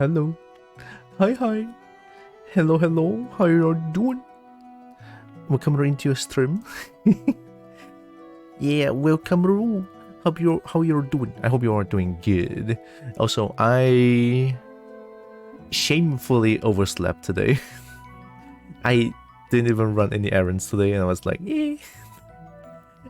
Hello. Hi, hi. Hello, hello. How you doing? Welcome into your stream. Yeah, welcome. How you're doing? I hope you are doing good. Also, I shamefully overslept today. I didn't even run any errands today, and I was like, yeah,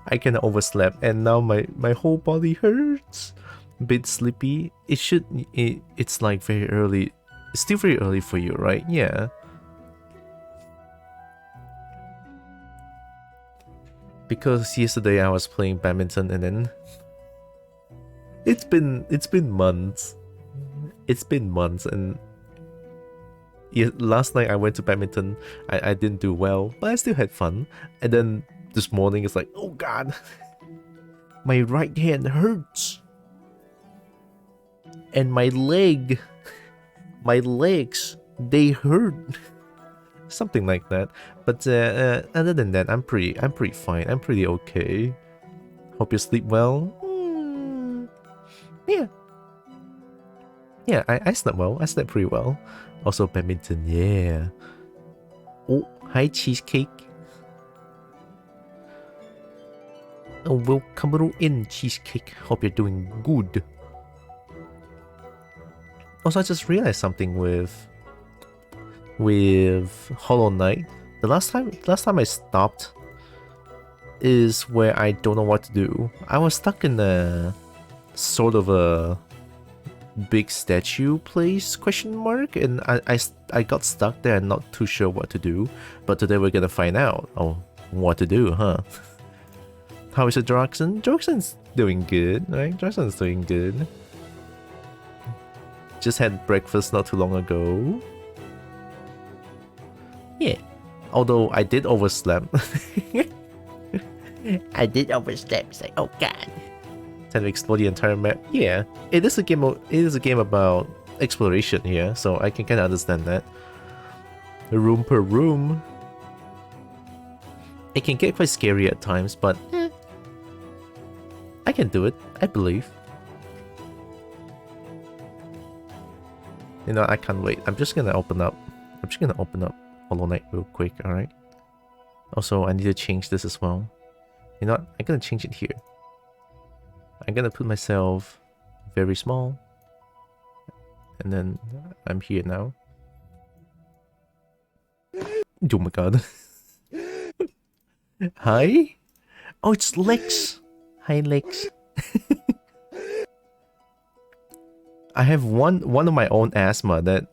I kind of overslept, and now my whole body hurts. A bit sleepy. It's like very early. It's still very early for you, right? Yeah. Because yesterday I was playing badminton, and then it's been months. It's been months, and yeah, last night I went to badminton. I didn't do well, but I still had fun. And then this morning it's like, oh god, my right hand hurts, and my legs, they hurt. Something like that. But other than that, I'm pretty fine. I'm pretty okay. Hope you sleep well. Yeah. Yeah, I slept well. I slept pretty well. Also badminton, yeah. Oh, hi Cheesecake. Oh, welcome in Cheesecake. Hope you're doing good. Also, I just realized something with Hollow Knight. The last time I stopped is where I don't know what to do. I was stuck in a sort of a big statue place question mark, and I got stuck there and not too sure what to do. But today we're gonna find out what to do, huh? How is it, Droxen? Droxen's doing good, right? Droxen's doing good. Just had breakfast not too long ago. Yeah. Although I did oversleep. I did oversleep. It's like, oh god. Time to explore the entire map. Yeah. It is a game about exploration here, so I can kinda understand that. Room per room. It can get quite scary at times, but I can do it, I believe. You know, I can't wait. I'm just gonna open up Hollow Knight real quick, alright? Also, I need to change this as well. You know what? I'm gonna change it here. I'm gonna put myself very small. And then I'm here now. Oh my god. Hi? Oh, it's Lex. Hi, Lex. I have one of my own asthma that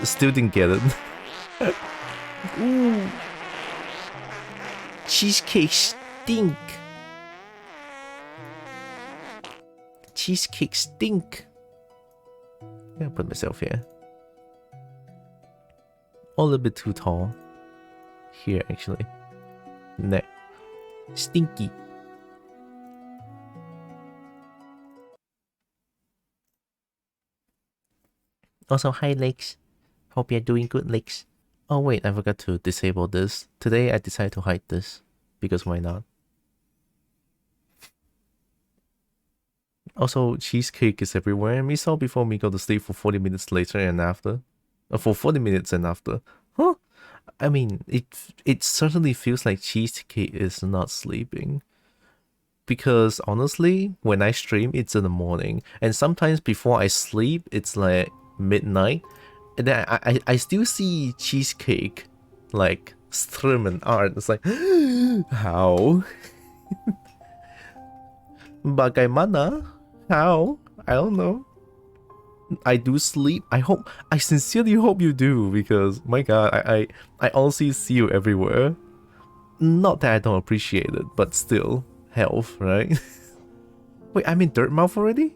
still didn't get it. Ooh. Cheesecake stink. Cheesecake stink. I'm gonna put myself here. A little bit too tall. Here, actually. Neck. Stinky. Also, hi Lex. Hope you're doing good, Lex. Oh wait, I forgot to disable this. Today I decided to hide this. Because why not? Also, cheesecake is everywhere, and we saw before me go to sleep for 40 minutes later and after. For 40 minutes and after. Huh? I mean, it certainly feels like cheesecake is not sleeping. Because honestly, when I stream, it's in the morning. And sometimes before I sleep, it's like midnight. And then I still see cheesecake like streaming art. It's like, how? Bagaimana? How? I don't know. I do sleep. I sincerely hope you do, because my god, I honestly see you everywhere. Not that I don't appreciate it, but still, health, right? Wait, I'm in Dirtmouth already?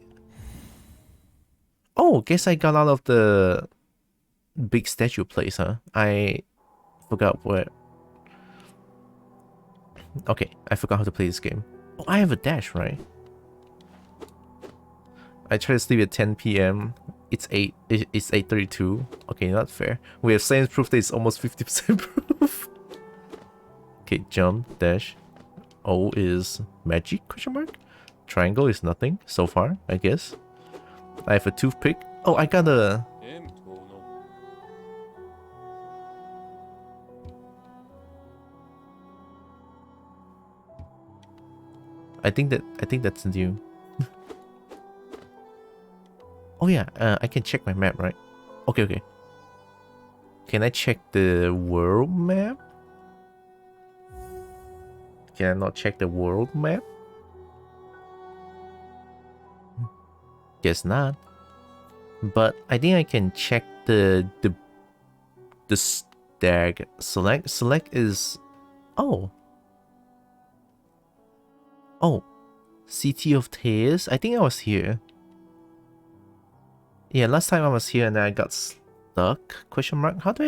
Oh, guess I got out of the big statue place, huh? I forgot where. Okay, I forgot how to play this game. Oh, I have a dash, right? I try to sleep at 10 p.m. It's 8:32. Okay, not fair. We have science proof that it's almost 50% proof. Okay, jump, dash. O is magic, question mark? Triangle is nothing, so far, I guess. I have a toothpick. Oh, I gotta... I think that's new. Oh yeah, I can check my map, right? Okay, okay. Can I check the world map? Can I not check the world map? Guess not. But I think I can check the stag. Select is... Oh. Oh. City of Tears? I think I was here. Yeah, last time I was here and I got stuck? Question mark? How do I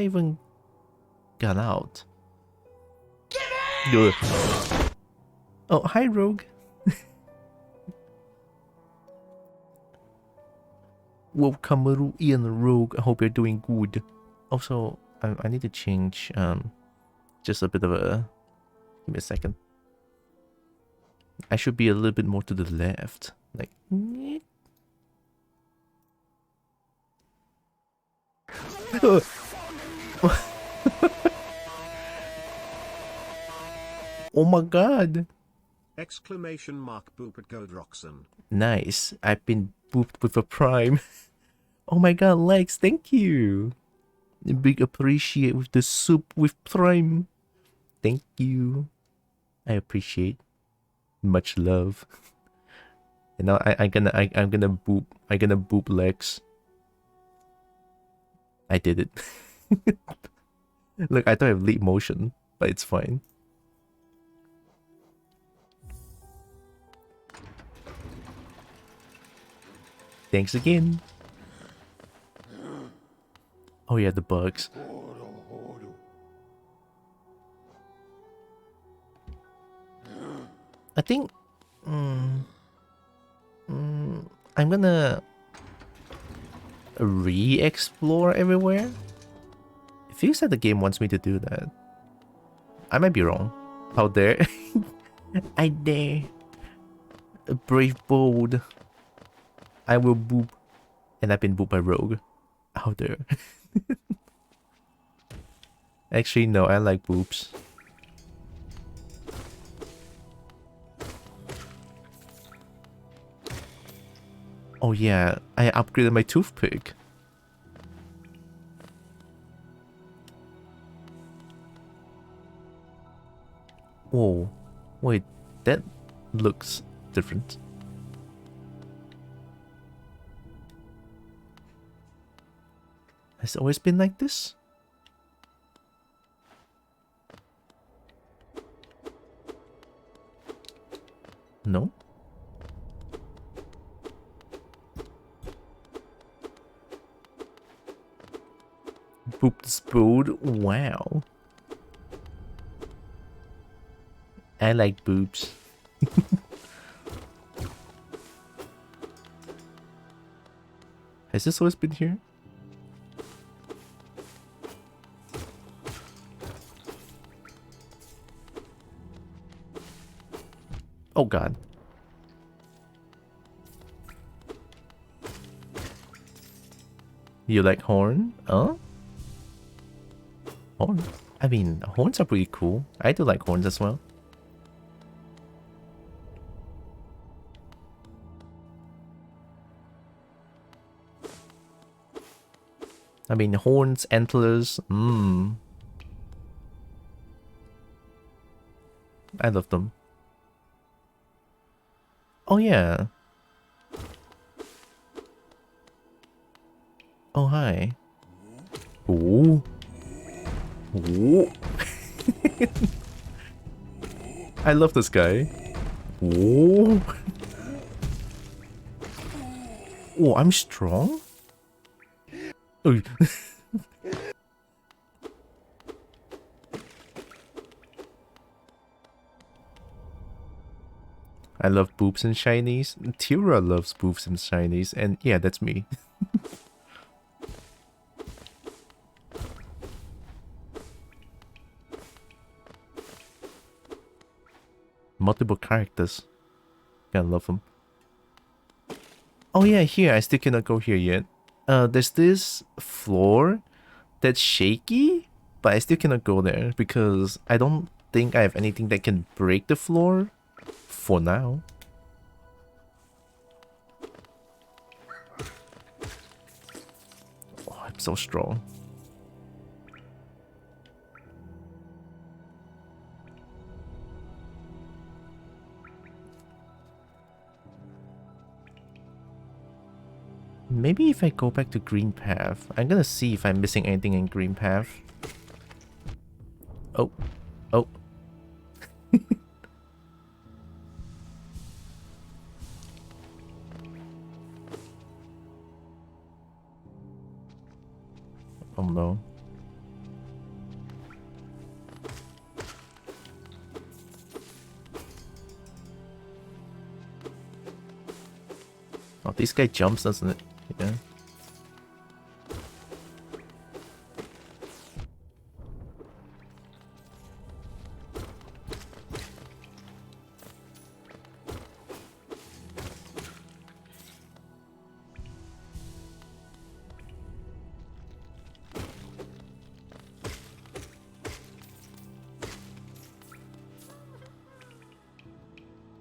even get out? Ugh. Oh, hi Rogue. Welcome in Rogue. I hope you're doing good. Also, I need to change just a bit of a... Give me a second. I should be a little bit more to the left. Like... Oh my god! Exclamation mark boop at go Droxen. Nice. I've been booped with a prime. Oh my god, Lex, thank you. Big appreciate with the soup with prime. Thank you. I appreciate. Much love. And now I'm gonna boop Lex. I did it. Look, I don't have leap motion, but it's fine. Thanks again. Oh yeah, the bugs. I think I'm gonna re-explore everywhere. It feels like the game wants me to do that. I might be wrong. How dare I dare. Brave bold. I will boop. And I've been booped by Rogue. How dare. Actually, no, I like boops. Oh yeah, I upgraded my toothpick. Whoa, wait, that looks different. Has it always been like this? No? Boop spood? Wow. I like boobs. Has this always been here? Oh god. You like horn? Huh? Horn? I mean, horns are pretty cool. I do like horns as well. I mean, horns, antlers, I love them. Oh yeah. Oh hi. Ooh. Ooh. I love this guy. Ooh. Oh, I'm strong? Oh. I love boobs and shinies. Tira loves boobs and shinies, and yeah, that's me. Multiple characters. Gotta love them. Oh yeah, here, I still cannot go here yet. There's this floor that's shaky, but I still cannot go there because I don't think I have anything that can break the floor for now. Oh, I'm so strong. Maybe if I go back to green path, I'm gonna see if I'm missing anything in green path. Oh, oh. Oh no. Oh, this guy jumps, doesn't it? Yeah.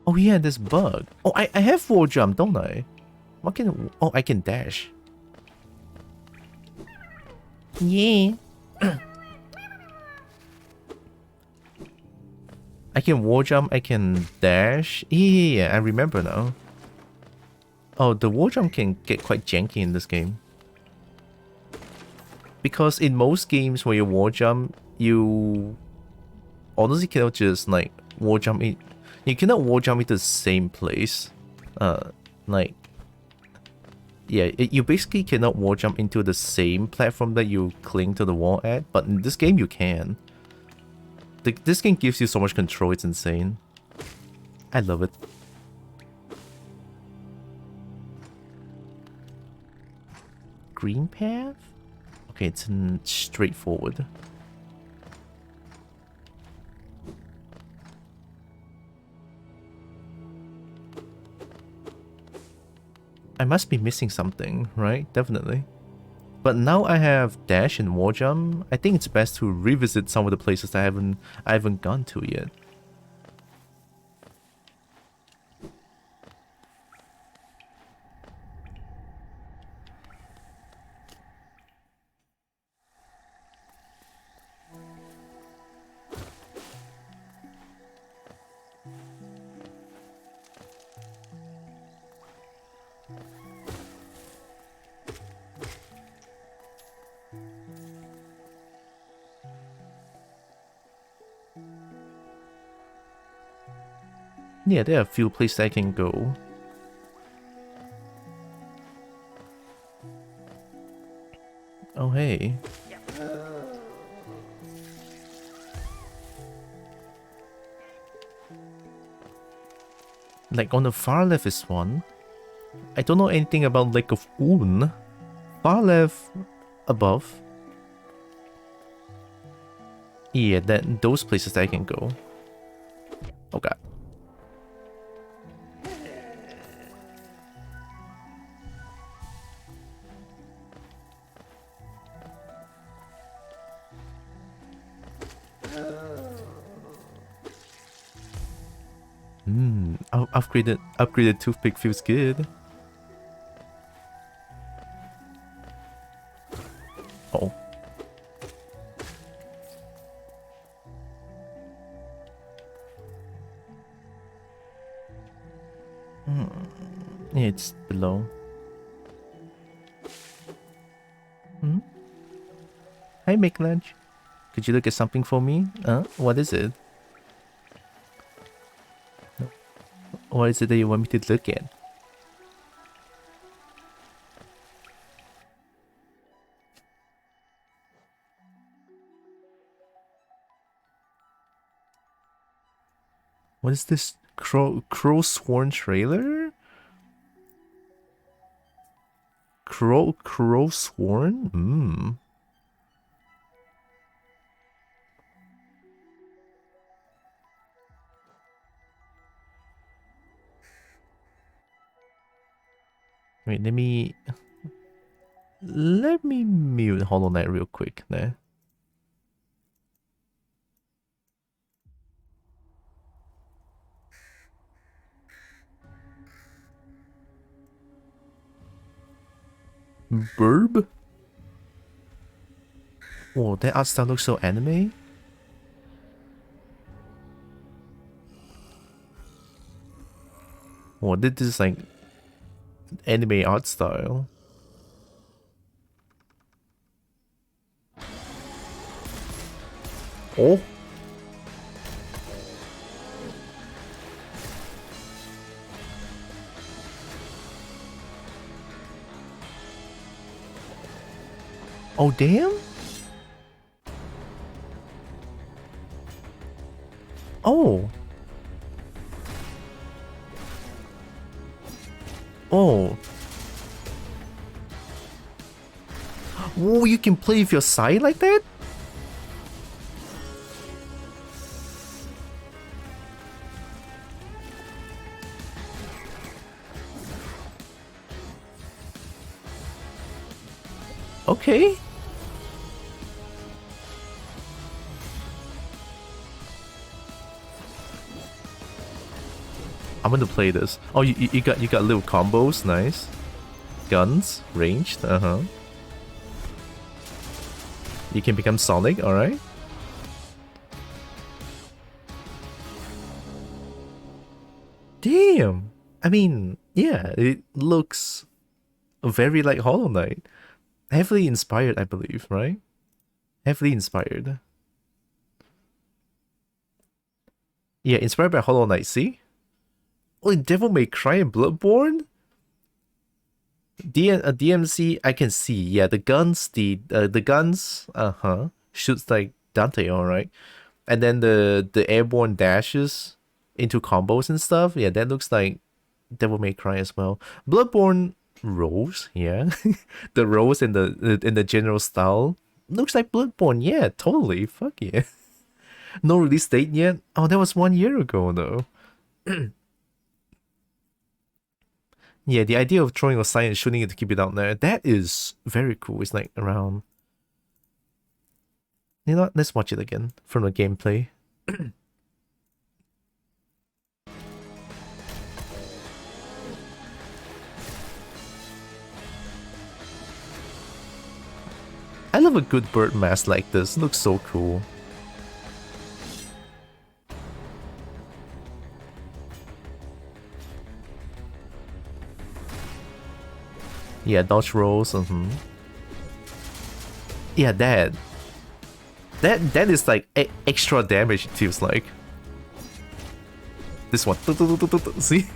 Oh yeah, this bug. Oh, I have wall jump, don't I? What can... Oh, I can dash. Yeah. I can wall jump, I can dash. Yeah, I remember now. Oh, the wall jump can get quite janky in this game. Because in most games where you wall jump, you honestly cannot just like wall jump in. You cannot wall jump into the same place. Like, yeah, you basically cannot wall jump into the same platform that you cling to the wall at. But in this game, you can. This game gives you so much control, it's insane. I love it. Green path? Okay, it's straightforward. I must be missing something, right? Definitely. But now I have dash and wall jump. I think it's best to revisit some of the places that I haven't gone to yet. Yeah, there are a few places I can go. Oh, hey. Like, on the far left is one. I don't know anything about Lake of Oooh. Far left above. Yeah, those places that I can go. Oh god. Upgraded toothpick feels good. Oh. Yeah, it's below. Hi, make lunch. Could you look at something for me? What is it? What is it that you want me to look at? What is this crow sworn trailer? Crow sworn? Wait, let me mute Hollow Knight real quick there. Burb? Whoa, that art style looks so anime. Whoa, this is like anime art style. Oh. Oh, damn. Oh. Oh. Whoa, you can play with your side like that? Okay. I'm gonna play this. Oh, you got little combos, nice. Guns, ranged, You can become Sonic, alright. Damn! I mean, yeah, it looks very like Hollow Knight. Heavily inspired, I believe, right? Heavily inspired. Yeah, inspired by Hollow Knight, see? Oh, Devil May Cry and Bloodborne? DMC, I can see. Yeah, the guns, the guns, shoots like Dante, alright. And then the airborne dashes into combos and stuff. Yeah, that looks like Devil May Cry as well. Bloodborne rolls, yeah. The rolls and the general style looks like Bloodborne. Yeah, totally. Fuck yeah. No release date yet. Oh, that was 1 year ago though. Yeah, the idea of throwing a sign and shooting it to keep it out there, that is very cool. It's like around. You know what? Let's watch it again from the gameplay. I love a good bird mask like this. It looks so cool. Yeah, dodge rolls. Yeah, that is like extra damage. It feels like this one. See?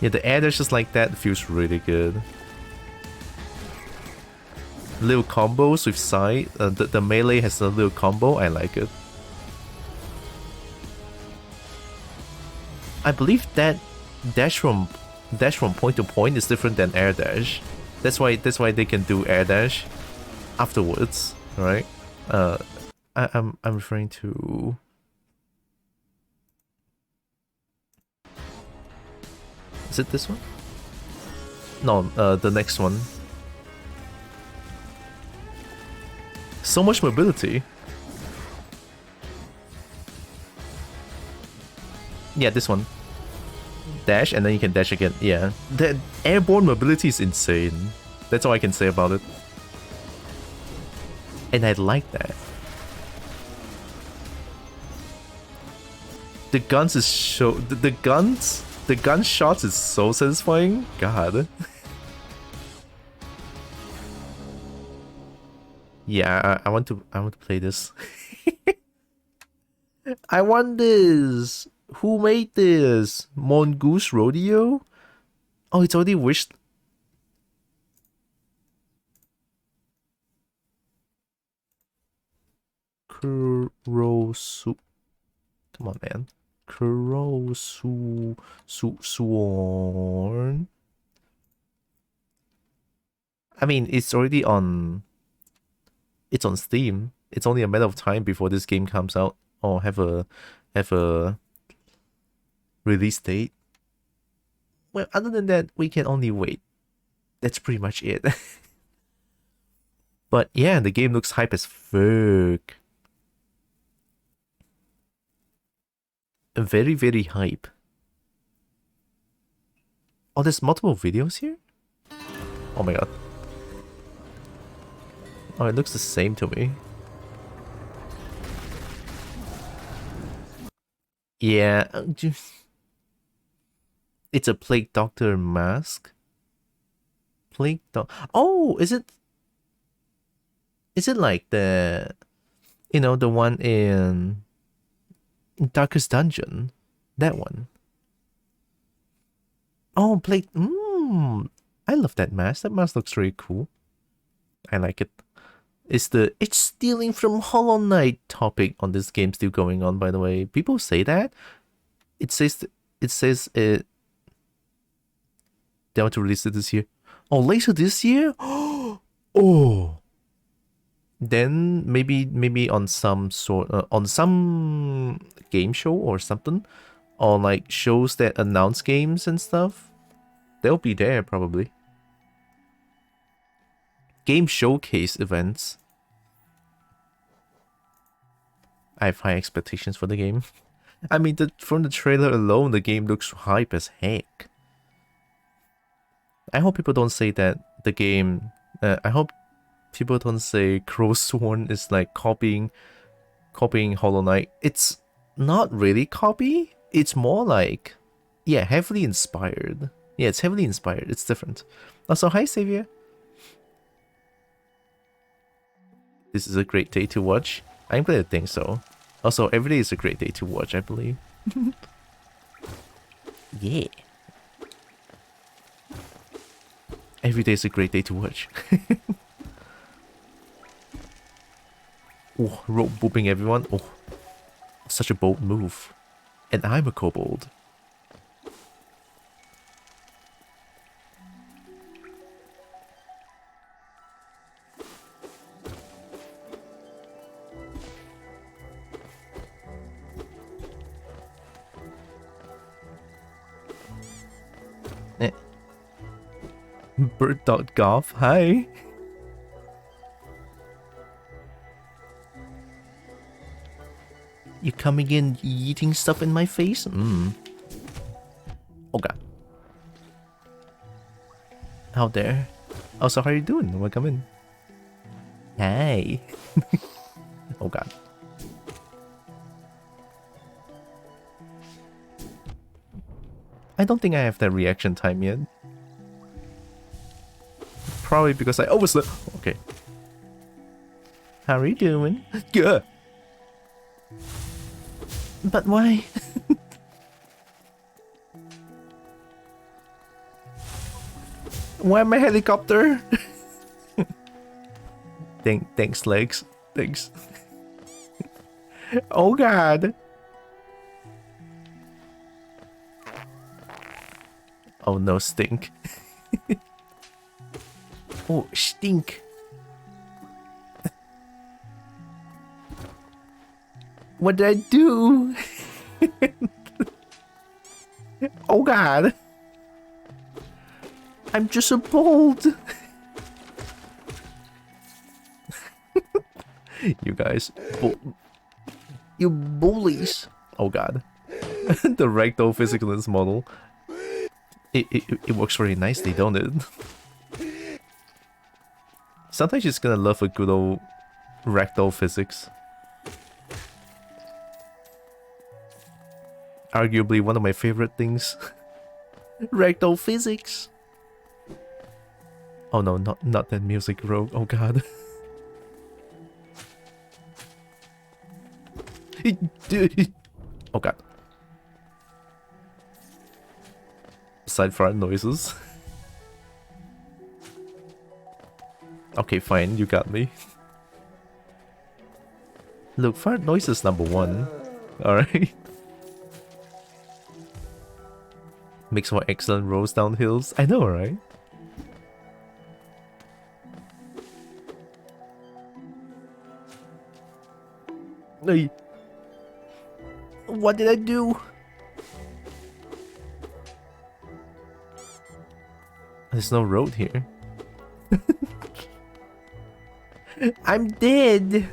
Yeah, the air dash just like that feels really good. Little combos with side. The melee has a little combo. I like it. I believe that dash from point to point is different than air dash. That's why they can do air dash afterwards, right? I'm referring to. Is it this one? No, the next one. So much mobility. Yeah, this one. Dash and then you can dash again. Yeah, the airborne mobility is insane. That's all I can say about it. And I like that. The guns is so the gun shots is so satisfying. God. Yeah, I want to play this. I want this. Who made this? Mongoose Rodeo? Oh, it's already wished. Kurosu. Come on, man. Sworn. I mean, it's already on. It's on Steam. It's only a matter of time before this game comes out. or have a release date. Well, other than that, we can only wait. That's pretty much it. But yeah, the game looks hype as fuck. Very, very hype. Oh, there's multiple videos here? Oh my god. Oh, it looks the same to me. Yeah, it's a Plague Doctor mask. Plague Doctor. Oh, is it? Is it like the, the one in Darkest Dungeon? That one. Oh, Plague. I love that mask. That mask looks really cool. I like it. Is the it's stealing from Hollow Knight topic on this game still going on, by the way? People say that. It says they want to release it this year. Oh, later this year? Oh. Then maybe on some sort on some game show or something, or like shows that announce games and stuff. They'll be there probably. Game showcase events. I have high expectations for the game. I mean, from the trailer alone, the game looks hype as heck. I hope people don't say that the game... I hope people don't say Crowsworn is like copying Hollow Knight. It's not really copy. It's more like... Yeah, heavily inspired. Yeah, it's heavily inspired. It's different. Also, hi, Savior. This is a great day to watch. I'm glad to think so. Also, every day is a great day to watch, I believe. Yeah. Every day is a great day to watch. Oh, rope booping everyone. Oh, such a bold move. And I'm a kobold. Bird.gov, hi. You coming in eating stuff in my face? Oh god. How dare. Also, how are you doing? Welcome in. Hey. Oh god. I don't think I have that reaction time yet. Probably because I overslept. Okay. How are you doing? Good. But why? Why my helicopter? Thanks, legs. Thanks. Oh god. Oh no, stink. Oh, stink. What did I do? Oh god. I'm just a bold. You guys. You bullies. Oh god. The ragdoll physics in this model. It works very nicely, don't it? Sometimes you're just gonna love a good old ragdoll physics. Arguably one of my favorite things. Ragdoll physics. Oh no, not that music, rogue. Oh god. Oh god. Side fart noises. Okay, fine, you got me. Look, fart noises #1. Alright. Makes for excellent rolls down hills. I know, right? Hey. What did I do? There's no road here. I'm dead.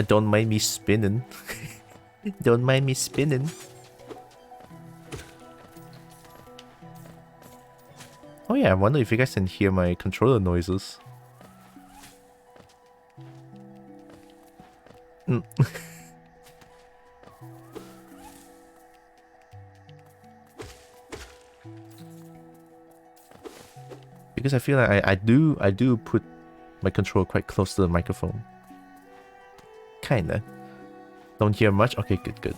Don't mind me spinning. Don't mind me spinning. Oh yeah, I wonder if you guys can hear my controller noises. Because I feel like I do put my controller quite close to the microphone. Kinda. Don't hear much? Okay, good.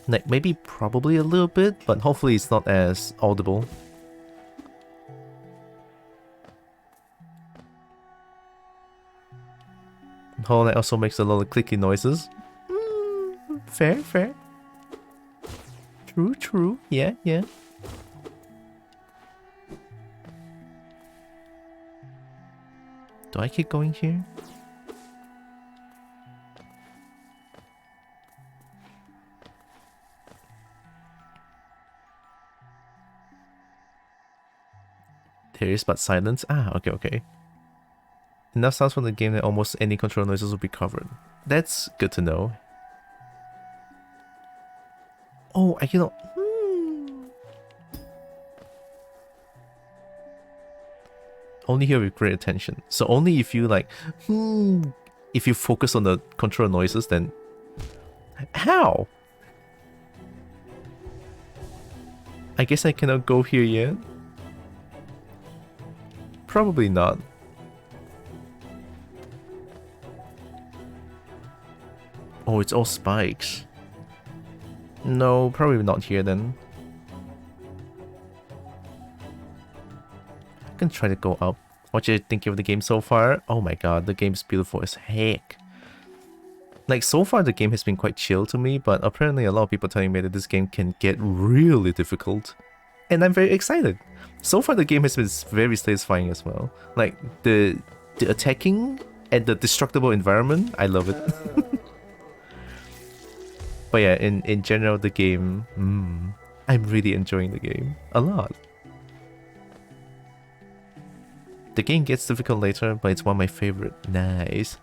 Like, maybe probably a little bit, but hopefully it's not as audible. Hollow Knight also makes a lot of clicky noises. Fair. True. Yeah. Do I keep going here? There is but silence. Ah, okay. Enough sounds from the game that almost any control noises will be covered. That's good to know. Oh, I cannot. Only hear with great attention. So only if you like, if you focus on the control noises, then how? I guess I cannot go here yet. Probably not. Oh, it's all spikes. No, probably not here then. I can try to go up. What do you think of the game so far? Oh my god, the game's beautiful as heck. Like, so far the game has been quite chill to me, but apparently a lot of people telling me that this game can get really difficult. And I'm very excited. So far the game has been very satisfying as well. Like, the attacking and the destructible environment, I love it. But yeah, in general, the game, I'm really enjoying the game a lot. The game gets difficult later, but it's one of my favorite. Nice.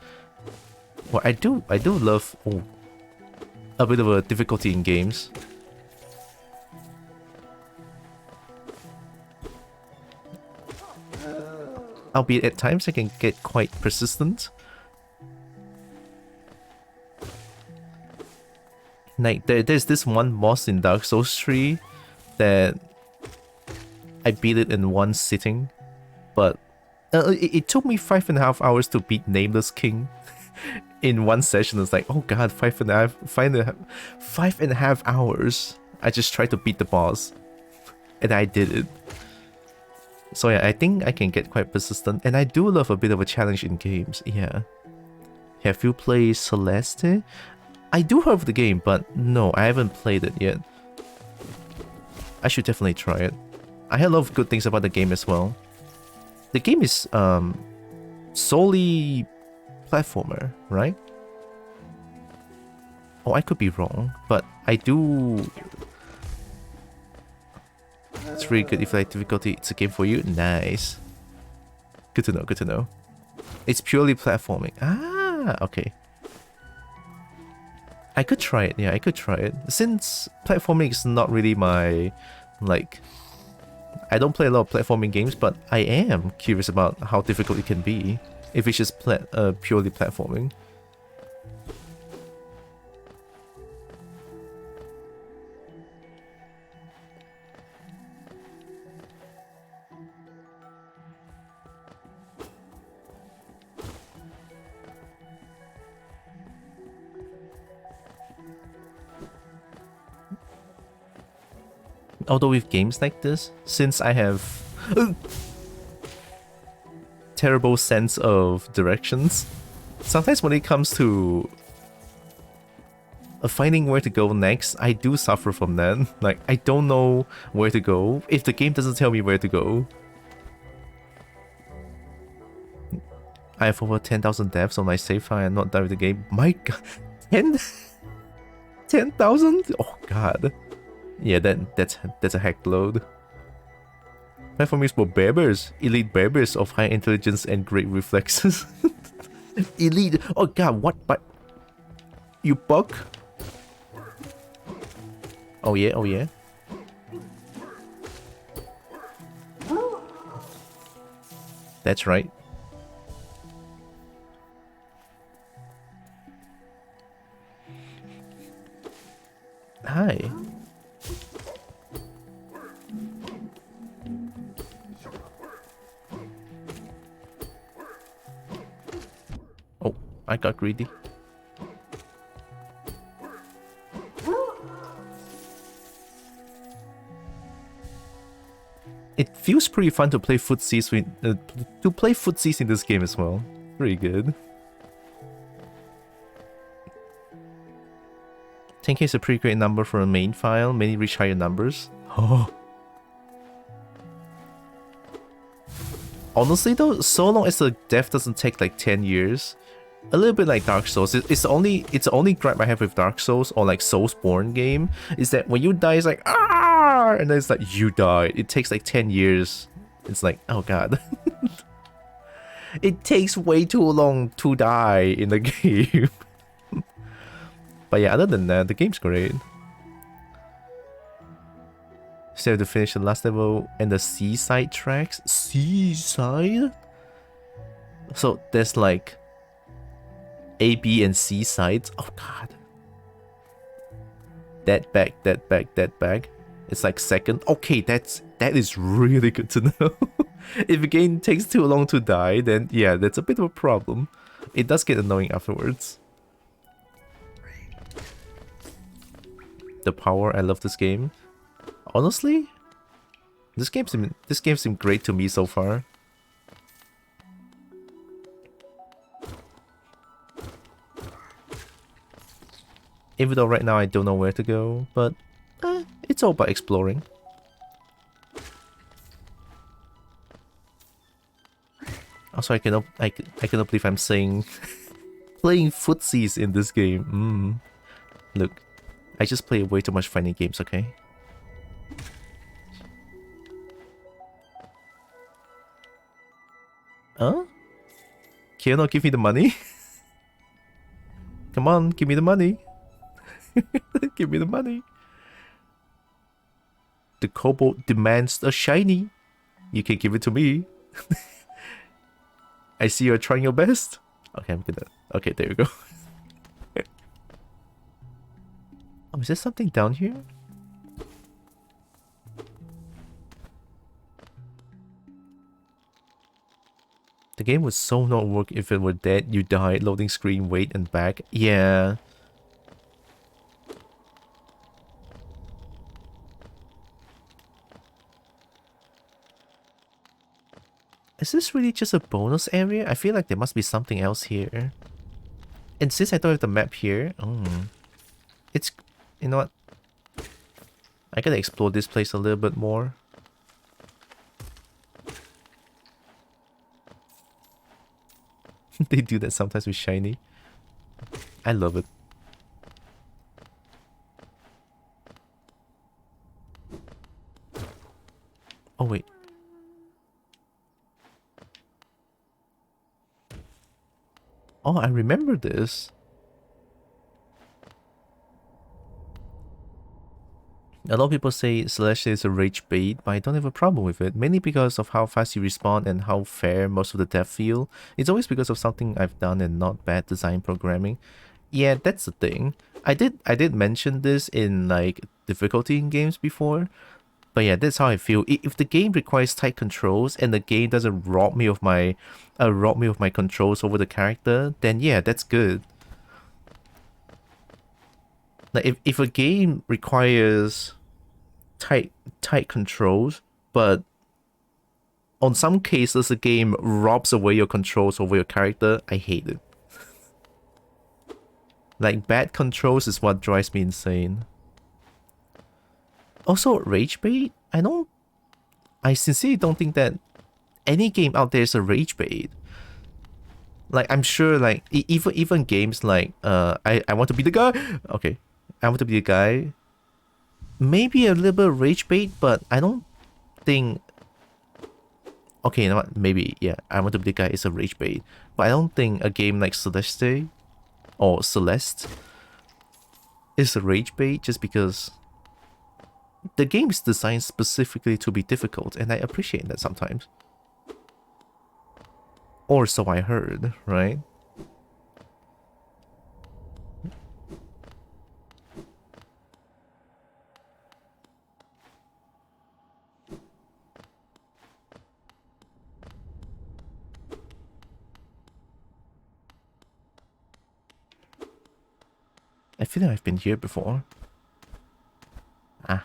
Well, I do love a bit of a difficulty in games. Albeit at times I can get quite persistent. Like, there's this one boss in Dark Souls 3 that I beat it in one sitting, but it took me 5.5 hours to beat Nameless King in one session. It's like, oh god, 5.5 hours. I just tried to beat the boss, and I did it. So yeah, I think I can get quite persistent, and I do love a bit of a challenge in games. Yeah. Have you played Celeste? I do have the game, but no, I haven't played it yet. I should definitely try it. I heard a lot of good things about the game as well. The game is solely platformer, right? Oh, I could be wrong, but I do... It's really good if you like difficulty. It's a game for you. Nice. Good to know. It's purely platforming. Ah, okay. I could try it, yeah, I could try it. Since platforming is not really my, like... I don't play a lot of platforming games, but I am curious about how difficult it can be if it's just purely platforming. Although with games like this, since I have terrible sense of directions, sometimes when it comes to finding where to go next, I do suffer from that. Like, I don't know where to go if the game doesn't tell me where to go. I have over 10,000 deaths on my save file and not done with the game. My god, 10,000? Oh god. Yeah, that's a heck load. Platform is for bearbers, elite bearbers of high intelligence and great reflexes. Elite. Oh god, what? But you bug? Oh yeah, oh yeah. That's right. Hi. Oh, I got greedy. It feels pretty fun to play footsies in this game as well. Pretty good. 10k is a pretty great number for a main file. Many reach higher numbers. Oh. Honestly though, so long as the death doesn't take like 10 years, a little bit like Dark Souls. It's the only gripe I have with Dark Souls or like Soulsborne game is that when you die, it's like ah, and then it's like you died. It takes like 10 years. It's like oh god. It takes way too long to die in the game. But yeah, other than that, the game's great. Still have to finish the last level and the seaside tracks. Seaside? So there's like A, B, and C sides. Oh god. That bag. It's like second. Okay, that is really good to know. If a game takes too long to die, then yeah, that's a bit of a problem. It does get annoying afterwards. The power, I love this game. Honestly, this game seemed great to me so far. Even though right now I don't know where to go, but it's all about exploring. Also, I cannot believe I'm saying playing footsies in this game. Look, I just play way too much fighting games, okay? Huh? Can you not give me the money? Come on, give me the money. Give me the money. The kobold demands a shiny. You can give it to me. I see you're trying your best. Okay, I'm gonna... Okay, there you go. Oh, is there something down here? The game would so not work if it were dead, you died, loading screen, wait, and back. Yeah. Is this really just a bonus area? I feel like there must be something else here. And since I don't have the map here, it's... You know what? I gotta explore this place a little bit more. They do that sometimes with shiny. I love it. Oh wait. Oh, I remember this. A lot of people say Celestia is a rage bait, but I don't have a problem with it, mainly because of how fast you respawn and how fair most of the death feel. It's always because of something I've done and not bad design programming. Yeah, that's the thing. I did mention this in like difficulty in games before, but yeah, that's how I feel. If the game requires tight controls and the game doesn't rob me of my controls over the character, then yeah, that's good. Like if a game requires tight controls, but on some cases the game robs away your controls over your character, I hate it. Like, bad controls is what drives me insane. Also, rage bait? I sincerely don't think that any game out there is a rage bait. Like, I'm sure, like, even games like, I want to be the guy. Okay, I want to be the guy. Maybe a little bit of rage bait, but I don't think. Okay, you know what? Maybe, yeah, I want to be the guy is a rage bait, but I don't think a game like Celeste or Celeste is a rage bait just because the game is designed specifically to be difficult, and I appreciate that sometimes. Or so I heard, right? I feel like I've been here before. Ah.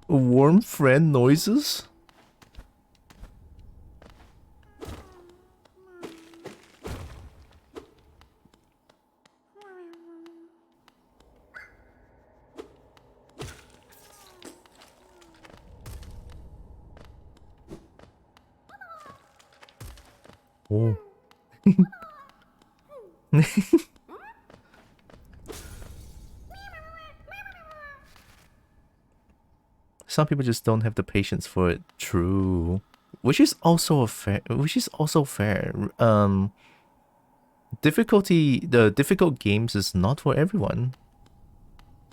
Warm friend noises? Oh. Some people just don't have the patience for it. True. Which is also fair. The difficult games is not for everyone.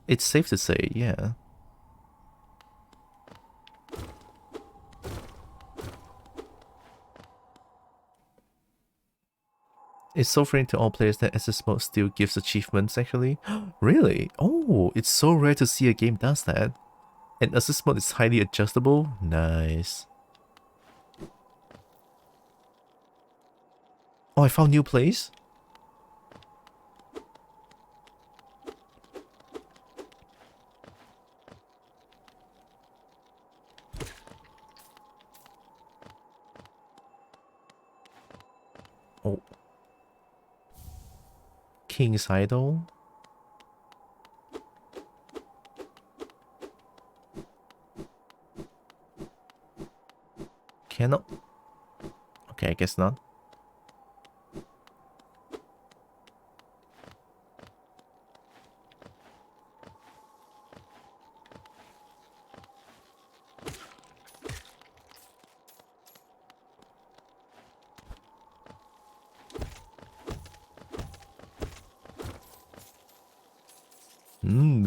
It's safe to say, yeah. It's so friendly to all players that SS mode still gives achievements actually. Really? Oh, it's so rare to see a game does that. And assist mode is highly adjustable. Nice. Oh, I found new place. Oh. King's Idol. Cannot. Okay, I guess not.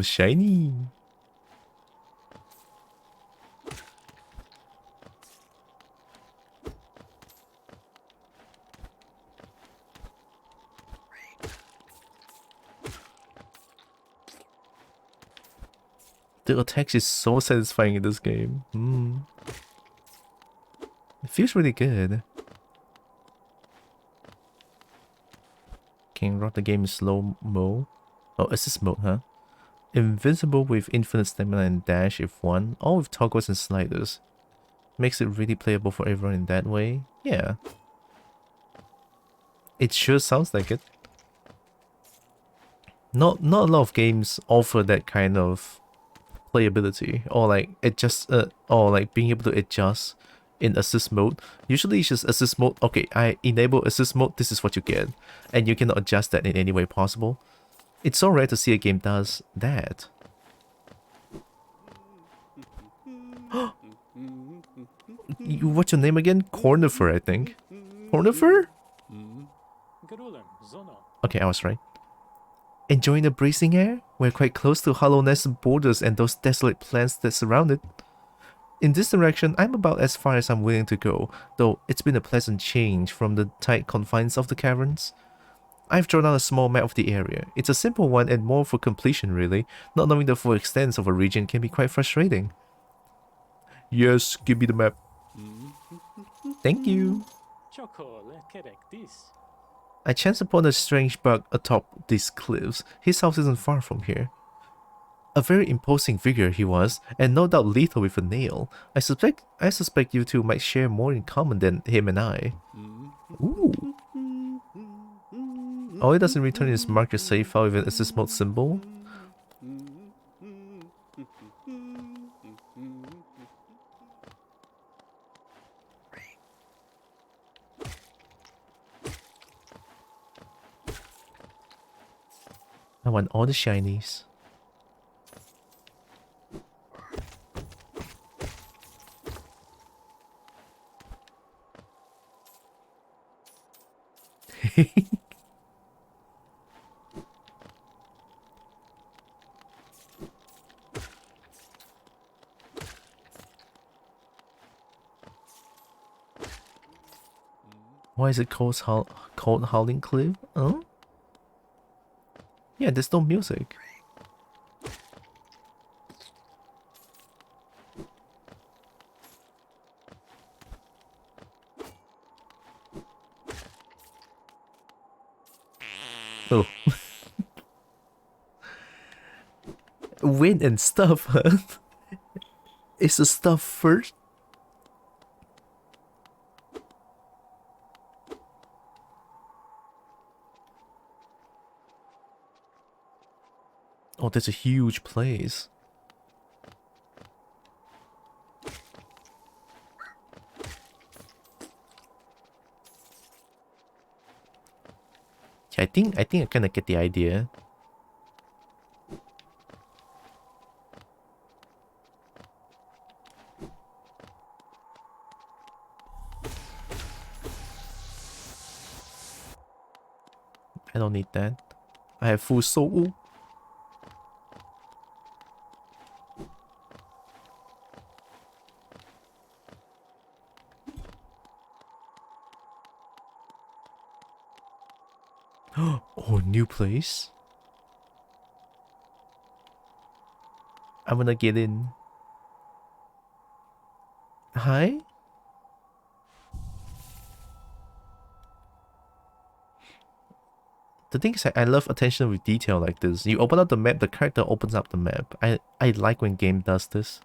Shiny. The attack is so satisfying in this game. It feels really good. King Rod the game is slow-mo. Oh, assist mode, huh? Invincible with infinite stamina and dash if one, all with toggles and sliders. Makes it really playable for everyone in that way. Yeah. It sure sounds like it. Not a lot of games offer that kind of playability, or like or like being able to adjust in assist mode. Usually it's just assist mode. Okay, I enable assist mode, this is what you get, and you cannot adjust that in any way possible. It's so rare to see a game does that. What's your name again? Cornifer, I think. Cornifer? Okay, I was right. Enjoying the bracing air? We're quite close to Hollowness borders and those desolate plants that surround it. In this direction, I'm about as far as I'm willing to go, though it's been a pleasant change from the tight confines of the caverns. I've drawn out a small map of the area. It's a simple one and more for completion really. Not knowing the full extent of a region can be quite frustrating. Yes, give me the map. Thank you. I chanced upon a strange bug atop these cliffs. His house isn't far from here. A very imposing figure he was, and no doubt lethal with a nail. I suspect you two might share more in common than him and I. Ooh. Oh, it doesn't return his marker save file with an assist mode symbol? I want all the shinies. Why is it called Howling Cliff? Oh? Yeah, there's no music. Oh. Wind and stuff, huh? Is the stuff first? Oh, that's a huge place. Yeah, I think I kinda get the idea. I don't need that. I have full soul. Oh, new place. I'm gonna get in. Hi? The thing is, I love attention with detail like this. You open up the map, the character opens up the map. I like when game does this.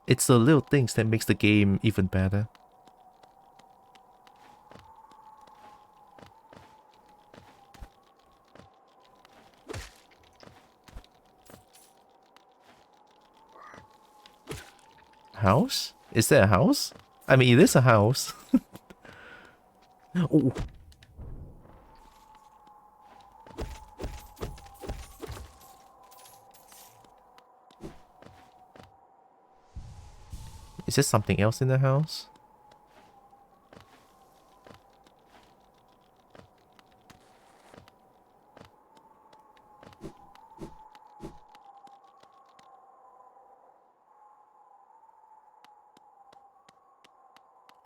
It's the little things that makes the game even better. House? Is that a house? I mean, it is a house. Oh. Is there something else in the house?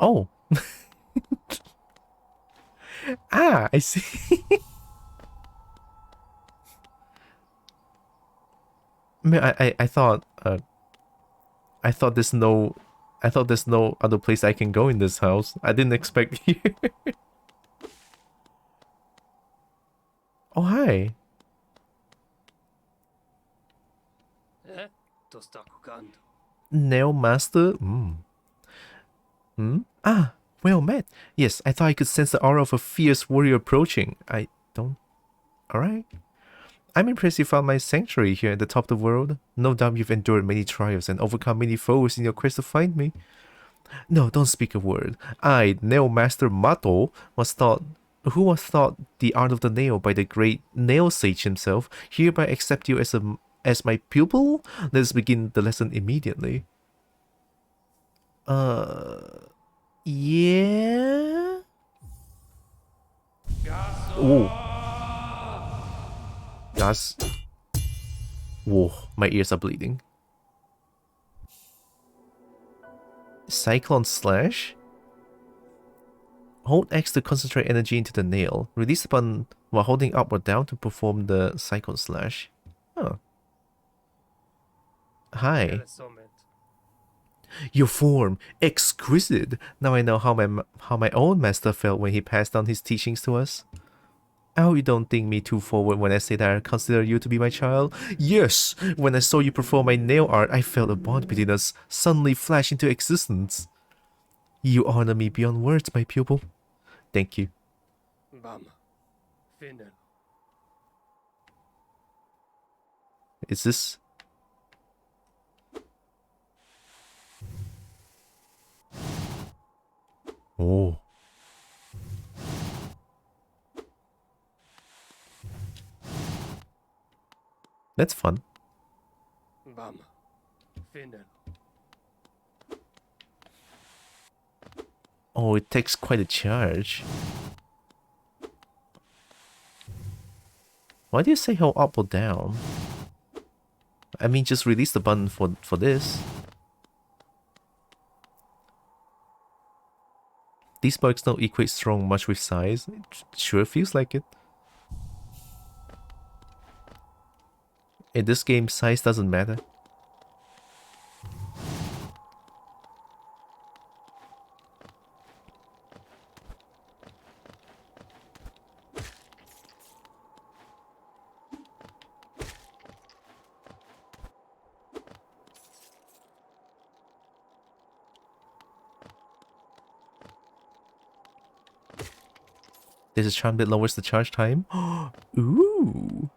Oh. Ah, I see. Man, I thought there's no other place I can go in this house. I didn't expect you. Oh, hi. Nail Master? Ah, well met. Yes, I thought I could sense the aura of a fierce warrior approaching. I don't... Alright. I'm impressed you found my sanctuary here at the top of the world. No doubt you've endured many trials and overcome many foes in your quest to find me. No, don't speak a word. I, Nail Master Mato, who was taught the art of the nail by the great nail sage himself, hereby accept you as my pupil? Let's begin the lesson immediately. Yeah? Oh. That's... Whoa, my ears are bleeding. Cyclone Slash? Hold X to concentrate energy into the nail. Release the button while holding up or down to perform the Cyclone Slash. Oh. Hi. Your form, exquisite. Now I know how my own master felt when he passed down his teachings to us. I hope you don't think me too forward when I say that I consider you to be my child. Yes! When I saw you perform my nail art, I felt a bond between us suddenly flash into existence. You honor me beyond words, my pupil. Thank you. Is this... Oh. That's fun. Oh, it takes quite a charge. Why do you say hold up or down? I mean, just release the button for this. These bugs don't equate strong much with size. It sure feels like it. In this game, size doesn't matter. There's a charm that lowers the charge time. Ooh.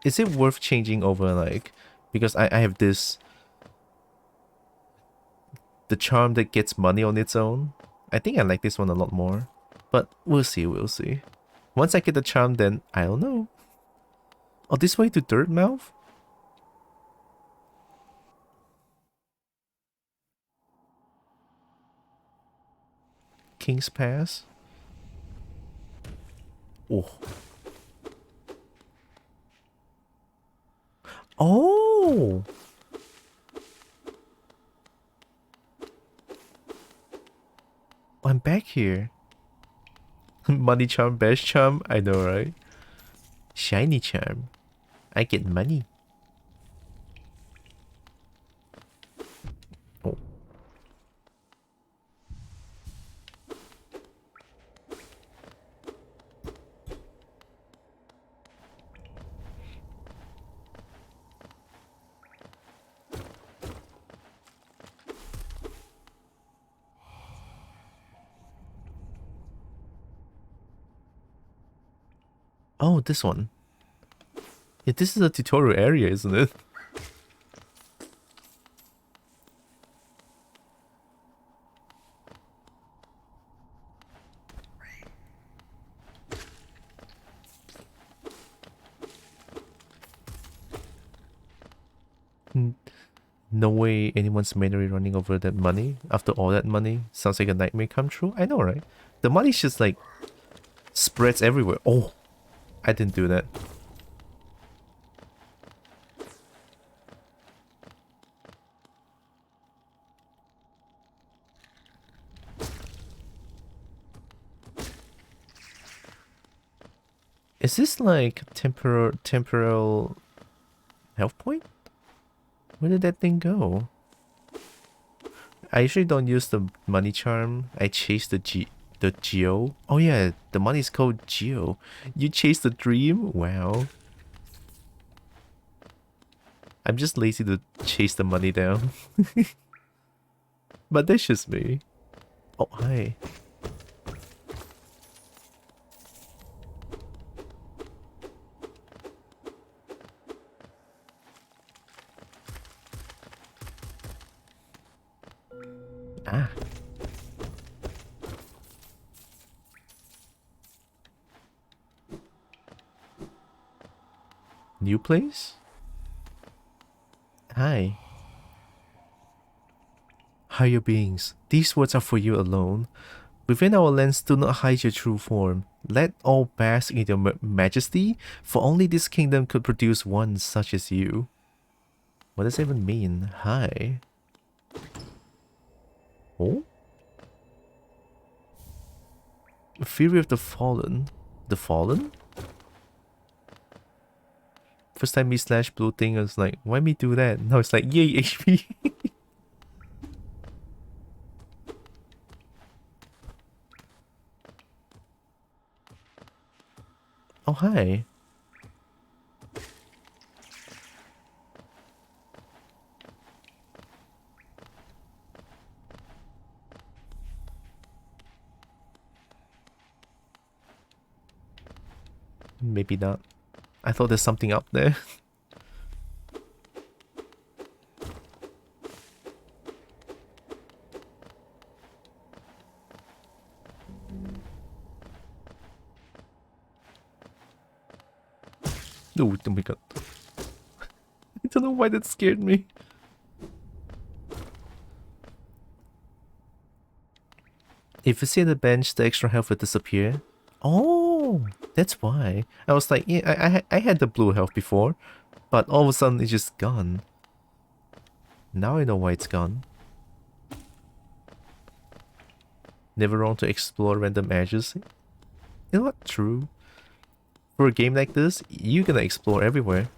Is it worth changing over, like... Because I have this... The charm that gets money on its own. I think I like this one a lot more. But we'll see, we'll see. Once I get the charm, then I don't know. Oh, this way to Dirt Mouth? King's Pass? Oh. Oh! I'm back here. Money charm, best charm? I know, right? Shiny charm. I get money. Oh. Oh, this one. Yeah, this is a tutorial area, isn't it? No way anyone's manually running over that money. After all that money, sounds like a nightmare come true. I know, right? The money's just like spreads everywhere. Oh, I didn't do that. Is this like temporal health point? Where did that thing go? I usually don't use the money charm. I chase the Geo. Oh yeah, the money's called Geo. You chase the dream? Wow. I'm just lazy to chase the money down. But that's just me. Oh, hi. Ah. New place? Hi. Higher beings, these words are for you alone. Within our lens, do not hide your true form. Let all bask in your majesty, for only this kingdom could produce one such as you. What does that even mean? Hi. Oh? Fury of the Fallen. The Fallen? First time me slash blue thing, I was like, why me do that? Now it's like, yay, HP. Oh, hi. Maybe not. I thought there's something up there. Oh my god. I don't know why that scared me. If you see the bench, the extra health will disappear. Oh, that's why. I was like, yeah, I had the blue health before, but all of a sudden it's just gone. Now I know why it's gone. Never wrong to explore random edges. You know what? True. For a game like this, you're gonna explore everywhere.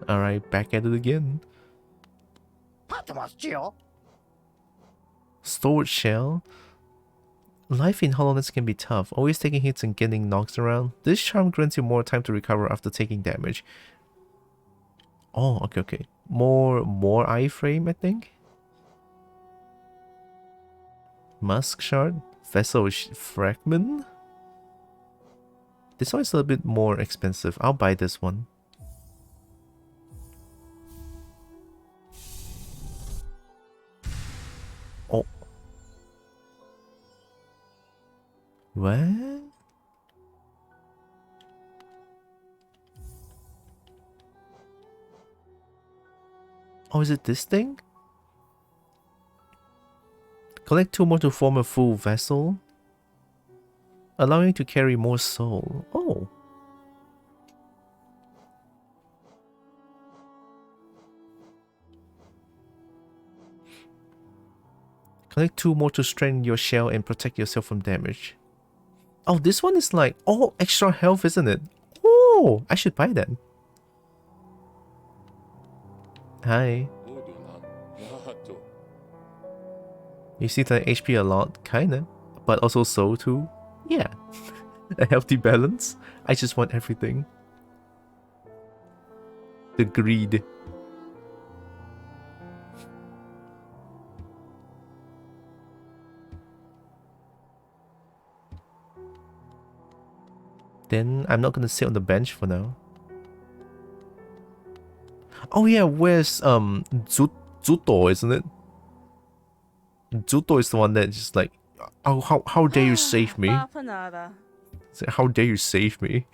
Alright, back at it again. Storage shell. Life in HoloLens can be tough, always taking hits and getting knocked around. This charm grants you more time to recover after taking damage. Oh, okay. More iframe, I think. Musk shard, vessel fragment. This one is a little bit more expensive. I'll buy this one. Oh. What? Oh, is it this thing? Collect 2 more to form a full vessel, allowing you to carry more soul. Oh. Collect 2 more to strengthen your shell and protect yourself from damage. Oh, this one is like, oh, extra health, isn't it? Oh, I should buy that. Hi. You see the HP a lot, kinda. But also soul too. Yeah. A healthy balance. I just want everything. The greed. Then I'm not gonna sit on the bench for now. Oh yeah, where's Zuto, isn't it? Zuto is the one that just like, oh, how dare you save me? How dare you save me?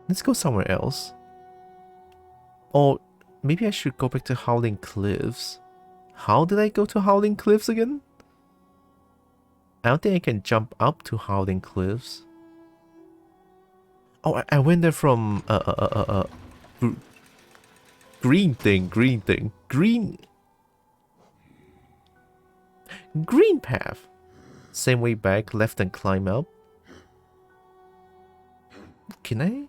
Let's go somewhere else. Or maybe I should go back to Howling Cliffs. How did I go to Howling Cliffs again? I don't think I can jump up to Howling Cliffs. Oh, I went there from green thing. Green path. Same way back, left and climb up. Can I?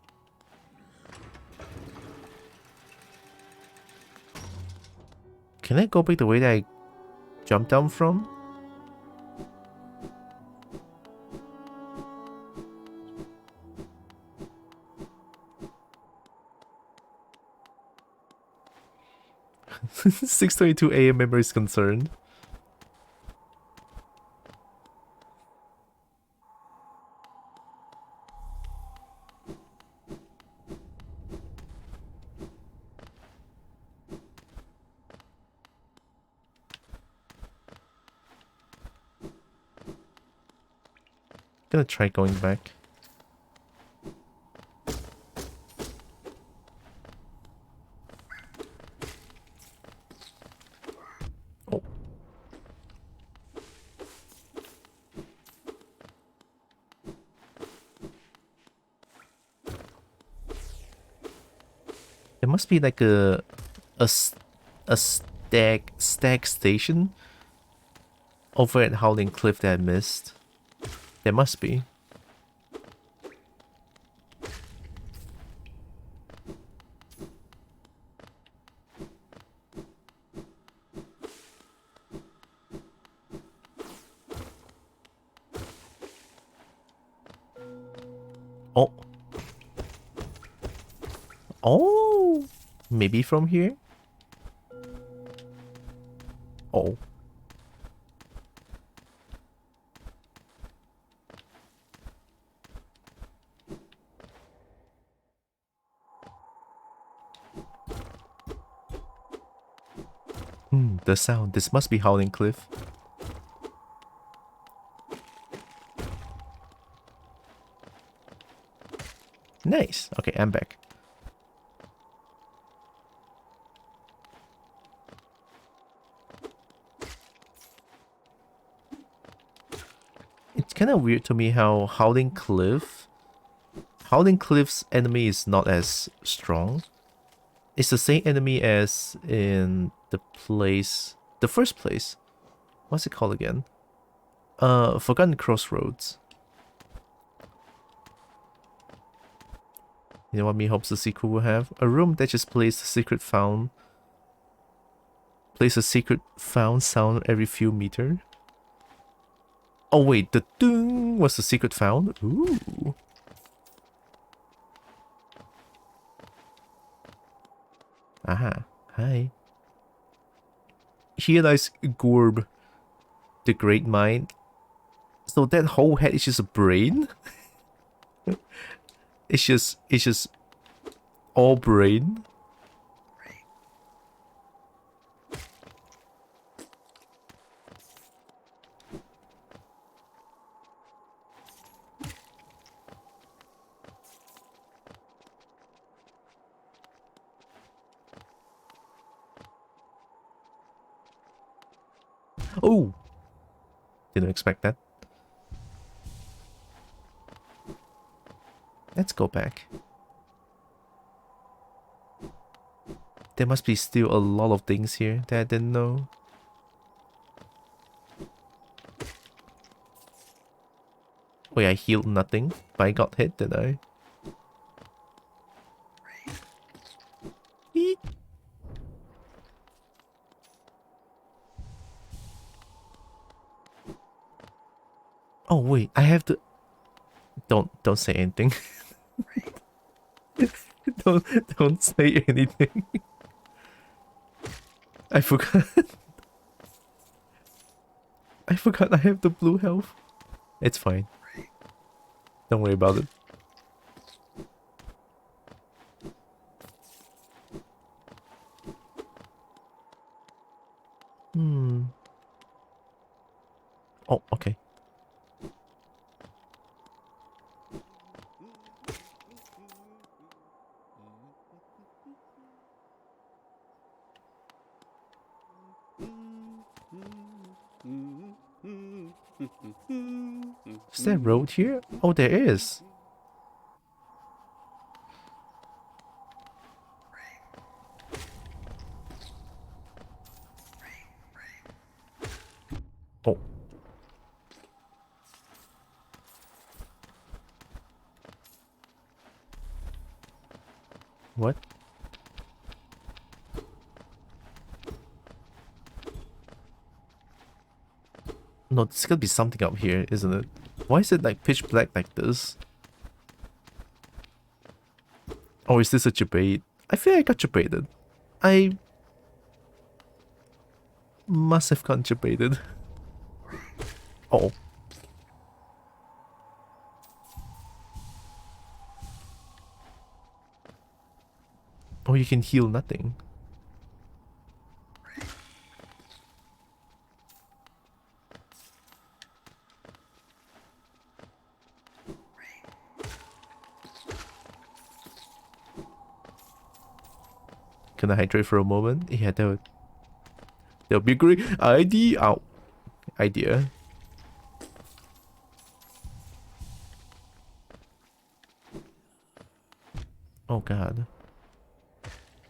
Can I go back the way that I jumped down from? (6:22 AM) memory is concerned. Gonna try going back. Oh. There must be like a stag station over at Howling Cliff that I missed. There must be. Oh. Oh. Maybe from here? Oh. The sound. This must be Howling Cliff. Nice. Okay, I'm back. It's kind of weird to me how Howling Cliff's enemy is not as strong. It's the same enemy as in the first place. What's it called again? Forgotten Crossroads. You know what me hopes the sequel will have? A room that just plays a secret found sound every few meters. Oh wait, the ding was the secret found? Ooh. Aha, hi. Here lies Gorb, the Great Mind. So that whole head is just a brain? it's just all brain? Oh! Didn't expect that. Let's go back. There must be still a lot of things here that I didn't know. Wait, I healed nothing, but I got hit, did I? Eek. Oh wait, I have to... Don't say anything. don't say anything. I forgot. I forgot I have the blue health. It's fine. Don't worry about it. Oh, okay. Is there a road here? Oh, there is. Oh. What? No, there's gotta be something up here, isn't it? Why is it like pitch black like this? Oh, is this a debate? I feel I got debated. I must have gotten debated. Oh. Oh, you can heal nothing. Can I hydrate for a moment? Yeah, that would be a great idea. Ow. Idea. Oh god.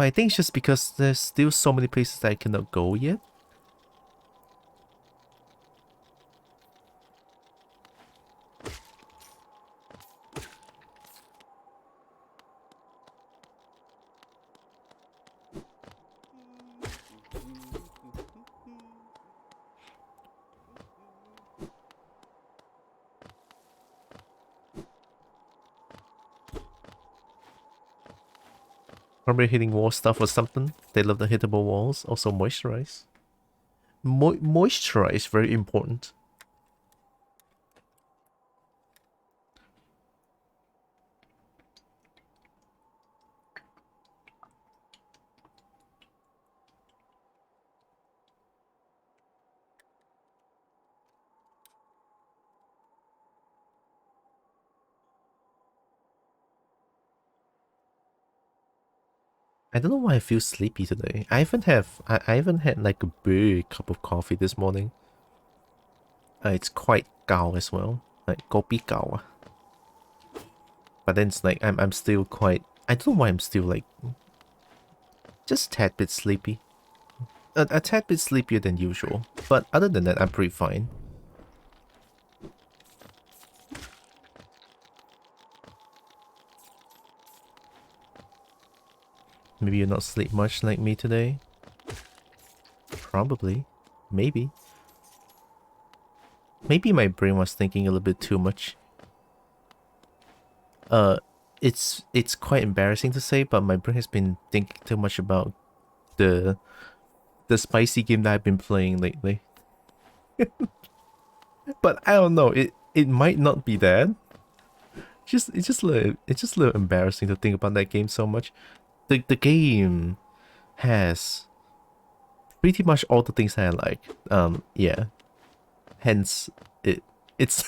But I think it's just because there's still so many places that I cannot go yet. Probably hitting wall stuff or something. They love the hittable walls. Also moisturize. Moisturize, very important. I don't know why I feel sleepy today. I haven't had like a big cup of coffee this morning. It's quite gao as well. Like kopi gao. But then it's like I'm still quite, I don't know why I'm still like just a tad bit sleepy. A tad bit sleepier than usual. But other than that, I'm pretty fine. Maybe you're not sleep much like me today. Probably. Maybe. Maybe my brain was thinking a little bit too much. It's quite embarrassing to say, but my brain has been thinking too much about the spicy game that I've been playing lately. But I don't know, it might not be that. It's just a little embarrassing to think about that game so much. The game has pretty much all the things that I like. Yeah. Hence it's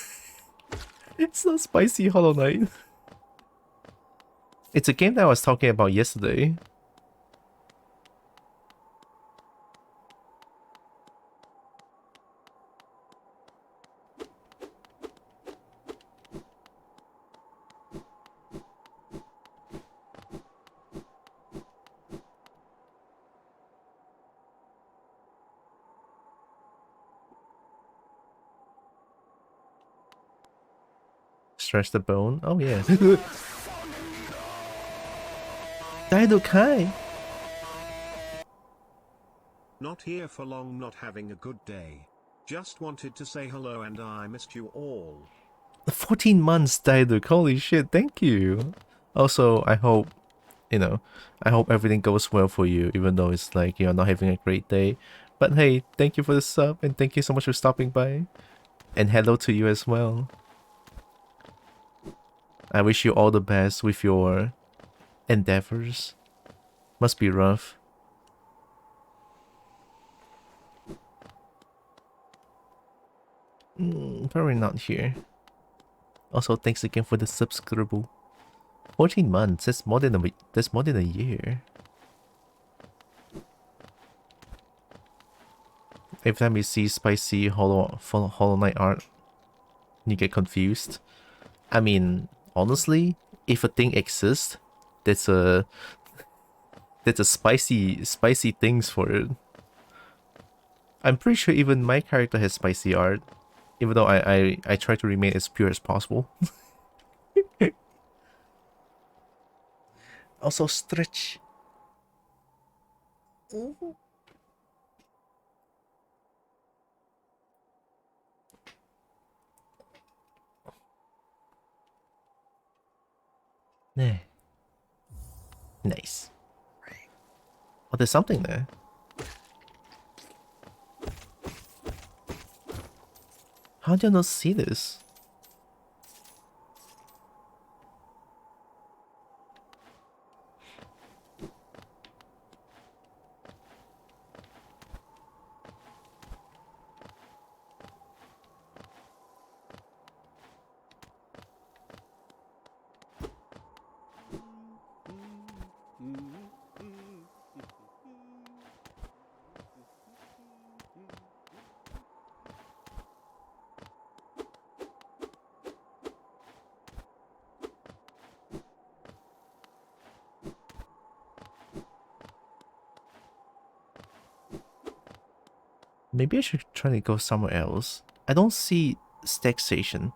it's not spicy Hollow Knight. It's a game that I was talking about yesterday. Stretch the bone. Oh yeah. Daidokai. Not here for long, not having a good day. Just wanted to say hello and I missed you all. 14 months, Daiduk. Holy shit, thank you. Also, I hope, you know, I hope everything goes well for you, even though it's like you're not having a great day. But hey, thank you for the sub, and thank you so much for stopping by. And hello to you as well. I wish you all the best with your endeavors. Must be rough. Probably not here. Also, thanks again for the subscribe. 14 months, that's more than a year. Every time you see spicy Hollow Knight art, you get confused. I mean, honestly, if a thing exists, that's a spicy things for it. I'm pretty sure even my character has spicy art, even though I try to remain as pure as possible. Also stretch. Nice. Oh, there's something there. How do you not see this? Maybe I should try to go somewhere else. I don't see stack station.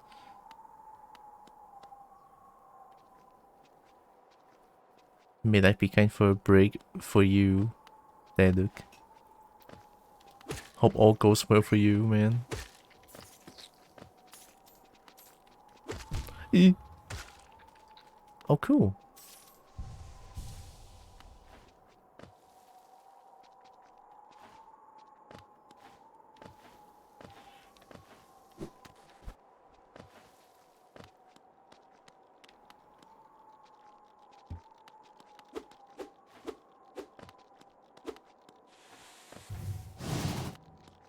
May I be kind for a break for you, there, Luke? Hope all goes well for you, man. Oh, cool.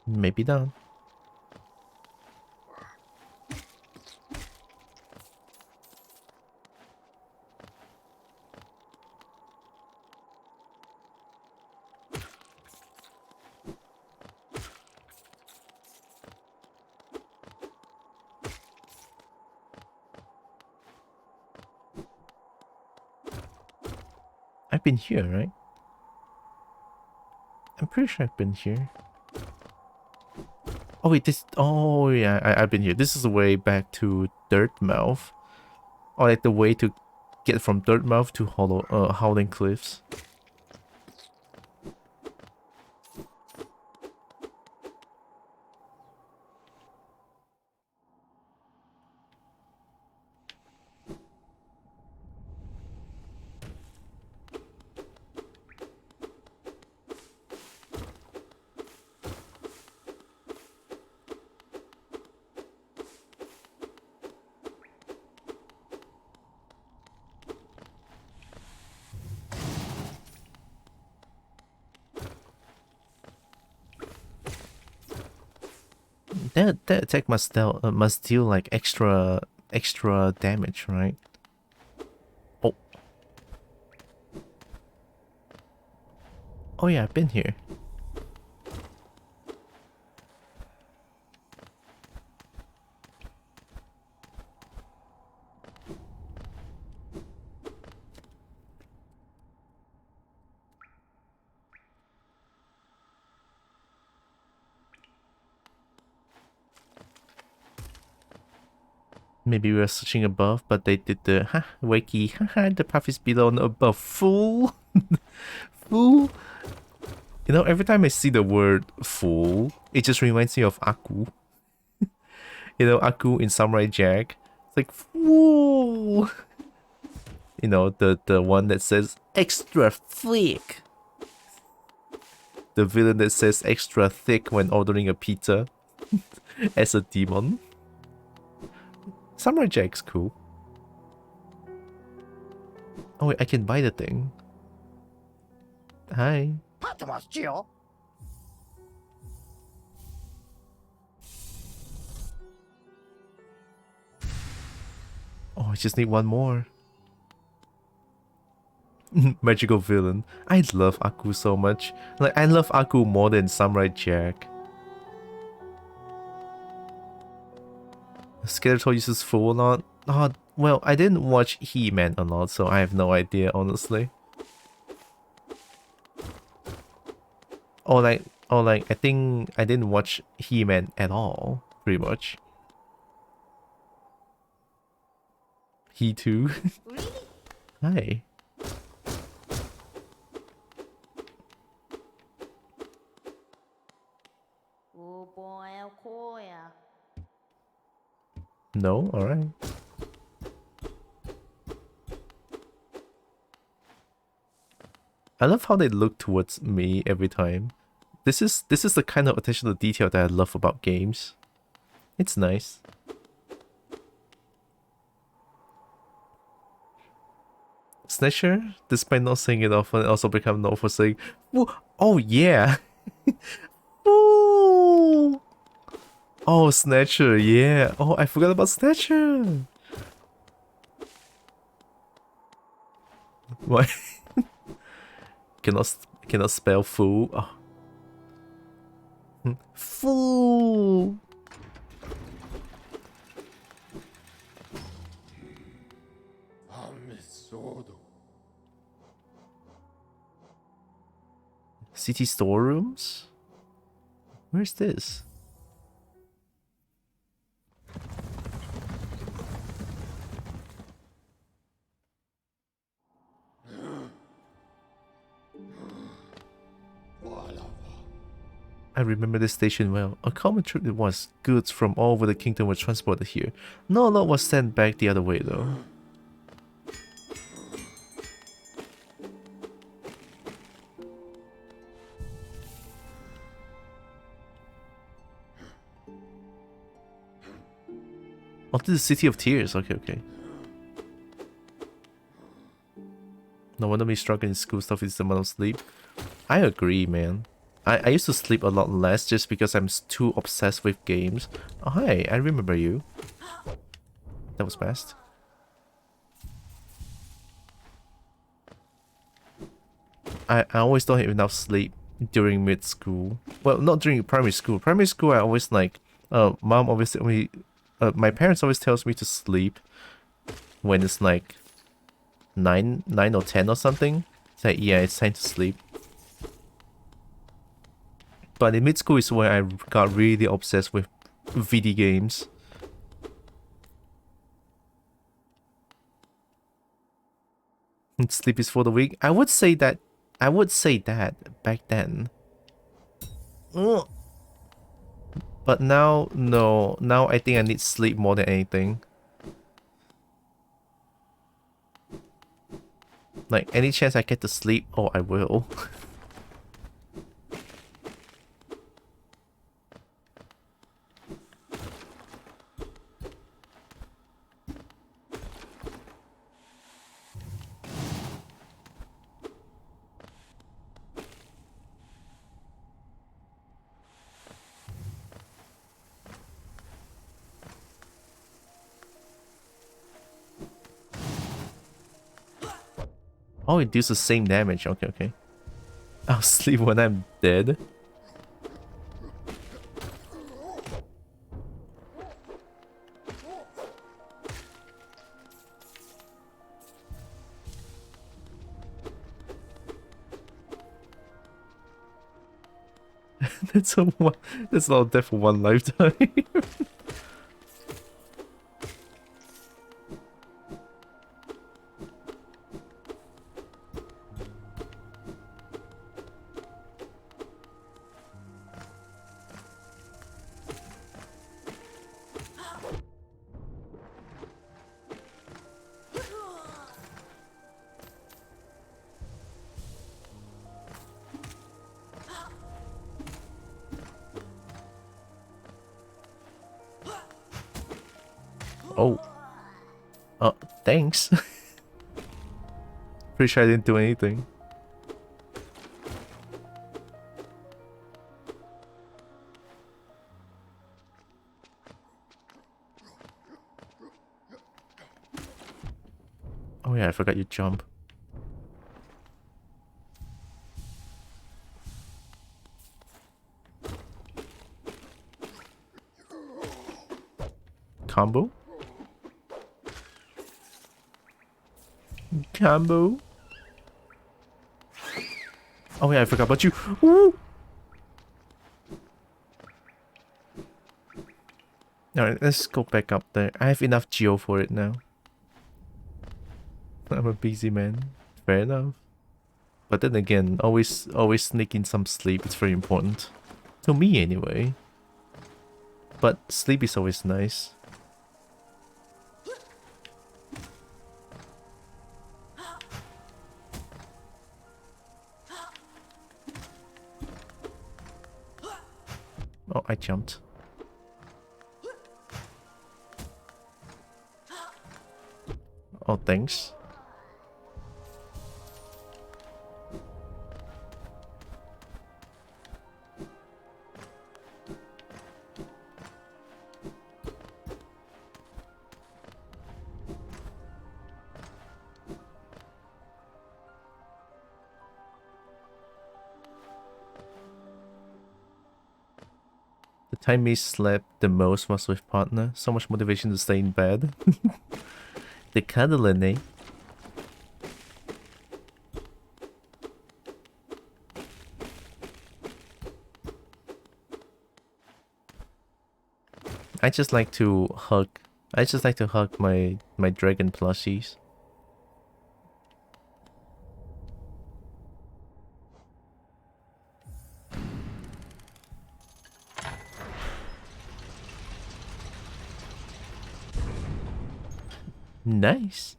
Maybe not. I've been here, right? I'm pretty sure I've been here. Oh wait, this... Oh yeah, I've been here. This is the way back to Dirtmouth. Or like the way to get from Dirtmouth to Howling Cliffs. That attack must deal like extra damage, right? Oh. Oh yeah, I've been here. Maybe we were searching above, but they did the wakey, the path is below, not above. Fool! Fool! You know, every time I see the word fool, it just reminds me of Aku. You know, Aku in Samurai Jack. It's like, fool! You know, the one that says extra thick. The villain that says extra thick when ordering a pizza as a demon. Samurai Jack's cool. Oh wait, I can buy the thing. Hi. Oh, I just need one more. Magical villain. I love Aku so much. Like, I love Aku more than Samurai Jack. Skeletor uses Fool a lot. Oh, well, I didn't watch He-Man a lot, so I have no idea, honestly. Or like, I think I didn't watch He-Man at all, pretty much. He too. Hi. No? Alright. I love how they look towards me every time. This is the kind of attention to detail that I love about games. It's nice. Snatcher, despite not saying it often, also become known for saying, "Oh yeah, ooh." Oh, Snatcher, yeah. Oh, I forgot about Snatcher. What? cannot spell fool. Oh. Fool. City storerooms? Where's this? I remember this station well. A common trip it was. Goods from all over the kingdom were transported here. Not a lot was sent back the other way though. Oh, this is City of Tears. Okay, okay. No wonder me struggling in school stuff is the amount of sleep. I agree, man. I used to sleep a lot less just because I'm too obsessed with games. Oh, hi, I remember you. That was fast. I always don't have enough sleep during mid-school. Well, not during primary school. Primary school, I always like... Mom always tell me... my parents always tells me to sleep when it's like 9 or 10 or something. It's like, yeah, it's time to sleep. But in mid-school is where I got really obsessed with video games. And sleep is for the weak. I would say that back then. Ugh. But now, no. Now I think I need sleep more than anything. Like, any chance I get to sleep, oh, I will. Oh, it deals the same damage. Okay, okay. I'll sleep when I'm dead. That's a lot of death for one lifetime. Oh. Thanks. Pretty sure I didn't do anything. Oh yeah, I forgot you jump. Combo? Combo? Oh yeah, I forgot about you. Woo! Alright, let's go back up there. I have enough geo for it now. I'm a busy man. Fair enough. But then again, always sneak in some sleep. It's very important. To me anyway. But sleep is always nice. Oh, I jumped. Oh, thanks. The time me slept the most was with partner. So much motivation to stay in bed. The cuddling, eh? I just like to hug. I just like to hug my dragon plushies. Nice.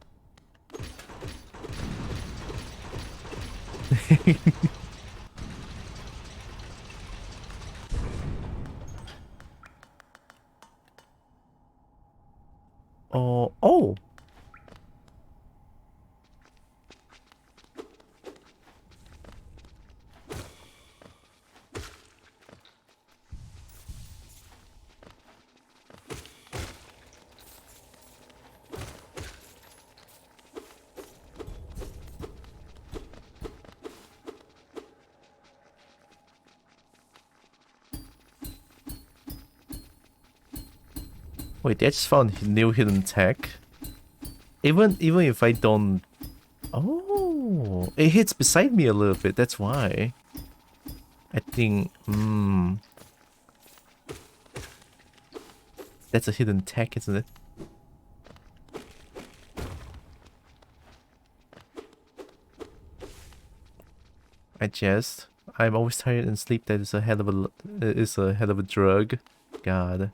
Oh. Wait, I just found new hidden tech. Even if I don't... Oh, it hits beside me a little bit, that's why. I think... That's a hidden tech, isn't it? I'm always tired and sleep that is a hell of a drug. God.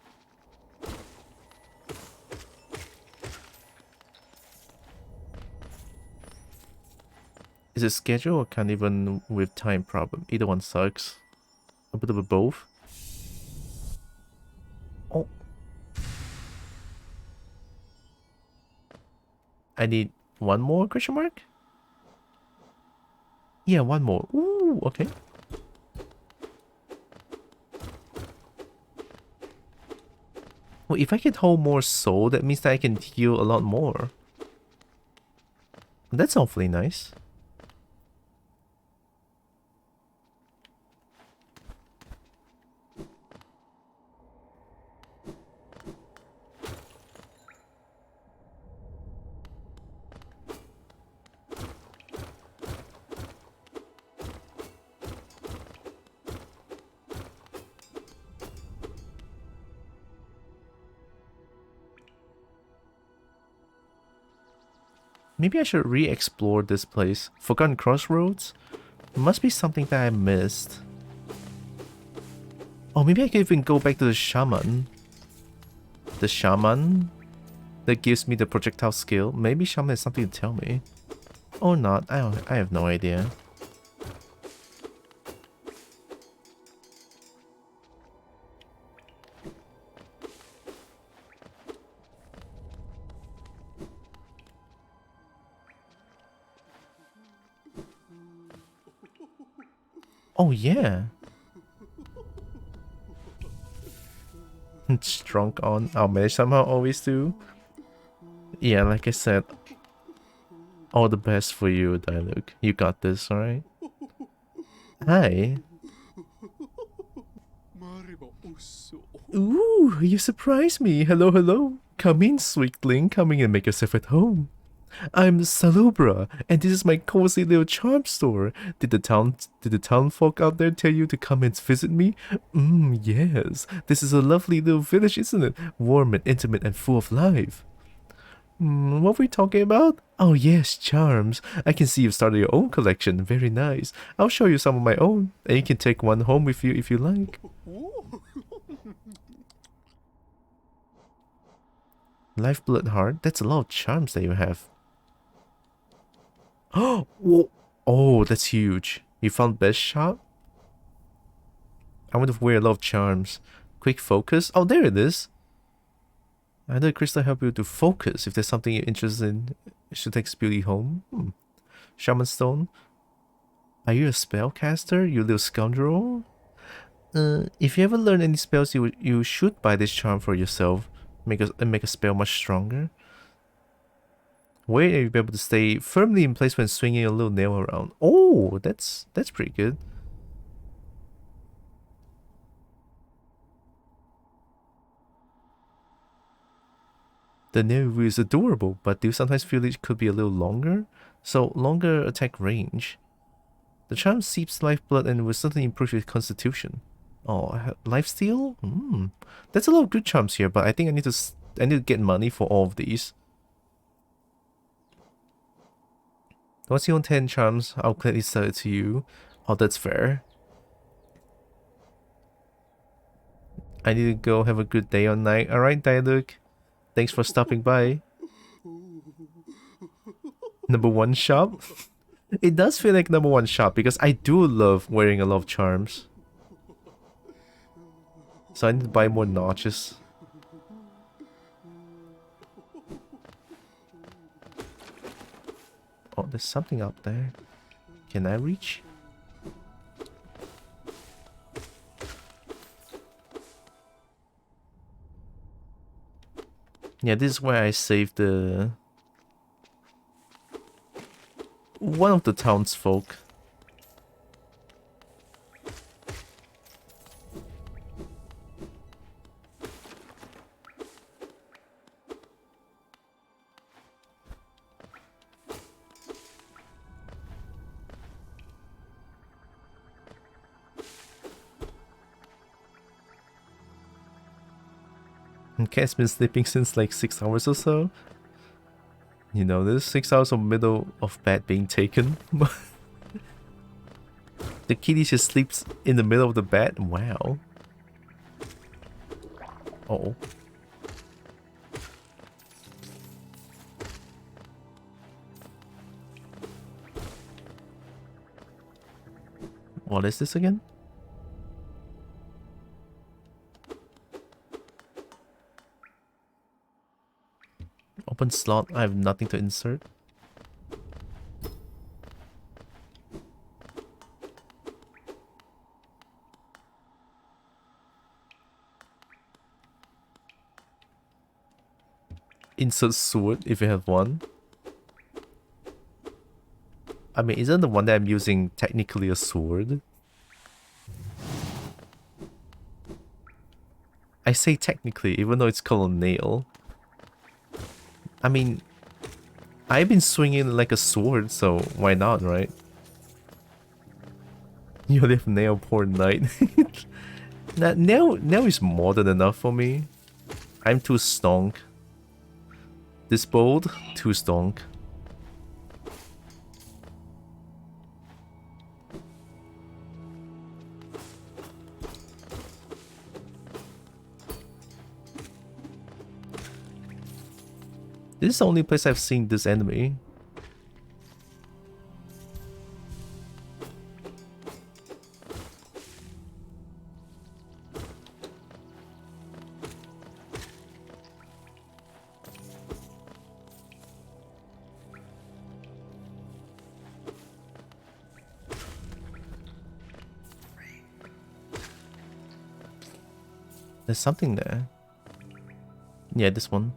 Is it schedule or can't even with time problem? Either one sucks. A bit of a both. Oh. I need one more question mark? Yeah, one more. Ooh, okay. Well, if I can hold more soul, that means that I can heal a lot more. That's awfully nice. Maybe I should re-explore this place. Forgotten Crossroads? Must be something that I missed. Oh, maybe I can even go back to the shaman. The shaman that gives me the projectile skill. Maybe shaman has something to tell me. Or not. I have no idea. Oh yeah. Strong on our mage somehow always do. Yeah, like I said, all the best for you, Dialogue. You got this, alright? Hi. Ooh, you surprised me. Hello, hello. Come in, sweetling. Come in and make yourself at home. I'm Salubra, and this is my cozy little charm store. Did the town folk out there tell you to come and visit me? Yes. This is a lovely little village, isn't it? Warm and intimate and full of life. What were we talking about? Oh yes, charms. I can see you've started your own collection. Very nice. I'll show you some of my own, and you can take one home with you if you like. Lifeblood heart? That's a lot of charms that you have. Oh, that's huge. You found best shop? I wonder if wear a lot of charms. Quick focus? Oh, there it is. I know crystal help you to focus if there's something you're interested in. You should take beauty home. Shaman stone. Are you a spellcaster, you little scoundrel? If you ever learn any spells, you should buy this charm for yourself. Make a spell much stronger. Where are you able to stay firmly in place when swinging a little nail around? Oh, that's pretty good. The nail is adorable, but do you sometimes feel it could be a little longer? So, longer attack range. The charm seeps lifeblood and will certainly improve your constitution. Oh, lifesteal? That's a lot of good charms here, but I think I need to get money for all of these. Once you own 10 charms, I'll gladly sell it to you. Oh, that's fair. I need to go have a good day or night. Alright, Dialog. Thanks for stopping by. Number 1 shop? It does feel like number 1 shop because I do love wearing a lot of charms. So I need to buy more notches. Oh, there's something up there. Can I reach? Yeah, this is where I saved the... one of the townsfolk. And Cat's been sleeping since like 6 hours or so. You know, there's 6 hours of middle of bed being taken. The kitty just sleeps in the middle of the bed? Wow. Uh-oh. What is this again? Open slot. I have nothing to insert. Insert sword if you have one. I mean, isn't the one that I'm using technically a sword? I say technically, even though it's called a nail. I mean, I've been swinging like a sword, so why not, right? You live nail porn night. Nail is more than enough for me. I'm too stonk. This bold, too stonk. This is the only place I've seen this enemy. There's something there. Yeah, this one.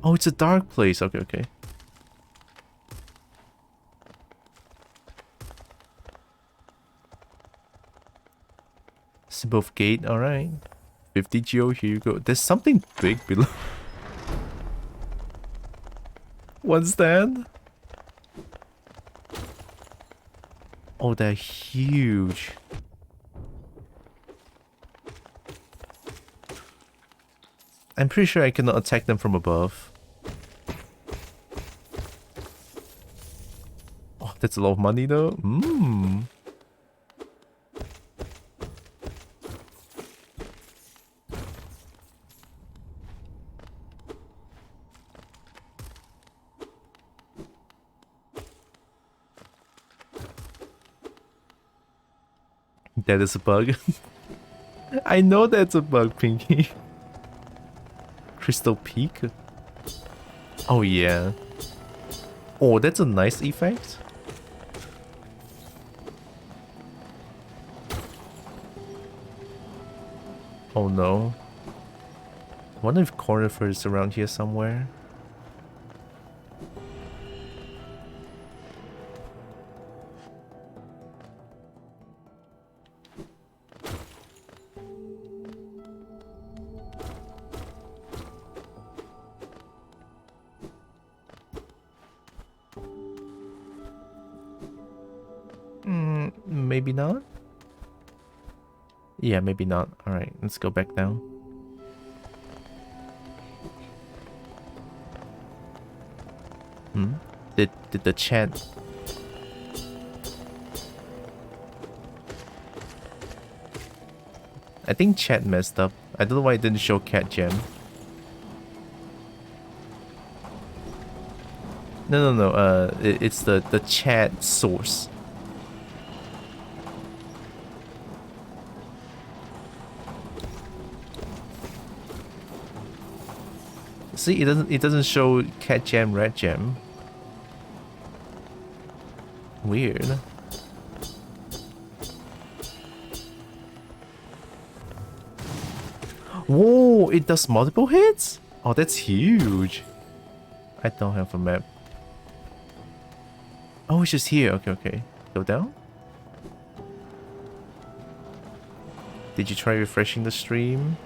Oh, it's a dark place. Okay, okay. Symbol of gate. Alright. 50 geo, here you go. There's something big below. What's that? Oh, they're huge. I'm pretty sure I cannot attack them from above. Oh, that's a lot of money though. That is a bug. I know that's a bug, Pinky. Crystal Peak? Oh yeah. Oh, that's a nice effect. Oh no. I wonder if Conifer is around here somewhere. Maybe not. Yeah, maybe not. Alright, let's go back down. Hmm? Did the chat... I think chat messed up. I don't know why it didn't show cat gem. No. It's the chat source. See, it doesn't show cat gem, red gem. Weird. Whoa, it does multiple hits? Oh, that's huge. I don't have a map. Oh, it's just here. Okay. Go down. Did you try refreshing the stream?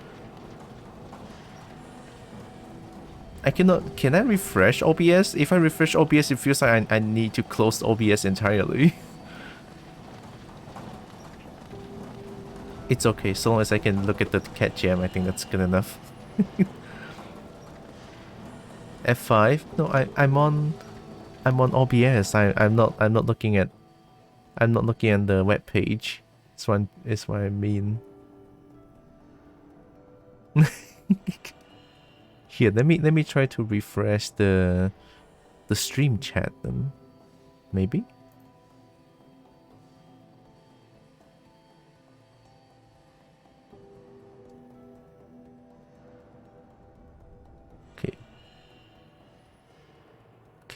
I cannot... Can I refresh OBS? If I refresh OBS, it feels like I need to close OBS entirely. It's okay, so long as I can look at the cat gem, I think that's good enough. F5? No, I'm on OBS. I'm not looking at the web page. That's what I mean. Here, let me try to refresh the stream chat then. Maybe? Okay,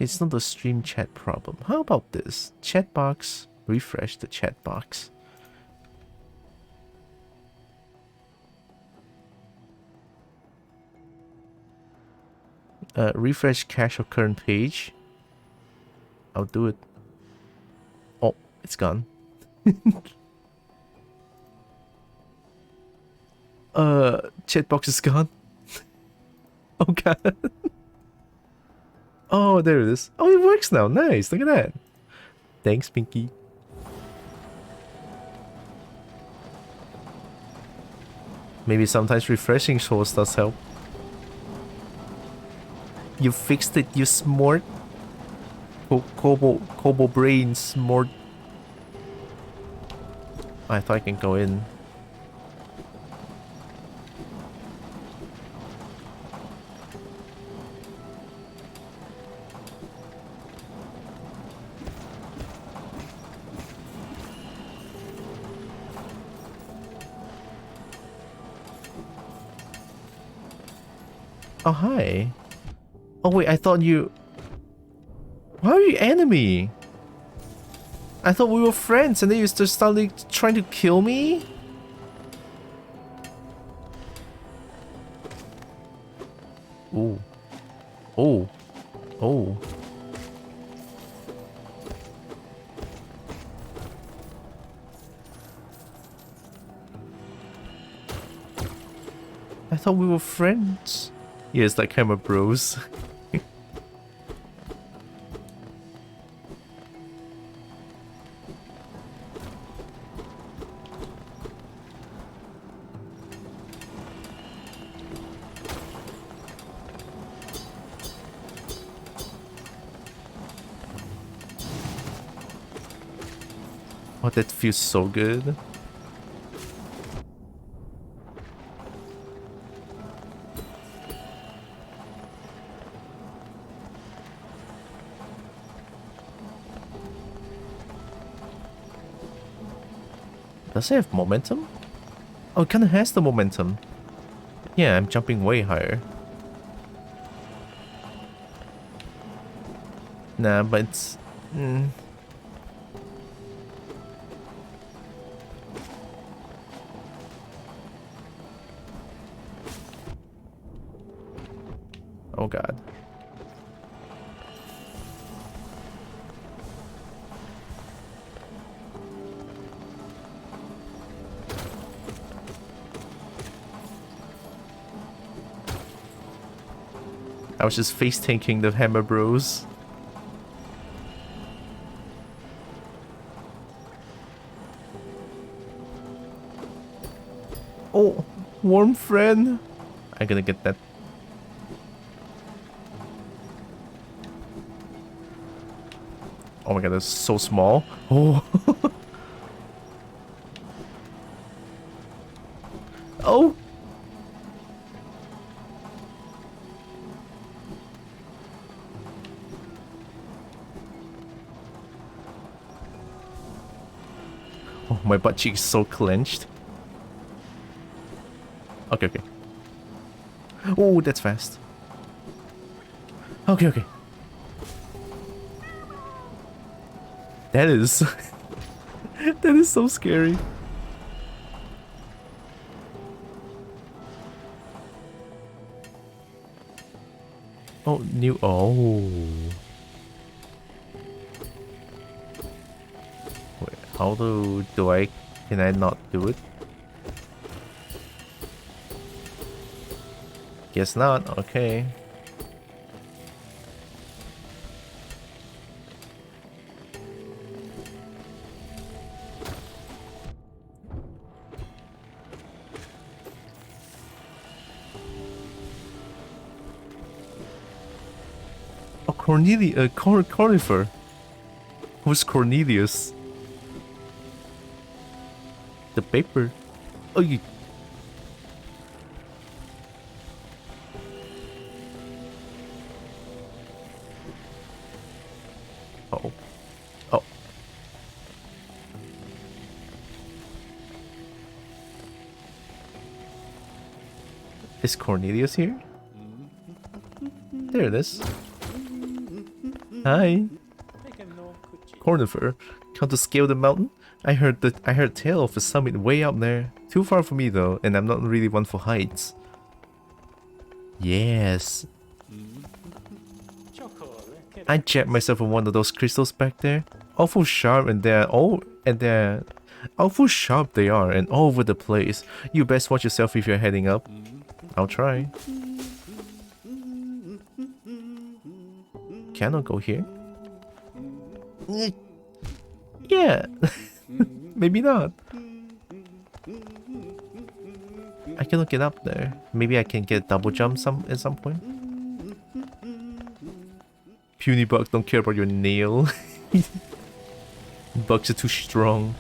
it's not the stream chat problem. How about this? Chat box, refresh the chat box. Refresh cache or current page. I'll do it. Oh, it's gone. Chat box is gone. Oh god. Oh, there it is. Oh, it works now. Nice. Look at that. Thanks, Pinky. Maybe sometimes refreshing source does help. You fixed it, you smart. Kobo brain smart. I thought I can go in. Oh, hi. Oh, wait, I thought you... Why are you enemy? I thought we were friends and then you just started trying to kill me? Ooh. Oh. Oh. I thought we were friends. Yes, like hammer bros. Oh, that feels so good. Does it have momentum? Oh, it kind of has the momentum. Yeah, I'm jumping way higher. Nah, but it's... Oh god. I was just face tanking the hammer bros. Oh, warm friend. I'm gonna get that. Oh my god, that's so small. Oh. Oh. Oh, my butt cheek is so clenched. Okay, okay. Oh, that's fast. Okay, okay. That is... that is so scary. Oh, new... Oh. Wait, how do I... Can I not do it? Guess not. Okay. Oh, Cornelia... Cornifer. Who's Cornelius? The paper. Oh, you... Oh. Oh. Is Cornelius here? There it is. Hi. Cornifer. Come to scale the mountain? I heard tale of a summit way up there. Too far for me though, and I'm not really one for heights. Yes. I jabbed myself on one of those crystals back there. Awful sharp and they're awful sharp they are and all over the place. You best watch yourself if you're heading up. I'll try. Can I go here? Yeah. Maybe not. I cannot get up there. Maybe I can get double jump at some point. Puny bugs don't care about your nail. Bugs are too strong.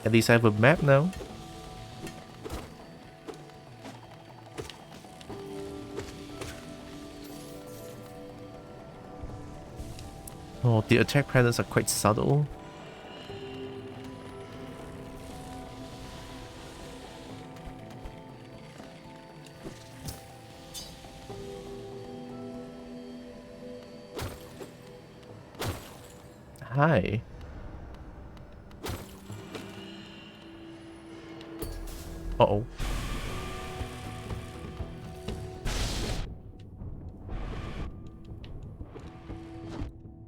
At least I have a map now. Oh, the attack patterns are quite subtle. Hi. Uh-oh.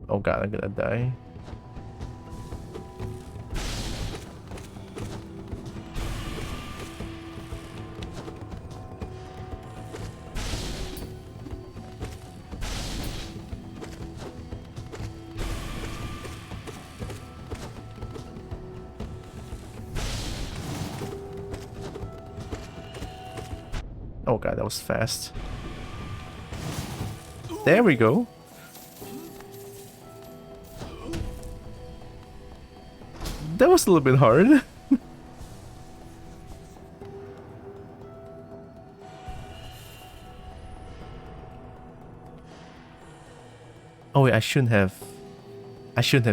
Oh god, I'm gonna die. Oh god, that was fast. There we go. That was a little bit hard. Oh wait, I shouldn't have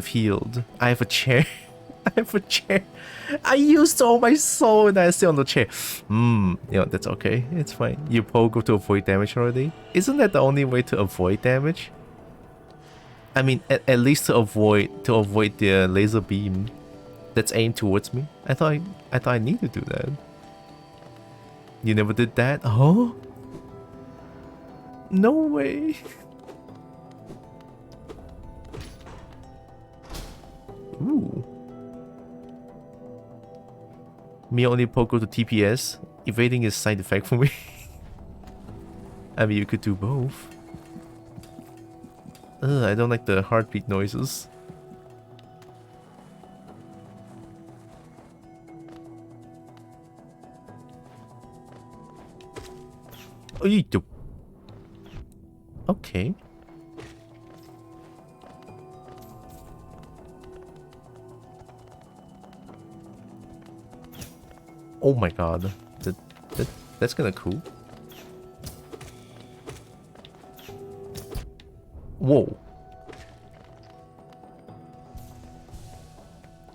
healed. I have a chair. I have a chair. I used all my soul and I still on the chair. Yeah, that's okay. It's fine. You pogo to avoid damage already? Isn't that the only way to avoid damage? I mean, at least to avoid the laser beam that's aimed towards me. I thought I need to do that. You never did that? Oh? No way. Ooh. Me only pogo to TPS. Evading is side effect for me. I mean, you could do both. Ugh, I don't like the heartbeat noises. Oh, you do. Okay. Oh my god. That's kinda cool. Whoa.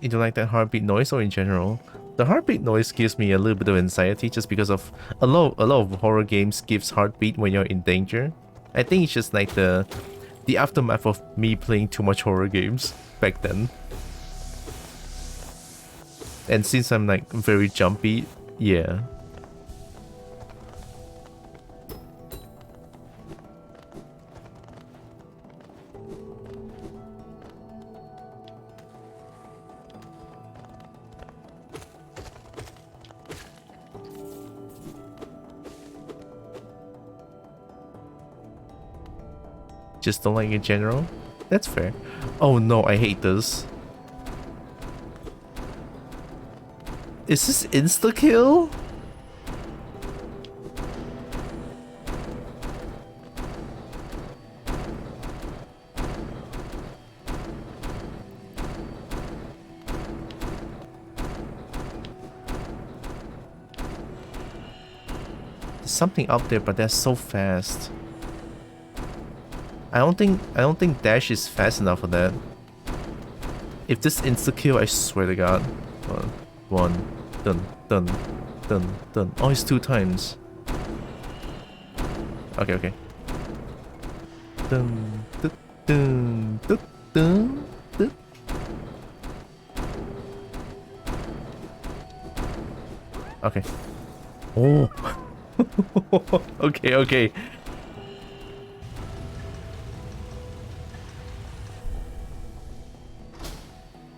You don't like that heartbeat noise or in general? The heartbeat noise gives me a little bit of anxiety just because of a lot of horror games gives heartbeat when you're in danger. I think it's just like the aftermath of me playing too much horror games back then. And since I'm like very jumpy, yeah. Just don't like in general? That's fair. Oh no, I hate this. Is this insta-kill? There's something up there, but they're so fast. I don't think dash is fast enough for that. If this insta-kill, I swear to god. One, done, done, done, done. Oh, it's 2 times. Okay, okay. Dun, dun, dun, dun, dun, dun. Okay. Oh. Okay, okay.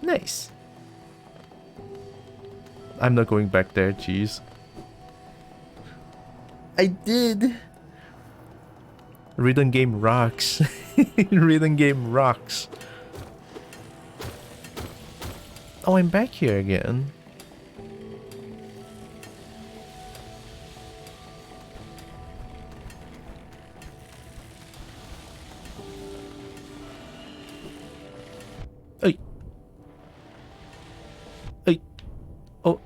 Nice. I'm not going back there, jeez. I did. Rhythm game rocks. Rhythm game rocks. Oh, I'm back here again. Hey. Hey. Oh.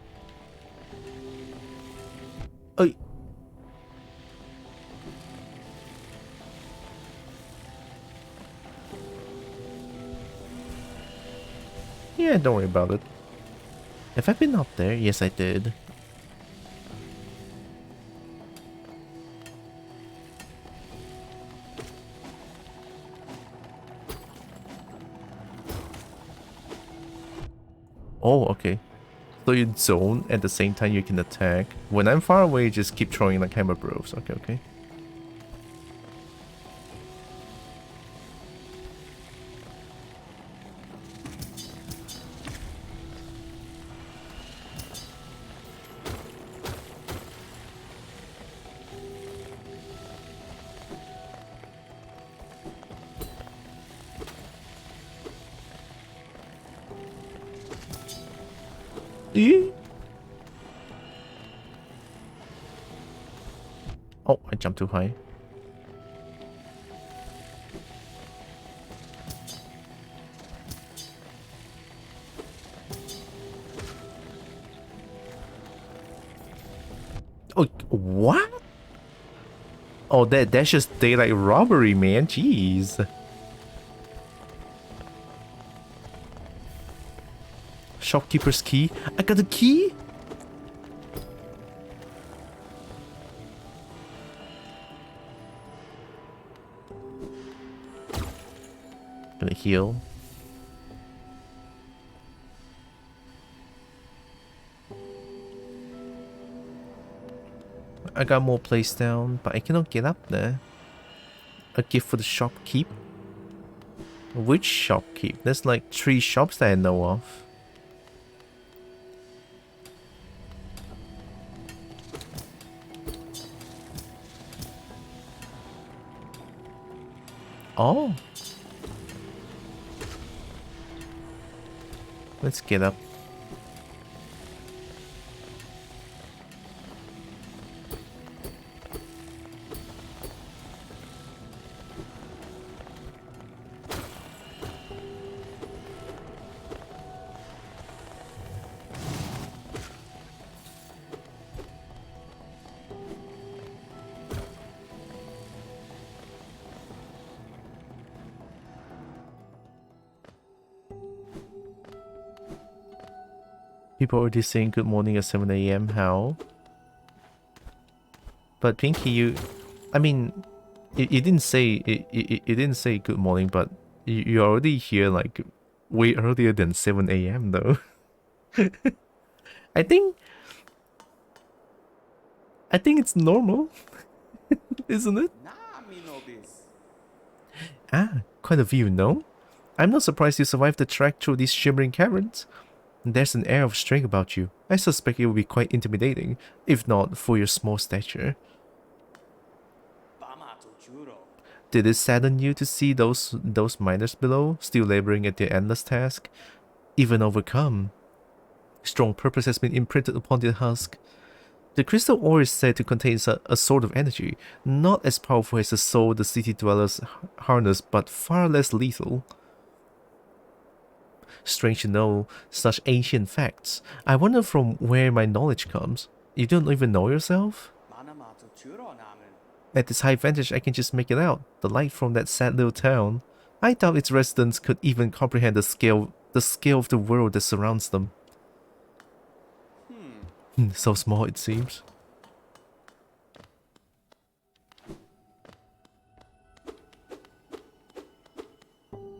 Hey. Yeah, don't worry about it. Have I been up there? Yes, I did. Oh, okay. So you zone at the same time you can attack. When I'm far away, just keep throwing like hammer bros. Okay, okay. Oh, I jumped too high. Oh, what? Oh, that's just daylight robbery, man. Jeez. Shopkeeper's key. I got a key? Gonna heal. I got more place down, but I cannot get up there. A gift for the shopkeep? Which shopkeep? There's like 3 shops that I know of. Oh. Let's get up. People already saying good morning at 7 a.m. How? But Pinky, I mean, you didn't say you didn't say good morning, but you're already here like way earlier than 7 a.m. though. I think it's normal, isn't it? Ah, quite a view, no? I'm not surprised you survived the trek through these shimmering caverns. There's an air of strength about you. I suspect it will be quite intimidating, if not for your small stature. Did it sadden you to see those miners below, still laboring at their endless task? Even overcome. Strong purpose has been imprinted upon their husk. The crystal ore is said to contain a sort of energy, not as powerful as the soul the city dwellers harness, but far less lethal. Strange to know such ancient facts. I wonder from where my knowledge comes. You don't even know yourself? At this high vantage, I can just make it out. The light from that sad little town. I doubt its residents could even comprehend the scale of the world that surrounds them. So small it seems.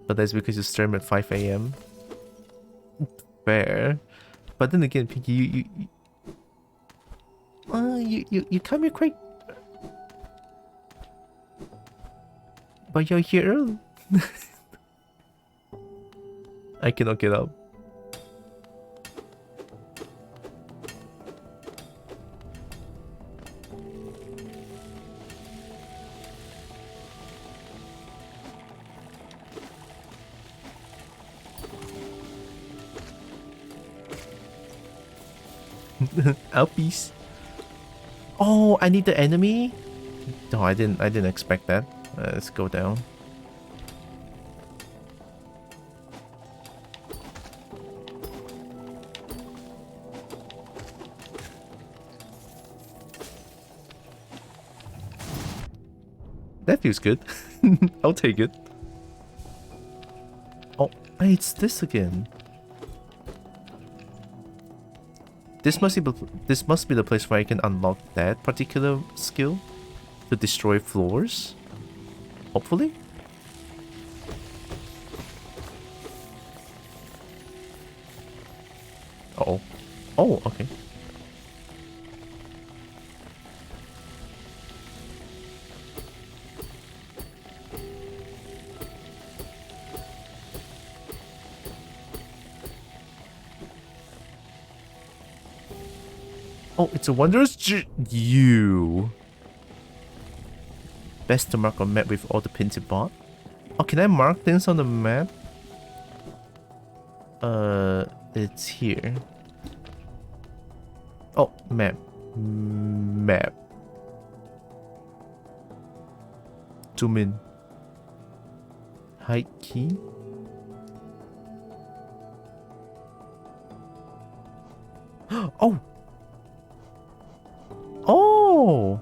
But that's because you stream at 5 a.m. Fair. But then again, Pinky, you come here quite... But you're here early. I cannot get up. Alpies. Oh, I need the enemy? No, I didn't expect that. Let's go down. That feels good. I'll take it. Oh, it's this again. This must be the place where I can unlock that particular skill to destroy floors. Hopefully. Uh-oh. Oh, okay. Oh, it's a wondrous you. Best to mark on map with all the pins you bought. Oh, can I mark things on the map? It's here. Oh, map. Map. Zoom in. Hide key. Oh! Oh!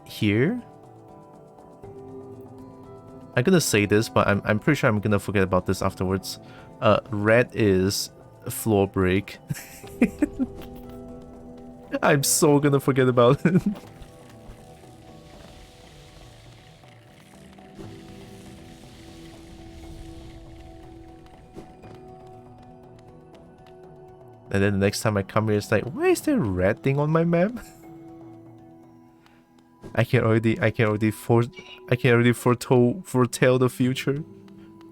Here? I'm gonna say this, but I'm pretty sure I'm gonna forget about this afterwards. Red is floor break. I'm so gonna forget about it. And then the next time I come here, it's like, why is there a red thing on my map? I can already foretell the future.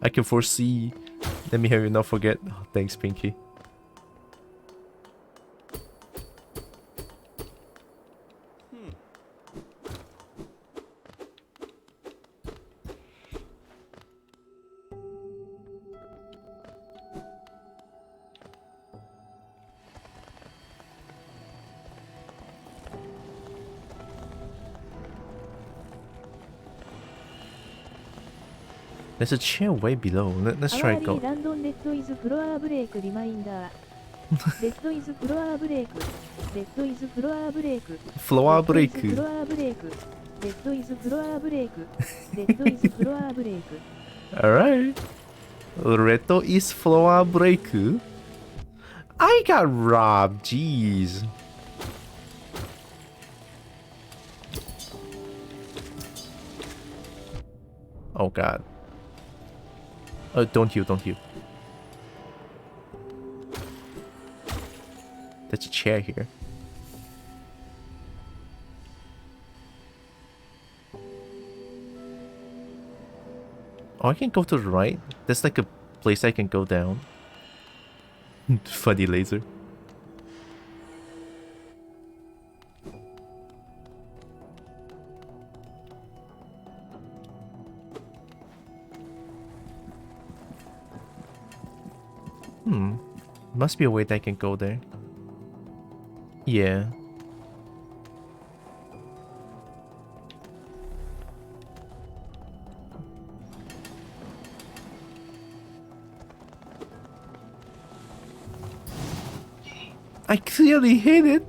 I can foresee. Let me have you not forget. Oh, thanks, Pinky. There's a chair way below. Let's try go. Floor break. Alright. Reto is floor break. I got robbed, jeez. Oh god. Don't heal, don't heal. There's a chair here. Oh, I can go to the right? There's like a place I can go down. Funny laser. Must be a way that I can go there. Yeah. I clearly hit it.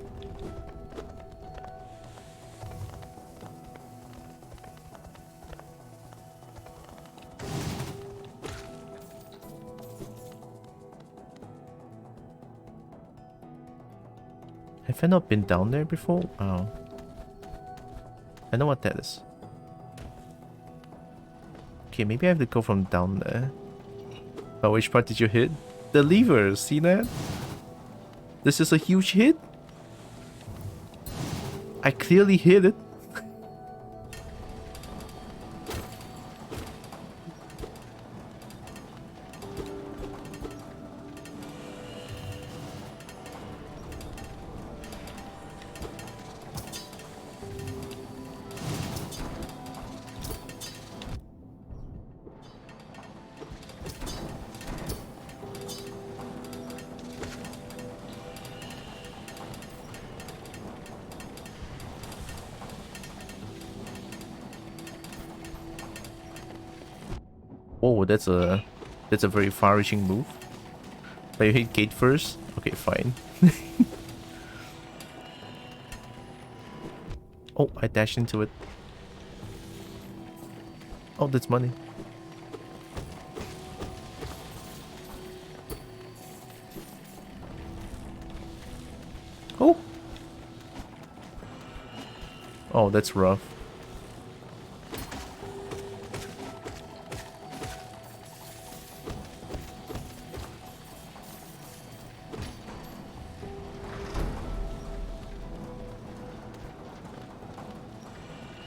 Have I not been down there before? Oh. I know what that is. Okay, maybe I have to go from down there. Oh, which part did you hit? The lever, see that? This is a huge hit. I clearly hit it. Oh, that's a very far-reaching move. But you hit gate first? Okay, fine. Oh, I dashed into it. Oh, that's money. Oh! Oh, that's rough.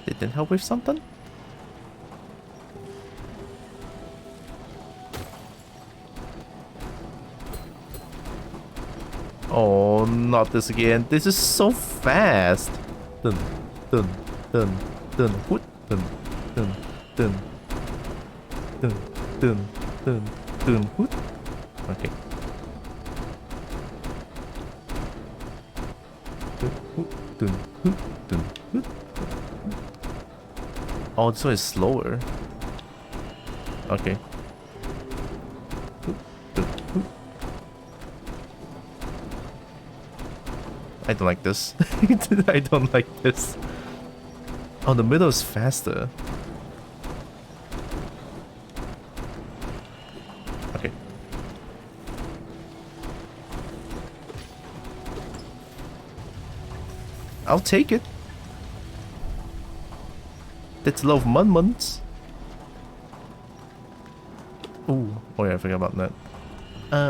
Did that help with something? Oh, not this again. This is so fast. Dun, dun, dun, dun, whoop, dun, dun, dun, dun, dun, dun, dun, whoop. Okay. Dun, whoop, dun, whoop, dun, whoop. Oh, this one is slower. Okay. I don't like this. I don't like this. Oh, the middle is faster. Okay. I'll take it. That's a lot of months. Ooh. Oh yeah, I forgot about that.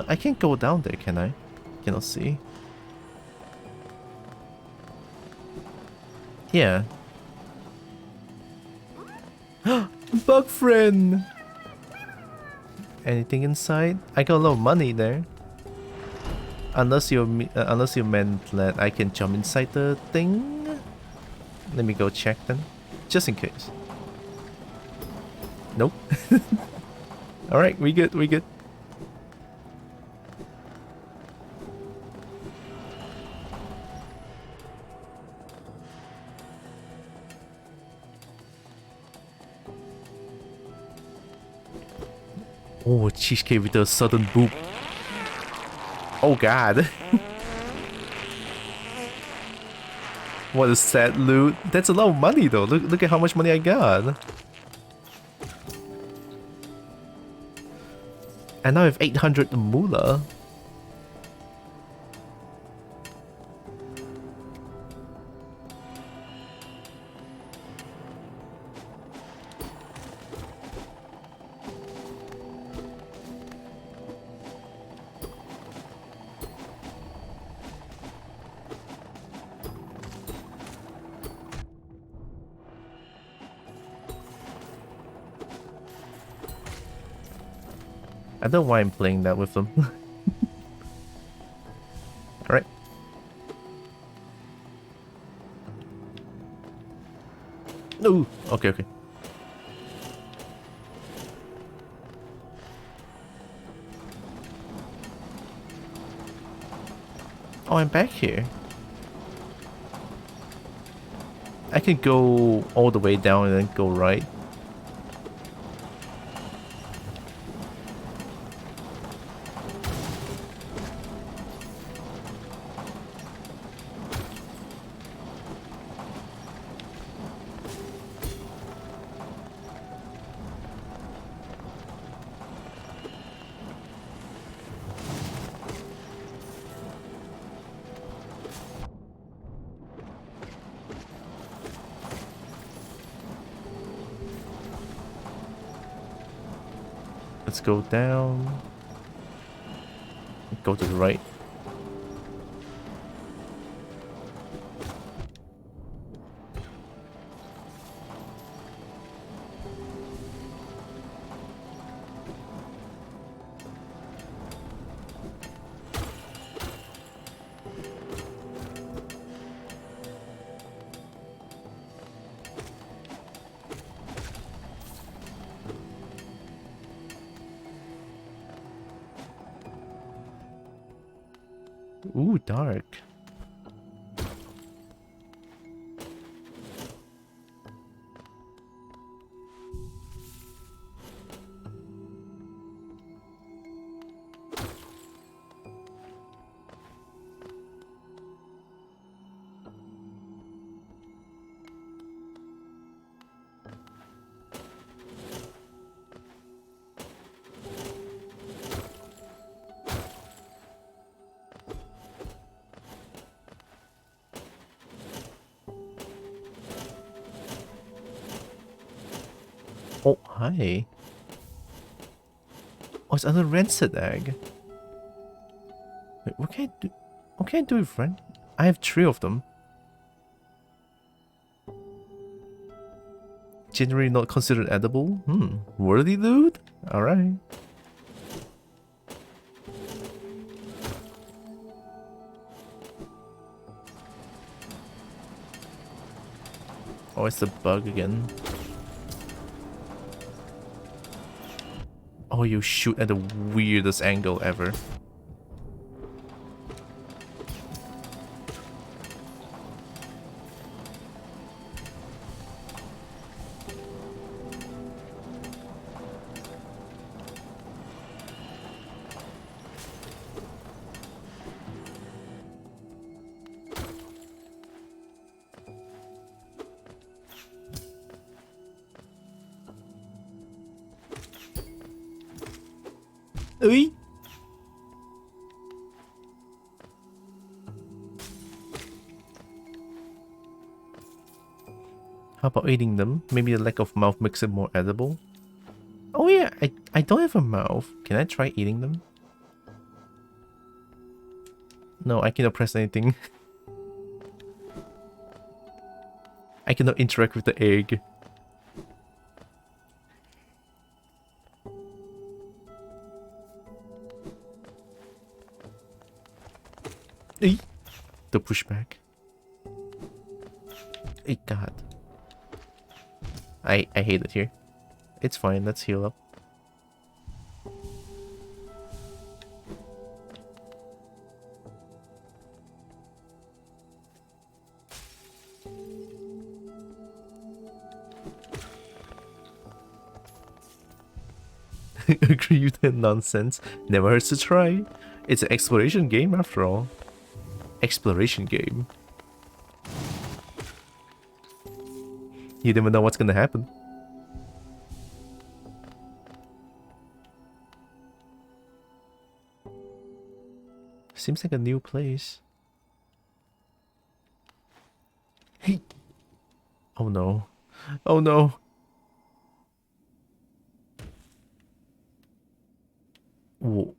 I can't go down there, can I? Cannot see. Yeah. Bug friend! Anything inside? I got a lot of money there. Unless you meant that I can jump inside the thing. Let me go check then. Just in case. Nope. Alright, we good, we good. Oh, cheesecake with a sudden boop. Oh god. What a sad loot. That's a lot of money though. Look at how much money I got. And now I have 800 moolah. I don't know why I'm playing that with them. Alright. No! Okay, okay. Oh, I'm back here. I can go all the way down and then go right. Let's go down. Go to the right. Ooh, dark. Oh, hi. Oh, it's another rancid egg. Wait, what can I do? What can I do with friend? I have 3 of them. Generally not considered edible? Worthy dude? Alright. Oh, it's the bug again. Oh, you shoot at the weirdest angle ever. Oi! How about eating them? Maybe the lack of mouth makes it more edible? Oh yeah, I don't have a mouth. Can I try eating them? No, I cannot press anything. I cannot interact with the egg. Eey! The pushback. Hey, God. I hate it here. It's fine, let's heal up. Agree with that nonsense. Never hurts to try. It's an exploration game after all. Exploration game. You never know what's gonna happen. Seems like a new place. Hey! Oh no. Oh no! Whoa.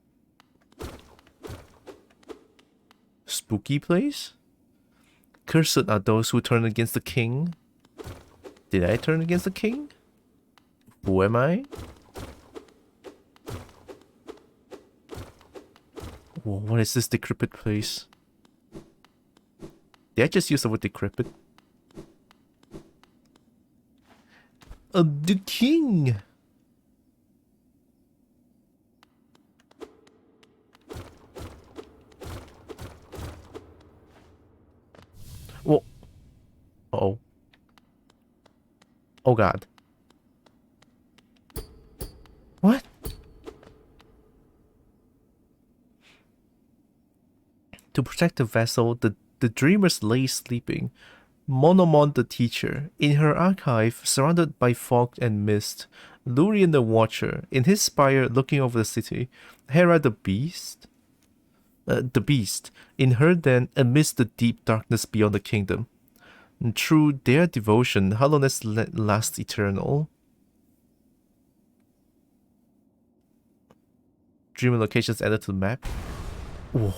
Spooky place? Cursed are those who turn against the king. Did I turn against the king? Who am I? Whoa, what is this decrepit place? Did I just use the word decrepit? The king! Whoa. Uh-oh. Oh god. What? To protect the vessel, the dreamers lay sleeping. Monomon the teacher, in her archive, surrounded by fog and mist. Lurian the watcher, in his spire looking over the city. Hera the beast, in her den amidst the deep darkness beyond the kingdom. And through their devotion, hollowness lasts eternal. Dreamer locations added to the map. Whoa.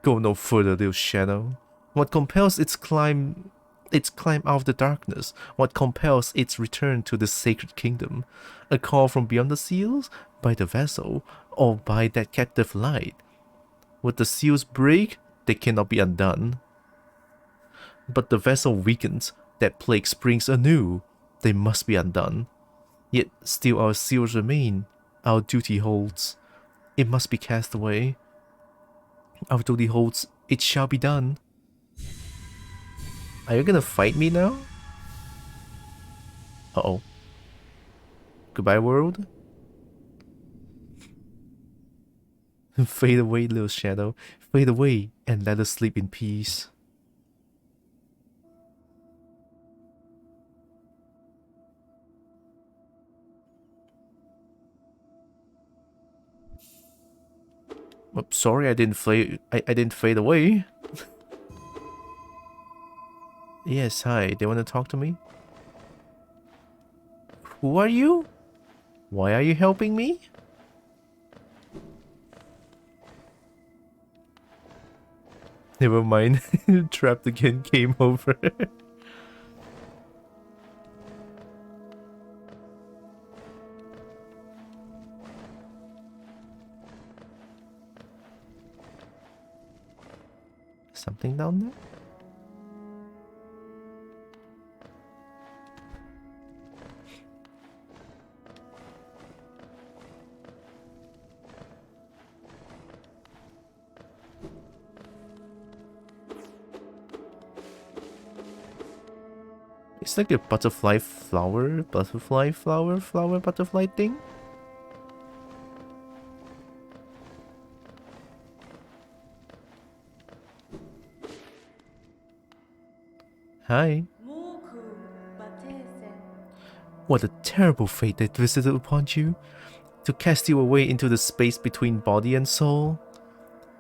Go no further, little shadow. What compels its climb out of the darkness? What compels its return to the sacred kingdom? A call from beyond the seals? By the vessel? Or by that captive light? Would the seals break? They cannot be undone. But the vessel weakens. That plague springs anew. They must be undone. Yet still our seals remain. Our duty holds. It must be cast away. Our duty holds. It shall be done. Are you gonna fight me now? Uh-oh. Goodbye, world. Fade away, little shadow. Fade away and let us sleep in peace. Oh, sorry, I didn't fade away. Yes, hi. They want to talk to me? Who are you? Why are you helping me? Never mind. Trapped again, game over. Something down there? It's like a butterfly flower, butterfly thing. Hi. What a terrible fate that visited upon you, to cast you away into the space between body and soul.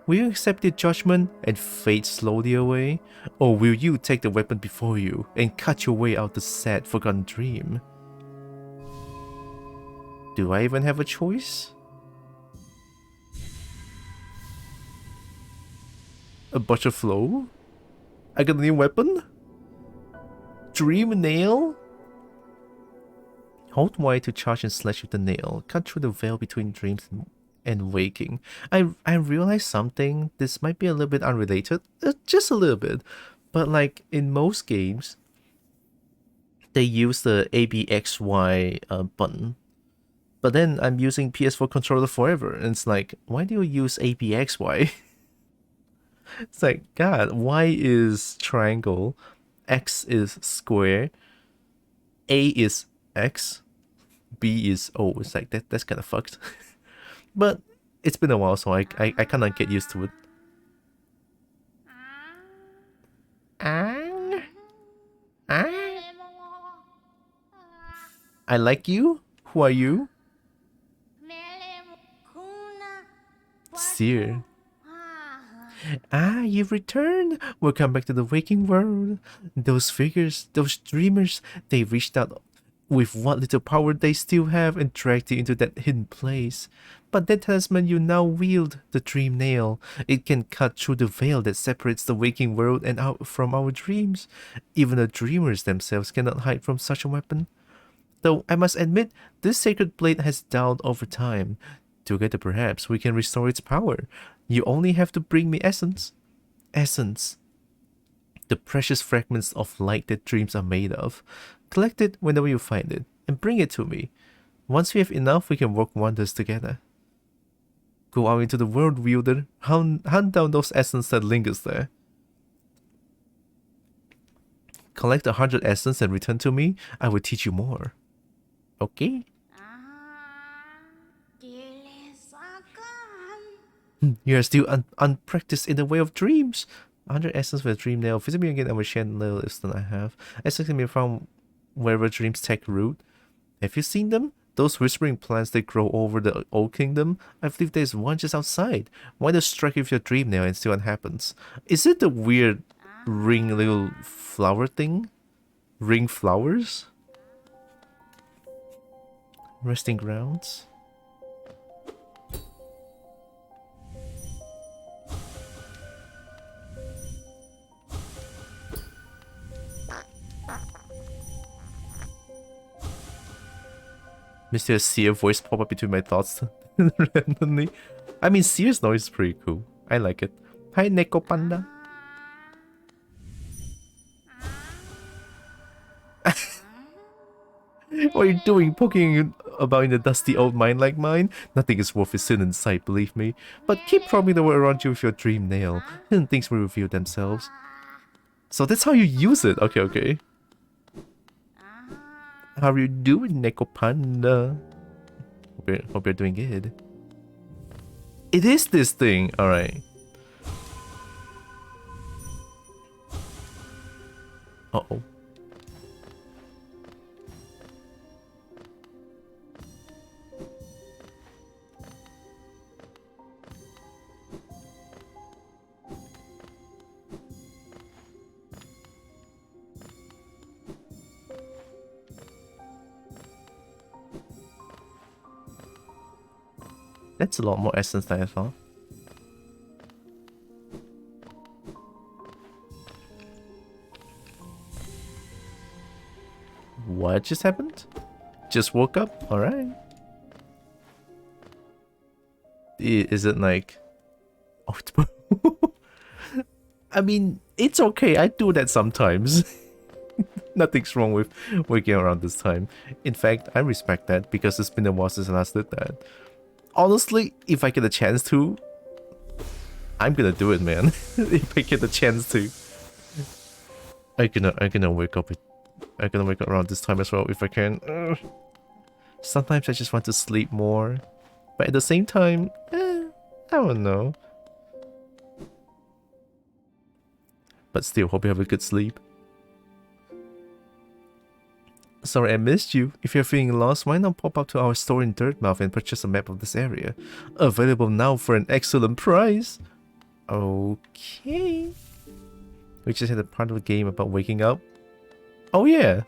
Will you accept your judgment and fade slowly away? Or will you take the weapon before you and cut your way out the sad, forgotten dream? Do I even have a choice? A butterfly? I got a new weapon? Dream nail? Hold Y to charge and slash with the nail. Cut through the veil between dreams and waking. I realized something. This might be a little bit unrelated, just a little bit, but like in most games, they use the ABXY button. But then I'm using PS4 controller forever, and it's like, why do you use ABXY? It's like, God, Y is triangle, X is square, A is X, B is O. It's like that's kind of fucked. But it's been a while, so I kind of get used to it. I like you? Who are you? Seer. Ah, you've returned! Welcome back to the waking world. Those figures, those dreamers, they reached out with what little power they still have and dragged you into that hidden place. But that talisman you now wield, the Dream Nail, it can cut through the veil that separates the waking world and out from our dreams. Even the dreamers themselves cannot hide from such a weapon. Though I must admit, this sacred blade has dulled over time. Together perhaps we can restore its power. You only have to bring me essence. Essence. The precious fragments of light that dreams are made of. Collect it whenever you find it, and bring it to me. Once we have enough, we can work wonders together. Go out into the world, wielder. Hunt down those essence that lingers there. Collect 100 essence and return to me. I will teach you more. Okay? You are still unpracticed in the way of dreams. 100 essence for a dream nail. Visit me again and will share the little instant I have. Essence can be found wherever dreams take root. Have you seen them? Those whispering plants that grow over the old kingdom? I believe there's one just outside. Why not strike with your dream nail and see what happens? Is it the weird ring little flower thing? Ring flowers? Resting grounds? Mr. Seer voice pop up between my thoughts randomly. I mean, Seer's noise is pretty cool. I like it. Hi, Neko Panda. What are you doing? Poking about in the dusty old mine like mine? Nothing is worth its sin in sight, believe me. But keep probing the world around you with your dream nail. Hidden things will reveal themselves. So that's how you use it. Okay, okay. How are you doing, Neko Panda? Hope you're doing good. It is this thing. Alright. Uh-oh. That's a lot more essence than I thought. What just happened? Just woke up? Alright. Is it like... Oh, I mean, it's okay. I do that sometimes. Nothing's wrong with waking around this time. In fact, I respect that because it's been a while since I last did that. Honestly, if I get a chance to, I'm gonna do it, man. If I get the chance to, I'm gonna wake up around this time as well if I can. Sometimes I just want to sleep more, but at the same time, I don't know. But still, hope you have a good sleep. Sorry I missed you. If you're feeling lost, why not pop up to our store in Dirtmouth and purchase a map of this area? Available now for an excellent price. Okay. We just had a part of the game about waking up. Oh yeah.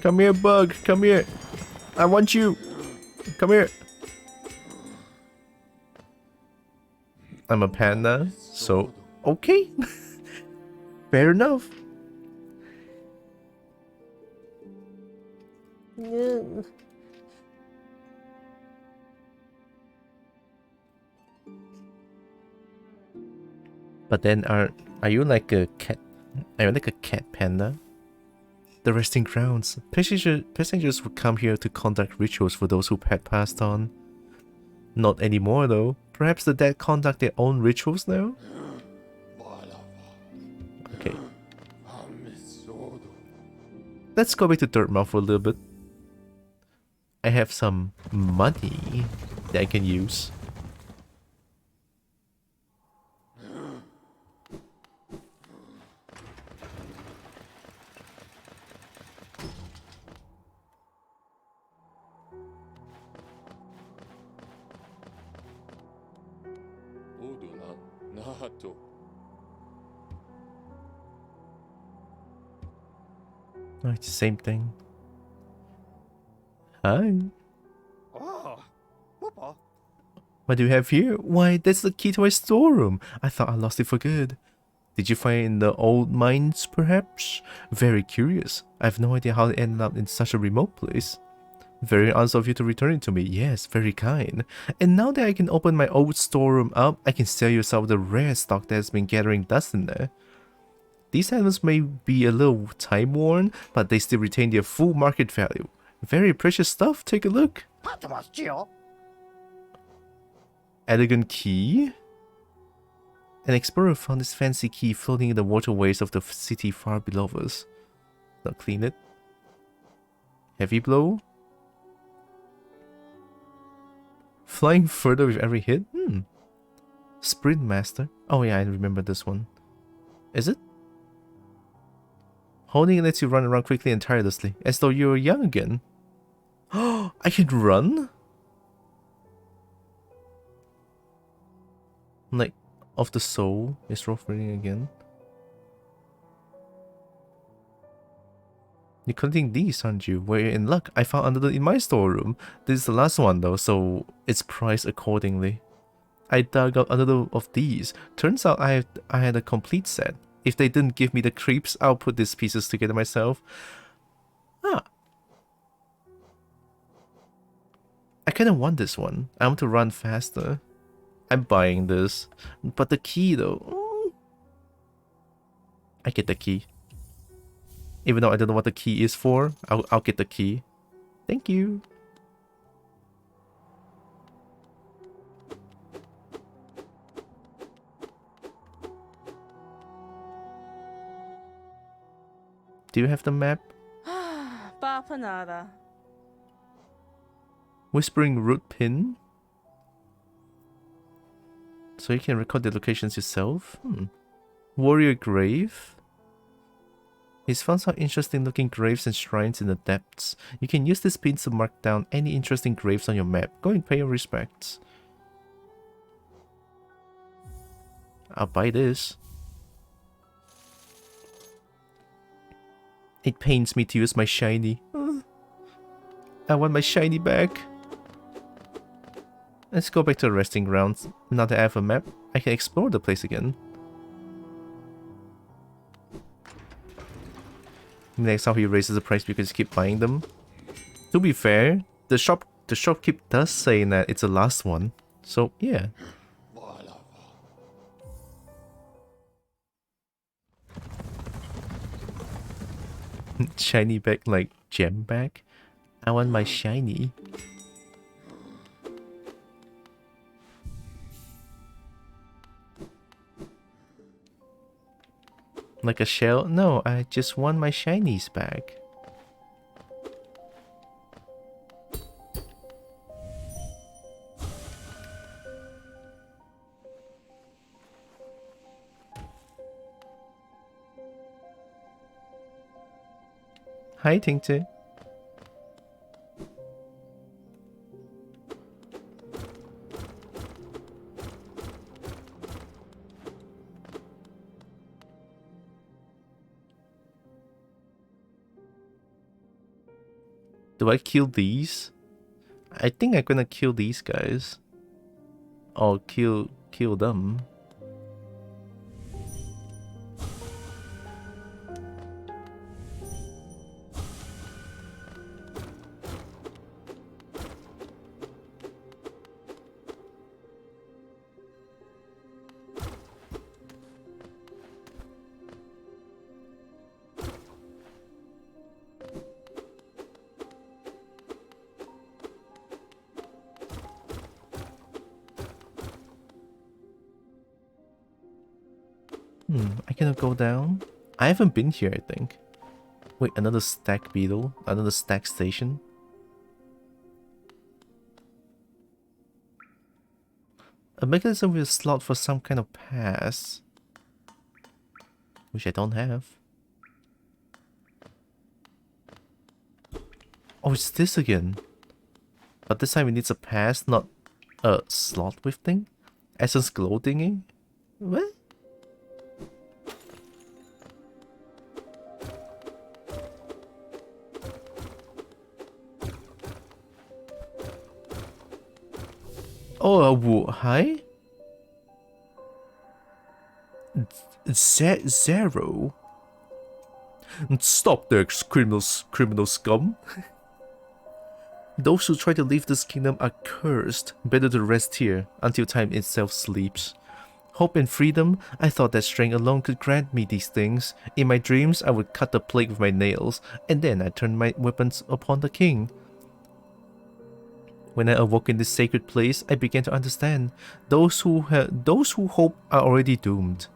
Come here, bug. Come here. I want you. Come here. I'm a panda, so okay. Fair enough. But then are you like a cat? Are you like a cat panda? The resting grounds. Passengers would come here to conduct rituals for those who had passed on. Not anymore though. Perhaps the dead conduct their own rituals now? Okay. Let's go back to Dirtmouth for a little bit. I have some money that I can use. 또. Oh, it's the same thing. Hi. 뭐 봐. What do you have here? Why, that's the key to my storeroom. I thought I lost it for good. Did you find it in the old mines, perhaps? Very curious. I have no idea how it ended up in such a remote place. Very honest of you to return it to me. Yes, very kind. And now that I can open my old storeroom up, I can sell you some of the rare stock that has been gathering dust in there. These items may be a little time-worn, but they still retain their full market value. Very precious stuff. Take a look. Elegant key. An explorer found this fancy key floating in the waterways of the city far below us. Now clean it. Heavy blow. Flying further with every hit? Sprint Master. Oh yeah, I remember this one. Is it? Holding it lets you run around quickly and tirelessly, as though you were young again. Oh, I can run? Like, of the soul is rough reading again. You're collecting these, aren't you? Well, you're in luck. I found another in my storeroom. This is the last one though, so it's priced accordingly. I dug out another of these. Turns out I had a complete set. If they didn't give me the creeps, I'll put these pieces together myself. Ah. I kinda want this one. I want to run faster. I'm buying this. But the key though... I get the key. Even though I don't know what the key is for, I'll get the key. Thank you. Do you have the map? Papa nada. Whispering Root Pin? So you can record the locations yourself? Warrior Grave? He's found some interesting looking graves and shrines in the depths. You can use this pin to mark down any interesting graves on your map. Go and pay your respects. I'll buy this. It pains me to use my shiny. I want my shiny back. Let's go back to the resting grounds. Now that I have a map, I can explore the place again. Next time he raises the price because you keep buying them. To be fair, the shopkeep does say that it's the last one. So yeah. Shiny back like gem back? I want my shiny. Like a shell? No, I just want my shinies back. Hi, Tinkter. Do I kill these? I think I'm gonna kill these guys. Or kill them. I cannot go down. I haven't been here, I think. Wait, another stack beetle? Another stack station? A mechanism with a slot for some kind of pass. Which I don't have. Oh, it's this again. But this time it needs a pass, not a slot with thing. Essence glow thingy? What? Oh, hi? Zero? Stop there, criminal scum. Those who try to leave this kingdom are cursed. Better to rest here until time itself sleeps. Hope and freedom? I thought that strength alone could grant me these things. In my dreams, I would cut the plague with my nails, and then I turned my weapons upon the king. When I awoke in this sacred place, I began to understand. Those who hope are already doomed.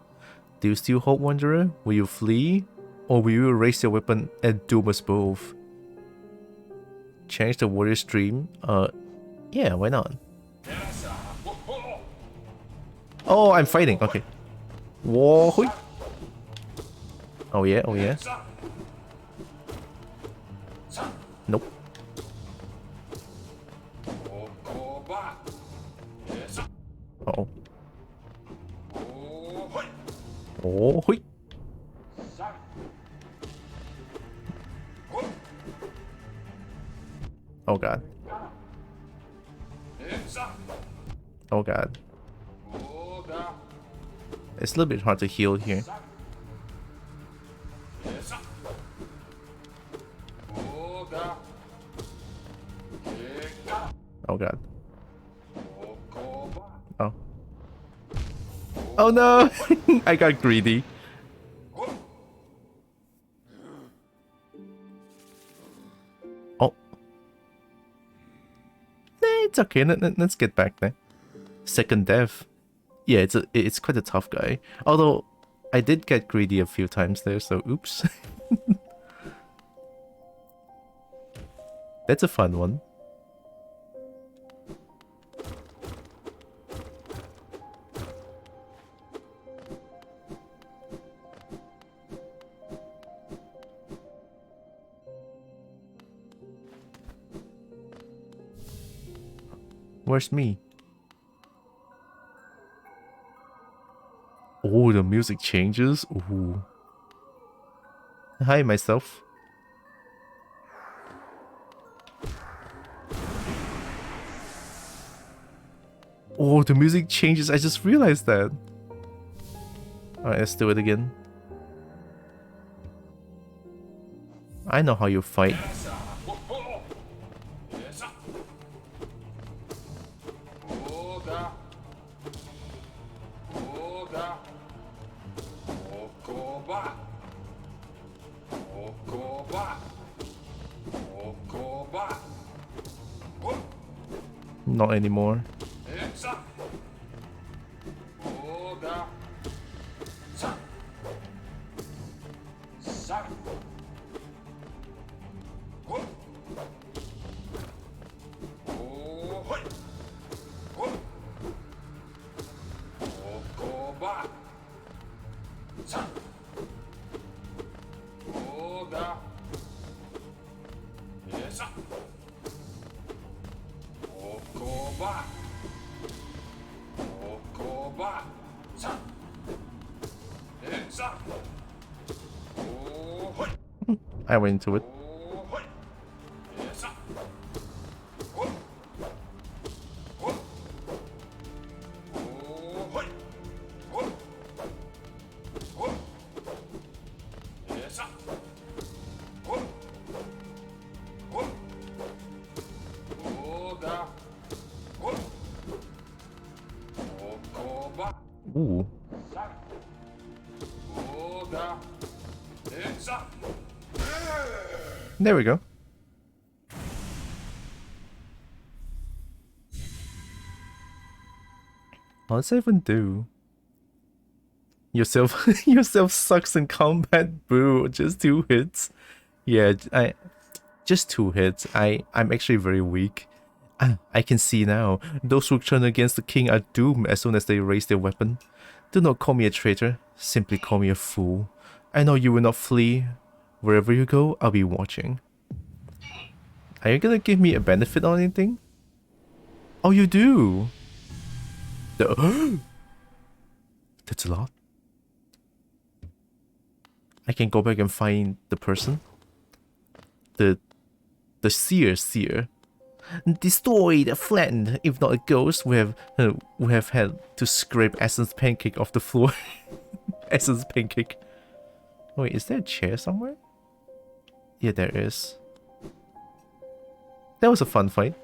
Do you still hope, Wanderer? Will you flee? Or will you raise your weapon and doom us both? Change the warrior's dream? Yeah, why not? Oh, I'm fighting. Okay. Whoa. Oh yeah, oh yeah. Nope. Uh-oh. Oh, hui. Oh god. Oh god. It's a little bit hard to heal here. Oh god. Oh. Oh no! I got greedy. Oh. Nah, it's okay. Let's get back there. Second death. Yeah, it's quite a tough guy. Although, I did get greedy a few times there, so oops. That's a fun one. Where's me? Oh, the music changes? Ooh. Hi, myself. Oh, the music changes. I just realized that. Alright, let's do it again. I know how you fight. Not anymore. I went into it. Ooh. There we go. What does that even do? Yourself yourself sucks in combat, boo. Just 2 hits. Yeah, just 2 hits. I'm actually very weak. I can see now. Those who turn against the king are doomed as soon as they raise their weapon. Do not call me a traitor. Simply call me a fool. I know you will not flee. Wherever you go, I'll be watching. Are you gonna give me a benefit or anything? Oh, you do? That's a lot. I can go back and find the person. The seer. Destroyed, flattened. If not a ghost, we have had to scrape Essence pancake off the floor. Essence pancake. Wait, is there a chair somewhere? Yeah, there is. That was a fun fight.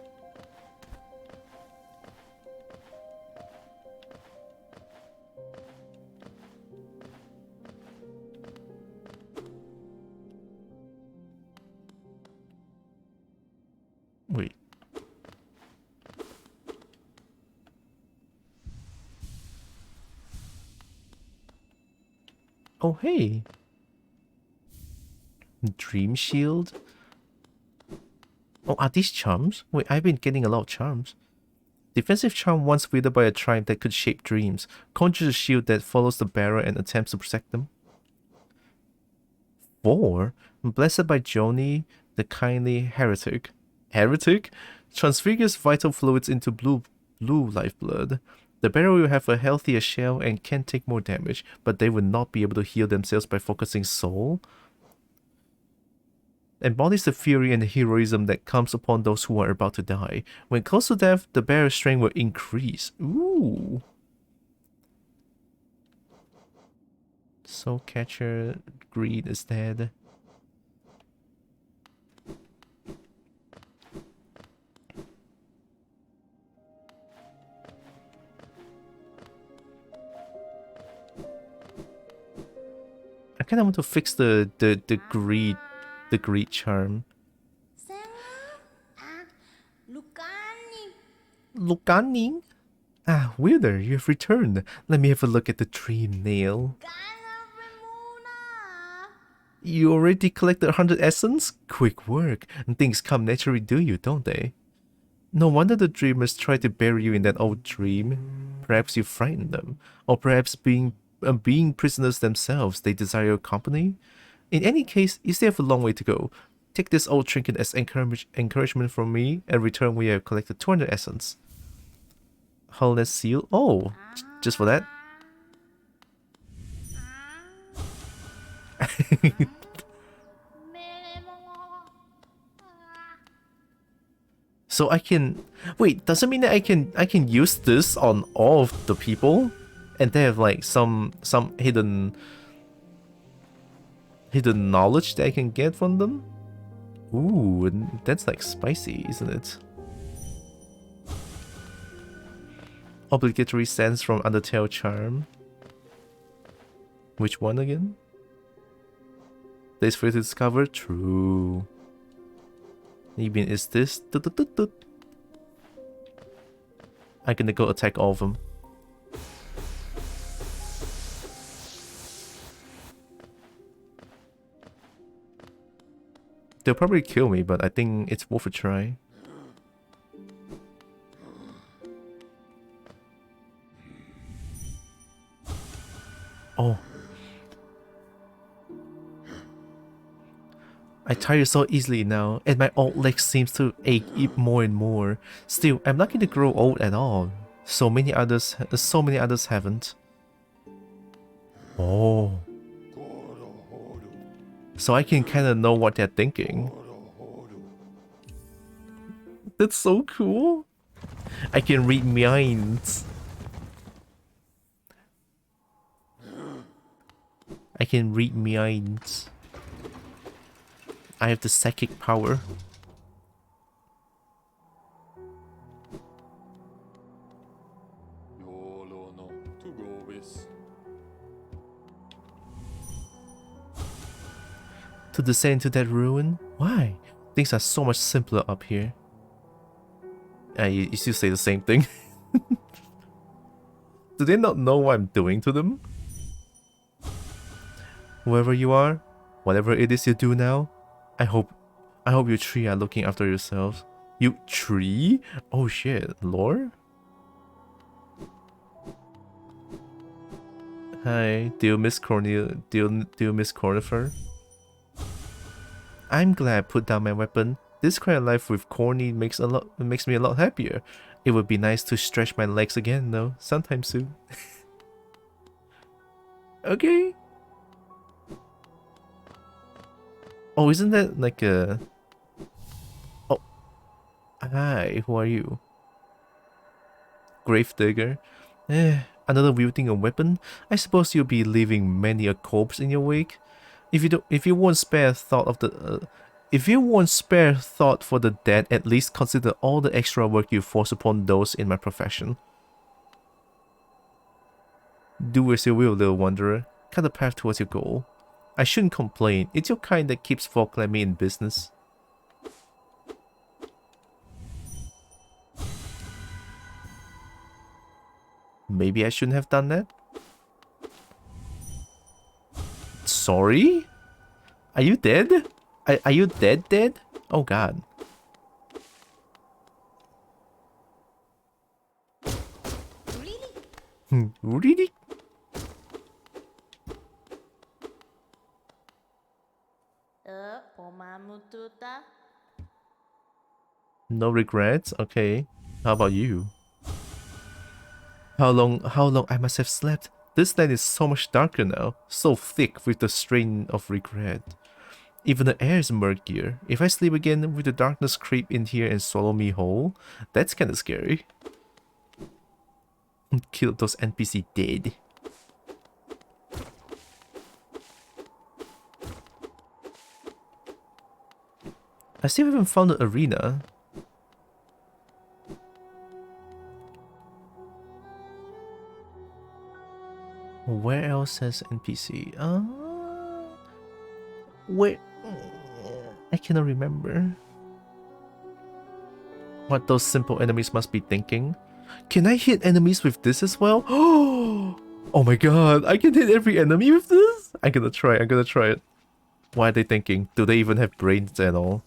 Wait. Oh, hey. Dream Shield? Oh, are these charms? Wait, I've been getting a lot of charms. Defensive charm once wielded by a tribe that could shape dreams. Conjures a shield that follows the bearer and attempts to protect them. 4. Blessed by Joni, the kindly heretic. Heretic? Transfigures vital fluids into blue lifeblood. The bearer will have a healthier shell and can take more damage, but they will not be able to heal themselves by focusing soul. Embodies the fury and the heroism that comes upon those who are about to die. When close to death, the bearer's strength will increase. Ooh. Soul Catcher, Greed is dead. I kind of want to fix the greed charm. Lucaning? Ah, Wielder, you've returned. Let me have a look at the dream nail. You already collected 100 essence? Quick work. Things come naturally to you, don't they? No wonder the dreamers try to bury you in that old dream. Perhaps you frightened them. Or perhaps being prisoners themselves, they desire your company? In any case, you still have a long way to go. Take this old trinket as encouragement from me, and return when you have collected 200 essence. Hullness seal? Oh, just for that? So I can... Wait, does it mean that I can use this on all of the people? And they have like some hidden knowledge that I can get from them? Ooh, that's like spicy, isn't it? Obligatory sense from Undertale Charm. Which one again? Days for you to discover? True. Maybe is this? I'm gonna go attack all of them. They'll probably kill me, but I think it's worth a try. Oh. I tire so easily now, and my old leg seems to ache more and more. Still, I'm lucky to grow old at all. So many others haven't. Oh. So I can kind of know what they're thinking. That's so cool. I can read minds. I can read minds. I have the psychic power. To descend into that ruin? Why? Things are so much simpler up here. You still say the same thing. Do they not know what I'm doing to them? Whoever you are, whatever it is you do now, I hope you three are looking after yourselves. You three? Oh shit, lore? Hi, do you miss Cornifer? I'm glad I put down my weapon. This kind of life with Corny makes me a lot happier. It would be nice to stretch my legs again though, sometime soon. Okay. Oh, isn't that like a... Oh. Hi, who are you? Gravedigger? Another wielding a weapon? I suppose you'll be leaving many a corpse in your wake. If you won't spare thought of the, if you won't spare thought for the dead, at least consider all the extra work you force upon those in my profession. Do as you will, little wanderer. Cut the path towards your goal. I shouldn't complain. It's your kind that keeps folk like me in business. Maybe I shouldn't have done that? Sorry? Are you dead? Are you dead? Oh god. Really? Really? No regrets? Okay. How about you? How long I must have slept? This land is so much darker now, so thick with the strain of regret. Even the air is murkier. If I sleep again, will the darkness creep in here and swallow me whole? That's kinda scary. Kill those NPC dead. I still haven't found the arena. Where else has NPC? Where? I cannot remember. What those simple enemies must be thinking. Can I hit enemies with this as well? Oh my god, I can hit every enemy with this? I'm gonna try it. What are they thinking? Do they even have brains at all?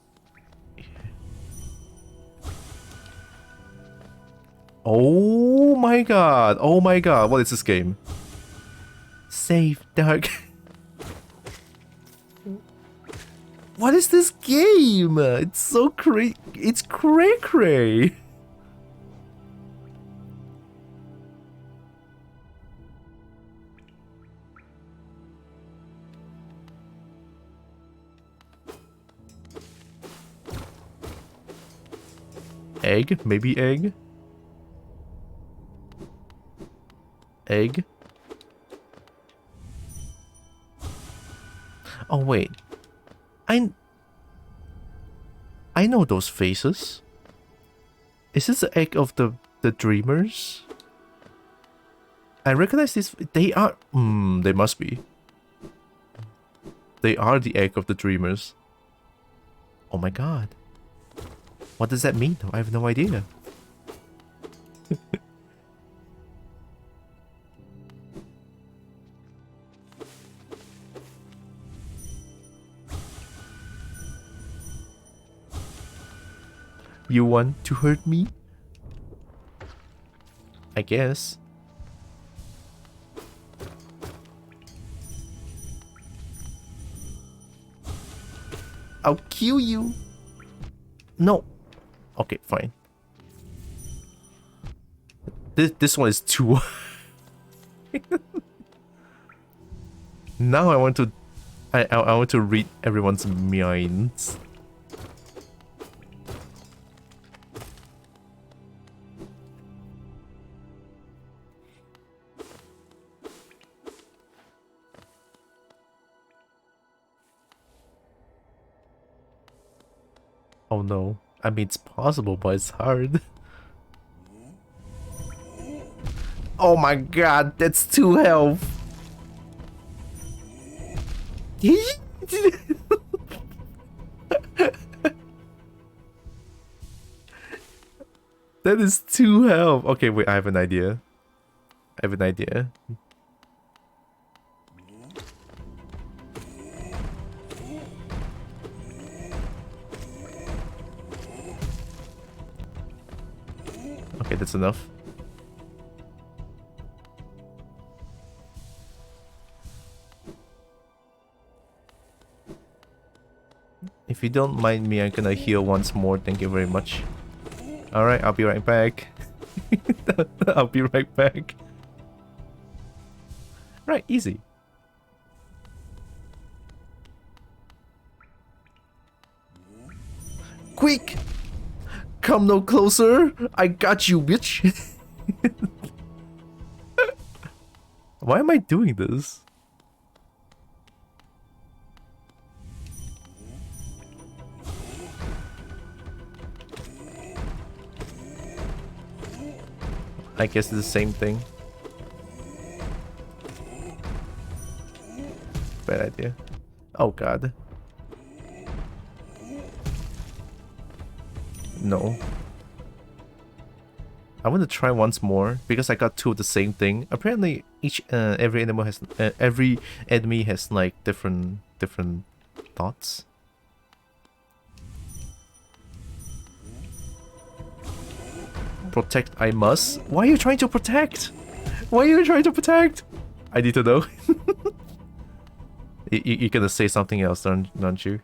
Oh my god, what is this game? Save dark. What is this game? It's so it's cray. Egg? Maybe egg? Egg? Oh wait. I know those faces. Is this the egg of the dreamers? I recognize these. They are. They must be. They are the egg of the dreamers. Oh my god. What does that mean though? I have no idea. You want to hurt me? I guess. I'll kill you. No. Okay, fine. This one is too. Now I want to. I want to read everyone's minds. Oh no. I mean, it's possible, but it's hard. Oh my god, that's 2 health. That is 2 health. Okay, wait, I have an idea. Okay, that's enough. If you don't mind me, I'm gonna heal once more. Thank you very much. Alright, I'll be right back. I'll be right back. Right, easy. Quick! Come no closer! I got you, bitch! Why am I doing this? I guess it's the same thing. Bad idea. Oh god. No. I want to try once more because I got two of the same thing. Apparently, every enemy has like different thoughts. Protect I must. Why are you trying to protect? Why are you trying to protect? I need to know. You're gonna say something else, aren't you?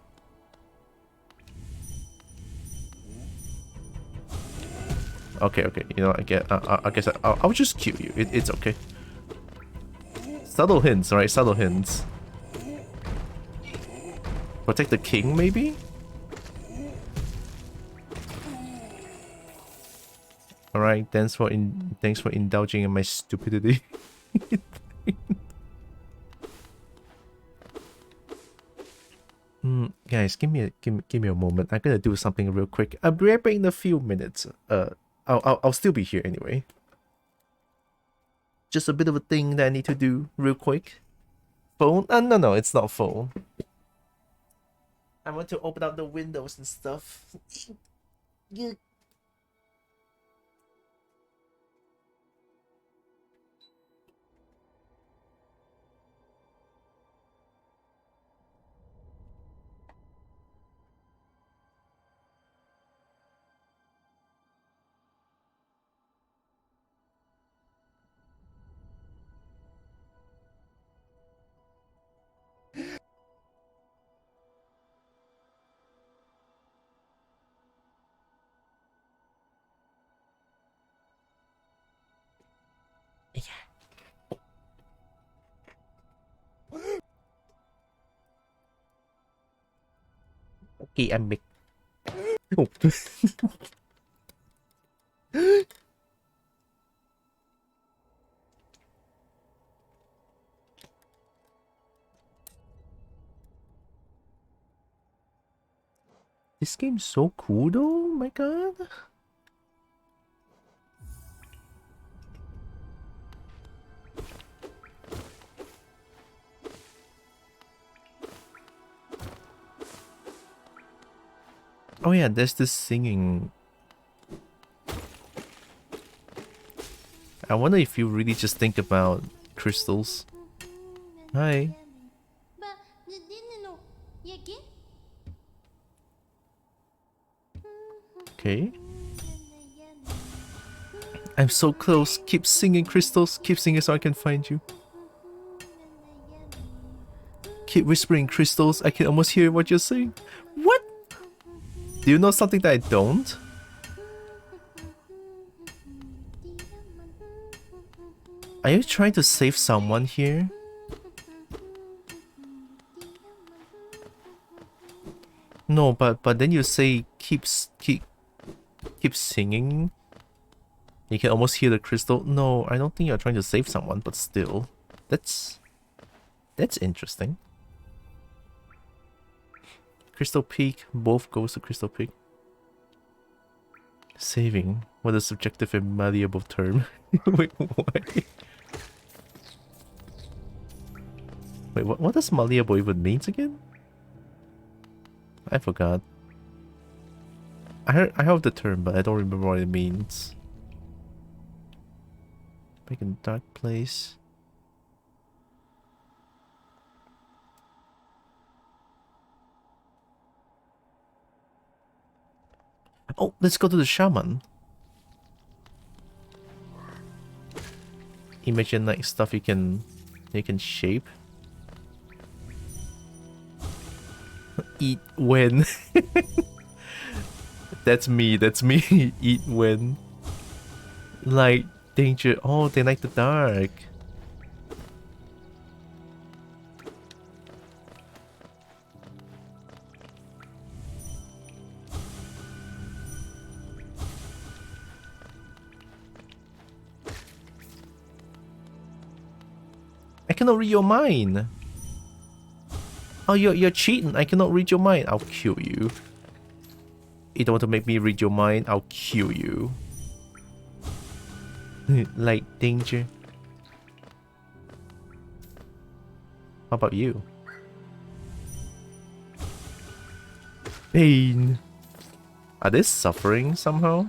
Okay, you know, I guess I'll just kill you. It's okay. Subtle hints, right? Subtle hints. Protect the king, maybe? Alright, thanks for indulging in my stupidity. Guys, give me a moment. I'm gonna do something real quick. I'll be right back in a few minutes. I'll still be here anyway. Just a bit of a thing that I need to do real quick. Phone? No, it's not phone. I want to open up the windows and stuff. Okay, I'm back. Oh. This game's so cool though, my god. Oh yeah, there's this singing. I wonder if you really just think about crystals. Hi. Okay. I'm so close. Keep singing, crystals. Keep singing so I can find you. Keep whispering, crystals. I can almost hear what you're saying. What? Do you know something that I don't? Are you trying to save someone here? No, but then you say keep singing. You can almost hear the crystal. No, I don't think you're trying to save someone, but still, that's interesting. Crystal Peak, both goes to Crystal Peak. Saving, what a subjective and malleable term. Wait, why? Wait, what does malleable even means again? I forgot. I heard the term, but I don't remember what it means. Back in dark place. Oh, let's go to the shaman. Imagine like stuff you can shape. Eat when. That's me. Eat when. Light, danger. Oh, they like the dark. cannot read your mind. Oh, you're cheating. I cannot read your mind. I'll kill you. You don't want to make me read your mind? I'll kill you. Like danger. How about you? Pain. Are they suffering somehow?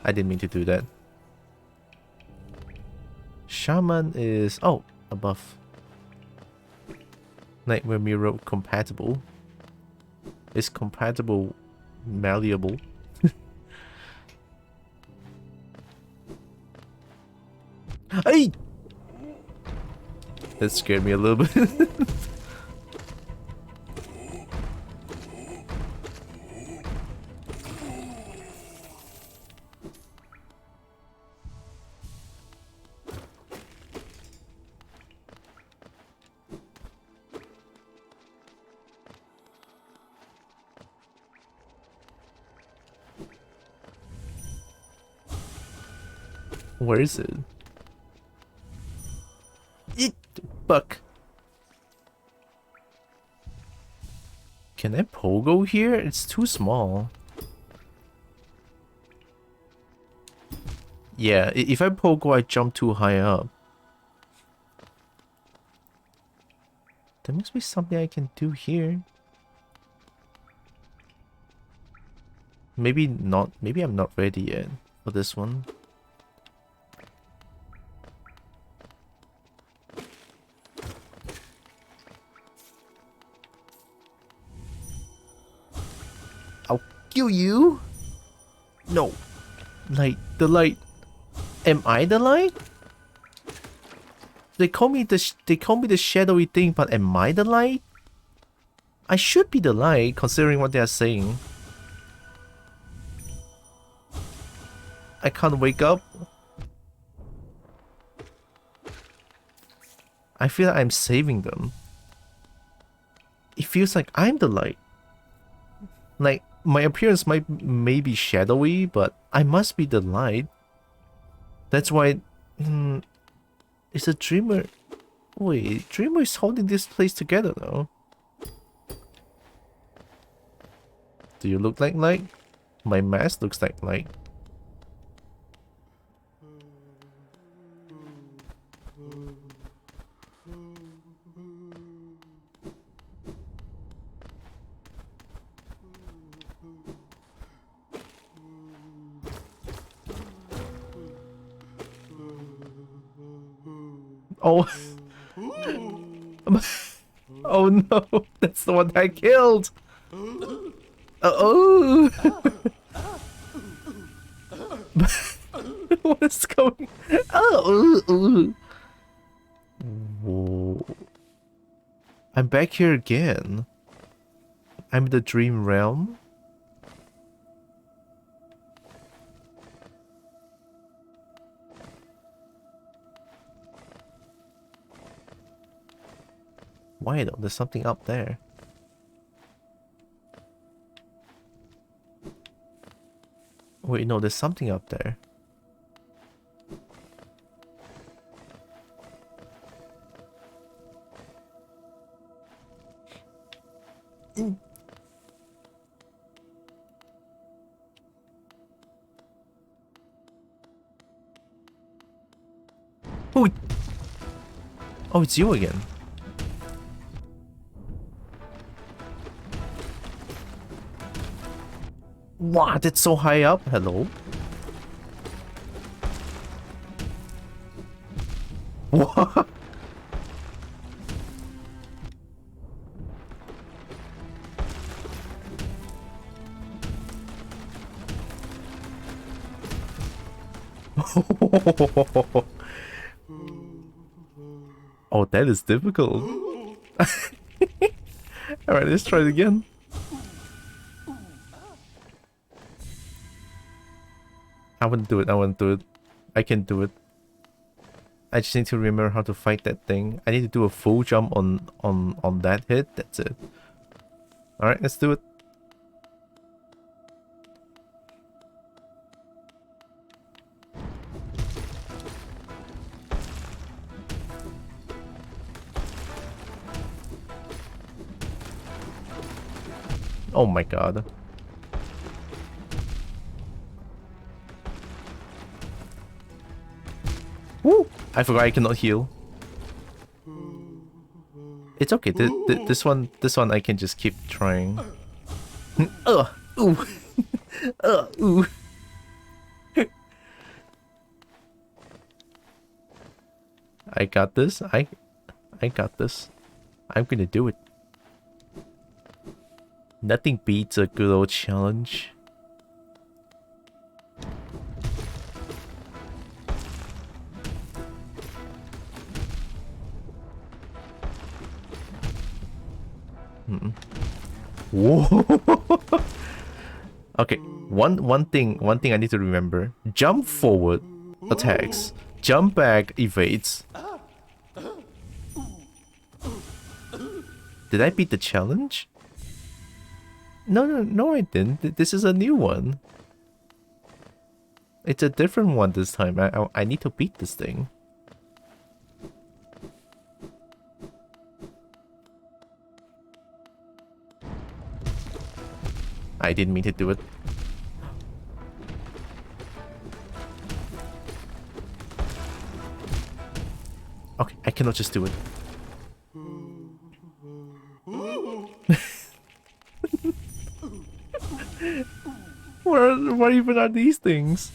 I didn't mean to do that. Shaman is... oh, a buff. Nightmare Mirror compatible. Is compatible malleable? Hey! That scared me a little bit. Where is it? Eat, buck. Can I pogo here? It's too small. Yeah, if I pogo, I jump too high up. There must be something I can do here. Maybe not. Maybe I'm not ready yet for this one. I'll kill you. No. Light. The light. Am I the light? They call me the shadowy thing, but am I the light? I should be the light, considering what they are saying. I can't wake up. I feel like I'm saving them. It feels like I'm the light. Like, my appearance may be shadowy, but I must be the light. That's why... is a dreamer... Wait, dreamer is holding this place together now. Do you look like light? My mask looks like light. Oh. Oh no, that's the one I killed. Oh. What is going? Oh. Whoa. I'm back here again. I'm in the dream realm. Why though? There's something up there. Wait, no, there's something up there. Oh, oh, it's you again. What? It's so high up. Hello? What? Oh, that is difficult. Alright, let's try it again. I want to do it, I want to do it. I can do it. I just need to remember how to fight that thing. I need to do a full jump on that hit. That's it. Alright, let's do it. Oh my god. Woo! I forgot I cannot heal. It's okay. This one I can just keep trying. Ooh. Ooh. I got this. I got this. I'm gonna do it. Nothing beats a good old challenge. Whoa. Okay, one thing I need to remember. Jump forward, attacks. Jump back, evades. Did I beat the challenge? No, I didn't. This is a new one. It's a different one this time. I need to beat this thing. I didn't mean to do it. Okay, I cannot just do it. What even are these things?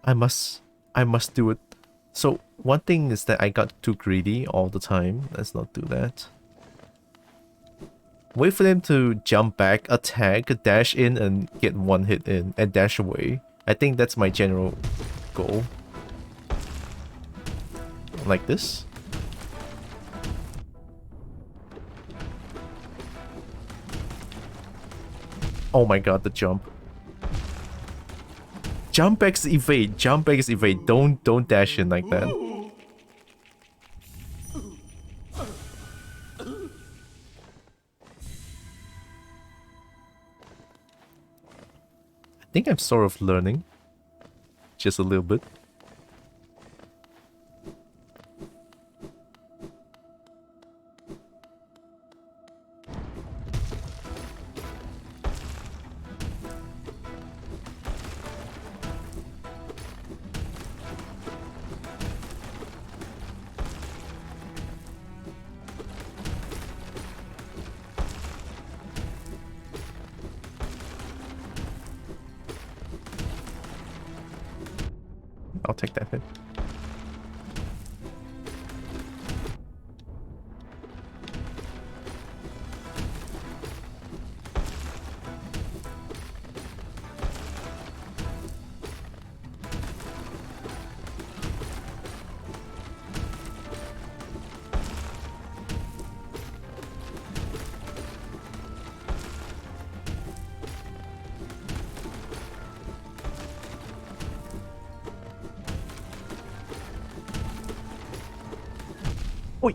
I must do it. So one thing is that I got too greedy all the time. Let's not do that. Wait for them to jump back, attack, dash in, and get one hit in, and dash away. I think that's my general goal. Like this. Oh my god, the jump. Jump X evade, jump X evade. Don't dash in like that. I think I'm sort of learning. Just a little bit. I'll take that hit. Oi.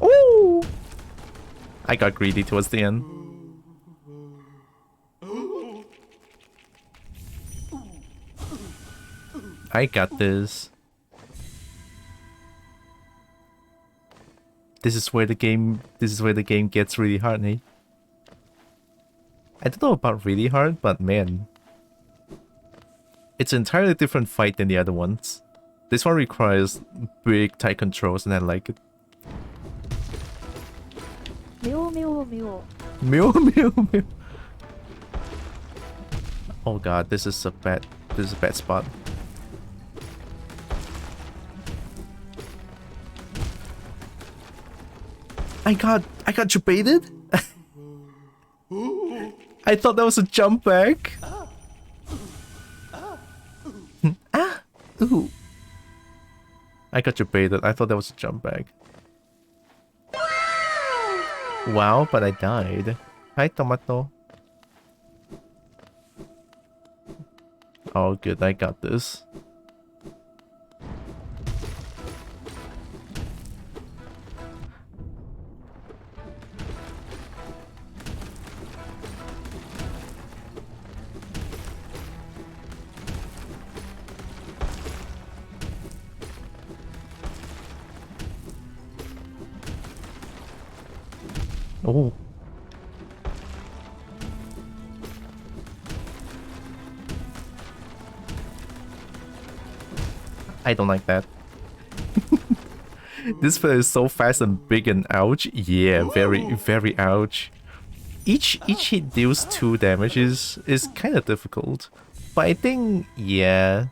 Ooh. I got greedy towards the end. I got this. This is where the game gets really hard, hey? I don't know about really hard, but man. It's an entirely different fight than the other ones. This one requires big, tight controls, and I like it. Meow meow meow. Meow, meow, meow. Oh god, this is a bad spot. I got you baited? I thought that was a jump back. Ah! Ooh. I got you baited. I thought that was a jump back. Wow, but I died. Hi, Tomato. Oh, good. I got this. Oh. I don't like that. This player is so fast and big and ouch. Yeah, very ouch. Each hit deals 2 damage is kind of difficult. But I think, yeah,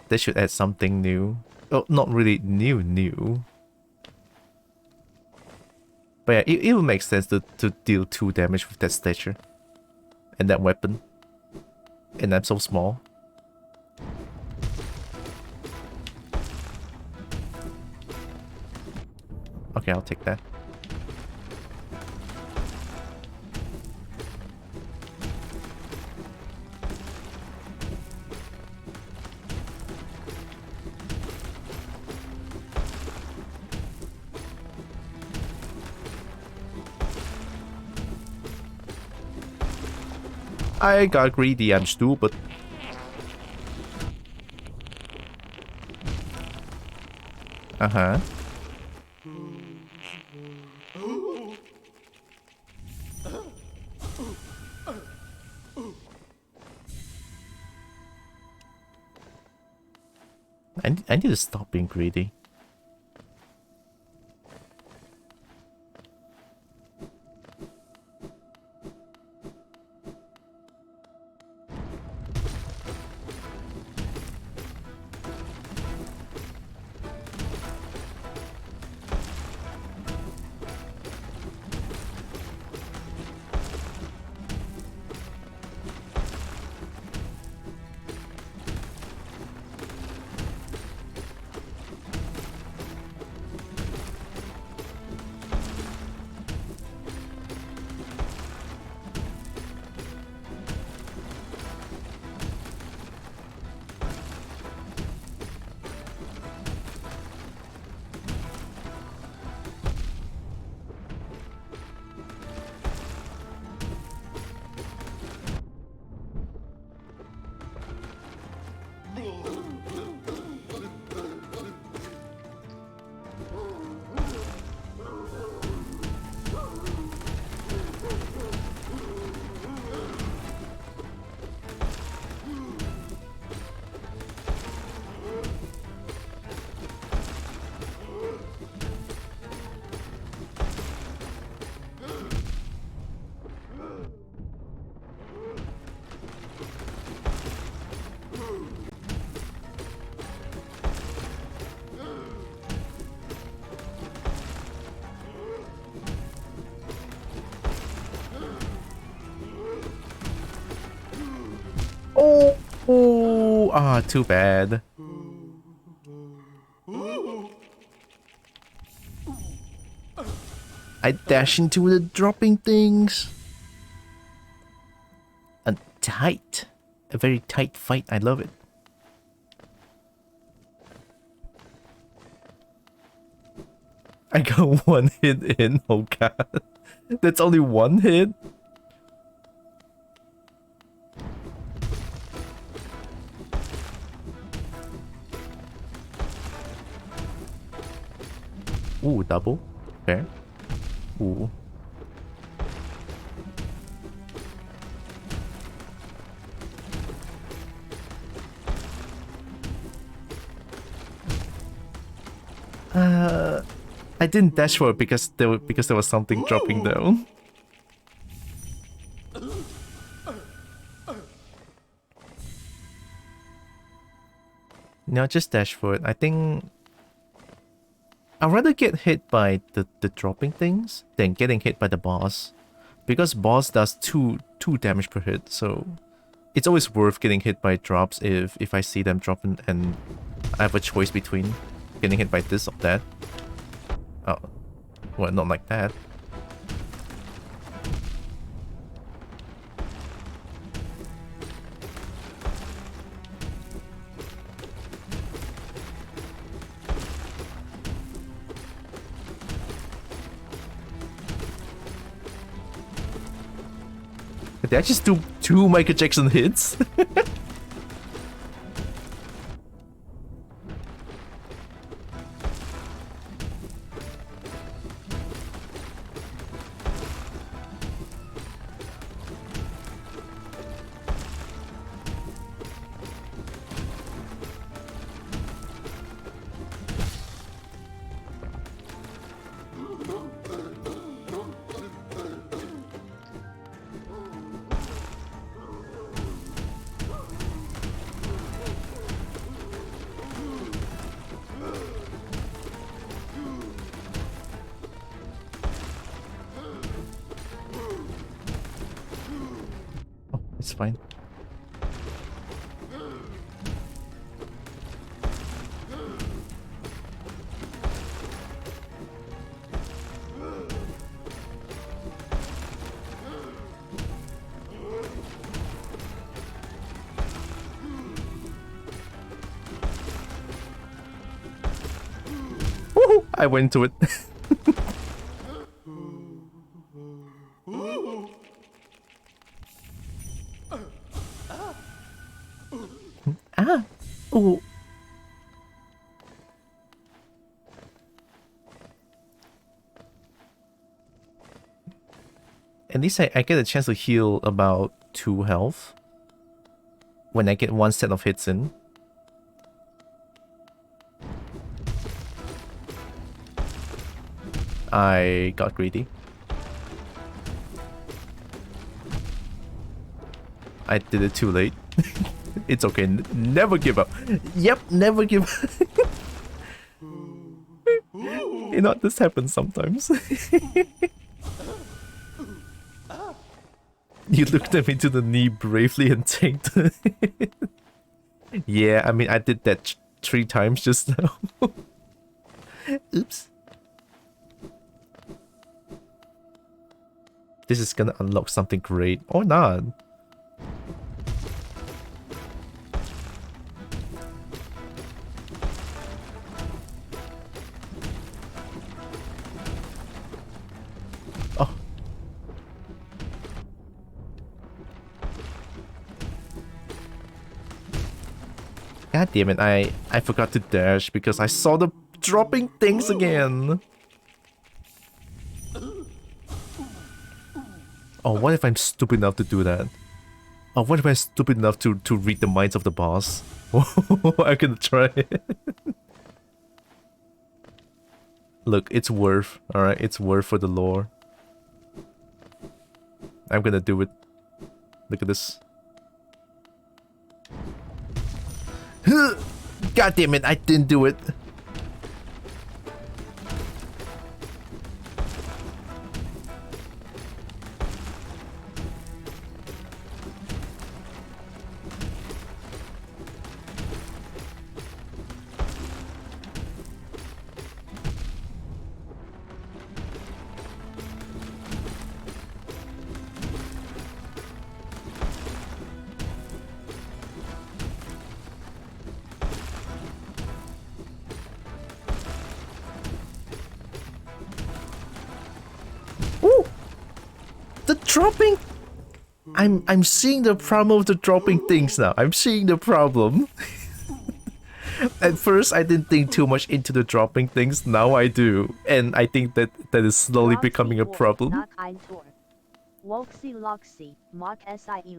they should add something new. Oh, not really new. But yeah, it would make sense to deal 2 damage with that stature. And that weapon. And I'm so small. Okay, I'll take that. I got greedy, I'm stupid. Uh-huh. I need to stop being greedy. Oh, ah, too bad. I dash into the dropping things. A very tight fight. I love it. I got 1 hit in. Oh god, that's only 1 hit. Ooh, double. Fair. Ooh. I didn't dash for it because there was something dropping down. No, just dash for it. I think I'd rather get hit by the dropping things than getting hit by the boss. Because boss does 2 damage per hit, so it's always worth getting hit by drops if I see them dropping and I have a choice between getting hit by this or that. Oh, well, not like that. Did I just do 2 Michael Jackson hits? it's fine. Woohoo! I went to it. Ah! Oh! At least I get a chance to heal about 2 health when I get 1 set of hits in. I got greedy. I did it too late. It's okay. Never give up. Yep, never give up. You know, this happens sometimes. You looked them into the knee bravely and tanked. Yeah, I mean, I did that 3 times just now. Oops. This is gonna unlock something great. Or not. Oh. God damn it, I forgot to dash because I saw the dropping things again. Oh, what if I'm stupid enough to do that? Oh, what if I'm stupid enough to read the minds of the boss? I'm gonna try it. Look, it's worth, alright? It's worth for the lore. I'm gonna do it. Look at this. God damn it, I didn't do it. Dropping? I'm seeing the problem of the dropping things now. I'm seeing the problem. At first, I didn't think too much into the dropping things. Now I do, and I think that is slowly becoming a problem. SIE. Mug SIE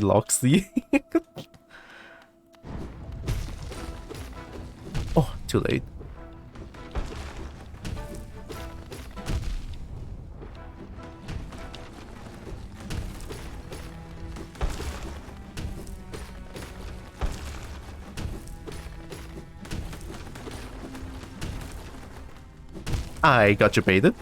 Loxy. Oh, too late. I got you baited.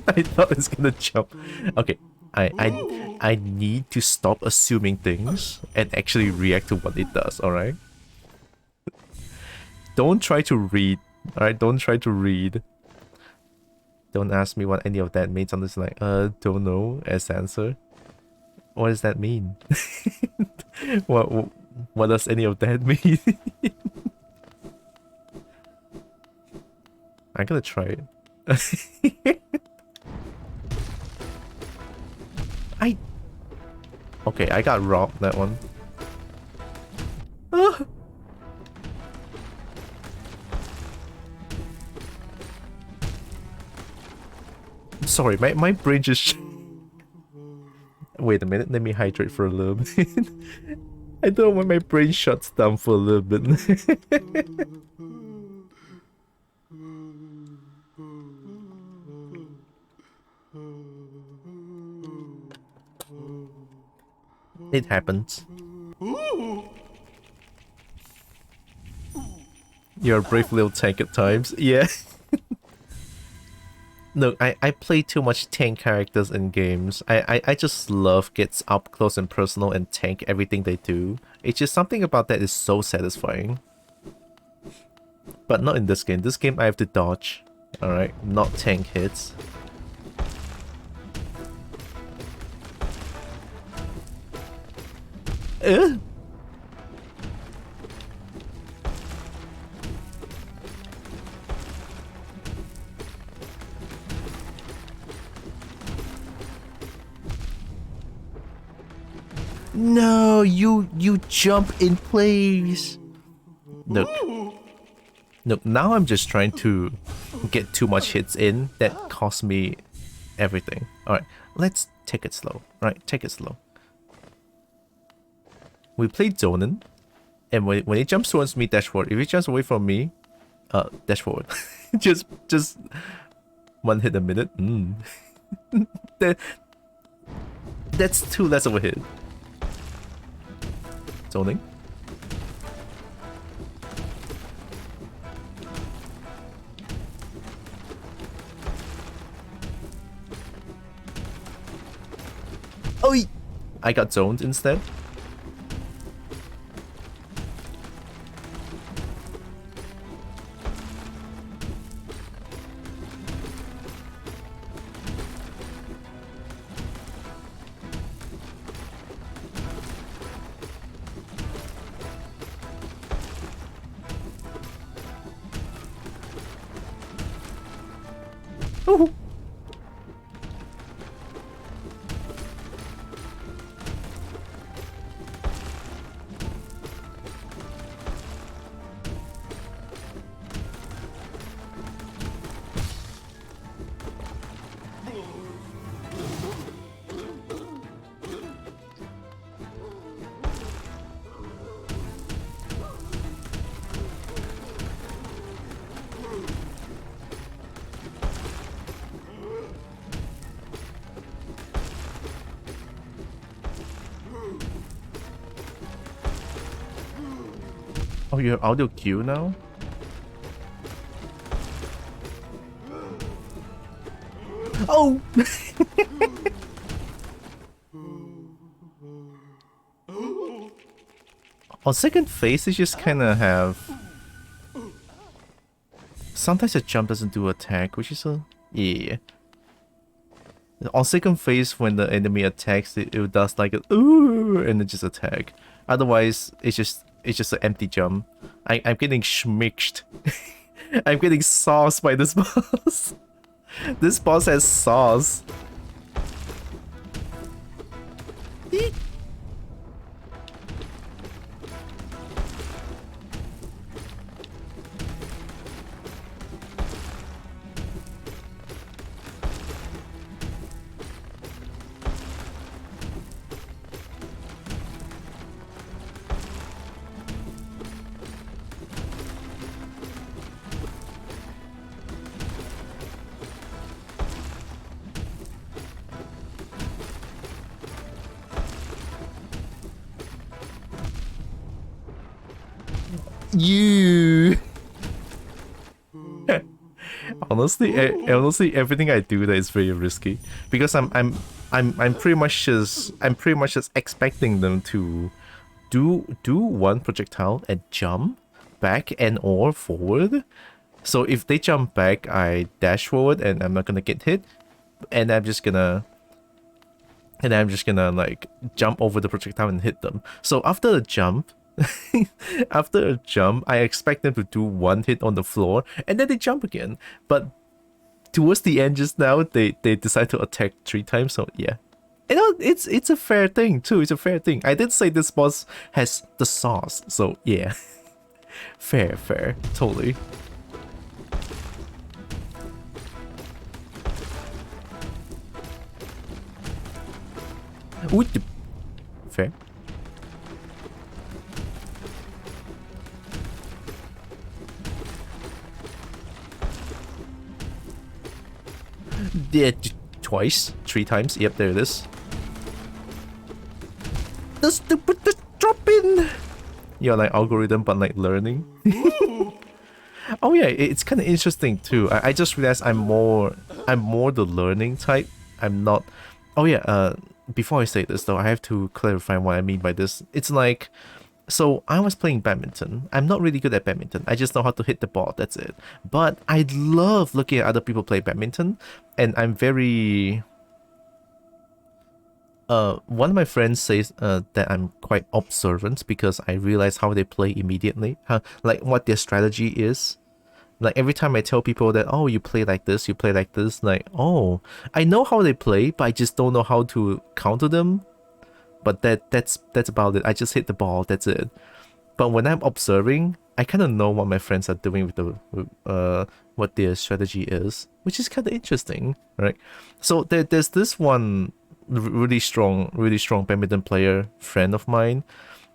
I thought it was gonna jump. Okay, I need to stop assuming things and actually react to what it does, alright? Don't try to read, alright? Don't try to read. Don't ask me what any of that means. I'm just like, don't know as answer. What does that mean? What does any of that mean? I'm gonna try it. Okay, I got robbed that one. Sorry, my brain just... Wait a minute, let me hydrate for a little bit. I don't know when my brain shuts down for a little bit. It happens. You're a brave little tank at times. Yeah. Look, I play too much tank characters in games. I just love gets up close and personal and tank everything they do. It's just something about that is so satisfying. But not in this game. This game I have to dodge. Alright, not tank hits. No, you jump in place. Look, now I'm just trying to get too much hits in that cost me everything. Alright, let's take it slow. Alright, take it slow. We played Zonin, and when he jumps towards me, dash forward. If he jumps away from me, dash forward. just one hit a minute. That's 2 less of a hit. Zoning. Oh, I got zoned instead. Ooh. Oh, you're audio queue now? Oh! On second phase, you just kinda have... Sometimes the jump doesn't do attack, which is a... Yeah. On second phase, when the enemy attacks, it does like a ooh, and it just attack. Otherwise, it's just an empty jump. I'm getting schmicked. I'm getting sauced by this boss. This boss has sauce. Eek. You. honestly, everything I do that is very risky because I'm pretty much just expecting them to do one projectile and jump back and or forward. So if they jump back, I dash forward and I'm not gonna get hit, and I'm just gonna like jump over the projectile and hit them. So after the jump. After a jump, I expect them to do one hit on the floor and then they jump again. But towards the end just now, they decide to attack 3 times, so yeah. You know, it's a fair thing too, it's a fair thing. I did say this boss has the sauce, so yeah. fair, totally. Ooh, fair. Yeah, twice, 3 times. Yep, there it is. The stupid drop in. You're like algorithm, but like learning. Oh yeah, it's kind of interesting too. I just realized I'm more the learning type. I'm not. Oh yeah. Before I say this though, I have to clarify what I mean by this. It's like, so I was playing badminton. I'm not really good at badminton. I just know how to hit the ball. That's it. But I love looking at other people play badminton, and I'm very. One of my friends says that I'm quite observant because I realize how they play immediately, how like what their strategy is. Like every time I tell people that, oh, you play like this, you play like this, like, oh, I know how they play, but I just don't know how to counter them. But that's about it. I just hit the ball, that's it. But when I'm observing, I kind of know what my friends are doing with what their strategy is, which is kind of interesting, right? So there's this one really strong badminton player friend of mine.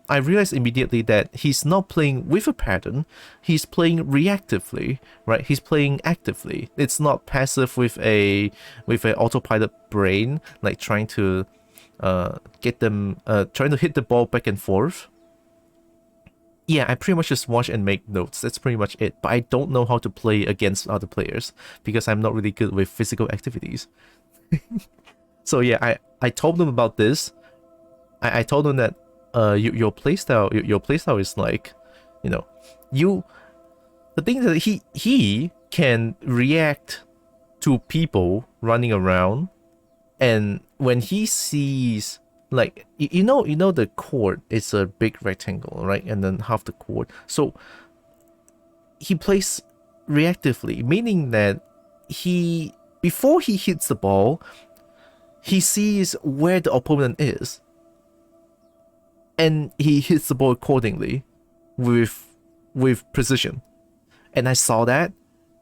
I realized immediately that he's not playing with a pattern, he's playing reactively, right? He's playing actively. It's not passive with a autopilot brain, like trying to trying to hit the ball back and forth. Yeah, I pretty much just watch and make notes. That's pretty much it. But I don't know how to play against other players because I'm not really good with physical activities. So yeah, I told them about this. I told them that your playstyle is like, you know, the thing that he can react to people running around, and when he sees, like, you know the court is a big rectangle, right? And then half the court. So he plays reactively, meaning that before he hits the ball, he sees where the opponent is, and he hits the ball accordingly with precision. And I saw that,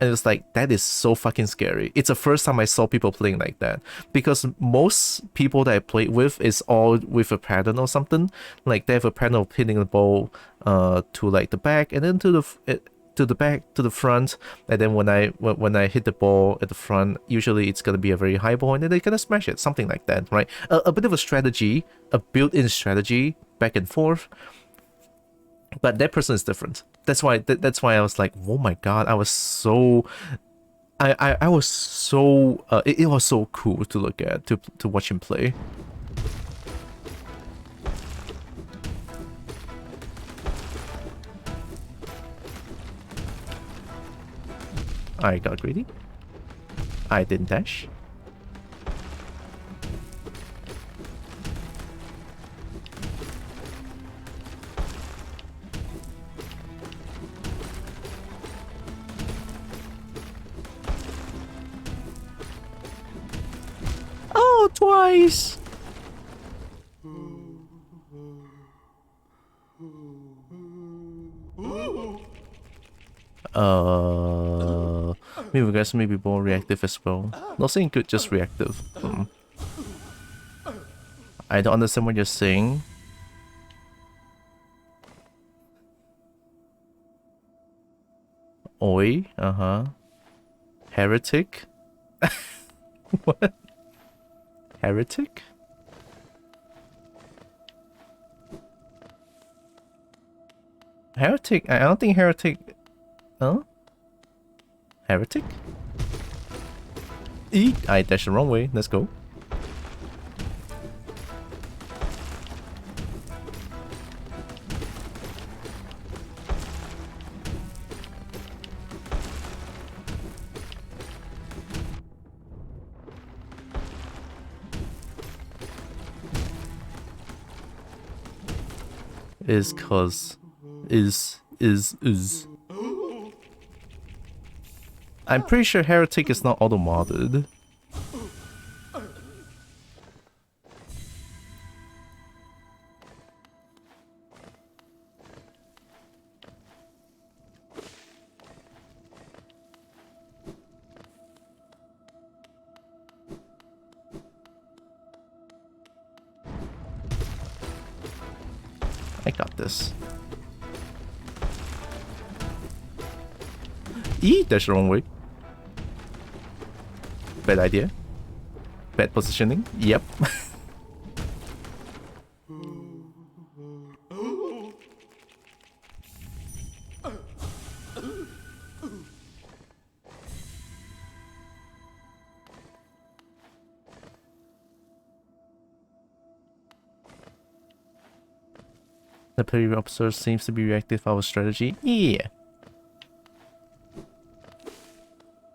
and it was like, that is so fucking scary. It's the first time I saw people playing like that, because most people that I played with is all with a pattern or something. Like they have a pattern of hitting the ball to like the back, and then to the back, to the front, and then when I hit the ball at the front, usually it's gonna be a very high ball, and then they're gonna smash it, something like that, right? A bit of a strategy, a built-in strategy, back and forth. But that person is different. That's why I was like, oh my god, I was so I was so it was so cool to look at, to watch him play. I got greedy. I didn't dash. Oh, twice! Maybe you guys may be more reactive as well. Not saying good, just reactive. I don't understand what you're saying. Oi, Heretic? What? Heretic? Heretic? I don't think heretic... Huh? Heretic? I dashed the wrong way. Let's go. Is cause is. I'm pretty sure Heretic is not auto-modded. I got this. That's the wrong way. Bad idea. Bad positioning. Yep. The player observer seems to be reactive to our strategy. Yeah.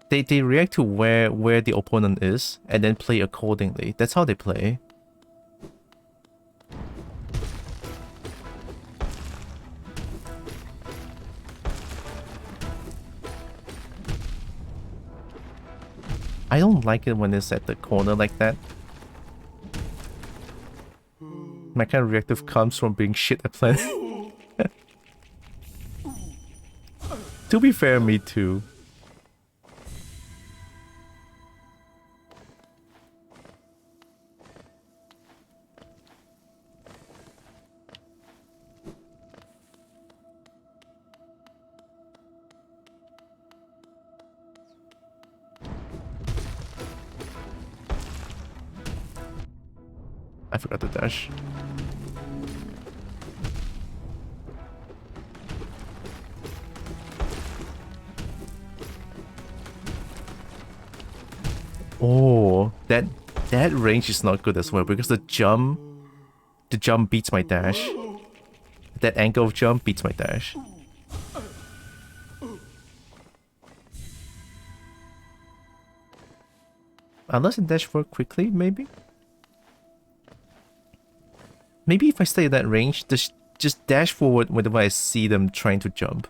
They react to where the opponent is and then play accordingly. That's how they play. I don't like it when it's at the corner like that. My kind of reactive comes from being shit at planning. To be fair, me too. I forgot the dash. Oh, that range is not good as well because the jump beats my dash. That angle of jump beats my dash. Unless it dash work quickly, maybe? Maybe if I stay at that range, just dash forward whenever I see them trying to jump.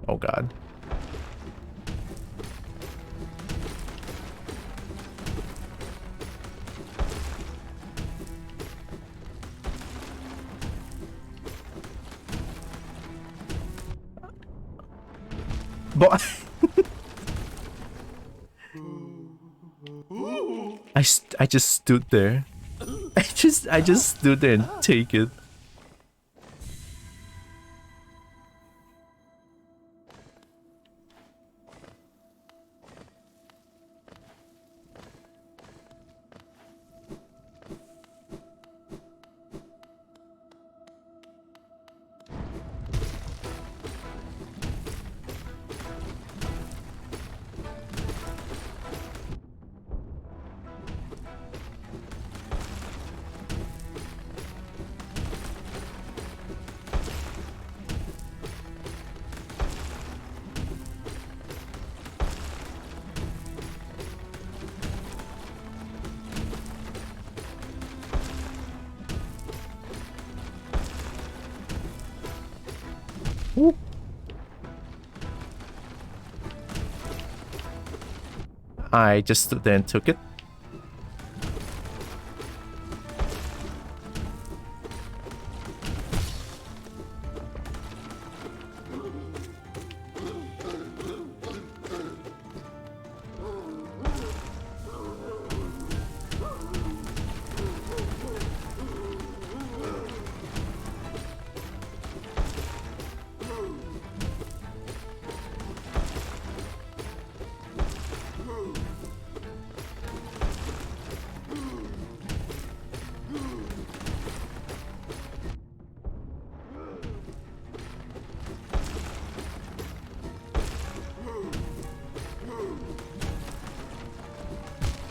Oh god. But I just stood there. I just stood there and take it. Whoop. I just stood there and took it.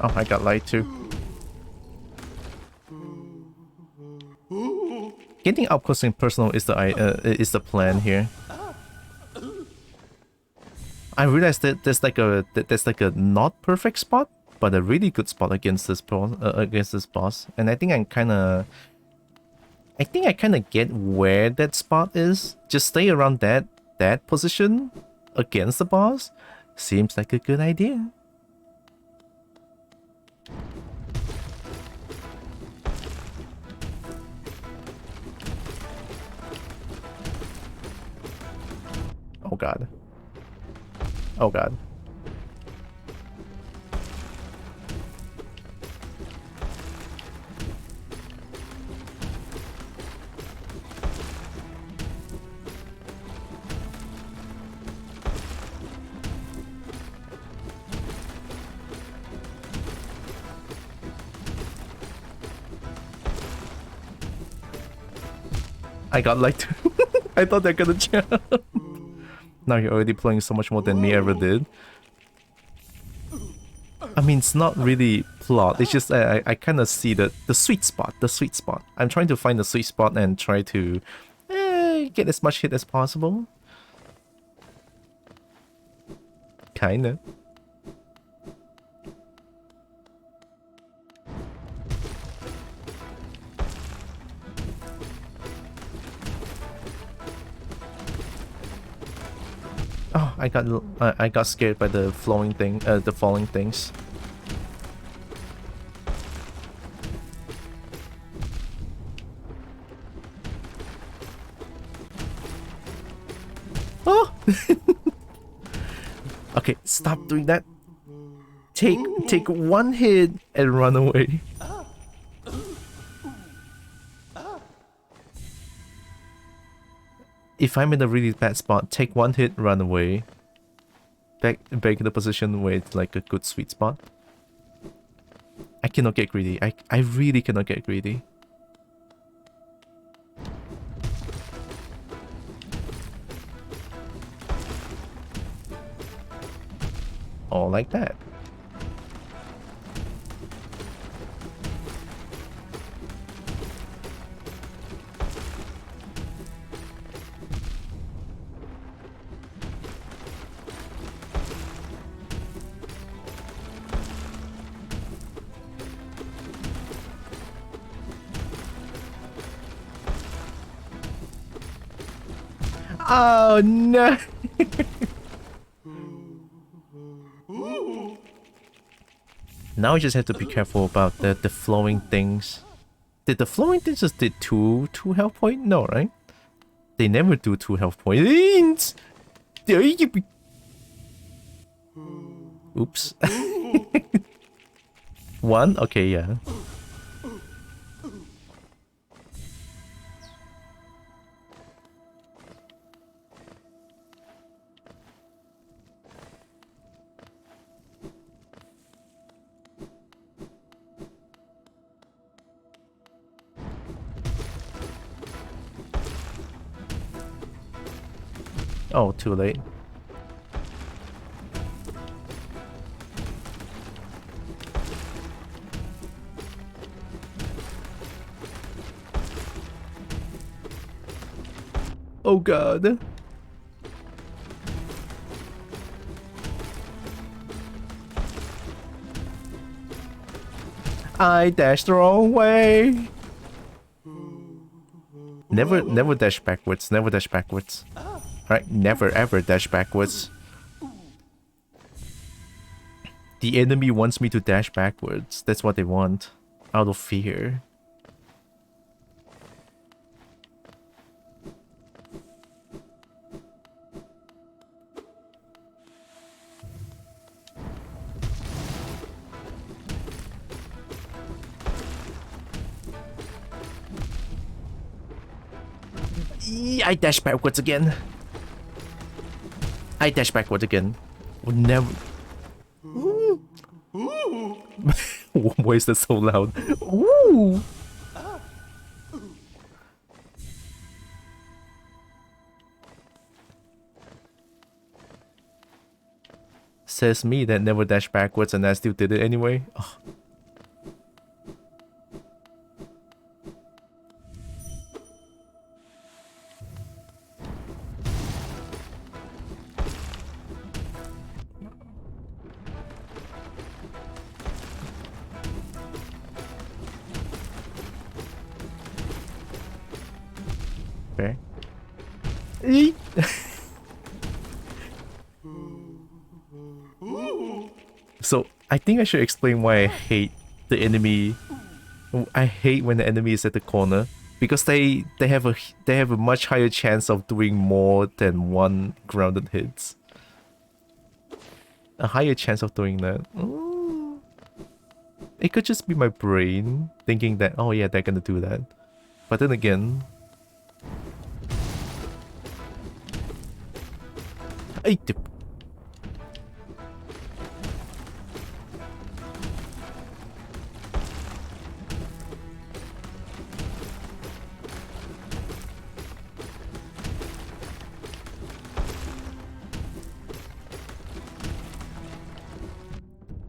Oh, I got lied to. Getting up close and personal is the plan here. I realized that there's like a not perfect spot, but a really good spot against this boss, and I think I kind of get where that spot is. Just stay around that position against the boss seems like a good idea. Oh god. Oh god. I got like I thought they're gonna jump. Now you're already playing so much more than me ever did. I mean, it's not really plot. It's just I kind of see the sweet spot. The sweet spot. I'm trying to find the sweet spot and try to get as much hit as possible. Kinda. Oh, I got scared by the flowing thing, the falling things. Oh! Okay, stop doing that. Take one hit and run away. If I'm in a really bad spot, take one hit, run away. Back in the position where it's like a good sweet spot. I cannot get greedy. I really cannot get greedy. All like that. Oh no! Now I just have to be careful about the flowing things. Did the flowing things just did two health points? No, right? They never do 2 health points. Oops. 1? Okay, yeah. Oh, too late. Oh god. I dashed the wrong way. Never dash backwards. Never dash backwards. Alright, never ever dash backwards. The enemy wants me to dash backwards. That's what they want. Out of fear. I dash backwards again. I dash backward again. Would never. Why is that so loud? Ooh. Says me that never dash backwards and I still did it anyway. Oh. Okay. So I think I should explain why I hate the enemy. I hate when the enemy is at the corner because they have a much higher chance of doing more than 1 grounded hits. A higher chance of doing that. It could just be my brain thinking that, oh yeah, they're gonna do that. But then again,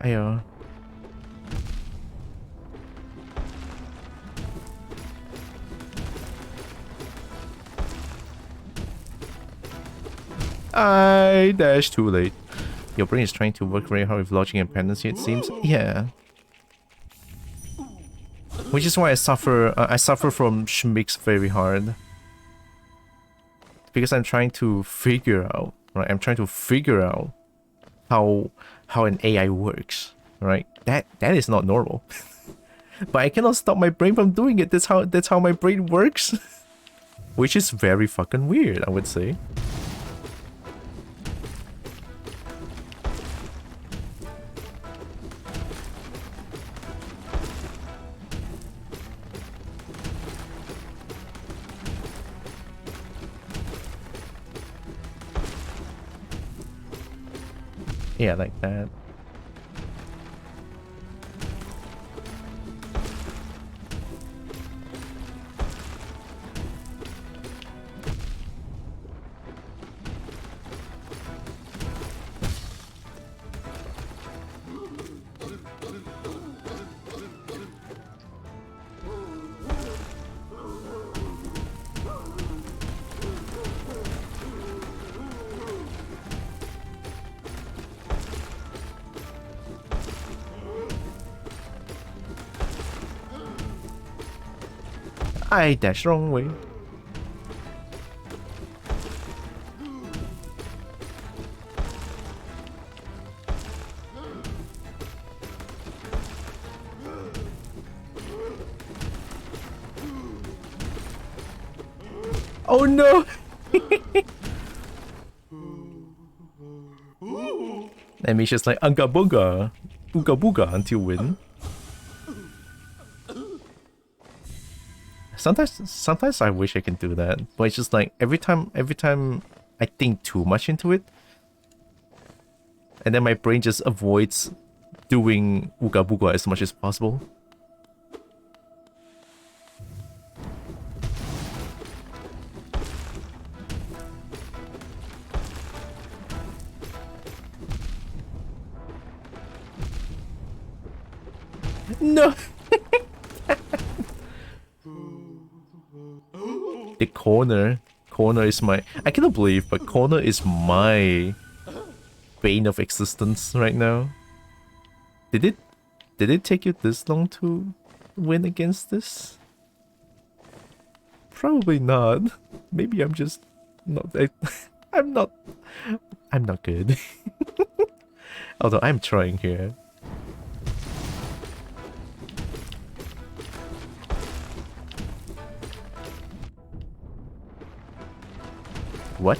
Ayo. I dashed too late. Your brain is trying to work very hard with logic and pendency, it seems. Yeah. Which is why I suffer from schmicks very hard. Because I'm trying to figure out, right? I'm trying to figure out how an AI works, right? That is not normal. But I cannot stop my brain from doing it. That's how my brain works. Which is very fucking weird, I would say. Yeah, like that. I dashed wrong way. Oh no! And Misha's like, Unga Booga, Ooga Booga until win. Sometimes I wish I can do that, but it's just like every time I think too much into it, and then my brain just avoids doing Ooga Booga as much as possible. No! The corner is my... I cannot believe, but corner is my bane of existence right now. Did it take you this long to win against this? Probably not. Maybe I'm just not... I'm not good. Although I'm trying here. What?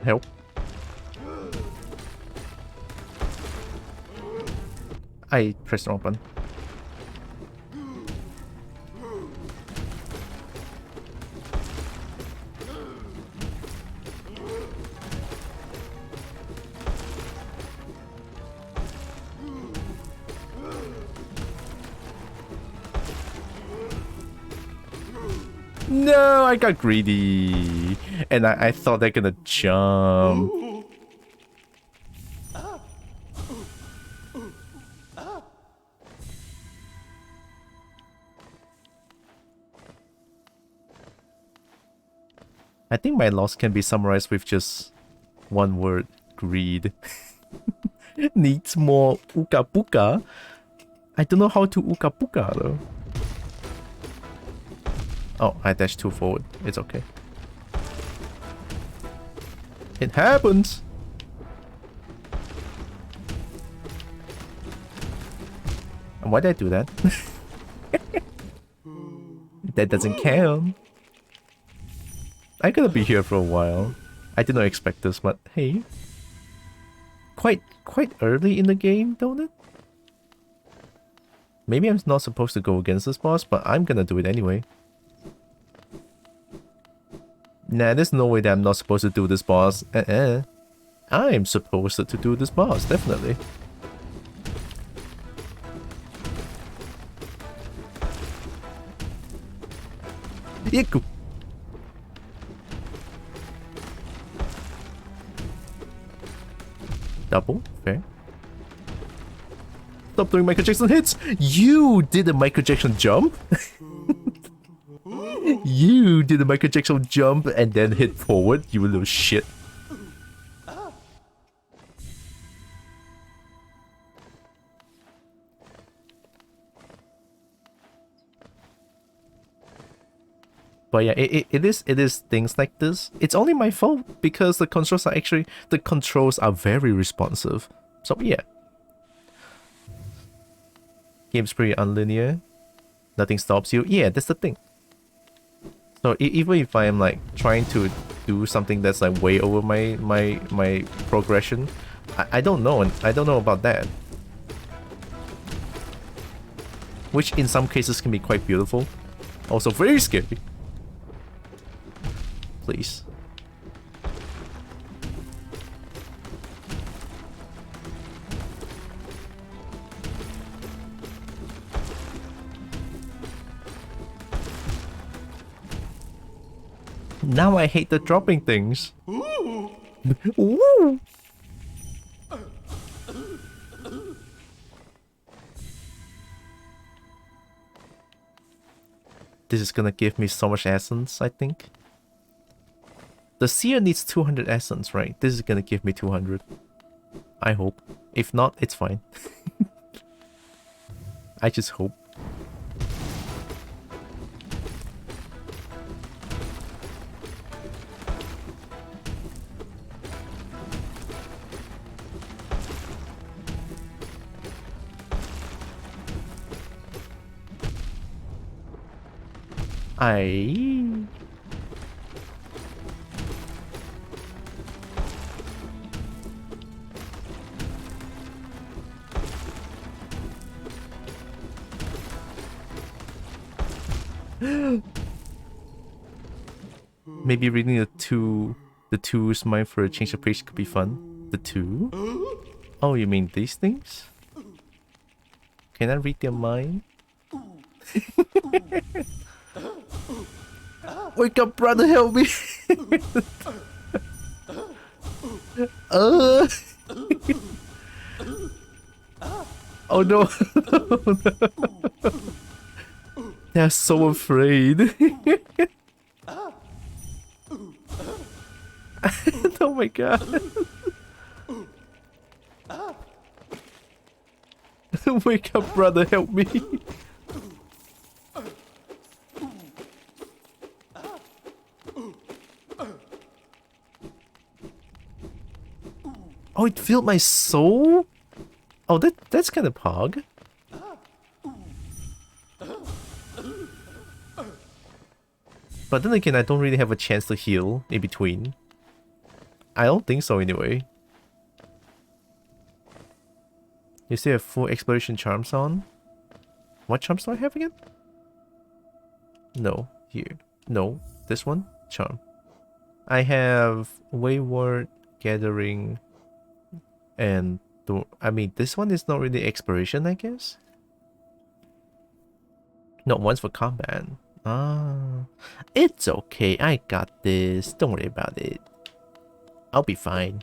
Help. I pressed the wrong button. No, I got greedy. And I thought they're gonna jump. I think my loss can be summarized with just one word: greed. Needs more Uka Puka. I don't know how to Uka Puka though. Oh, I dashed too forward. It's okay. It happens! Why did I do that? That doesn't count. I gotta be here for a while. I did not expect this, but hey. Quite early in the game, don't it? Maybe I'm not supposed to go against this boss, but I'm gonna do it anyway. Nah, there's no way that I'm not supposed to do this boss. I'm supposed to do this boss, definitely. Yiku. Double, fair. Stop doing Michael Jackson hits! You did a Michael Jackson jump? You did a Michael Jackson jump and then hit forward, you little shit. But yeah, it is things like this. It's only my fault because the controls are very responsive. So yeah. Game's pretty unlinear. Nothing stops you. Yeah, that's the thing. So even if I am like trying to do something that's like way over my progression, I don't know, and I don't know about that. Which in some cases can be quite beautiful. Also very scary. Please. Now I hate the dropping things. Woo! This is gonna give me so much essence, I think. The seer needs 200 essence, right? This is gonna give me 200. I hope. If not, it's fine. I just hope. Maybe reading the two's mind for a change of pace could be fun. The two? Oh, you mean these things? Can I read their mind? Wake up, brother, help me! Oh no! They're so afraid. Oh my god. Wake up, brother, help me. Oh, it filled my soul? Oh, that's kind of pog. But then again, I don't really have a chance to heal in between. I don't think so anyway. You still have full exploration charms on? What charms do I have again? No, here. No, this one? Charm. I have Wayward, Gathering, and... I mean, this one is not really exploration, I guess? No, one's for combat. Ah, it's okay. I got this. Don't worry about it. I'll be fine.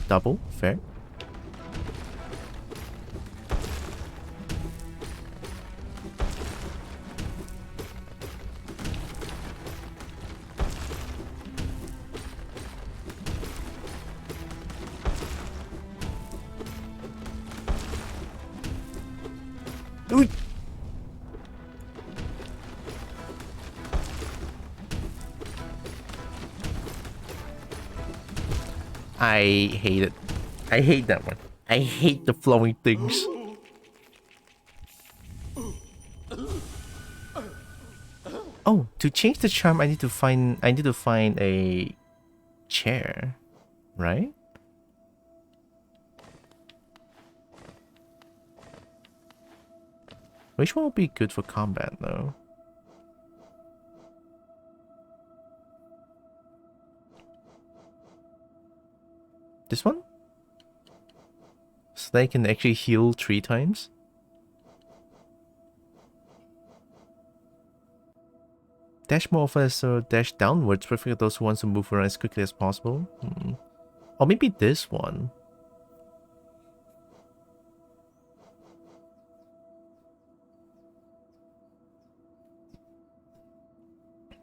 Double, fair. Ooh. I hate it. I hate that one. I hate the flowing things. Oh, to change the charm, I need to find a chair, right? Which one would be good for combat though? This one? So they can actually heal 3 times? Dash more often, so dash downwards, perfect for those who want to move around as quickly as possible. Or maybe this one.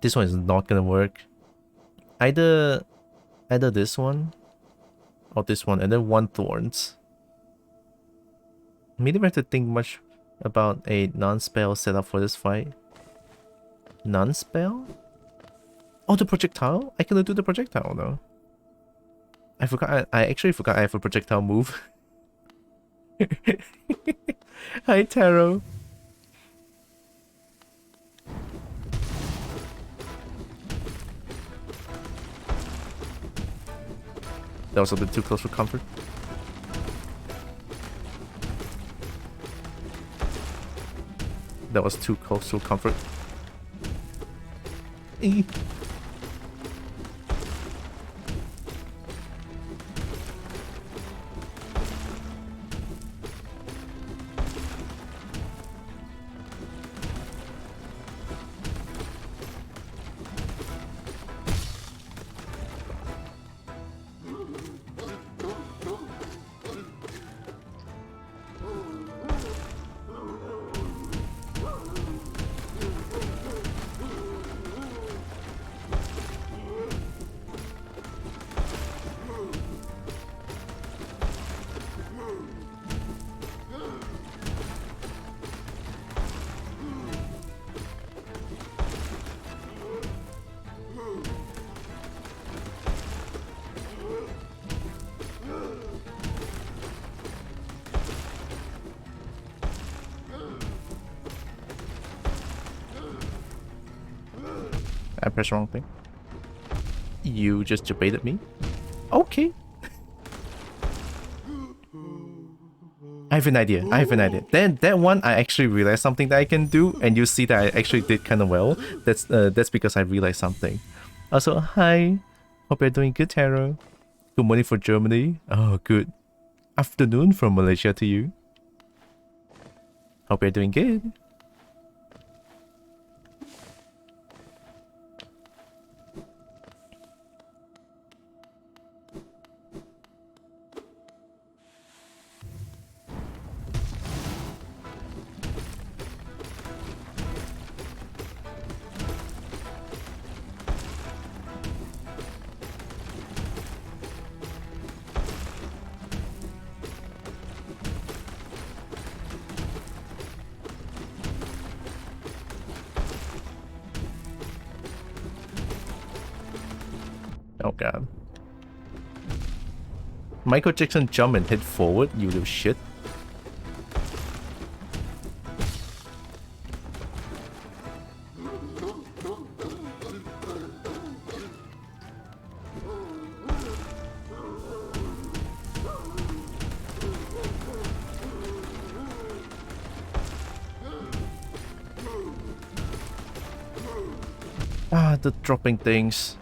This one is not gonna work. Either this one or this one, and then 1 thorns. Maybe I have to think much about a non-spell setup for this fight. Non-spell? Oh, the projectile? I can do the projectile though. I forgot. I actually forgot I have a projectile move. Hi, Taro. That was a bit too close for comfort. That was too close to comfort. I pressed the wrong thing. You just debated me? Okay. I have an idea. Then that one, I actually realized something that I can do, and you see that I actually did kind of well. That's because I realized something. Also, hi. Hope you're doing good, Taro. Good morning for Germany. Oh, good afternoon from Malaysia to you. Hope you're doing good. Oh god. Michael Jackson jump and hit forward, you little shit. Ah, the dropping things.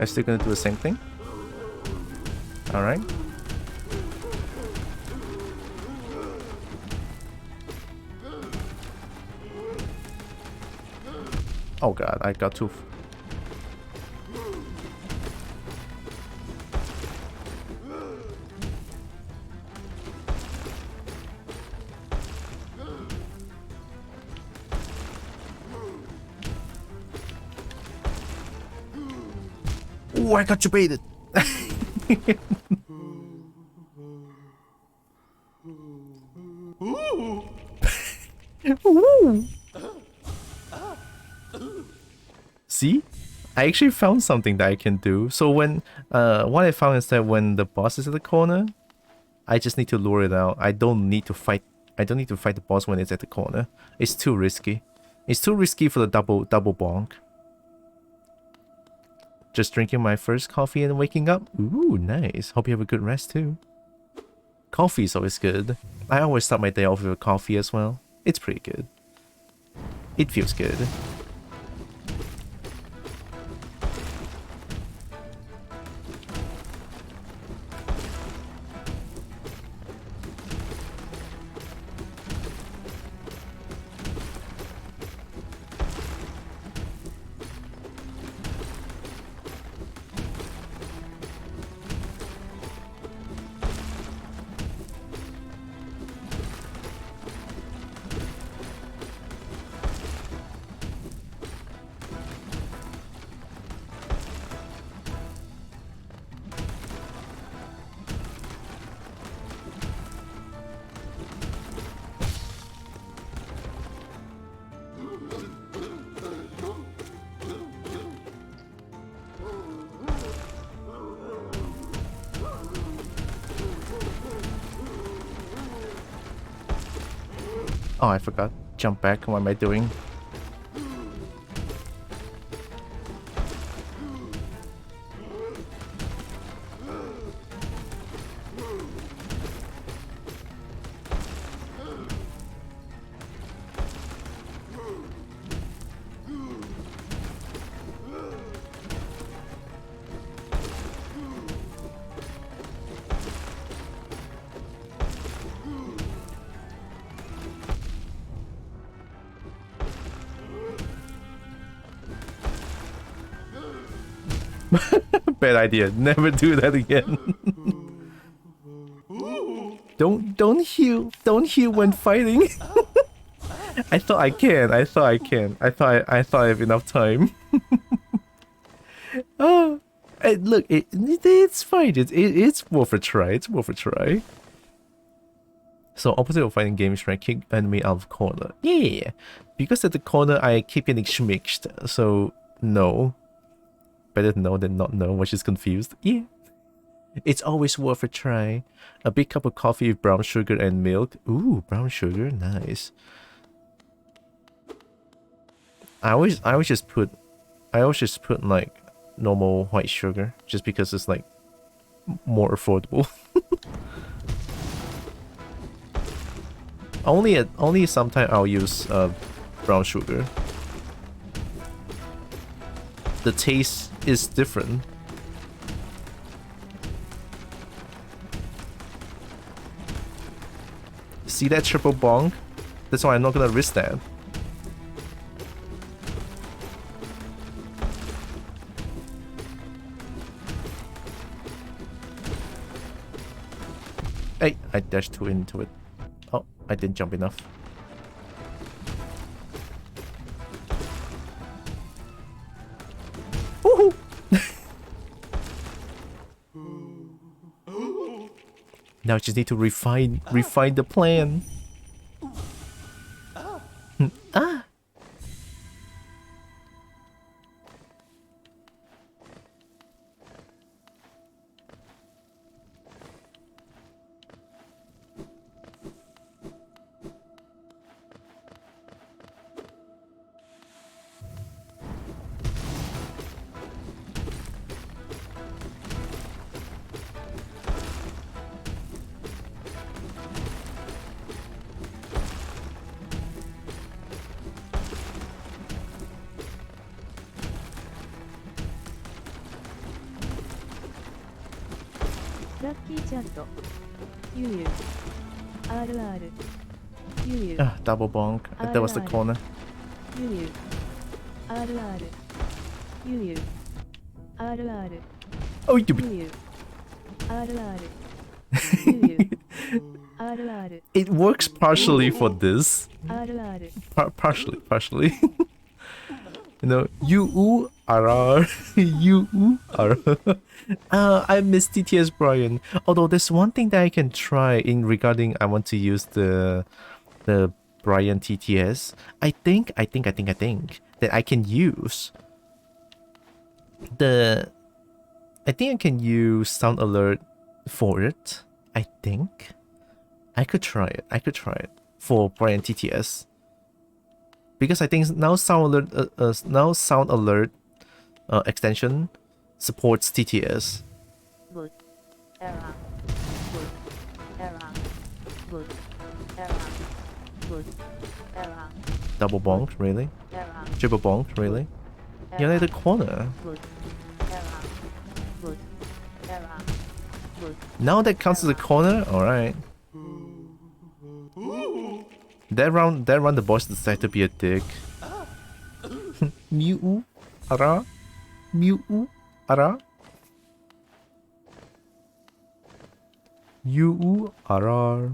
I'm still gonna do the same thing. Alright. Oh god, I got too... Ooh, I got you baited! Ooh. See? I actually found something that I can do. So when, what I found is that when the boss is at the corner, I just need to lure it out. I don't need to fight the boss when it's at the corner. It's too risky. It's too risky for the double bonk. Just drinking my first coffee and waking up. Ooh, nice. Hope you have a good rest too. Coffee is always good. I always start my day off with a coffee as well. It's pretty good. It feels good. Oh, I forgot. Jump back. What am I doing? Bad idea. Never do that again. Don't heal when fighting. I thought I can. I thought I have enough time. Oh, look, it's fine. It's worth a try. It's worth a try. So opposite of fighting games, right? Kick enemy out of corner. Yeah, because at the corner I keep getting schmixed. So no. Better know than not know when she's confused. Yeah. It's always worth a try. A big cup of coffee with brown sugar and milk. Ooh, brown sugar, nice. I always just put like normal white sugar just because it's like more affordable. only sometimes I'll use brown sugar. The taste is different. See that triple bonk? That's why I'm not gonna risk that. Hey, I dashed too into it. Oh, I didn't jump enough. Woohoo! Now I just need to refine the plan. Ah! ラッキーちゃんとゆうゆう RR ゆうゆう Ah, double bonk. That was the corner. ゆうゆう RR ゆうゆう RR Oh, you. ゆうゆう RR ゆうゆう RR It works partially for this. RR Partially. You know, you are you are. I miss TTS Brian. Although there's one thing that I can try in regarding I want to use the Brian TTS. I think that I can use the. I think I can use sound alert for it. I think I could try it. For Brian TTS. Because I think now sound alert extension supports TTS. Good error good error good error good error Double bonk, really? error Triple bonk, really? You're at the corner. good error good error good Now that counts as a corner? Alright. That round the boss decided to be a dick. Mew ara? Mew ara? You ara?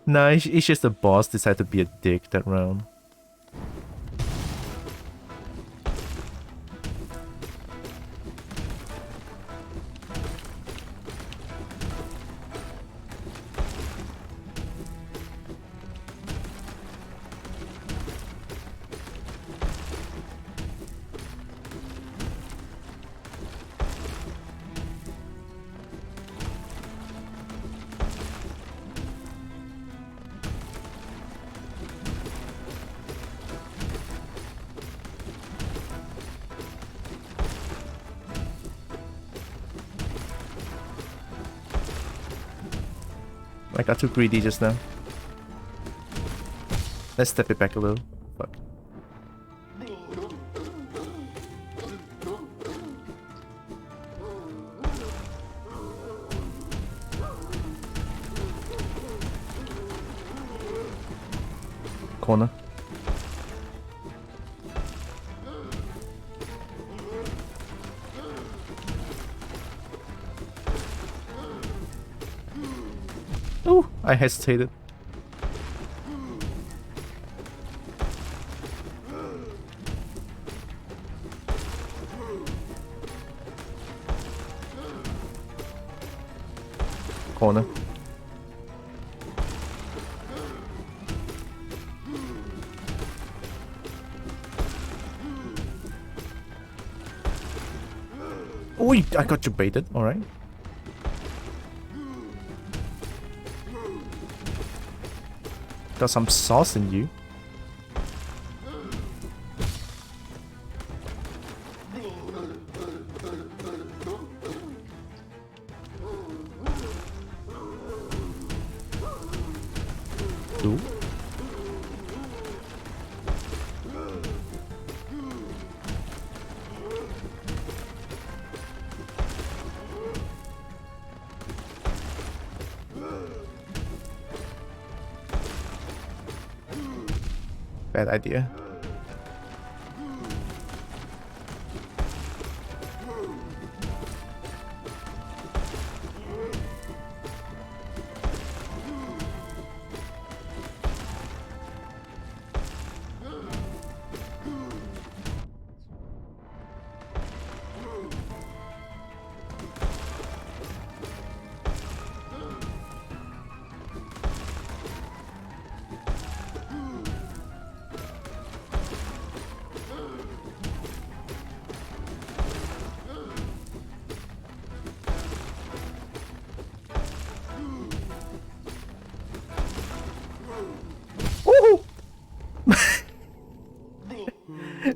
Nah, it's just the boss decided to be a dick that round. I got too greedy just now. Let's step it back a little. Fuck. Corner. Oh, I hesitated. Corner. Oh, I got you baited. All right. Got some sauce in you. Ooh. Bad idea.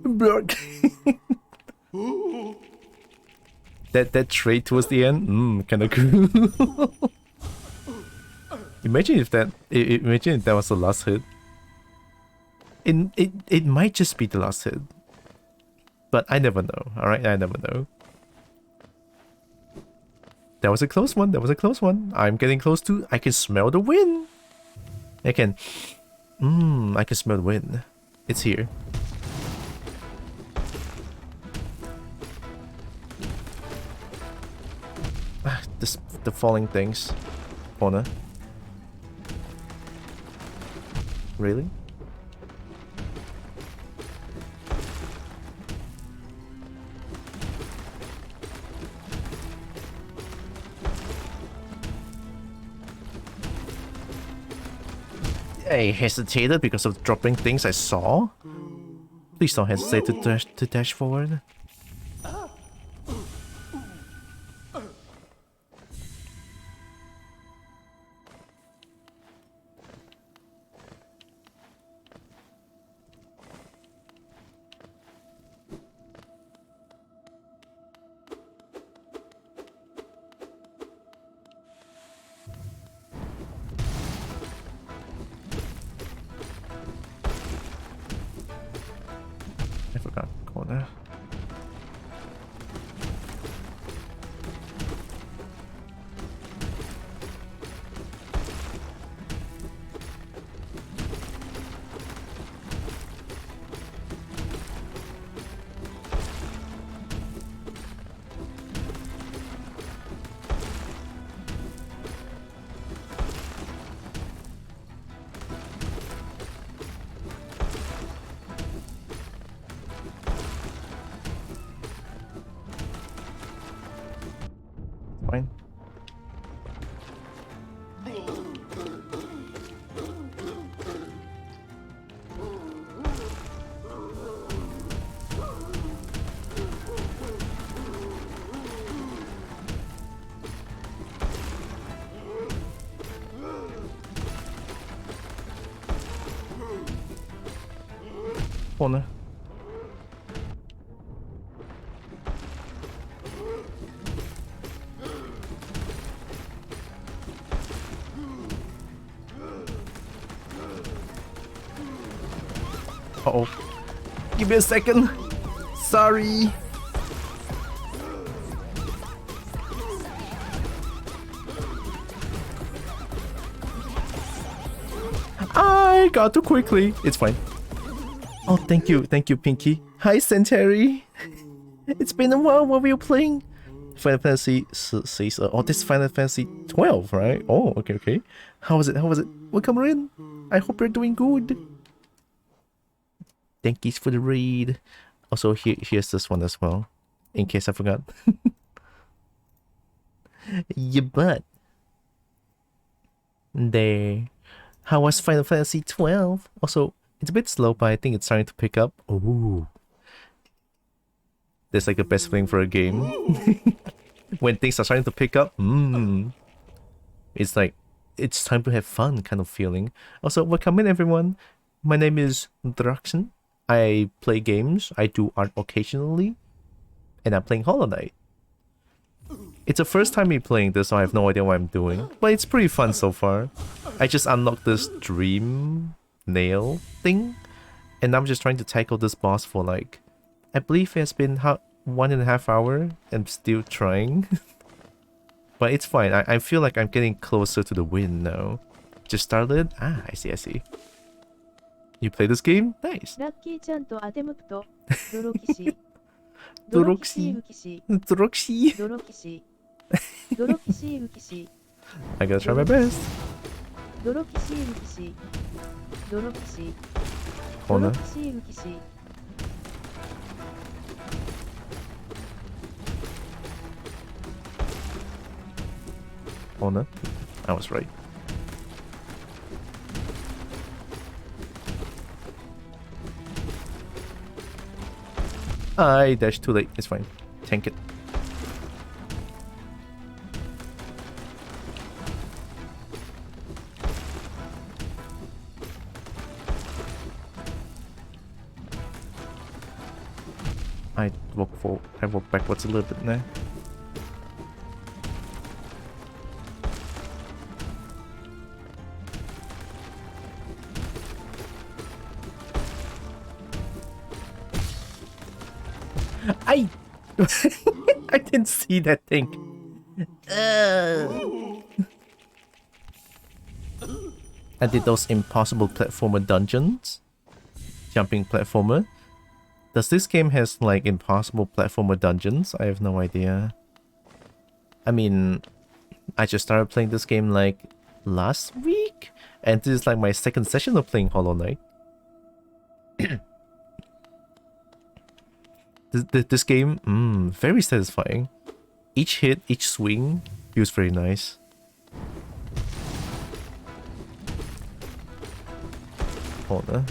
Blurk. that trade towards the end, kind of cool. Imagine if that was the last hit. It might just be the last hit. But I never know, alright? I never know. That was a close one. That was a close one. I'm getting close to... I can smell the wind. I can... I can smell the wind. It's here. The falling things. Corner. Really? I hesitated because of dropping things I saw. Please don't hesitate to dash forward. I forgot corner. Fine. Corner. Uh-oh. Give me a second. Sorry. I got too quickly. It's fine. Oh, thank you, Pinky. Hi, Centauri. It's been a while. What were you playing? Final Fantasy says, oh, this is Final Fantasy 12, right? Oh, okay. How was it? Welcome in. I hope you're doing good. Thank you for the raid. Also, here's this one as well, in case I forgot. Your butt. There. How was Final Fantasy 12? Also, it's a bit slow, but I think it's starting to pick up. Ooh. That's like the best thing for a game. When things are starting to pick up, it's like, it's time to have fun kind of feeling. Also, welcome in everyone. My name is Droxen. I play games, I do art occasionally, and I'm playing Hollow Knight. It's the first time me playing this, so I have no idea what I'm doing, but it's pretty fun so far. I just unlocked this dream nail thing, and I'm just trying to tackle this boss for like, I believe it has been 1.5 hours. I'm still trying. But it's fine, I feel like I'm getting closer to the win now. Just started? Ah, I see. You play this game? Nice. Droxy. I gotta try my best. Corner. Corner. I was right. I dashed too late. It's fine. Tank it. I walk backwards a little bit now. I I didn't see that thing. I did those impossible platformer dungeons. Jumping platformer. Does this game has like impossible platformer dungeons? I have no idea. I mean, I just started playing this game like last week, and this is like my second session of playing Hollow Knight. This game, very satisfying. Each hit, each swing feels very nice. Corner.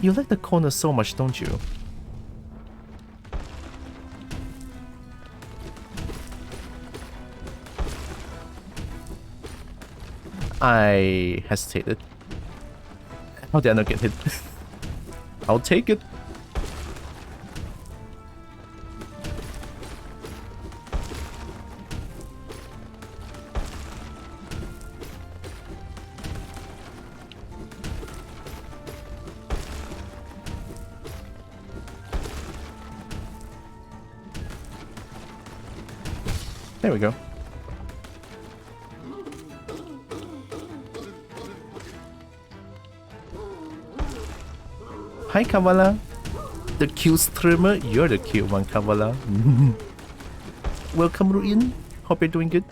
You like the corner so much, don't you? I hesitated. How did I not get hit? I'll take it. There we go. Hi, Kavala. The cute streamer. You're the cute one, Kavala. Welcome, Ruin. Hope you're doing good.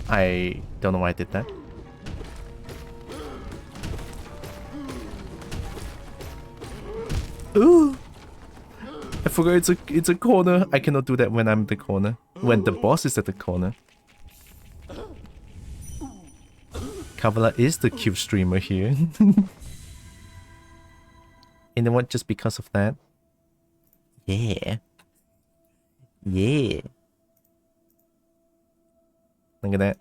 I don't know why I did that. Ooh. I forgot it's a corner. I cannot do that when I'm in the corner. When the boss is at the corner. Kavala is the cute streamer here. You know what? Just because of that. Yeah. Yeah. Look at that.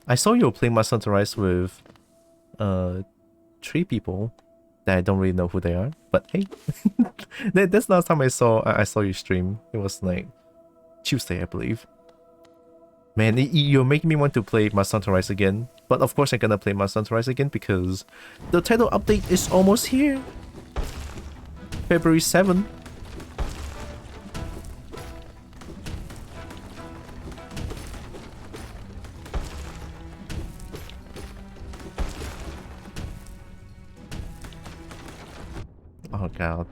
I saw you playing Master Hunter Rise with 3 people that I don't really know who they are, but hey. That's the last time I saw you stream. It was like Tuesday, I believe. Man, you're making me want to play Master Hunter Rise again. But of course I'm gonna play Master Hunter Rise again because the title update is almost here. February 7th. Oh god.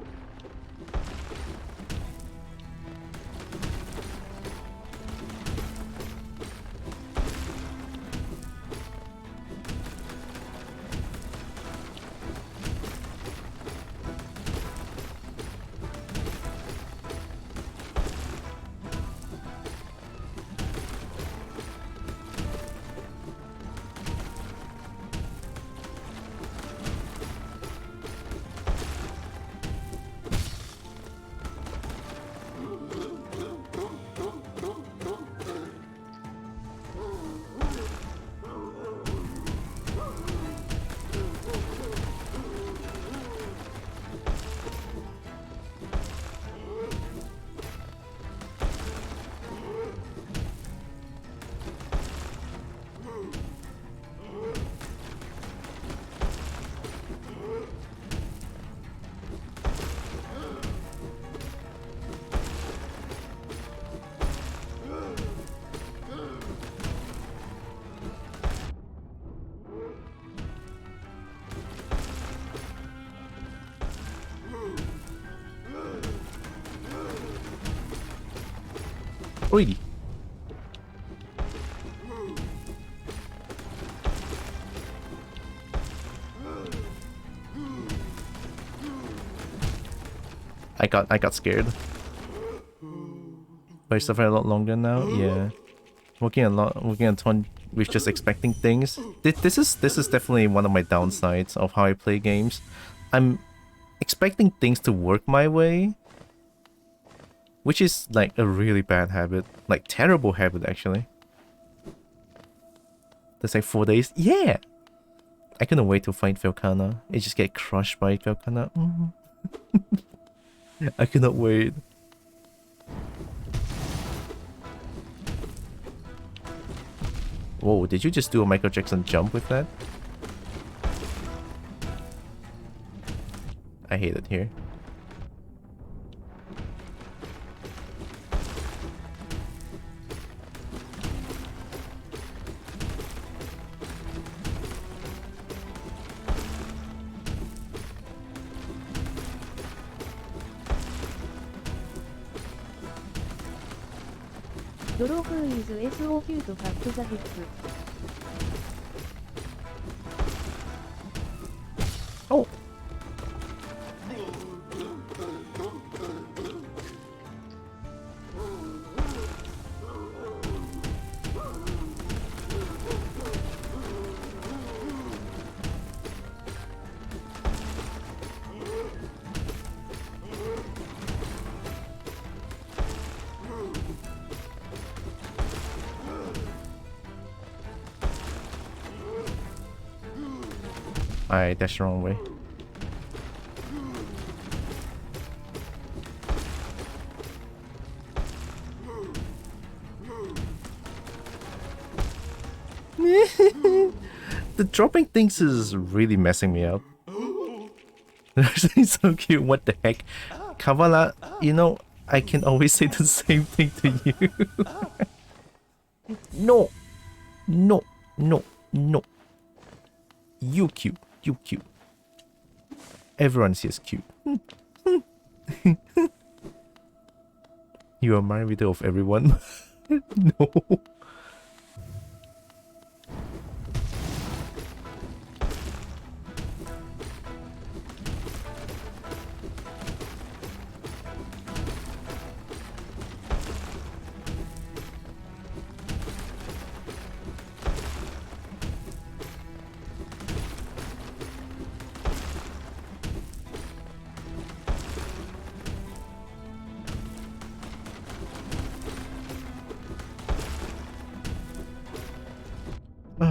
Oi. I got scared. But it's suffering a lot longer now. Yeah, working a ton with just expecting things. This is definitely one of my downsides of how I play games. I'm expecting things to work my way, Which is like a really bad habit. Like terrible habit actually. That's like 4 days. Yeah! I couldn't wait to fight Velkana. I just get crushed by Velkana. I cannot wait. Whoa, did you just do a Michael Jackson jump with that? I hate it here. Droxen is SO9 to cut the hit. Oh! Alright, that's the wrong way. The dropping things is really messing me up. It's so cute, what the heck? Kavala, you know, I can always say the same thing to you. No! No! No! No! You cute. You cute. Everyone says cute. You are my reader of everyone. No.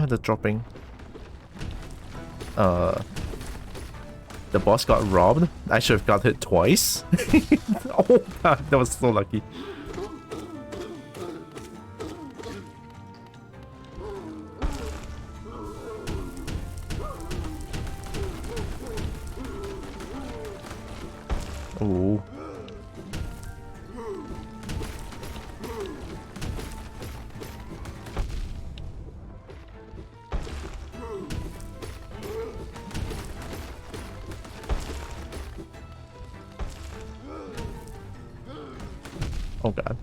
The dropping. The boss got robbed. I should have got hit twice. Oh god, that was so lucky. Oh. Oh god.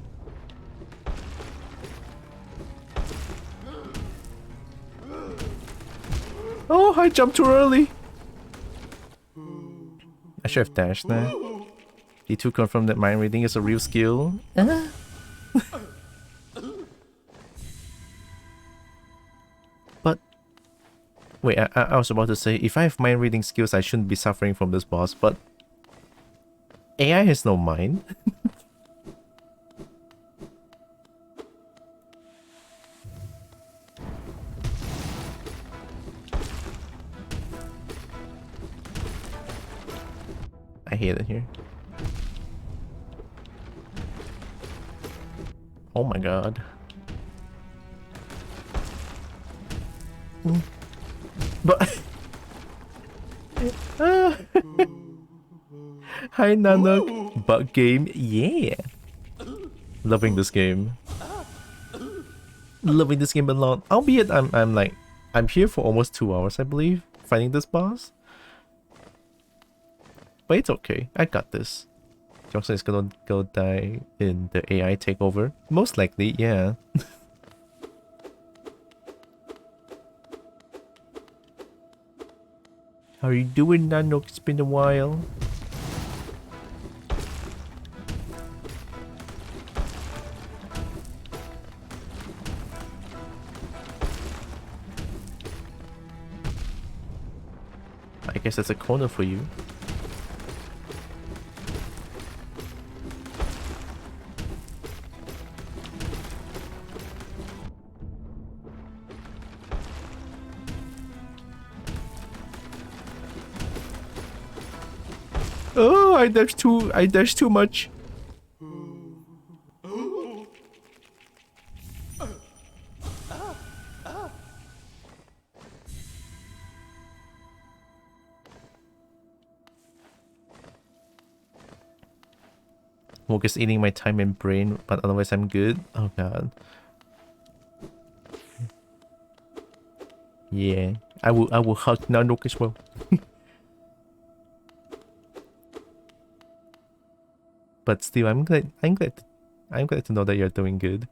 Oh, I jumped too early. I should have dashed there. D2 confirmed that mind reading is a real skill. But wait, I was about to say, if I have mind reading skills, I shouldn't be suffering from this boss, but AI has no mind. I hate it here. Oh my god. But hi Nanak. Bug game, yeah. Loving this game. Loving this game a lot. Albeit I'm here for almost 2 hours, I believe, fighting this boss. But it's okay. I got this. Droxen is gonna go die in the AI takeover. Most likely, yeah. How are you doing, Nanok? It's been a while. I guess that's a corner for you. I dashed too much. Work is eating my time and brain, but otherwise I'm good. Oh god. Yeah, I will hug Nanook as well. But still, I'm glad to know that you're doing good.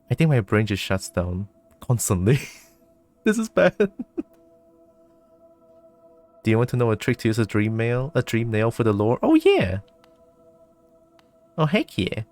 I think my brain just shuts down constantly. This is bad. Do you want to know a trick to use a dream nail for the lore? Oh yeah. Oh heck yeah.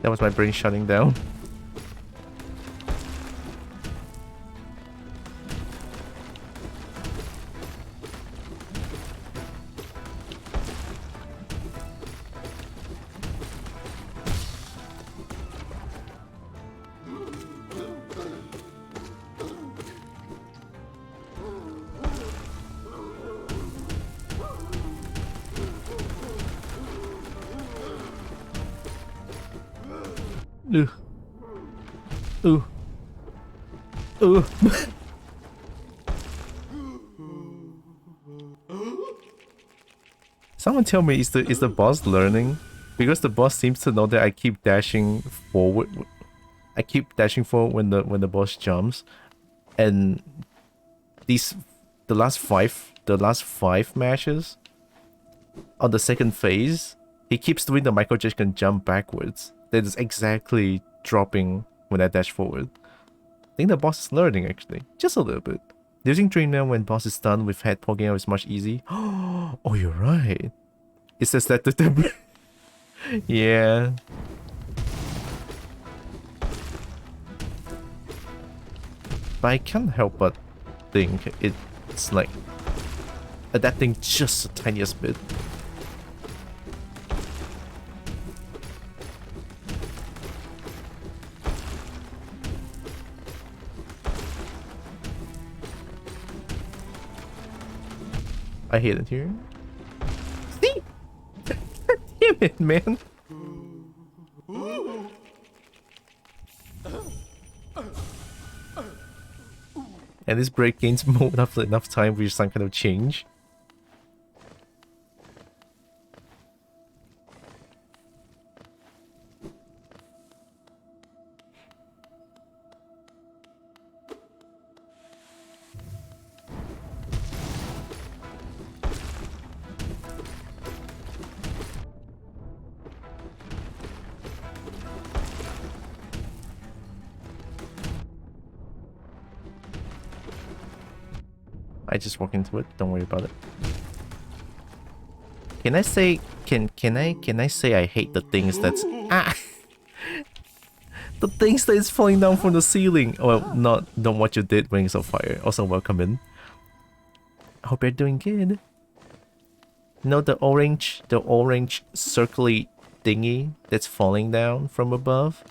That was my brain shutting down. Ooh. Ooh. Ooh. Someone tell me, is the boss learning? Because the boss seems to know that I keep dashing forward. I keep dashing forward when the boss jumps, and the last five matches on the second phase, he keeps doing the micro and jump backwards. That is exactly dropping when I dash forward. I think the boss is learning actually, just a little bit. Using Dream Nail when boss is stunned with head poking out is much easy. Oh, you're right. It says that the yeah. But I can't help but think it's like adapting just the tiniest bit. I hate it here. See? Damn it, man. And this break gains more after enough time for some kind of change. I just walk into it, don't worry about it. Can I say can I say I hate the things that's the things that is falling down from the ceiling? Well, not what you did, Wings of Fire. Also welcome in. I hope you're doing good. No, the orange circly thingy that's falling down from above.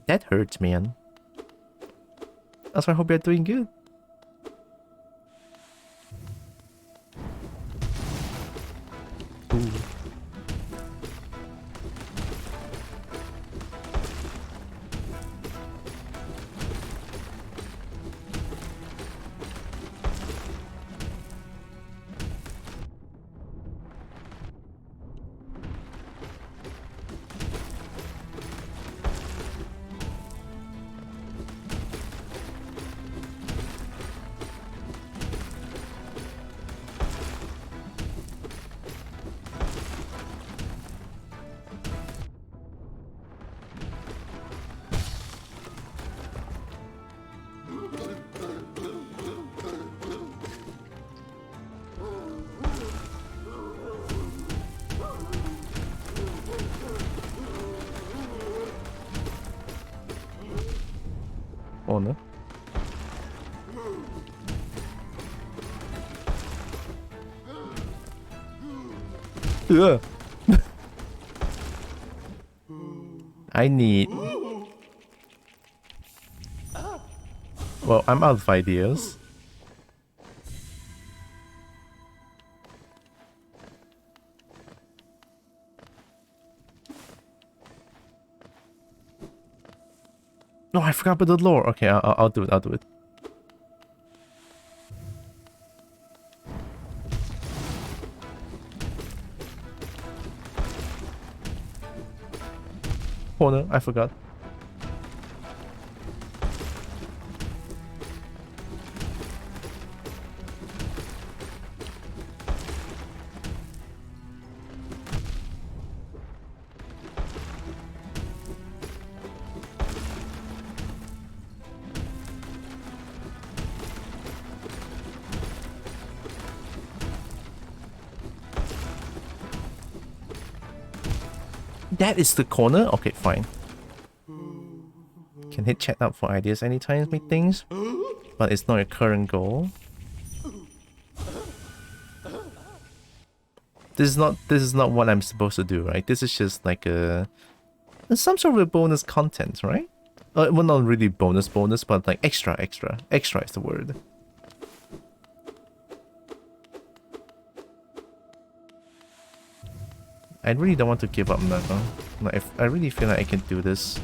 That hurts, man. Also, I hope you're doing good. Ooh. Corner. Ugh. I need... Well, I'm out of ideas. No, I forgot about the lore. Okay, I'll do it. I'll do it. Corner, I forgot. That is the corner? Okay, fine. Can hit chat up for ideas anytime, make things. But it's not a current goal. This is not what I'm supposed to do, right? This is just like some sort of a bonus content, right? Well, not really bonus, but like extra. Extra is the word. I really don't want to give up now. Like, I really feel like I can do this.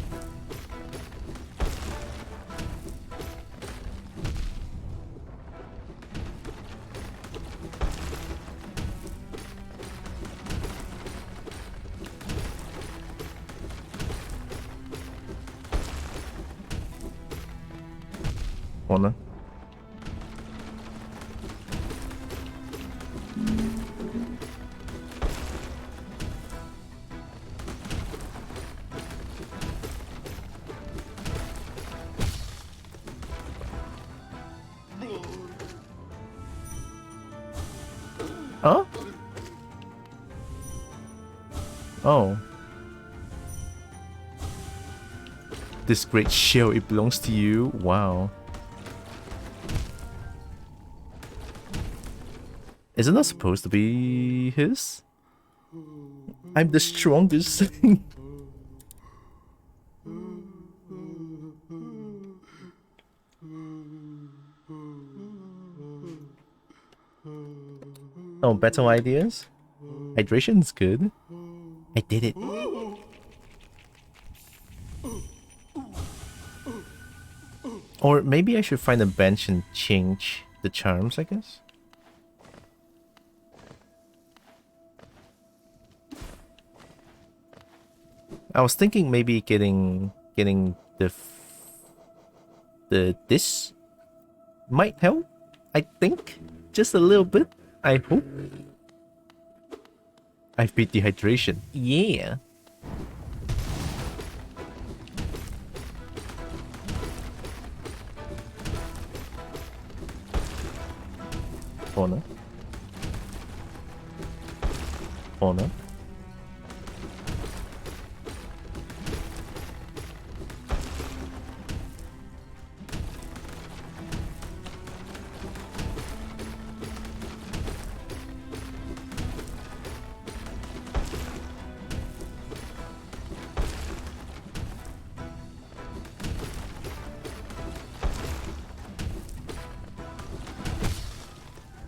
Corner. Huh? Oh. This great shell, it belongs to you? Wow. Isn't that supposed to be his? I'm the strongest. Oh, better ideas? Hydration's good. I did it. Or maybe I should find a bench and change the charms, I guess. I was thinking maybe getting the this might help. I think just a little bit. I hope. I've beat dehydration. Yeah. Corner. Corner.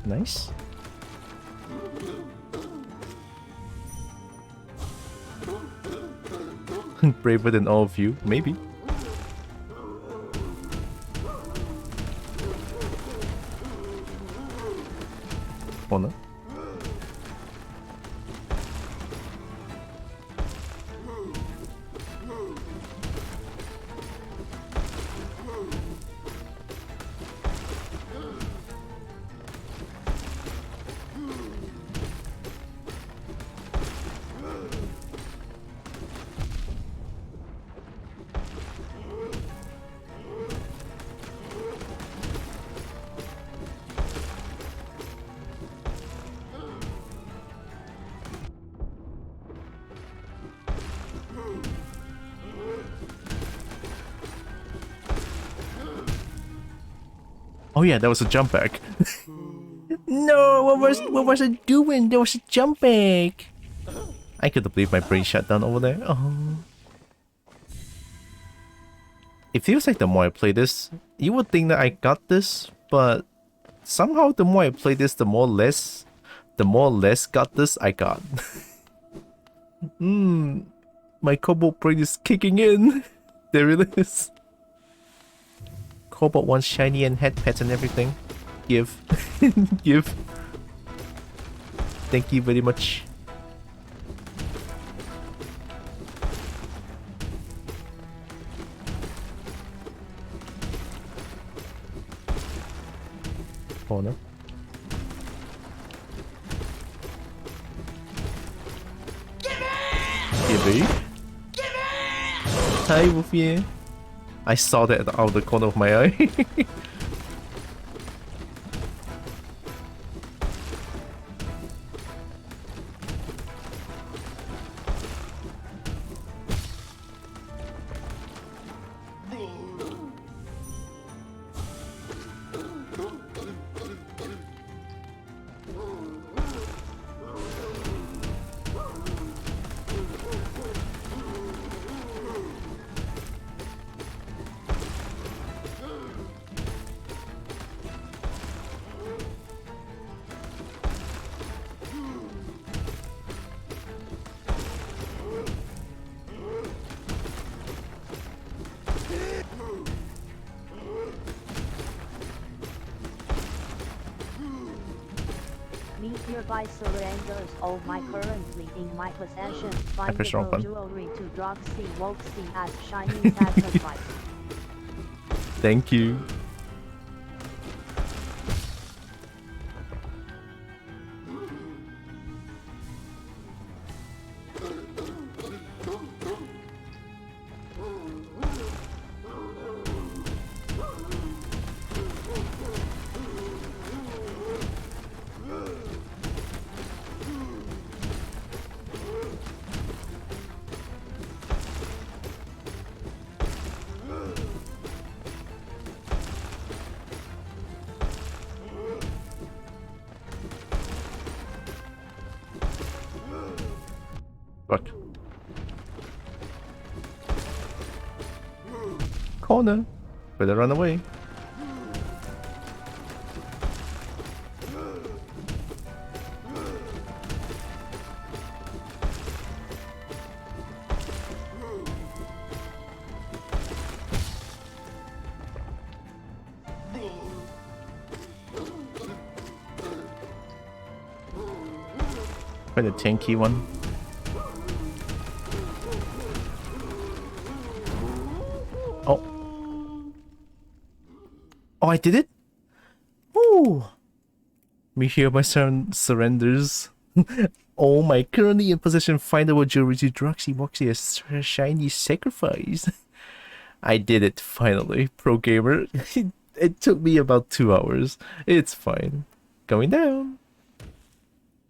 Nice. Braver than all of you, maybe. Corner. Oh yeah, that was a jump back. No, what was I doing? There was a jump back. I couldn't believe my brain shut down over there. Oh. It feels like the more I play this, you would think that I got this, but somehow the more I play this, the more less got this I got. My Cobalt brain is kicking in. There it is. Cobalt wants shiny and head pets and everything. Give. Give. Thank you very much. Corner. Gibby. Hi, Wolfie. I saw that out of the corner of my eye. Meet hereby surrenders all my currently in my possession. Find pressed the wrong button. jewelry to Droxen Woxen as shiny sacrifice. Thank you. Fuck. Corner. Better run away. Quite a tanky one. Oh. Oh, I did it? Ooh. Me here my surrenders. Oh my, currently in possession findable jewelry to Droxy Moxie as shiny sacrifice. I did it finally, pro gamer. It took me about 2 hours. It's fine. Going down.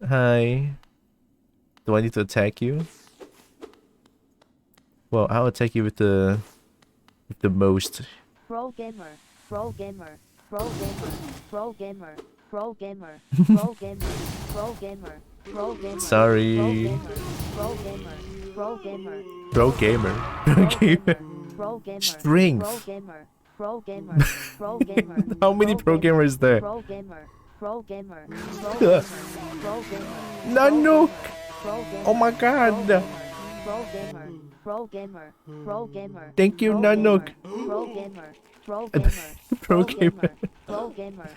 Hi. Do I need to attack you? Well, I'll attack you with the most. Pro gamer, pro gamer, pro gamer, pro gamer, pro gamer, pro gamer, pro gamer, pro gamer. Sorry. Pro gamer, pro gamer, Pro gamer. Pro gamer. pro gamer, Strength. pro gamer, pro gamer, pro gamer. How many pro gamers is there? Pro gamer, pro gamer, pro gamer, pro gamer. Nanook! Pro gamer, Oh my god! pro gamer, pro gamer, pro gamer. Thank you, Nanook! Pro gamer, pro gamer, Pro gamer. pro gamer, pro gamer.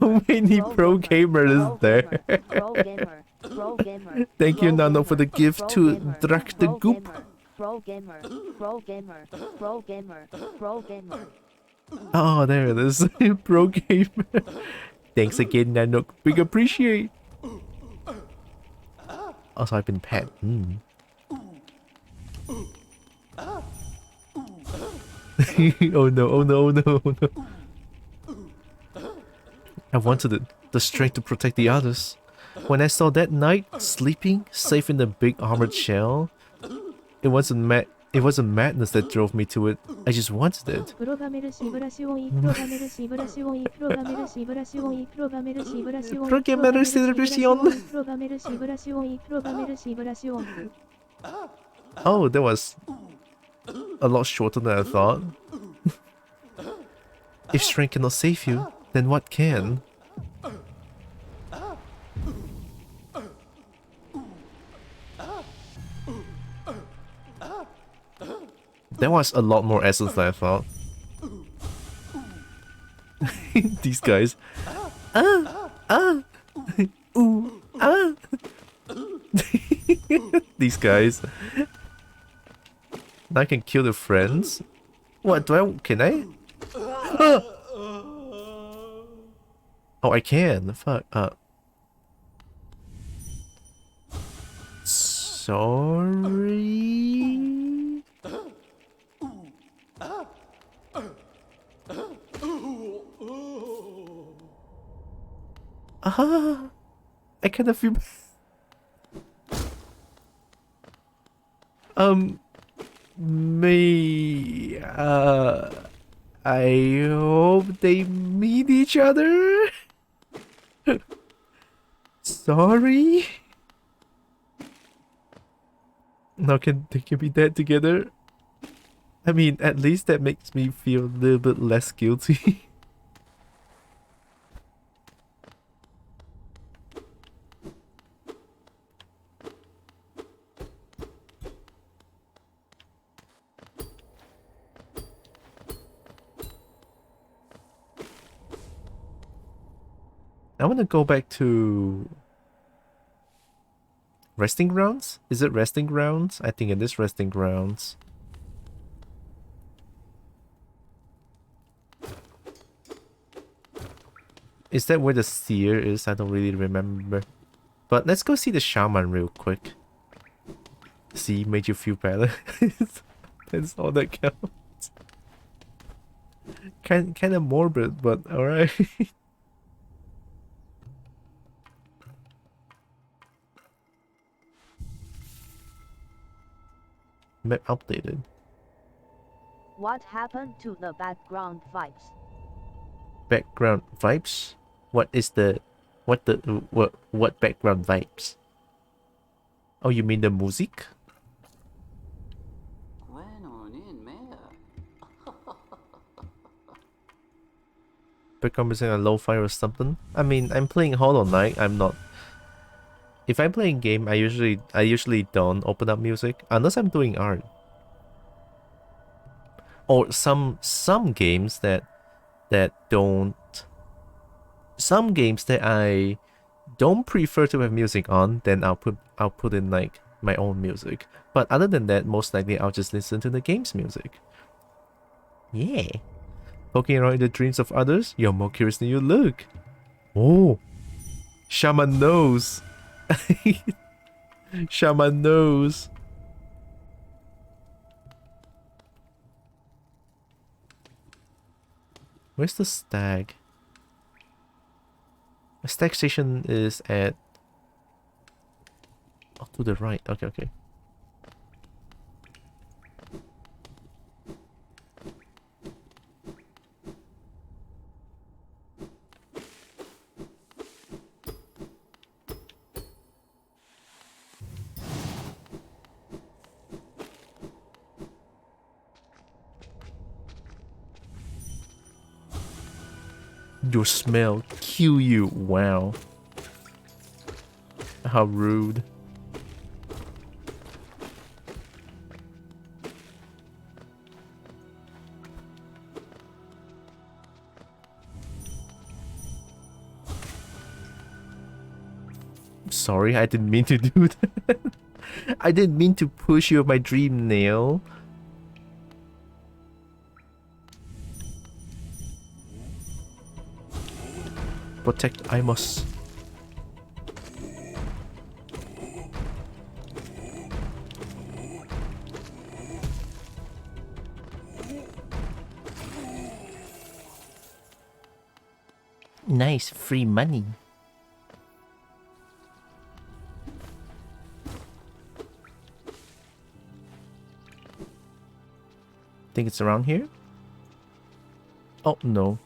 How many pro gamers is there? Pro gamer, pro gamer. Thank you, Nano, for the gift to Drak the Goop. Pro gamer, pro gamer, pro gamer, pro gamer. Oh, there it is. Pro gamer. Thanks again, Nanook. Big appreciate. Also, I've been pet. Oh no, oh no, oh no, oh no. I wanted the strength to protect the others. When I saw that knight sleeping, safe in the big armored shell, it wasn't met It wasn't madness that drove me to it. I just wanted it. Oh, that was a lot shorter than I thought. If strength cannot save you, then what can? That was a lot more essence than I thought. These guys. Ooh, These guys. Now I can kill the friends. What do I? Can I? Oh, I can. Fuck. Sorry. I kind of feel. Me. I hope they meet each other. Sorry. Now they can be dead together. I mean, at least that makes me feel a little bit less guilty. I want to go back to resting grounds? Is it resting grounds? I think it is resting grounds. Is that where the seer is? I don't really remember. But let's go see the shaman real quick. See, made you feel better. That's all that counts. Kind of morbid, but alright. Map updated. What happened to the background vibes? Background vibes? What background vibes? Oh, you mean the music? Background music on lo-fi or something? I mean, I'm playing Hollow Knight. I'm not. If I'm playing game, I usually don't open up music unless I'm doing art. Or some games that don't. Some games that I don't prefer to have music on, then I'll put in like my own music. But other than that, most likely I'll just listen to the game's music. Yeah. Poking around in the dreams of others, you're more curious than you look. Oh. Shaman knows. Shaman knows. Where's the stag? The stag station is at... Oh, to the right. Okay, okay. Your smell kill you. Wow. How rude. Sorry, I didn't mean to do that. I didn't mean to push you with my dream nail. Protect, I must. Nice free money. think it's around here. Oh, no.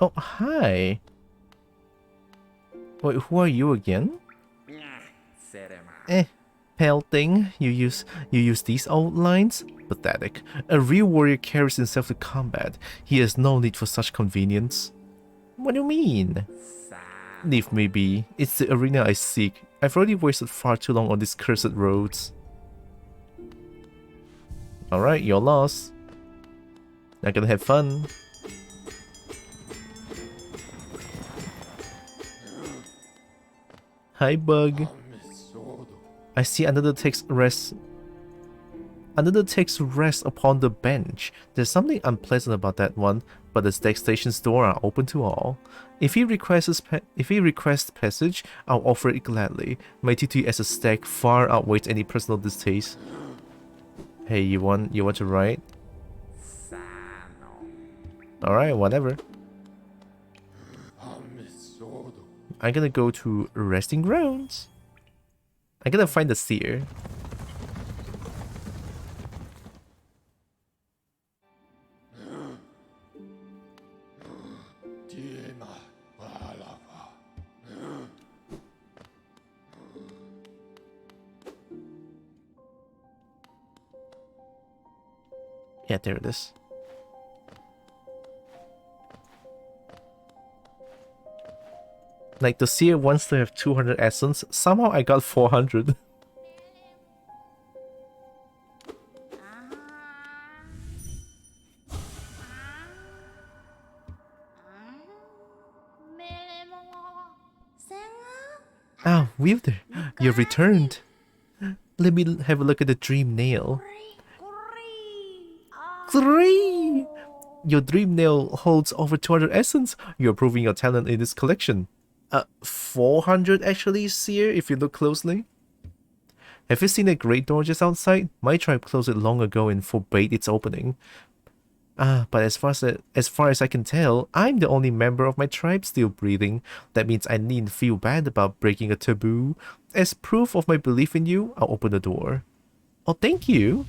Oh, hi. Wait, who are you again? Pale thing. You use these old lines? Pathetic. A real warrior carries himself to combat. He has no need for such convenience. What do you mean? Leave me be. It's the arena I seek. I've already wasted far too long on these cursed roads. Alright, you're lost. Not gonna have fun. Hi, bug. I see another text rests upon the bench. There's something unpleasant about that one, but the stag station's door are open to all. If he requests passage, I'll offer it gladly. My duty as a stag far outweighs any personal distaste. Hey, you want to ride? Alright, whatever. I'm gonna go to resting grounds. I'm gonna find the seer. Yeah, there it is. Like, the seer wants to have 200 essence. Somehow I got 400. Ah, Wielder, you've returned. Let me have a look at the dream nail. 3! Your dream nail holds over 200 essence. You're proving your talent in this collection. 400 actually, seer, if you look closely. Have you seen a great door just outside? My tribe closed it long ago and forbade its opening. But as far as I can tell, I'm the only member of my tribe still breathing. That means I needn't feel bad about breaking a taboo. As proof of my belief in you, I'll open the door. Oh, thank you.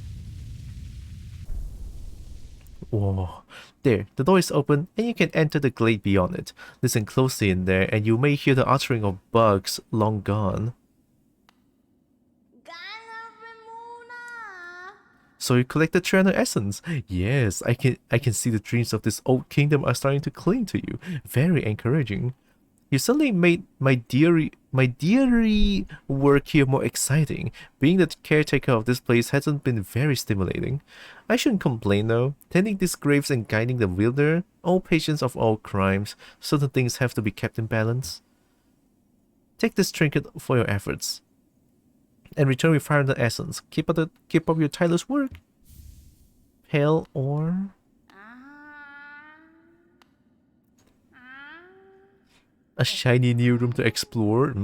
Whoa. There, the door is open and you can enter the glade beyond it. Listen closely in there and you may hear the uttering of bugs long gone. So you collected 300 essence. Yes, I can see the dreams of this old kingdom are starting to cling to you. Very encouraging. You suddenly made my dearie work here more exciting. Being the caretaker of this place hasn't been very stimulating. I shouldn't complain though. Tending these graves and guiding the wielder, all patients of all crimes, certain things have to be kept in balance. Take this trinket for your efforts. And return with 500 essence. Keep up your tireless work. Pale ore. A shiny new room to explore.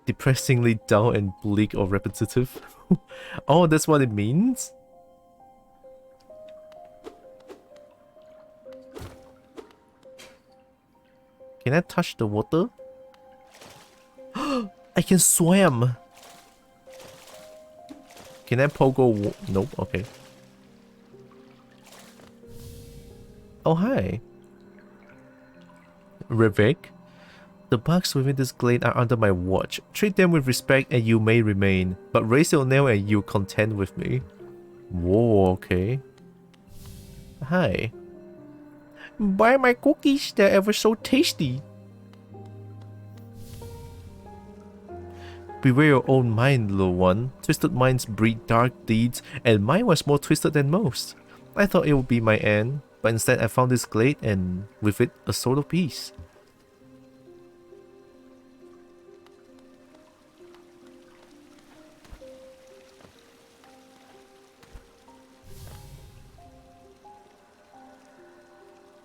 Depressingly dull and bleak or repetitive. Oh, that's what it means? Can I touch the water? I can swim! Can I pogo? Nope, okay. Oh, hi. Rivik. The bugs within this glade are under my watch. Treat them with respect and you may remain. But raise your nail and you contend with me. Whoa, okay. Hi. Buy my cookies, they're ever so tasty. Beware your own mind, little one. Twisted minds breed dark deeds, and mine was more twisted than most. I thought it would be my end, but instead I found this glade and with it a sword of peace.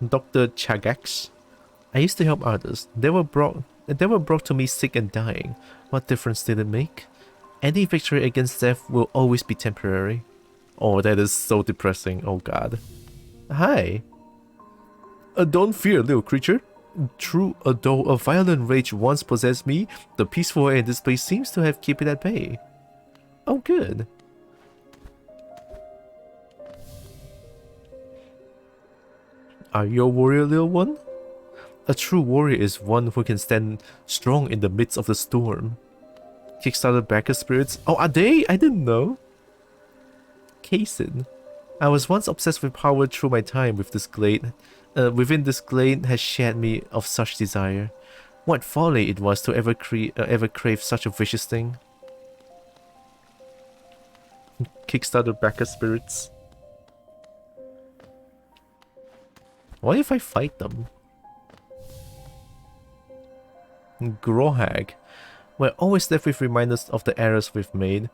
Dr. Chagax. I used to help others. They were brought to me sick and dying. What difference did it make? Any victory against death will always be temporary. Oh, that is so depressing. Oh god. Hi. Don't fear, little creature. True, though a violent rage once possessed me, the peaceful air in this place seems to have kept it at bay. Oh, good. Are you a warrior, little one? A true warrior is one who can stand strong in the midst of the storm. Kickstarter backer spirits. Oh, are they? I didn't know. Kaysen. I was once obsessed with power through my time with this glade. Within this glade has shared me of such desire. What folly it was to ever crave such a vicious thing. Kickstarter backer spirits. What if I fight them? Grohag. We're always left with reminders of the errors we've made.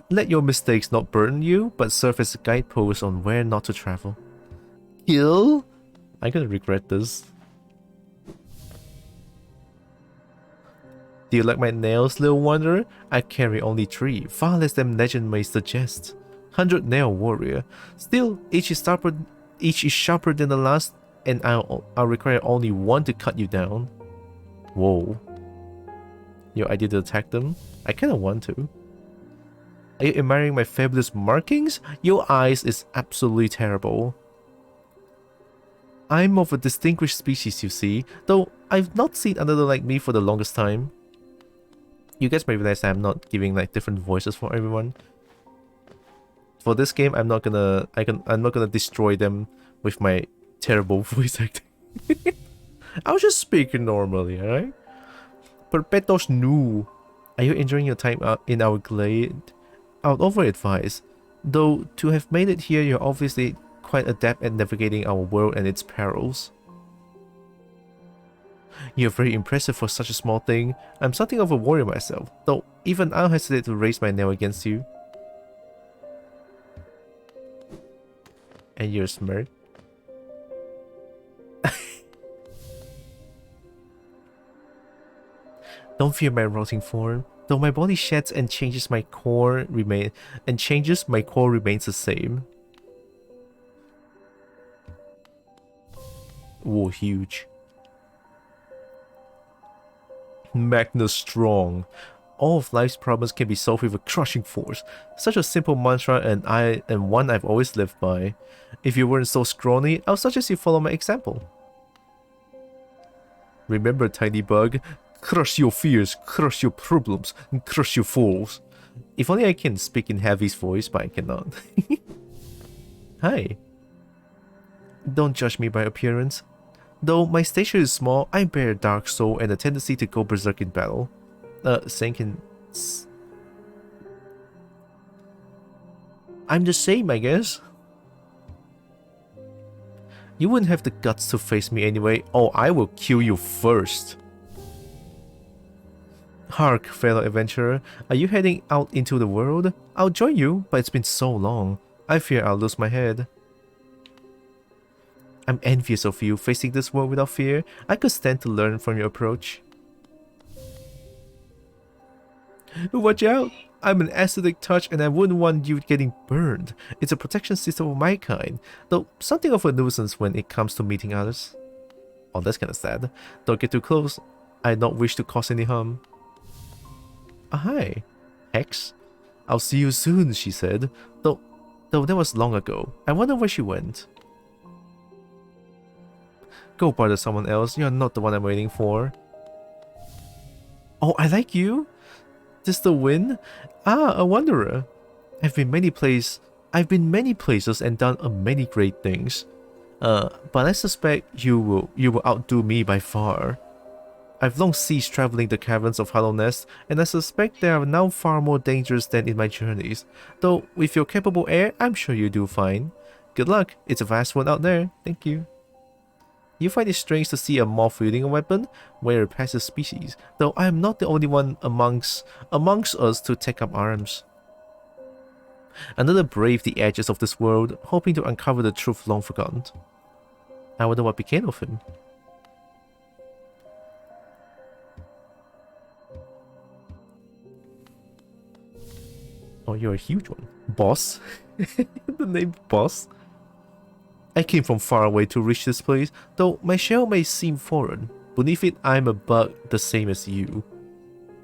Let your mistakes not burden you, but serve as a guidepost on where not to travel. Kill? I'm gonna regret this. Do you like my nails, little wanderer? I carry only 3, far less than legend may suggest. 100 nail warrior. Still, each is sharper than the last, and I'll require only 1 to cut you down. Whoa. Your idea to attack them? I kinda want to. Are you admiring my fabulous markings? Your eyes is absolutely terrible. I'm of a distinguished species, you see, though I've not seen another like me for the longest time. You guys may realize that I'm not giving like different voices for everyone. For this game, I'm not gonna destroy them with my terrible voice acting. I was just speaking normally, alright? Perpetos Nu. Are you enjoying your time out in our glade? I would over-advise. Though, to have made it here, you're obviously quite adept at navigating our world and its perils. You're very impressive for such a small thing. I'm something of a warrior myself, though even I'll hesitate to raise my nail against you. And you're smart. Don't fear my rotting form. Though my body sheds and changes, my core remains the same. Whoa, huge. Magnus Strong. All of life's problems can be solved with a crushing force. Such a simple mantra, and one I've always lived by. If you weren't so scrawny, I'll suggest you follow my example. Remember, tiny bug, crush your fears, crush your problems, and crush your foes. If only I can speak in Heavy's voice, but I cannot. Hi. Don't judge me by appearance. Though my stature is small, I bear a dark soul and a tendency to go berserk in battle. I'm the same, I guess. You wouldn't have the guts to face me anyway. Oh, I will kill you first. Hark, fellow adventurer. Are you heading out into the world? I'll join you, but it's been so long. I fear I'll lose my head. I'm envious of you, facing this world without fear. I could stand to learn from your approach. Watch out! I'm an acidic touch and I wouldn't want you getting burned. It's a protection system of my kind, though something of a nuisance when it comes to meeting others. Oh, that's kinda sad. Don't get too close. I don't wish to cause any harm. Hi, Hex. I'll see you soon, she said. Though that was long ago. I wonder where she went. Go bother someone else. You're not the one I'm waiting for. Oh, I like you? This the win? Ah, a wanderer. I've been many places and done many great things. But I suspect you will outdo me by far. I've long ceased traveling the caverns of Hollow Nest, and I suspect they are now far more dangerous than in my journeys. Though, with your capable air, I'm sure you do fine. Good luck, it's a vast one out there. Thank you. You find it strange to see a moth wielding a weapon? We're a passive species, though I am not the only one amongst us to take up arms. Another braved the edges of this world, hoping to uncover the truth long forgotten. I wonder what became of him. Oh, you're a huge one. Boss? The name Boss? I came from far away to reach this place, though my shell may seem foreign. Beneath it, I'm a bug the same as you.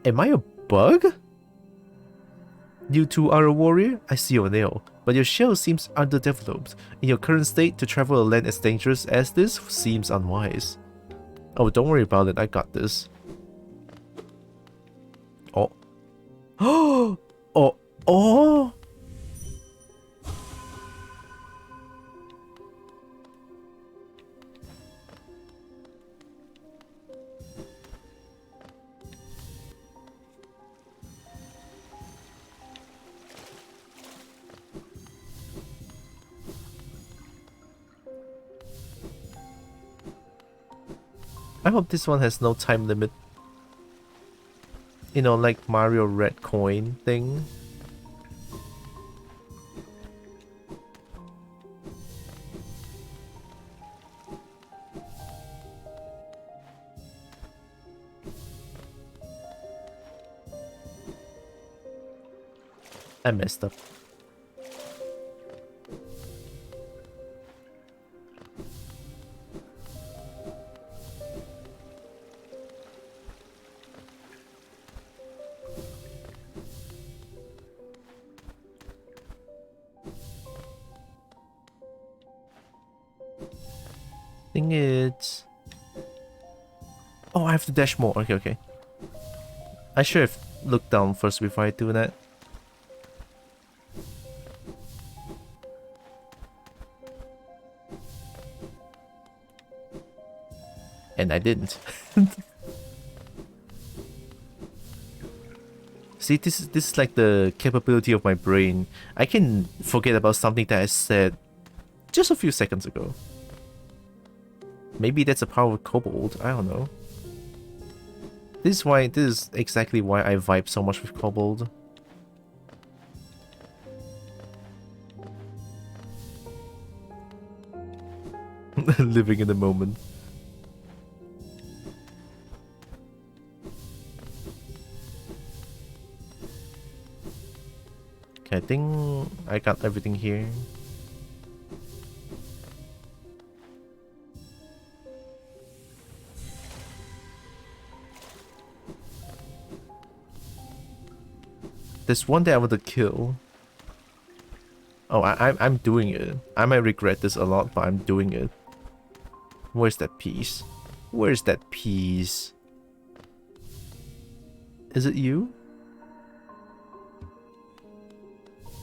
Am I a bug? You too are a warrior? I see your nail, but your shell seems underdeveloped. In your current state, to travel a land as dangerous as this seems unwise. Oh, don't worry about it, I got this. Oh. Oh, oh! I hope this one has no time limit. You know, like Mario Red Coin thing. I messed up. Thing is... Oh, I have to dash more. Okay, okay. I should have looked down first before I do that. And I didn't. See, this is like the capability of my brain. I can forget about something that I said just a few seconds ago. Maybe that's a power of Kobold, I don't know. This is exactly why I vibe so much with Kobold. Living in the moment. Okay, I think I got everything here. There's one that I want to kill. Oh, I'm doing it. I might regret this a lot, but I'm doing it. Where's that piece? Where's that piece? Is it you?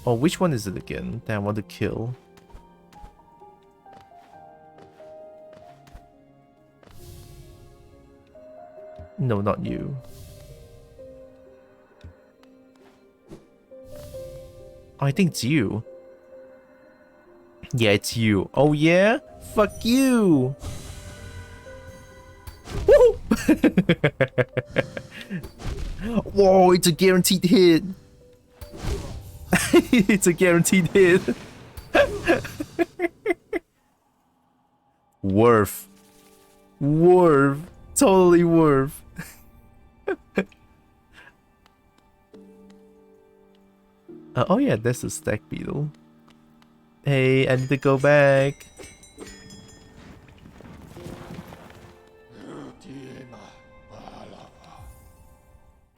Oh, which one is it again that I want to kill? No, not you. Oh, I think it's you. Yeah, it's you. Oh yeah? Fuck you! Woo! Whoa, it's a guaranteed hit! It's a guaranteed hit! Worth. Worth. Totally worth. Oh yeah, that's a stack beetle. Hey, I need to go back.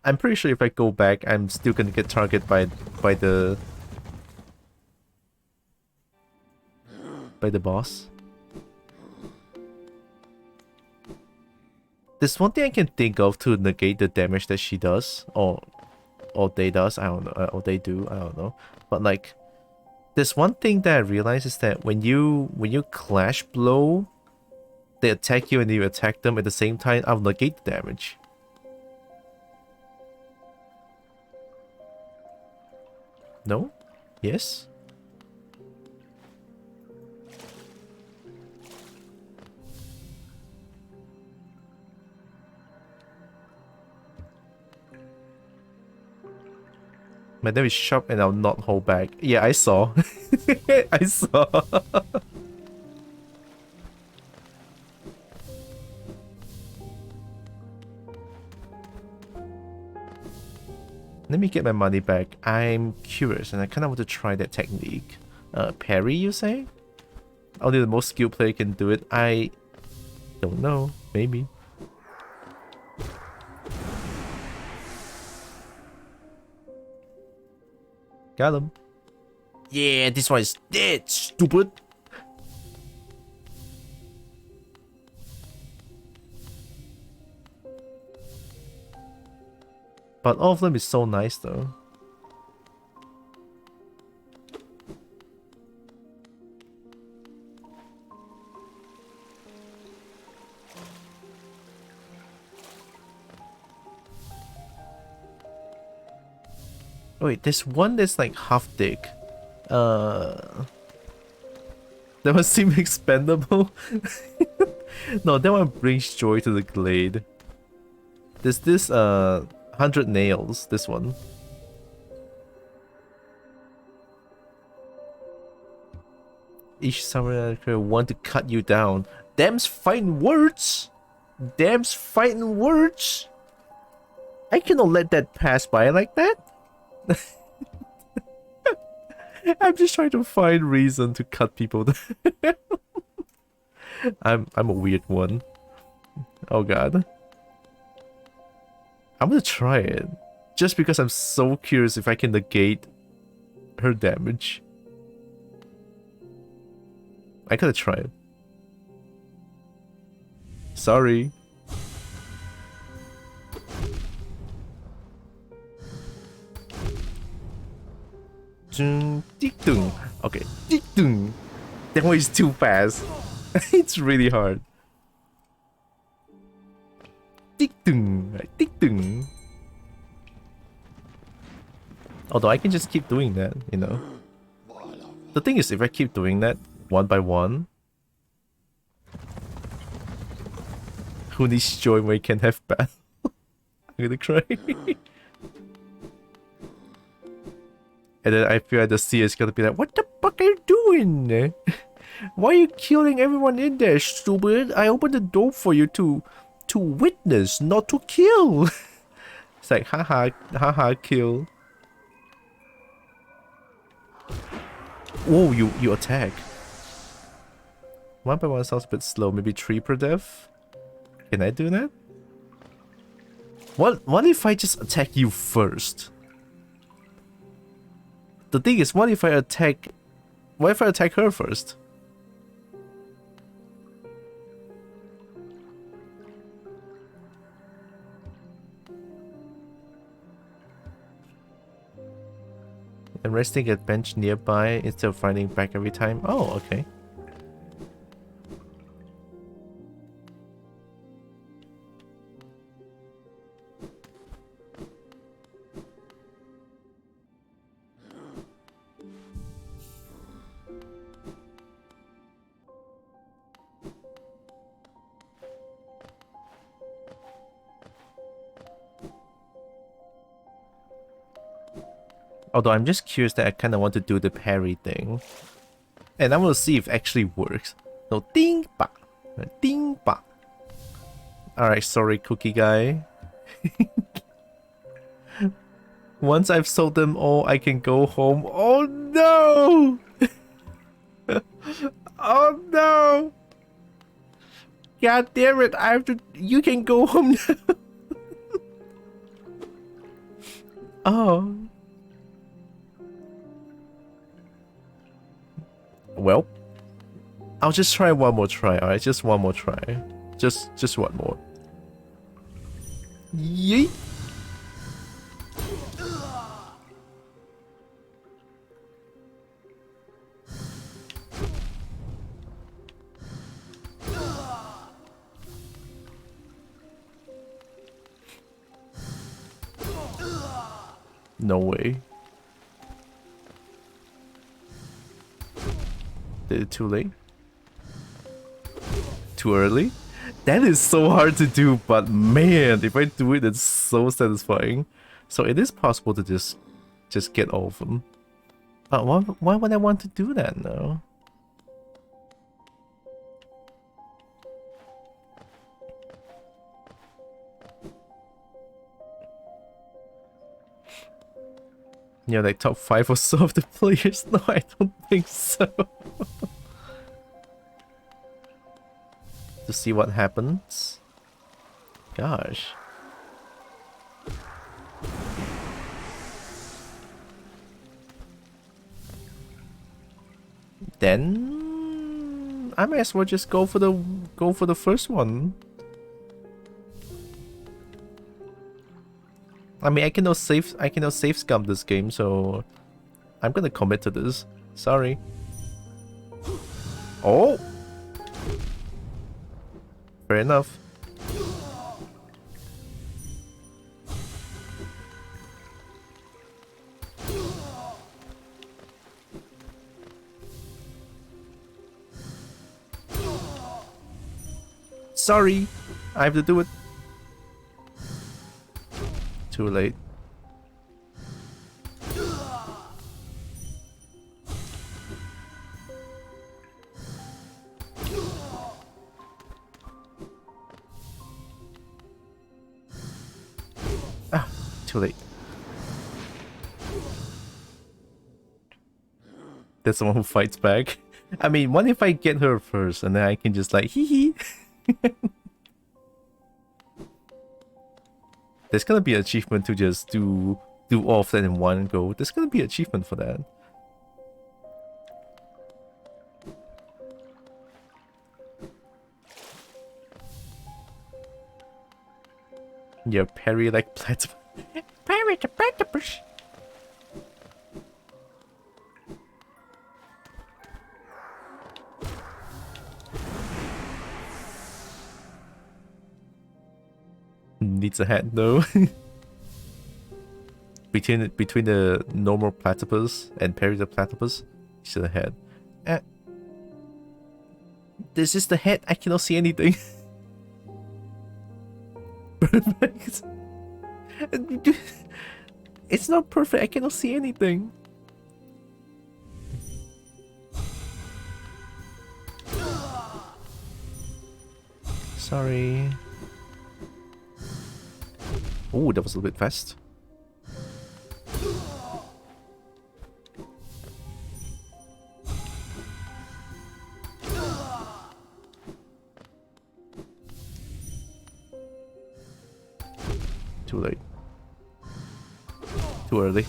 I'm pretty sure if I go back, I'm still gonna get targeted by the boss. There's one thing I can think of to negate the damage that she does, or they does. I don't know, or they do. I don't know. But like, there's one thing that I realize is that when you clash blow, they attack you and you attack them at the same time. I'll negate the damage. No? Yes? My name is sharp and I'll not hold back. Yeah, I saw. I saw. Let me get my money back. I'm curious and I kind of want to try that technique. Parry, you say? Only the most skilled player can do it. I don't know. Maybe. Got him. Yeah, this one is dead, stupid. But all of them is so nice though. Wait, there's one that's like half dick. That one seems expendable. No, that one brings joy to the glade. There's this 100 nails, this one. Each summoner want to cut you down. Them's fighting words! Them's fighting words! I cannot let that pass by like that. I'm just trying to find reason to cut people down. I'm a weird one. Oh god. I'm gonna try it. Just because I'm so curious if I can negate her damage. I gotta try it. Sorry. Okay. That one is too fast. It's really hard. Although I can just keep doing that, you know. The thing is, if I keep doing that one by one, who needs joy when we can have battle? I'm gonna cry. And then I feel like the sea is gonna be like, what the fuck are you doing? Why are you killing everyone in there, stupid? I opened the door for you to witness, not to kill. It's like, haha, kill. Oh, you attack. One by one sounds a bit slow. Maybe 3 per death? Can I do that? What if I just attack you first? The thing is, what if I attack her first? And resting at bench nearby instead of finding back every time. Oh, okay. Although I'm just curious that I kind of want to do the parry thing. And I will see if it actually works. So, ding ba, ding ba. Alright, sorry cookie guy. Once I've sold them all, I can go home. Oh no! Oh no! God damn it, I have to... You can go home now. Oh. Well, I'll just try one more try, alright? Just one more try. Just one more. Yeet! No way. Did it too late? Too early? That is so hard to do, but man, if I do it, it's so satisfying. So it is possible to just get all of them. But why would I want to do that now? Yeah, like top 5 or so of the players. No, I don't think so. To see what happens. Gosh. Then I might as well just go for the first one. I mean, I cannot save scum this game, so I'm gonna commit to this. Sorry. Oh, fair enough. Sorry, I have to do it. Too late. Ah, too late. That's the one who fights back. I mean, what if I get her first and then I can just like hee hee? There's gonna be an achievement to just do all of that in one go. There's gonna be an achievement for that. Yeah, parry like platypus. Parry the platypus. Needs a head though. between the normal platypus and parry the platypus, it's a head. This is the head. I cannot see anything. Perfect. It's not perfect. I cannot see anything. Sorry. Oh, that was a little bit fast. Too late. Too early.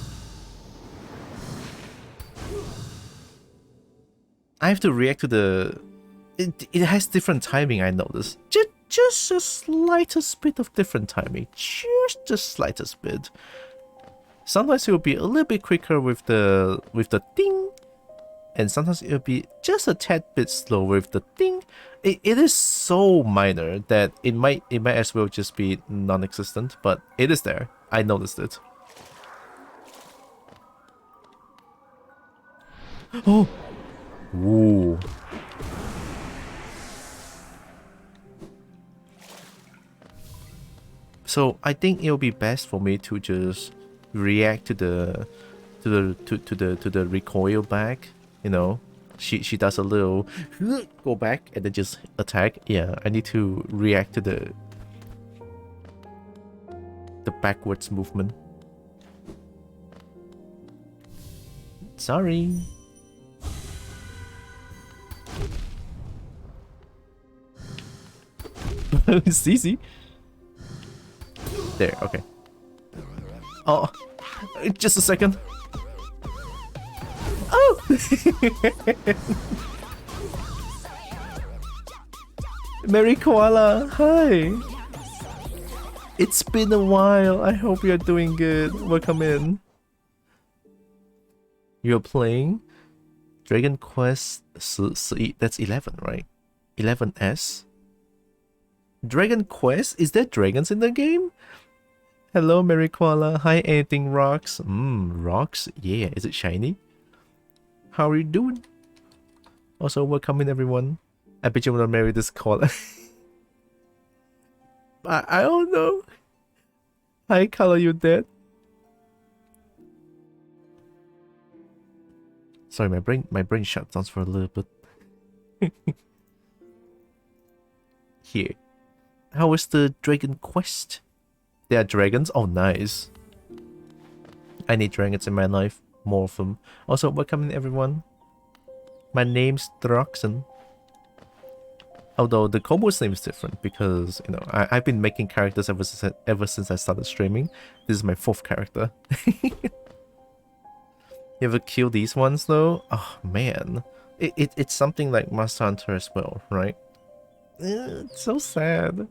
I have to react to the... It has different timing, I noticed. Just a slightest bit of different timing. Just the slightest bit. Sometimes it will be a little bit quicker with the ding. And sometimes it will be just a tad bit slow with the ding. It is so minor that it might as well just be non-existent, but it is there. I noticed it. Oh! Ooh. So I think it'll be best for me to just react to the recoil back. You know, she does a little go back and then just attack. Yeah, I need to react to the backwards movement. Sorry. It's easy. There, okay. Oh, just a second. Oh! Mary Koala, hi! It's been a while. I hope you're doing good. Welcome in. You're playing Dragon Quest 11, that's 11, right? 11S? Dragon Quest? Is there dragons in the game? Hello, Mary Koala. Hi, anything rocks? Rocks? Yeah, is it shiny? How are you doing? Also, welcome in, everyone. I bet you wanna marry this koala. I don't know. Hi, Color, you dead? Sorry, my brain shut down for a little bit. Here. How is the Dragon Quest? There are dragons? Oh, nice. I need dragons in my life. More of them. Also, welcome in everyone. My name's Droxen. Although the Kobold's name is different because, you know, I've been making characters ever since I started streaming. This is my 4th character. You ever kill these ones though? Oh man. It's something like Monster Hunter as well, right? It's so sad.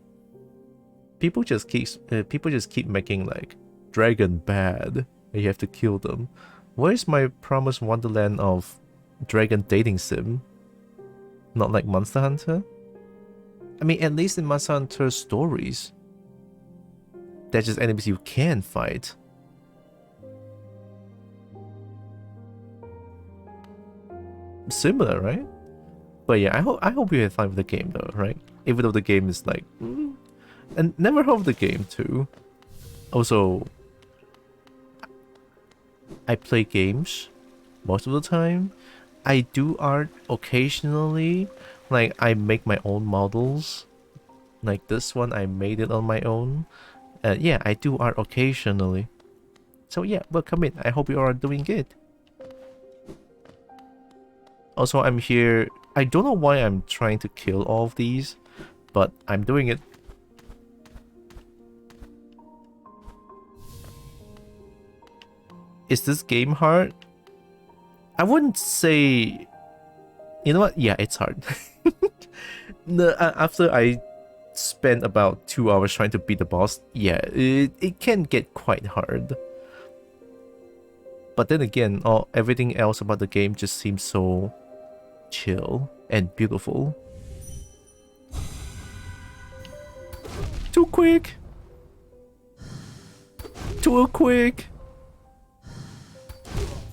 People just keep making like dragon bad and you have to kill them. Where's my promised wonderland of dragon dating sim? Not like Monster Hunter? I mean, at least in Monster Hunter stories, they're just enemies you can fight. Similar, right? But yeah, I hope you had fun with the game though, right? Even though the game is like, and never heard of the game too. Also, I play games most of the time. I do art occasionally. Like, I make my own models. Like this one, I made it on my own. Yeah, I do art occasionally. So yeah, welcome in. I hope you are doing good. Also, I'm here. I don't know why I'm trying to kill all of these, but I'm doing it. Is this game hard? I wouldn't say... You know what? Yeah, it's hard. After I spent about 2 hours trying to beat the boss, yeah, it can get quite hard. But then again, everything else about the game just seems so chill and beautiful. Too quick! Too quick!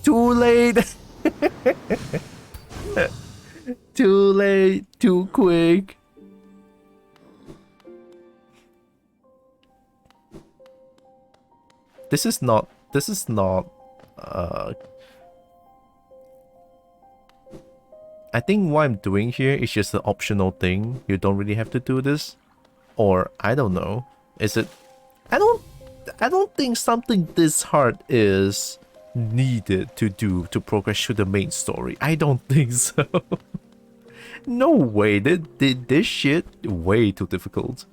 Too late! Too late, too quick. This is not I think what I'm doing here is just an optional thing. You don't really have to do this. Or I don't know. Is it I don't think something this hard is needed to do to progress through the main story. I don't think so. No way, this shit way too difficult.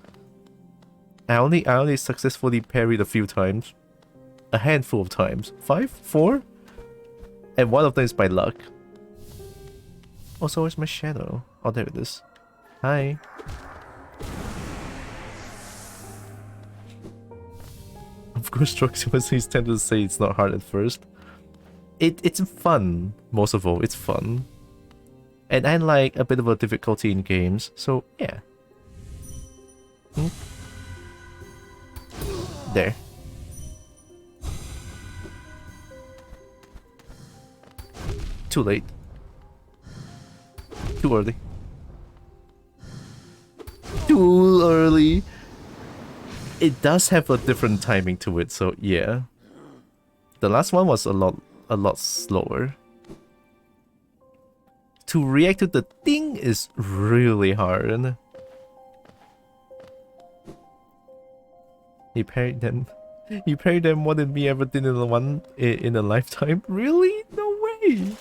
I only successfully parried a few times. A handful of times. 5? 4? And one of them is by luck. Also, where's my shadow? Oh, there it is. Hi. Of course, Droxen tend to say it's not hard at first. It's fun, most of all, it's fun. And I like a bit of a difficulty in games, so yeah. There. Too late. Too early. Too early. It does have a different timing to it, so yeah. The last one was a lot slower. To react to the thing is really hard. You parried them. You parried them more than me ever did in a lifetime. Really? No way.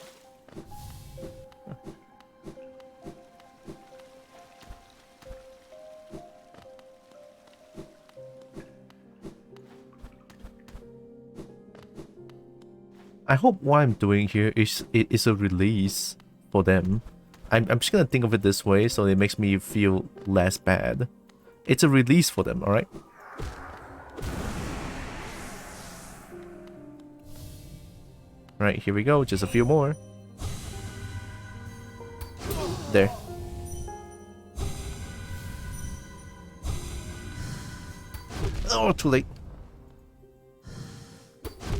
I hope what I'm doing here is a release for them. I'm just gonna think of it this way so it makes me feel less bad. It's a release for them, alright? Right, here we go, just a few more. There. Oh, too late.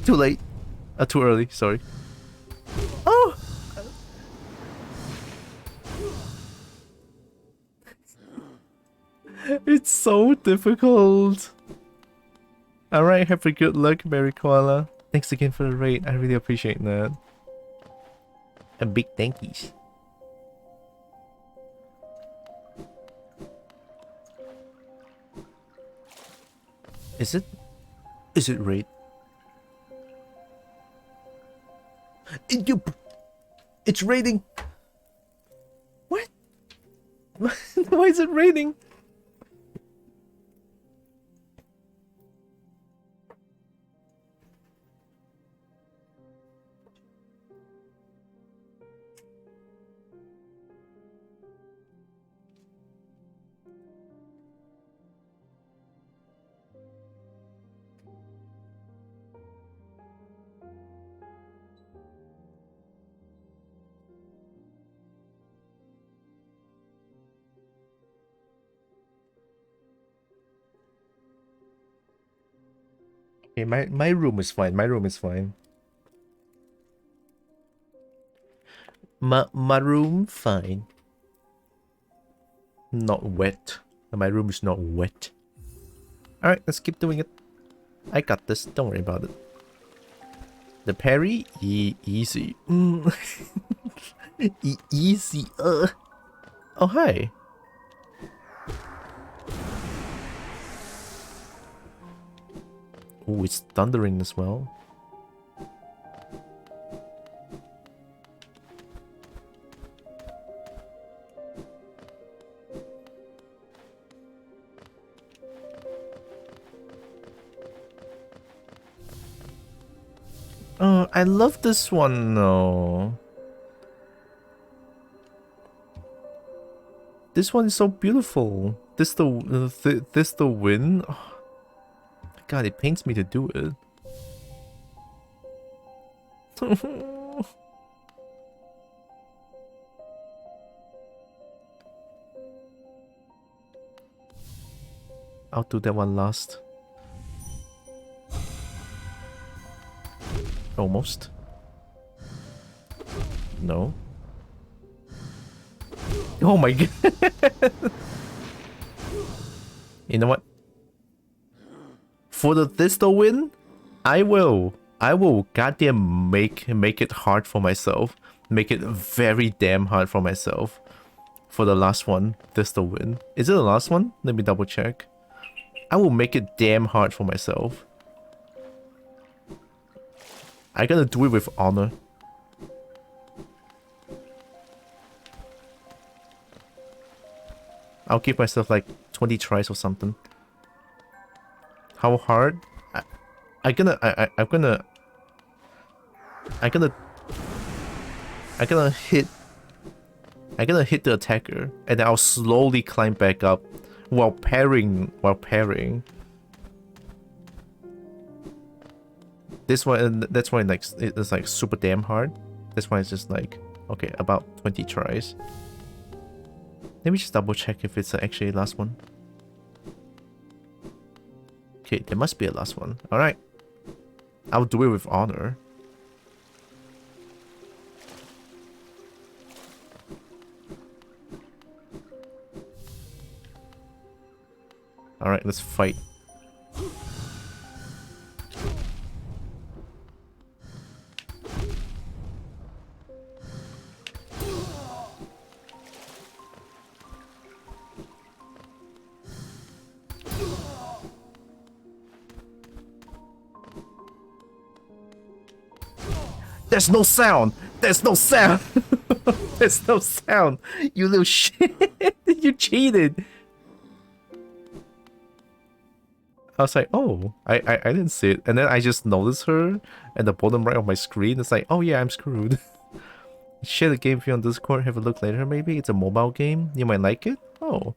Too late. Too early, sorry. Oh! It's so difficult. Alright, have a good luck, Mary Koala. Thanks again for the raid, I really appreciate that. And big thankies. Is it raid? It's raining. What? Why is it raining? Okay, my room is fine. My room is fine. My room fine. Not wet. My room is not wet. Alright, let's keep doing it. I got this. Don't worry about it. The parry? Easy. Easy. Oh, hi. Oh, it's thundering as well. I love this one though. This one is so beautiful. This the win. Oh, God, it pains me to do it. I'll do that one last. Almost. No. Oh my god. You know what? For this to win, I will goddamn make it hard for myself. Make it very damn hard for myself. For the last one, this to win. Is it the last one? Let me double check. I will make it damn hard for myself. I gotta do it with honor. I'll give myself like 20 tries or something. How hard? I'm gonna hit the attacker, and then I'll slowly climb back up while parrying. This one, that's why like it's like super damn hard. That's why it's just like, okay, about 20 tries. Let me just double check if it's actually the last one. Okay, there must be a last one. Alright. I'll do it with honor. Alright, let's fight. There's no sound! There's no sound! There's no sound! You little shit! You cheated! I was like, oh, I didn't see it. And then I just noticed her at the bottom right of my screen. It's like, oh yeah, I'm screwed. Share the game view on Discord, have a look later maybe. It's a mobile game. You might like it? Oh.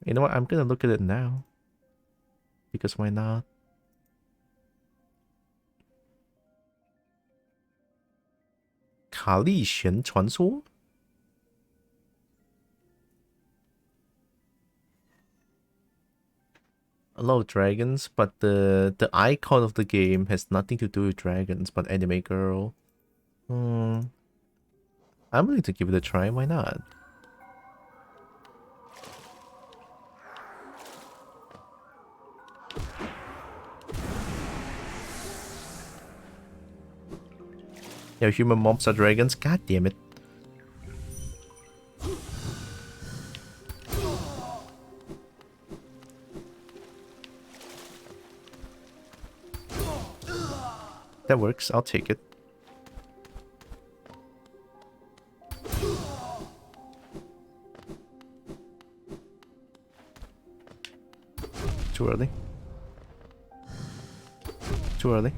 You know what? I'm gonna look at it now. Because why not? Kali Xuan 传说? A lot of dragons, but the icon of the game has nothing to do with dragons, but anime girl. I'm willing to give it a try, why not? Yeah, human mobs are dragons, god damn it. That works, I'll take it. Too early. Too early.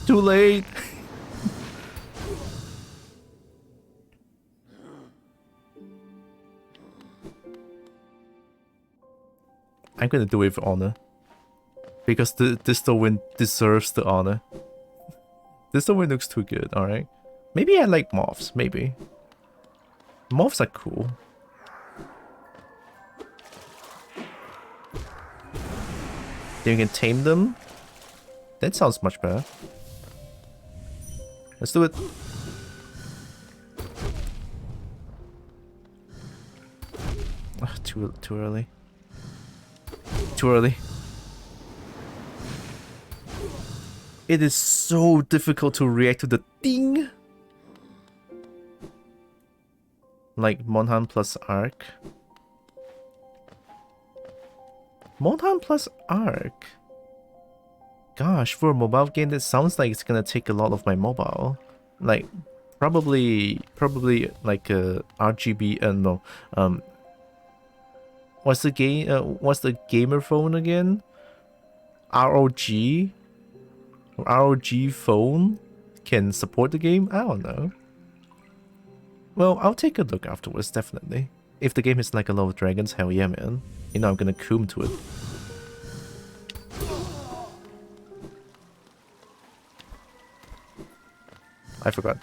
Too late! I'm gonna do it with honor. Because this win deserves the honor. This win looks too good, alright? Maybe I like moths, maybe. Moths are cool. Then you can tame them. That sounds much better. Let's do it. Ugh, too early. Too early. It is so difficult to react to the ding. Like Monhan plus Arc. Monhan plus Arc. Gosh, for a mobile game, that sounds like it's gonna take a lot of my mobile. Like, probably like a RGB. No, what's the game? What's the gamer phone again? ROG. ROG phone can support the game. I don't know. Well, I'll take a look afterwards, definitely. If the game is like a lot of dragons, hell yeah, man. You know I'm gonna coom to it. I forgot.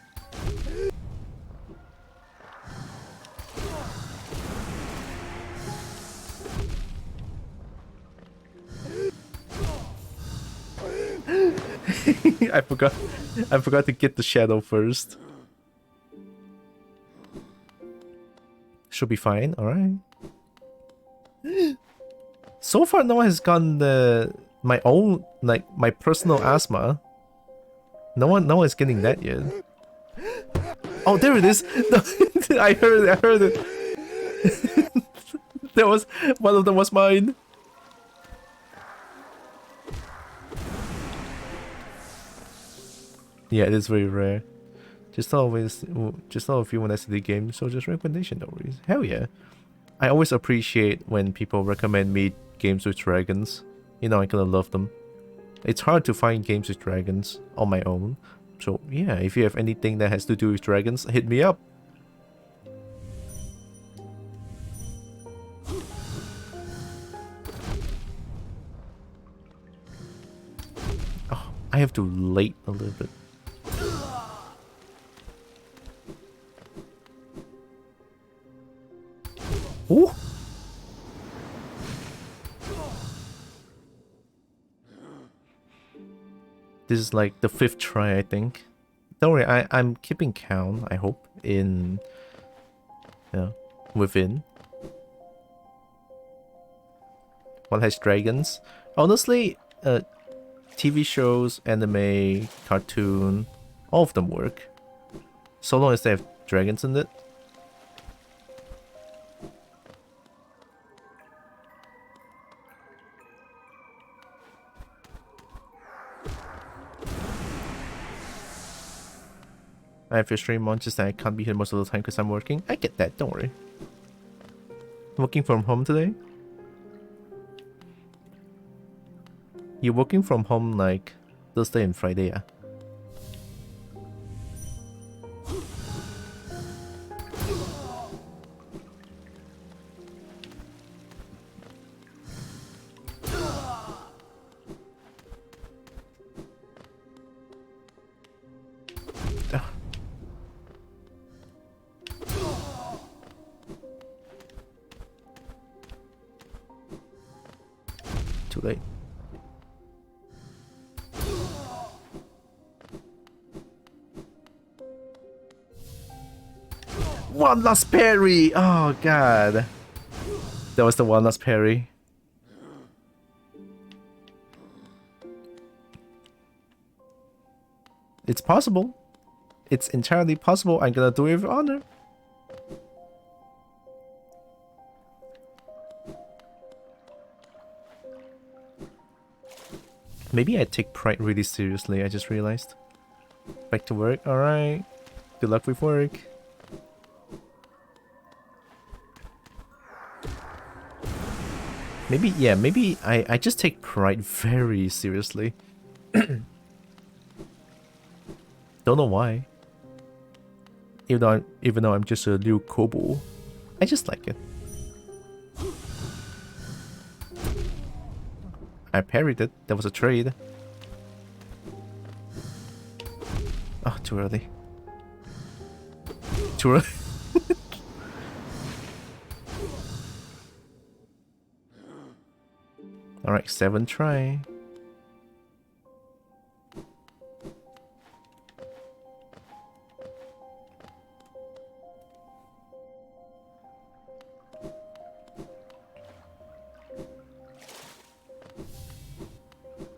I forgot to get the shadow first. Should be fine, alright. So far no one has gotten my own, like, my personal asthma. No one is getting that yet. Oh, there it is! No, I heard it. There was, one of them was mine. Yeah, it is very rare. Just not a few when I see the game, so just recommendation, no worries. Hell yeah. I always appreciate when people recommend me games with dragons. You know, I kinda love them. It's hard to find games with dragons on my own. So yeah, if you have anything that has to do with dragons, hit me up. Oh, I have to late a little bit. Ooh! This is like the 5th try, I think. Don't worry, I'm keeping count, I hope, in... Yeah, within. What has dragons? Honestly, TV shows, anime, cartoon, all of them work. So long as they have dragons in it. I have your stream on, just that I can't be here most of the time because I'm working. I get that, don't worry. Working from home today? You're working from home like Thursday and Friday, yeah? Too late. One last parry! Oh god. That was the one last parry. It's possible. It's entirely possible. I'm gonna do it with honor. Maybe I take pride really seriously, I just realized. Back to work, alright. Good luck with work. Maybe, yeah, maybe I just take pride very seriously. Don't know why. Even though I'm just a little kobold, I just like it. I parried it. That was a trade. Oh, too early. Too early. Alright, 7 try.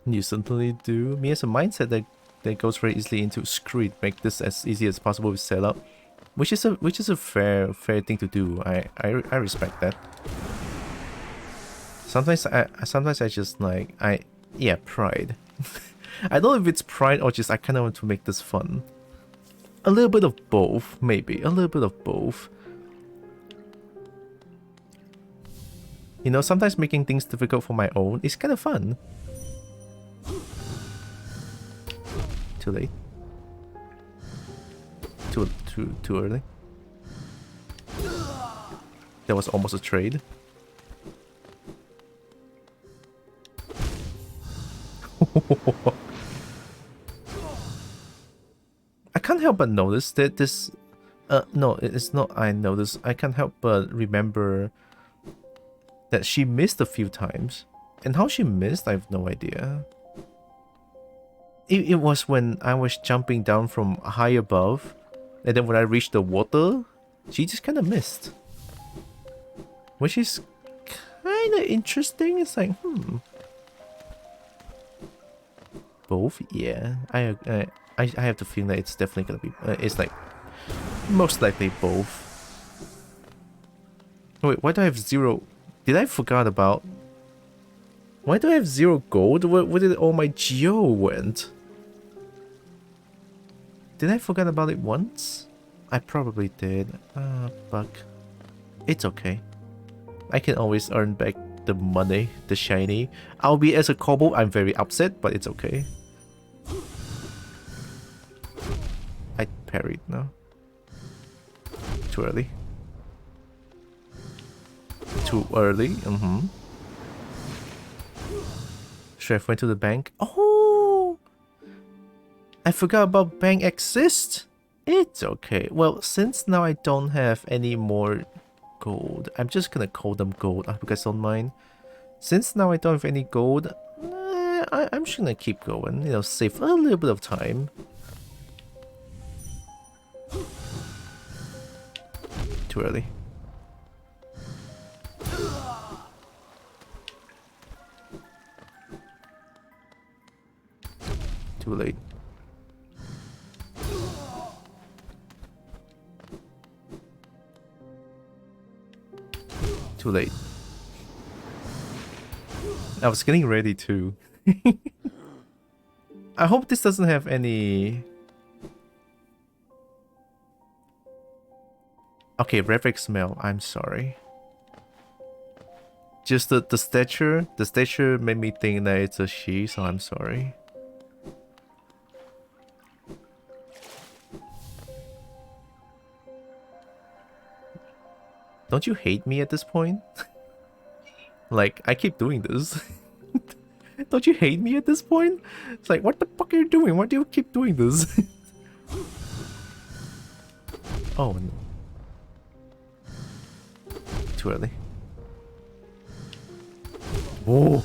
You certainly do. Me has a mindset that goes very easily into screw it, make this as easy as possible with setup. Which is a fair thing to do. I respect that. Sometimes I just like yeah, pride. I don't know if it's pride or just I kinda want to make this fun. A little bit of both, maybe. A little bit of both. You know, sometimes making things difficult for my own is kinda fun. Too late. Too early. That was almost a trade. I can't help but notice that this no, it's not I notice. I can't help but remember that she missed a few times. And how she missed, I have no idea. It was when I was jumping down from high above, and then when I reached the water, she just kind of missed. Which is kind of interesting. It's like, both? Yeah. I have the feeling that it's definitely gonna be, it's like, most likely both. Wait, why do I have 0? Did I forgot about? Why do I have 0 gold? Where did all my geo went? Did I forget about it once? I probably did. Bug. It's okay. I can always earn back the money, the shiny. I'll be as a kobold, I'm very upset, but it's okay. I parried now. Too early. Too early. Should I have went to the bank? Oh! I forgot about bank exists. It's okay. Well, since now I don't have any more gold, I'm just gonna call them gold. I hope you guys don't mind. Since now I don't have any gold, I'm just gonna keep going. You know, save a little bit of time. Too early. Too late. Too late. I was getting ready too. I hope this doesn't have any... Okay, Revik smell. I'm sorry. Just the stature made me think that it's a she, so I'm sorry. Don't you hate me at this point? Like, I keep doing this. Don't you hate me at this point? It's like, what the fuck are you doing? Why do you keep doing this? Oh no. Too early. Whoa.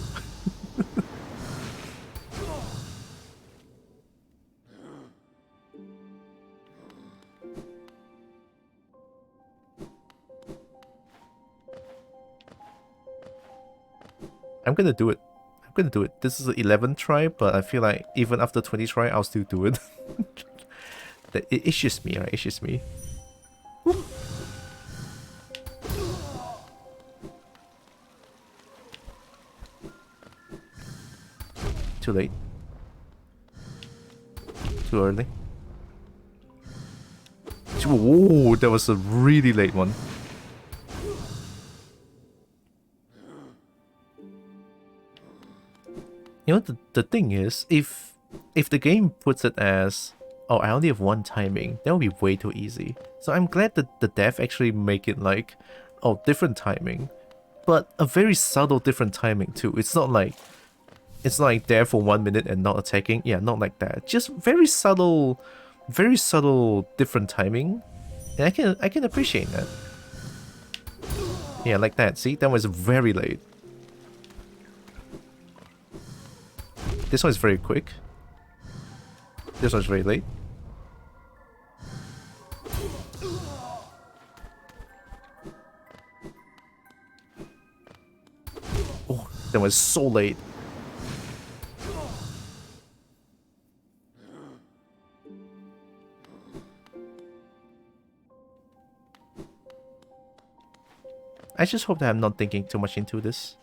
I'm gonna do it. I'm gonna do it. This is the 11th try, but I feel like even after 20 try, I'll still do it. It's just me, right? It's just me. Whoop. Too late. Too early. Ooh, that was a really late one. You know, the thing is, if the game puts it as, oh, I only have one timing, that would be way too easy. So I'm glad that the dev actually make it like, oh, different timing, but a very subtle different timing too. It's not like there for 1 minute and not attacking. Yeah, not like that. Just very subtle different timing. And I can appreciate that. Yeah, like that. See, that was very late. This one's very quick. This one's very late. Oh, that was so late. I just hope that I'm not thinking too much into this.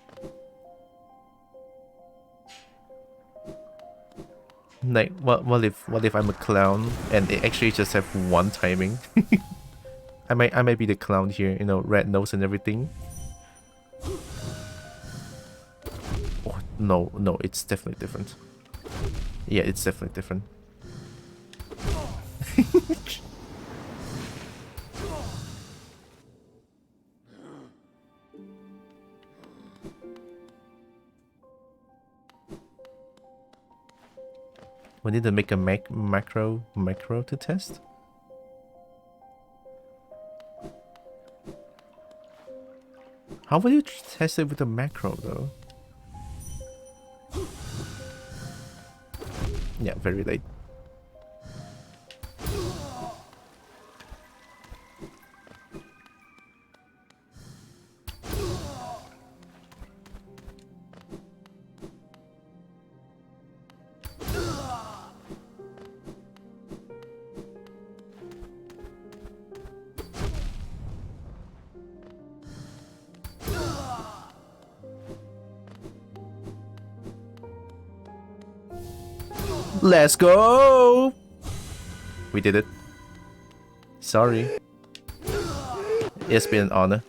Like, what if I'm a clown and they actually just have one timing? I might be the clown here, you know, red nose and everything. Oh no, it's definitely different. Yeah, it's definitely different. We need to make a macro to test. How would you test it with a macro though? Yeah, very late. Let's go! We did it. Sorry. It's been an honor.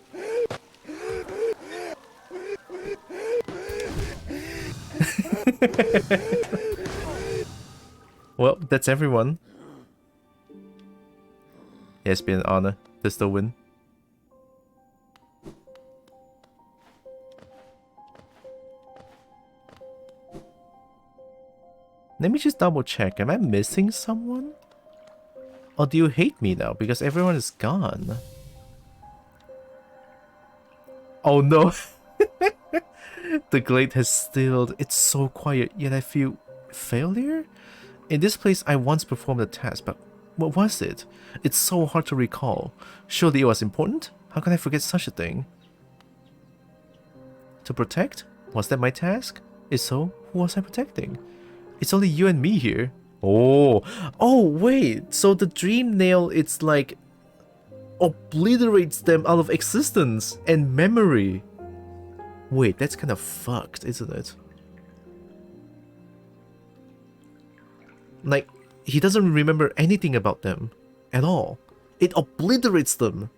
Well, that's everyone. It's been an honor to still win. Let me just double check. Am I missing someone? Or do you hate me now because everyone is gone? Oh no! The glade has stilled. It's so quiet, yet I feel failure? In this place, I once performed a task, but what was it? It's so hard to recall. Surely it was important? How can I forget such a thing? To protect? Was that my task? If so, who was I protecting? It's only you and me here. Oh, wait. So the dream nail, it's like obliterates them out of existence and memory. Wait, that's kind of fucked, isn't it? Like, he doesn't remember anything about them at all. It obliterates them.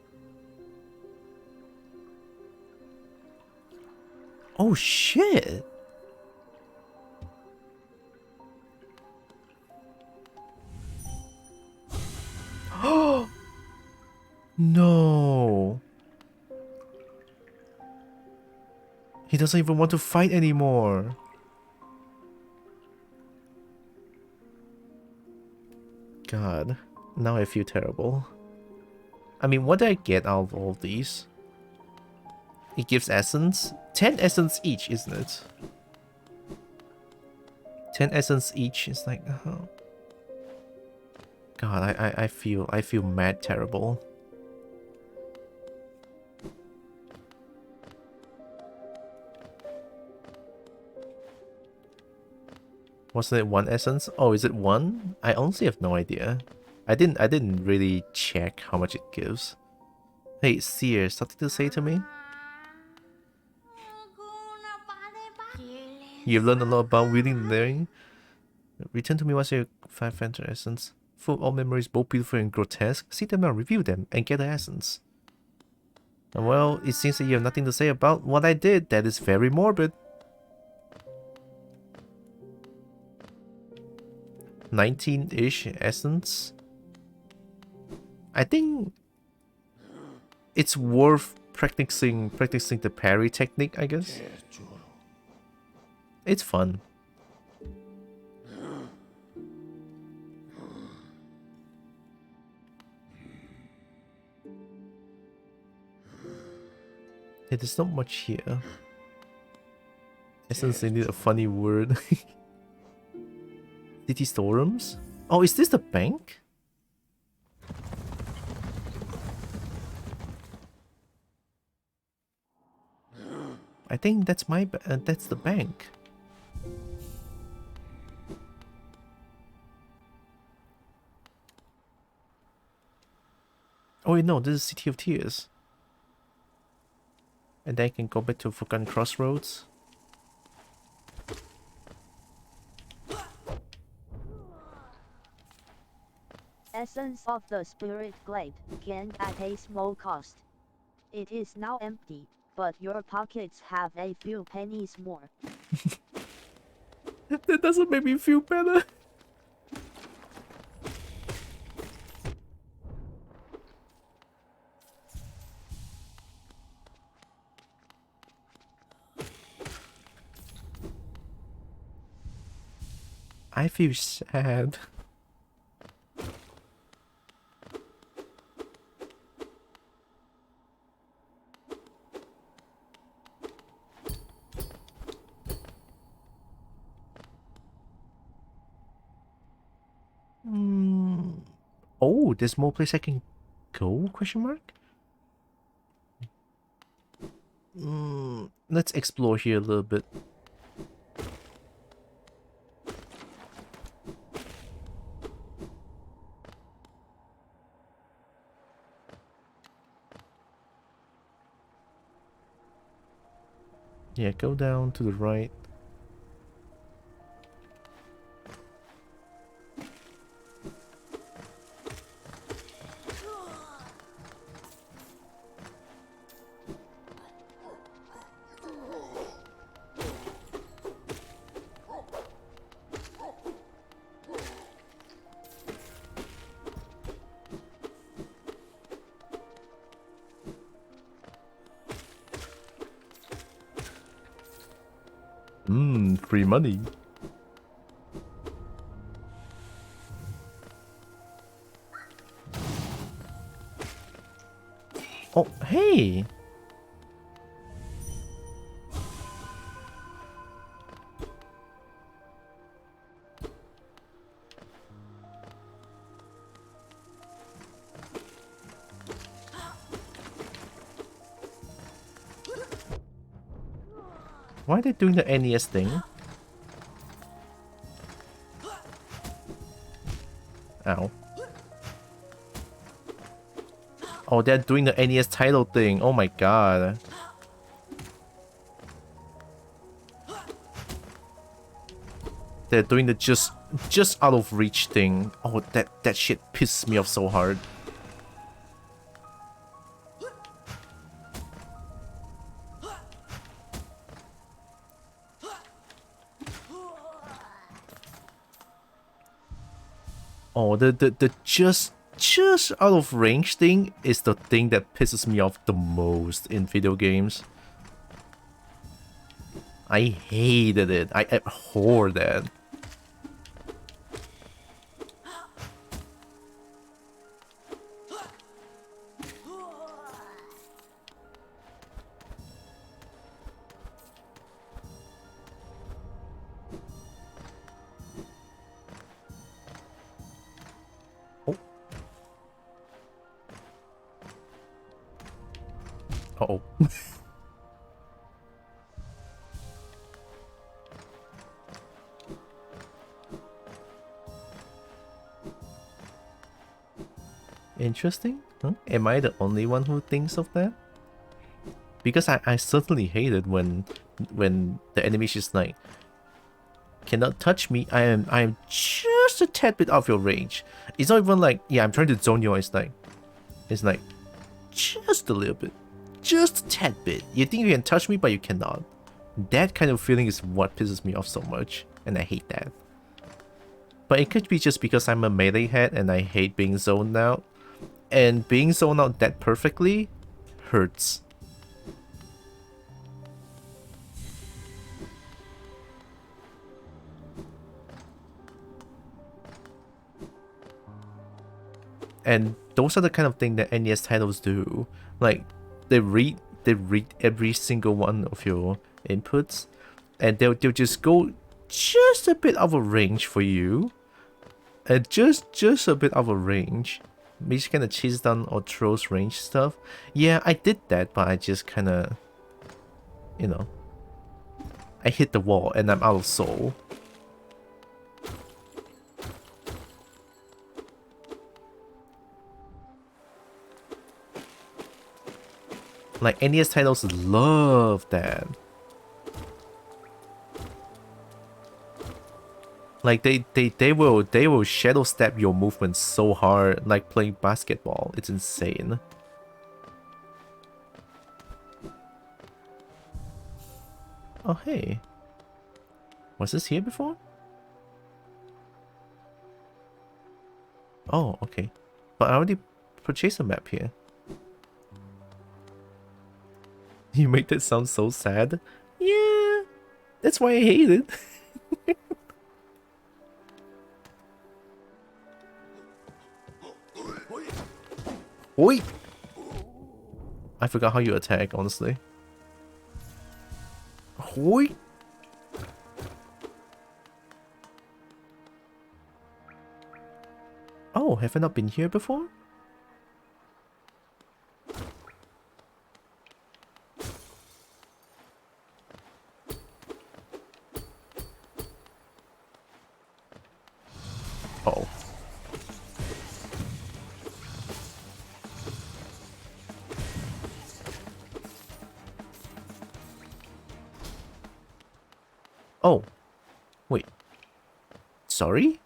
Oh shit. Oh no. He doesn't even want to fight anymore. God, now I feel terrible. I mean, what do I get out of all these? It gives essence. 10 essence each, isn't it? 10 essence each is like, oh. God, I feel mad terrible. Wasn't it 1 essence? Oh, is it 1? I honestly have no idea. I didn't really check how much it gives. Hey, Seer, something to say to me? You've learned a lot about wielding and learning. Return to me once your 5 Phantom Essence. Full of all memories, both beautiful and grotesque. See them now, review them, and get the essence. And well, it seems that you have nothing to say about what I did. That is very morbid. 19-ish essence. I think it's worth practicing the parry technique, I guess. It's fun. Yeah, there's not much here. Essence, they need a funny word. City storerooms? Oh, is this the bank? I think that's that's the bank. Oh wait, no, this is City of Tears. And then I can go back to Forgotten Crossroads. Essence of the Spirit Glade, gained at a small cost. It is now empty, but your pockets have a few pennies more. That doesn't make me feel better. I feel sad. Oh, there's more place I can go? Question mark. Let's explore here a little bit. Yeah, go down to the right. Free money. Oh, hey! Why are they doing the NES thing? Ow. Oh, they're doing the NES title thing. Oh my god. They're doing the just out of reach thing. Oh, that shit pisses me off so hard. Oh, the just out of range thing is the thing that pisses me off the most in video games. I hated it. I abhor that. Uh-oh. Interesting? Huh? Am I the only one who thinks of that? Because I certainly hate it when the enemy is just like, cannot touch me, I am just a tad bit off your range. It's not even like, yeah, I'm trying to zone you, it's like just a little bit. Just a tad bit. You think you can touch me, but you cannot. That kind of feeling is what pisses me off so much, and I hate that. But it could be just because I'm a melee head and I hate being zoned out. And being zoned out that perfectly hurts. And those are the kind of thing that NES titles do. Like, they read every single one of your inputs, and they'll just go just a bit out of range for you. And just a bit out of range. Maybe kind of chase down or throws range stuff. Yeah, I did that, but I just kind of, you know, I hit the wall and I'm out of soul. Like, NES titles love that. Like, they will shadow step your movements so hard, like playing basketball. It's insane. Oh, hey. Was this here before? Oh, okay. But I already purchased a map here. You make that sound so sad. Yeah, that's why I hate it. Oi! I forgot how you attack, honestly. Oi! Oh, have I not been here before? Oh. Oh. Wait. Sorry?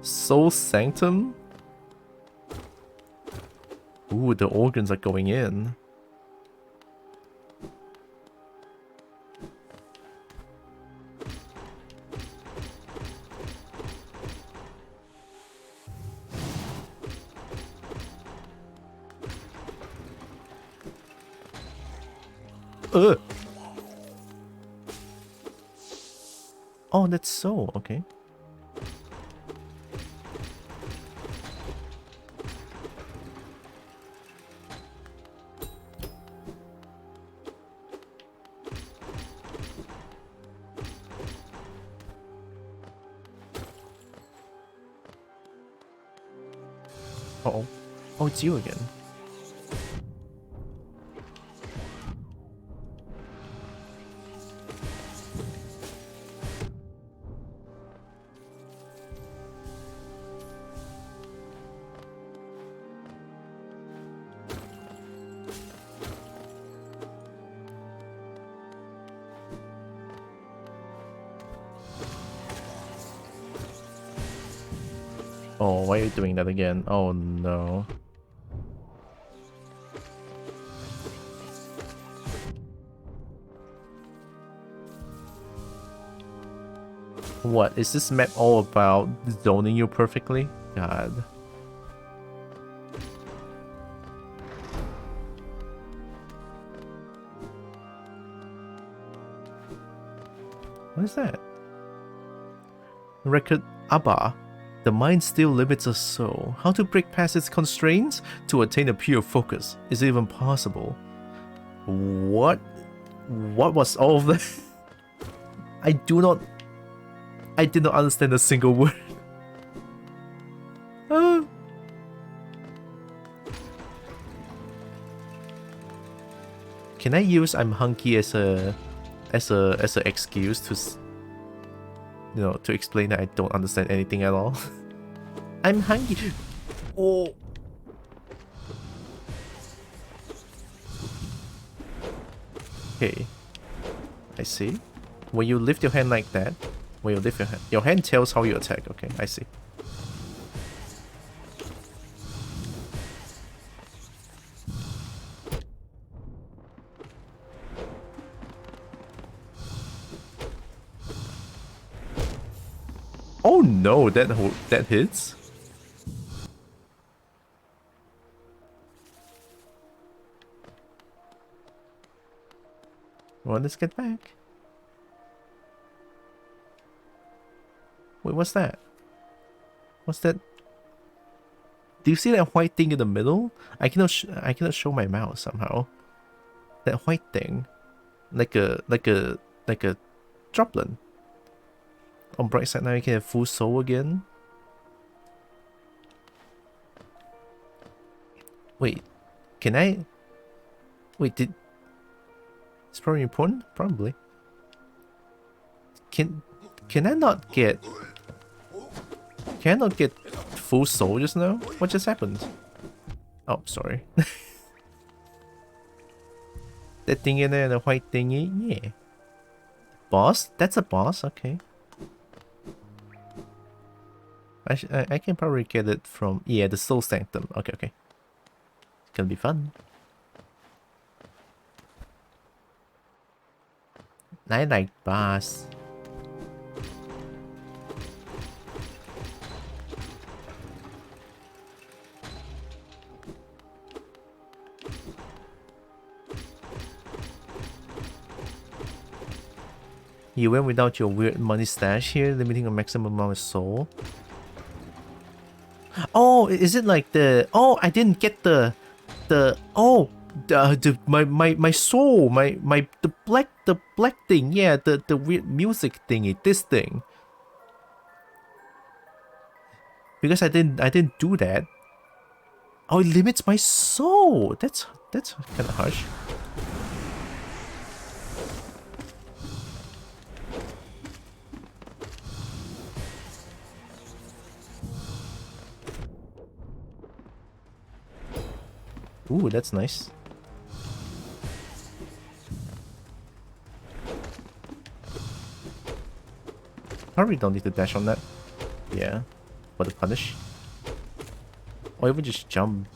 Soul Sanctum? Ooh, the organs are going in. Ugh. Oh, that's so okay. Uh-oh. Oh, it's you again. Oh, why are you doing that again? Oh no. What, is this map all about zoning you perfectly? God. What is that? Record ABBA. The mind still limits us so. How to break past its constraints to attain a pure focus? Is it even possible? What? What was all of that? I did not understand a single word. Can I use I'm hunky as a excuse to, you know, to explain that I don't understand anything at all? I'm hungry. Oh. Okay. I see. When you lift your hand like that, when you lift your hand tells how you attack. Okay, I see. Oh no, that hits. Well, let's get back. Wait, what's that? What's that? Do you see that white thing in the middle? I cannot show my mouse somehow. That white thing, like a droplet. On bright side now you can have full soul again. Wait, can I? Wait, it's probably important. Probably. Can I not get? Can I not get full soul just now? What just happened? Oh, sorry. That thing in there, the white thingy, yeah. Boss? That's a boss, okay. I can probably get it from, yeah, the soul sanctum. Okay, okay. It's gonna be fun. I like boss. You went without your weird money stash here, limiting a maximum amount of soul. Oh, is it like the? Oh, I didn't get the. Oh, my soul, the black thing. Yeah, the weird music thingy. This thing. Because I didn't do that. Oh, it limits my soul. That's kind of harsh. Ooh, that's nice. Probably don't need to dash on that. Yeah, for the punish. Or even just jump.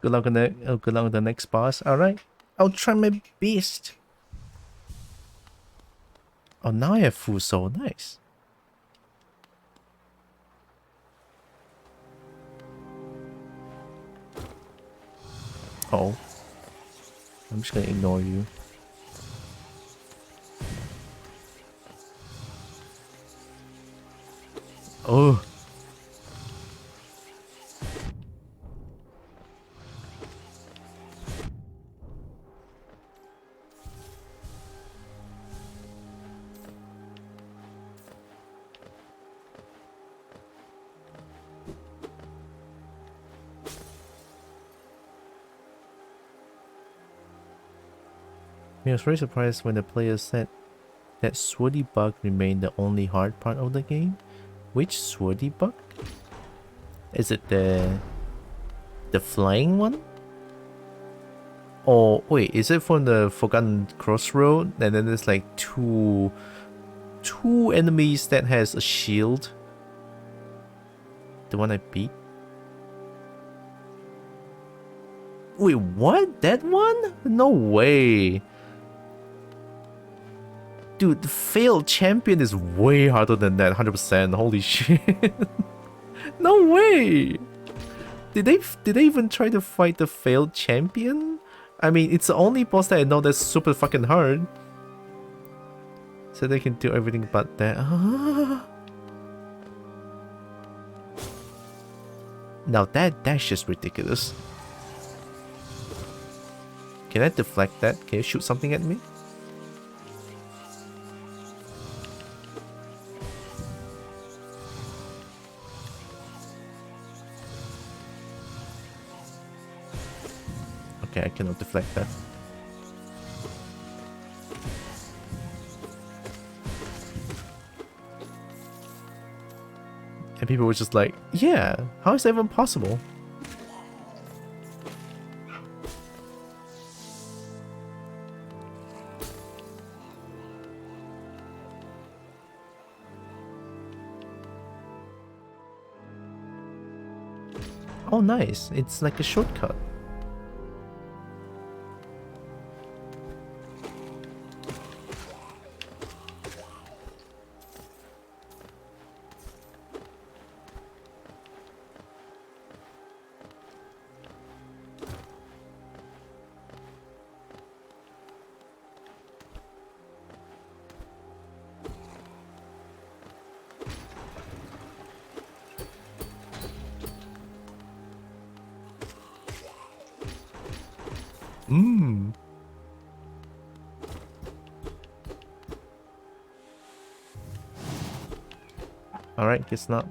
Good luck on good luck on the next boss. All right, I'll try my best. Oh, now I have full soul. Nice. Oh, I'm just gonna ignore you. Oh. I was very surprised when the players said that swordy bug remained the only hard part of the game. Which swordy bug? Is it the flying one? Oh wait, is it from the Forgotten Crossroad? And then there's like two enemies that has a shield. The one I beat. Wait, what? That one? No way. Dude, the failed champion is way harder than that, 100%. Holy shit. No way. Did they even try to fight the failed champion? I mean, it's the only boss that I know that's super fucking hard. So they can do everything but that. Now that's just ridiculous. Can I deflect that? Can you shoot something at me? Okay, I cannot deflect that. And people were just like, yeah, how is that even possible? Oh, nice. It's like a shortcut. Mmm. Alright, guess not.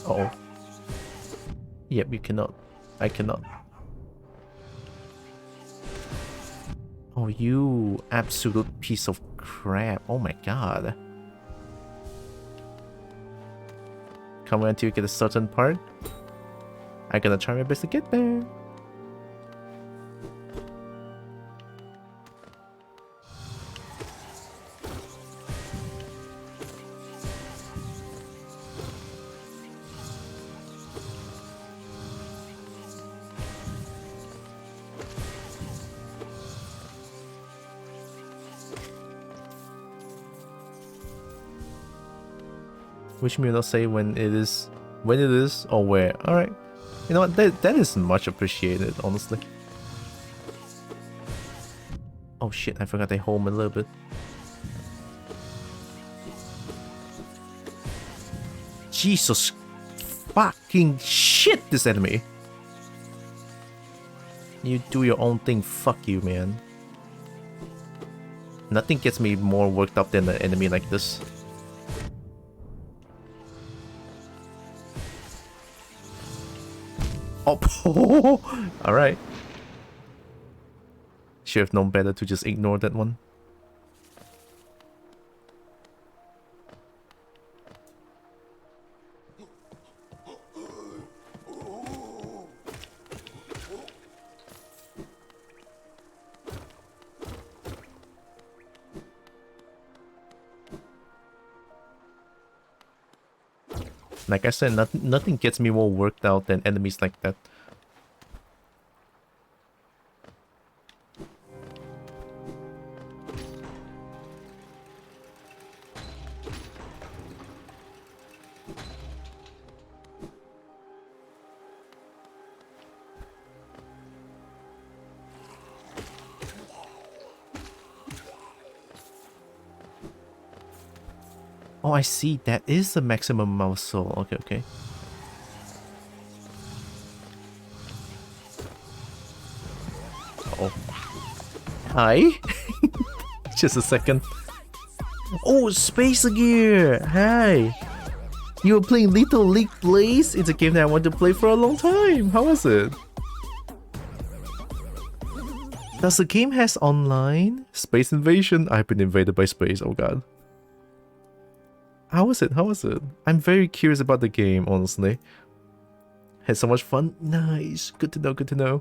Uh oh. Yep, you cannot. I cannot. Oh, you absolute piece of crap. Oh my god. Come on until you get a certain part. I'm gonna try my best to get there. Wish me will not say when it is or where. Alright. You know what, that is much appreciated, honestly. Oh shit, I forgot they hold me a little bit. Jesus fucking shit, this enemy. You do your own thing, fuck you, man. Nothing gets me more worked up than an enemy like this. Oh, alright. Should have known better to just ignore that one. Like I said, nothing gets me more worked out than enemies like that. Oh, I see. That is the maximum amount of soul. Okay, okay. Uh oh. Hi. Just a second. Oh, Space Gear. Hi. You were playing Little League Blaze? It's a game that I want to play for a long time. How was it? Does the game has online? Space Invasion? I've been invaded by space. Oh god. How was it? How was it? I'm very curious about the game, honestly. Had so much fun. Nice. Good to know, good to know.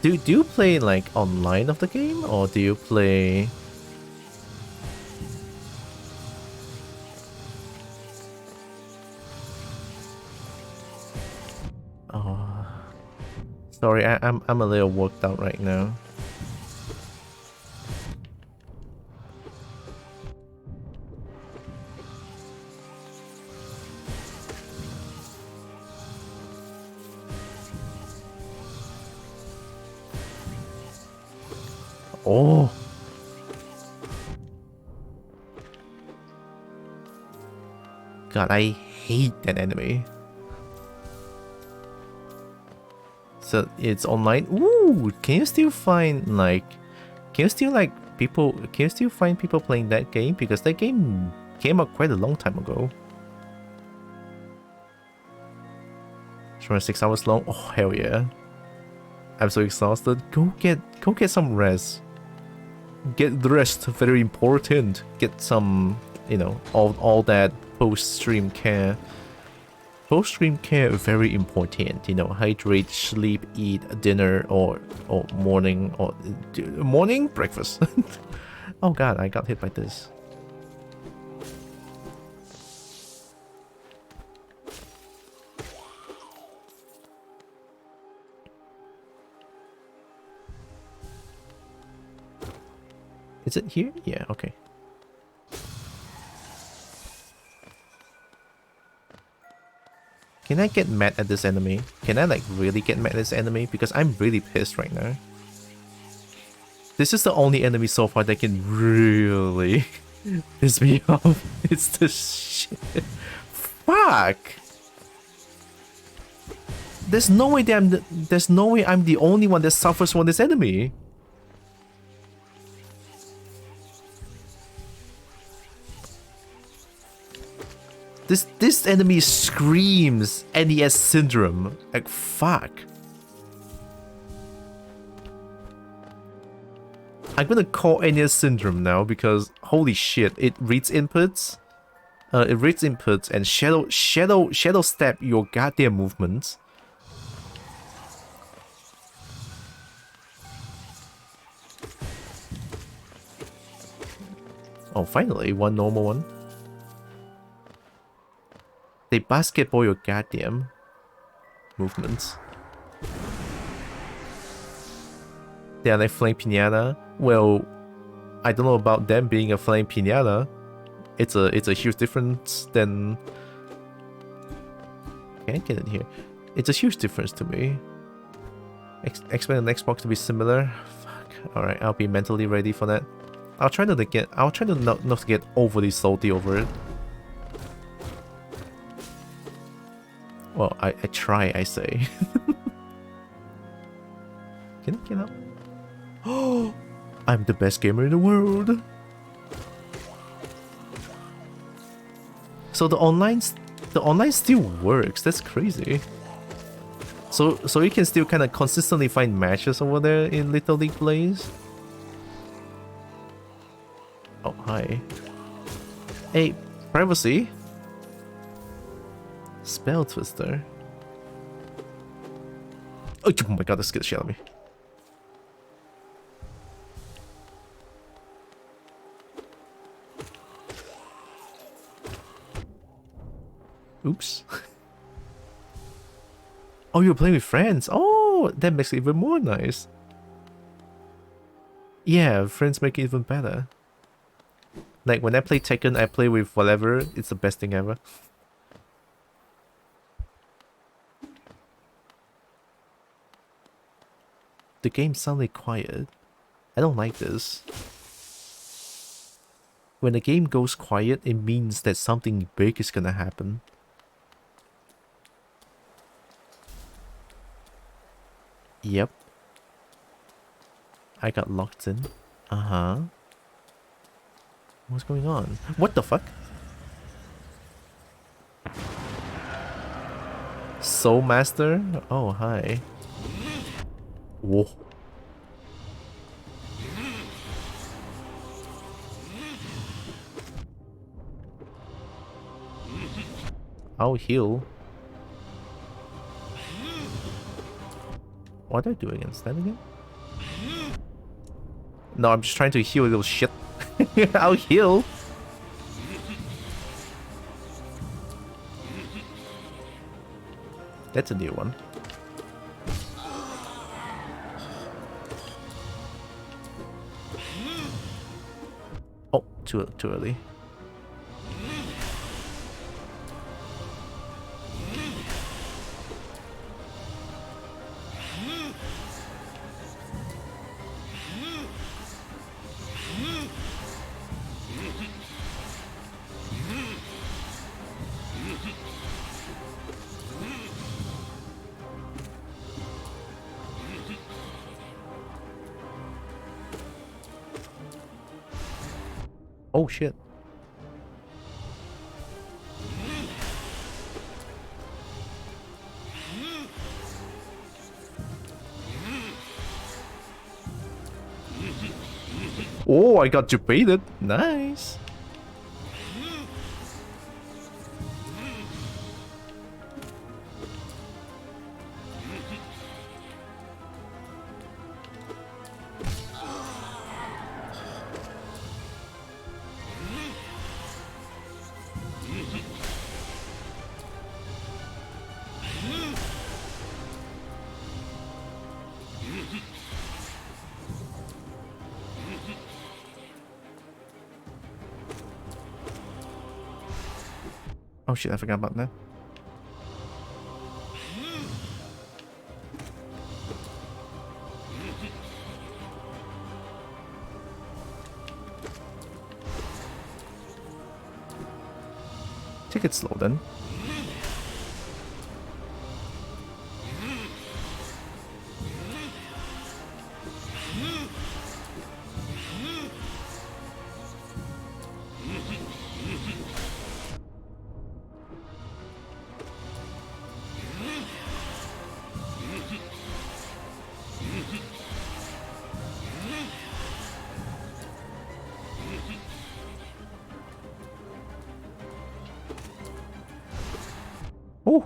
Do you play like online of the game, or do you play... Oh, sorry, I'm a little worked out right now. Oh. God, I hate that enemy. So it's online. Ooh, can you still find like, can you still find people playing that game? Because that game came out quite a long time ago. It's around 6 hours long. Oh hell yeah! I'm so exhausted. Go get some rest. Get rest, very important. Get some you know, all that post-stream care. Post-stream care very important, you know, hydrate, sleep, eat, dinner, or morning, or morning breakfast. Oh god, I got hit by this. Is it here? Yeah, okay. Can I get mad at this enemy? Can I like really get mad at this enemy? Because I'm really pissed right now. This is the only enemy so far that can really piss me off. It's the shit. Fuck! There's no way that there's no way I'm the only one that suffers from this enemy. This enemy screams NES syndrome. Like fuck. I'm gonna call NES syndrome now because holy shit, it reads inputs. It reads inputs and shadow step your goddamn movements. Oh, finally, one normal one. They basketball your goddamn movements. They are like flame pinata. Well, I don't know about them being a flame pinata. It's a huge difference than. Can't get it here. It's a huge difference to me. Expect an Xbox to be similar. Fuck. All right, I'll be mentally ready for that. I'll try not to get overly salty over it. Well, I try, I say. Can I get up? Oh, I'm the best gamer in the world. So the online still works. That's crazy. So you can still kind of consistently find matches over there in Little League Blaze. Oh hi. Hey, privacy. Spell Twister. Oh my god, that scared the shit out of me. Oops. Oh, you're playing with friends. Oh, that makes it even more nice. Yeah, friends make it even better. Like when I play Tekken, I play with whatever. It's the best thing ever. The game's suddenly quiet. I don't like this. When the game goes quiet, it means that something big is gonna happen. Yep. I got locked in. Uh-huh. What's going on? What the fuck? Soul Master? Oh, hi. Whoa. I'll heal. What do I do against that again? No, I'm just trying to heal a little shit. I'll heal. That's a new one. Oh, too early. Oh shit. Oh, I got debated. Nice. Oh shit, I forgot about that. Take it slow then. Oh!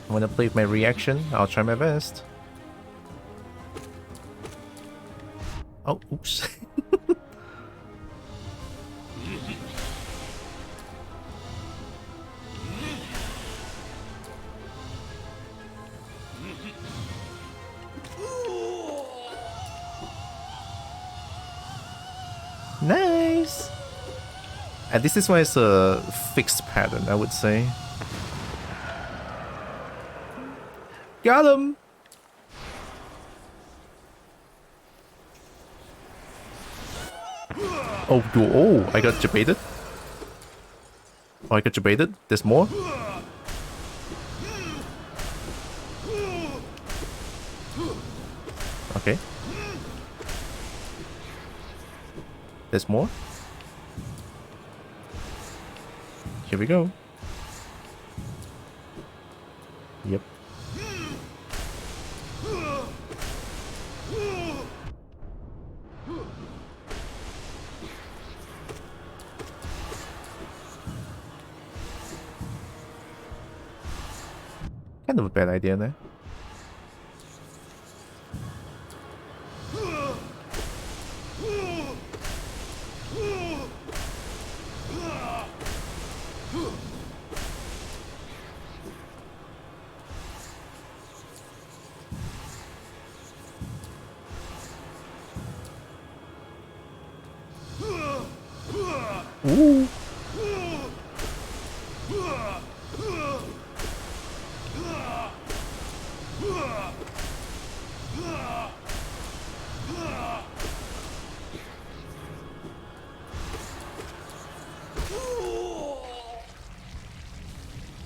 I'm gonna play with my reaction. I'll try my best. Oh, oops. Nice! And this is why it's a fixed pattern, I would say. Got him! Oh, I got jebaited. Oh, I got jebaited. There's more. Okay. There's more. Here we go. Yep. Kind of a bad idea there. Ooh.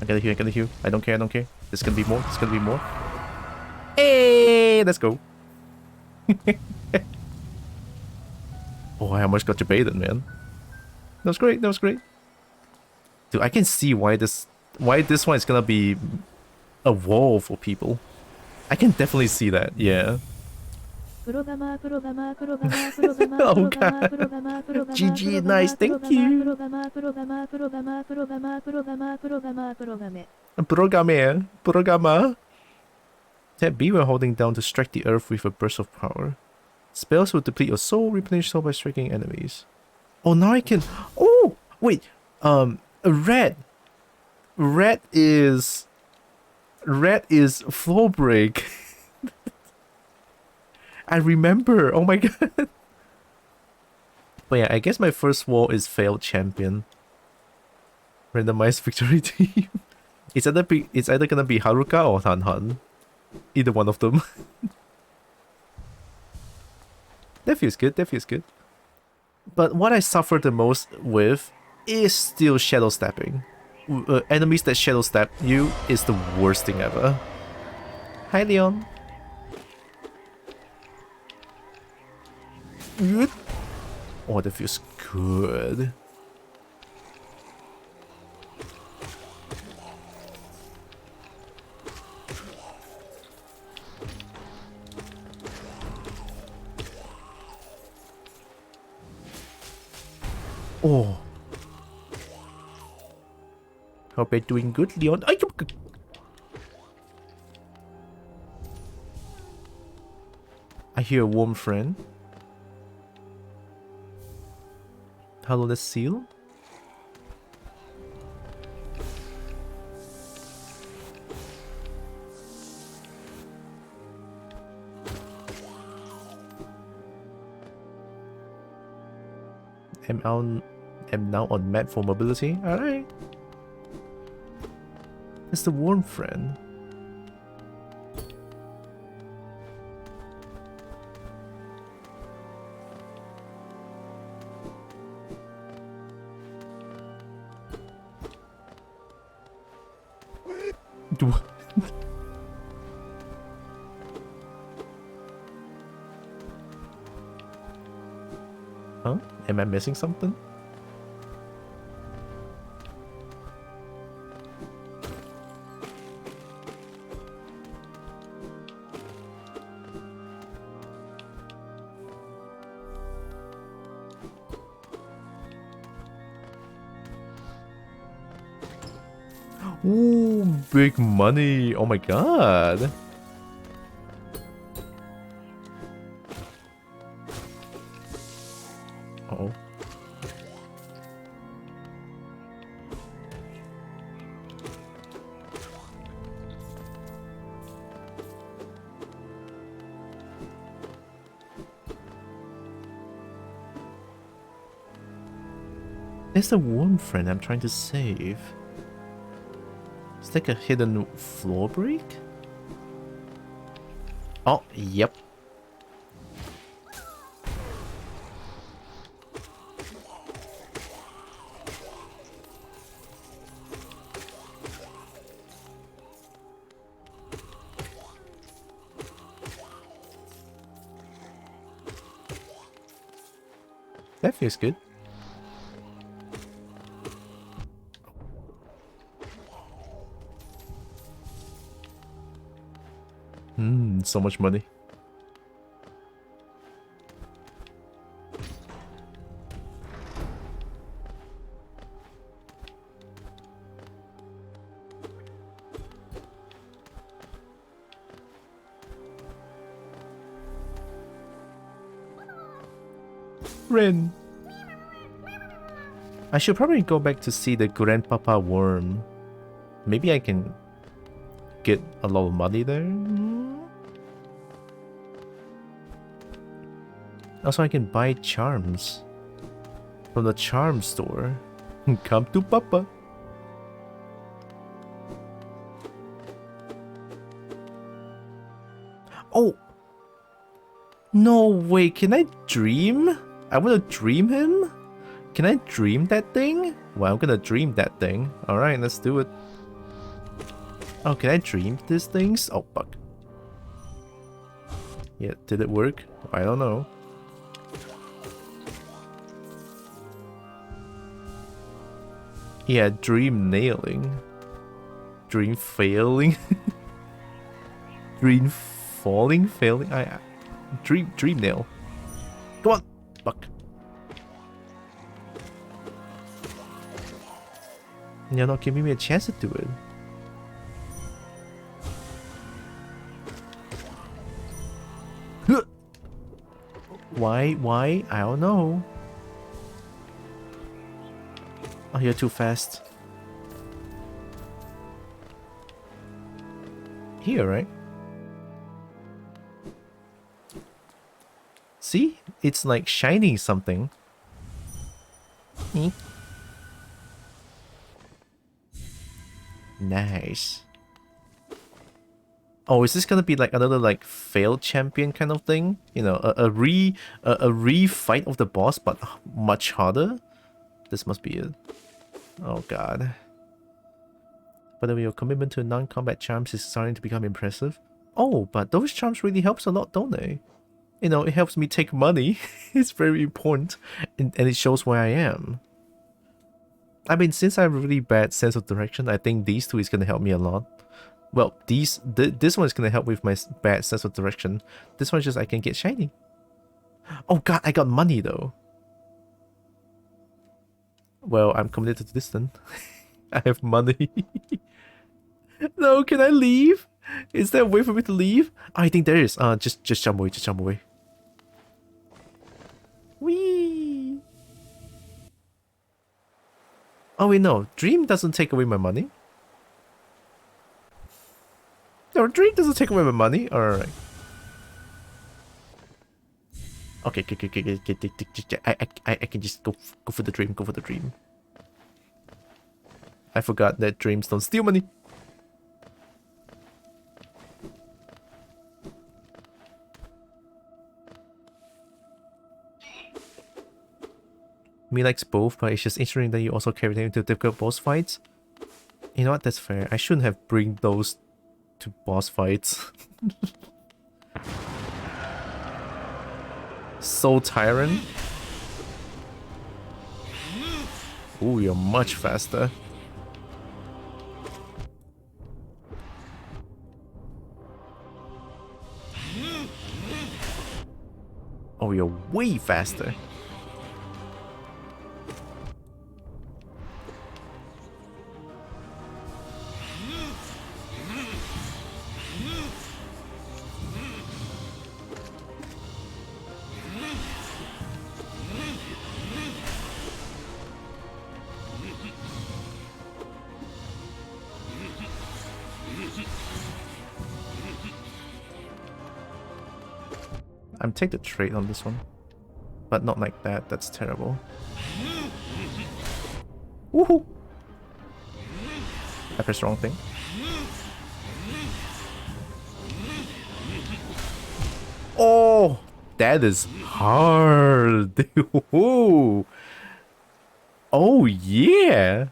I gotta heal. I don't care. There's gonna be more. Hey, let's go. Oh, I almost got jebaited, man. That was great. Dude, I can see why this one is gonna be a wall for people. I can definitely see that, yeah. Oh god. GG, nice, thank you. Programa. Tab B when holding down to strike the earth with a burst of power. Spells will deplete your soul, replenish soul by striking enemies. Oh, now I can... Oh! Wait, red. Red is floor break. I remember. Oh my god. But yeah, I guess my first wall is failed champion. Randomized victory team. It's either gonna be Haruka or Han. Either one of them. That feels good. But what I suffer the most with is still shadow stepping. Enemies that shadow step you is the worst thing ever. Hi, Leon. Oh, that feels good. Oh. Hope you're doing good, Leon. I hear a warm friend. Hello, the seal. Am now on map for mobility. Alright. It's the warm friend. Huh? Am I missing something? Ooh, big money. Oh my god. Uh-oh. There's a warm friend I'm trying to save. It's like a hidden floor break? Oh, yep. That feels good. So much money. Ren. I should probably go back to see the grandpapa worm. Maybe I can get a lot of money there. Also, I can buy charms from the charm store. Come to Papa. Oh! No way, can I dream? I wanna dream him? Can I dream that thing? Well, I'm gonna dream that thing. Alright, let's do it. Oh, can I dream these things? Oh, fuck. Yeah, did it work? I don't know. Yeah, dream nailing. Dream failing. Dream falling, failing. Dream nail. Come on, fuck. You're not giving me a chance to do it. Why? I don't know. Oh, you're too fast. Here, right? See? It's like shining something. Nice. Oh, is this gonna be like another like failed champion kind of thing? You know, a re-fight of the boss, but much harder? This must be it. Oh god. By the way, your commitment to non-combat charms is starting to become impressive. Oh, but those charms really helps a lot, don't they? You know, it helps me take money. It's very important. And it shows where I am. I mean, since I have a really bad sense of direction, I think these two is gonna help me a lot. Well, this one is gonna help with my bad sense of direction. This one is just I can get shiny. Oh god, I got money though. Well, I'm committed to this then. I have money. No, can I leave? Is there a way for me to leave? I think there is. Just jump away, just jump away. Whee! Oh wait, no. Dream doesn't take away my money. No, Dream doesn't take away my money. Alright. Okay, I can just go for the dream, go for the dream. I forgot that dreams don't steal money. Me likes both, but it's just interesting that you also carry them into difficult boss fights. You know what, that's fair. I shouldn't have bring those to boss fights. Soul Tyrant. Ooh, you're much faster. Oh, you're way faster. I'm take the trade on this one. But not like that, that's terrible. Woohoo! I pressed the wrong thing. Oh! That is hard! Whoa! Oh yeah!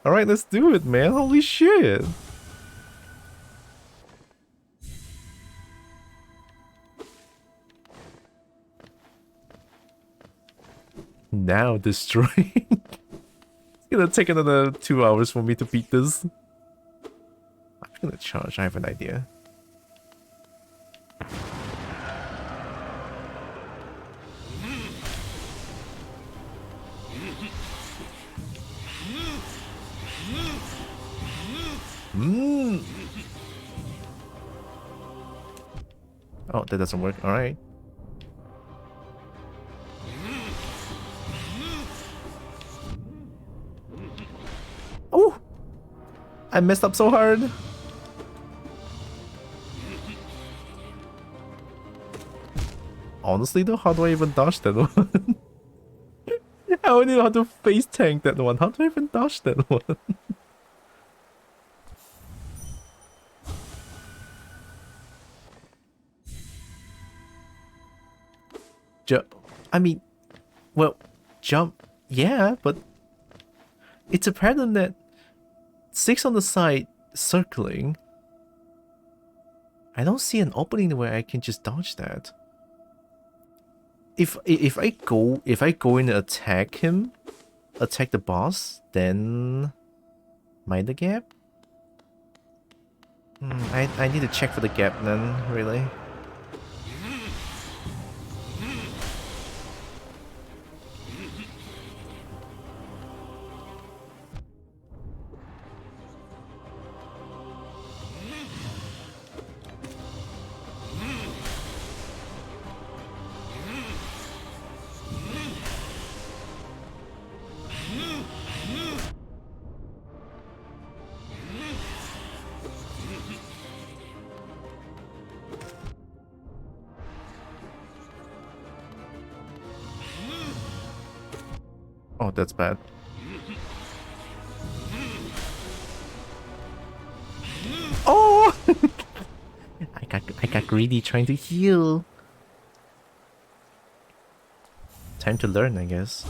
Alright, let's do it, man. Holy shit! Now destroy. It's gonna take another 2 hours for me to beat this. I'm gonna charge, I have an idea. Oh, that doesn't work. Alright. Oh! I messed up so hard. Honestly though, how do I even dodge that one? I only know how to face tank that one. How do I even dodge that one? I mean, well, jump, yeah, but it's a pattern that 6 on the side circling. I don't see an opening where I can just dodge that. If I go in and attack him, attack the boss, then mind the gap. I need to check for the gap then, really. Oh, that's bad. Oh! I got greedy trying to heal. Time to learn, I guess.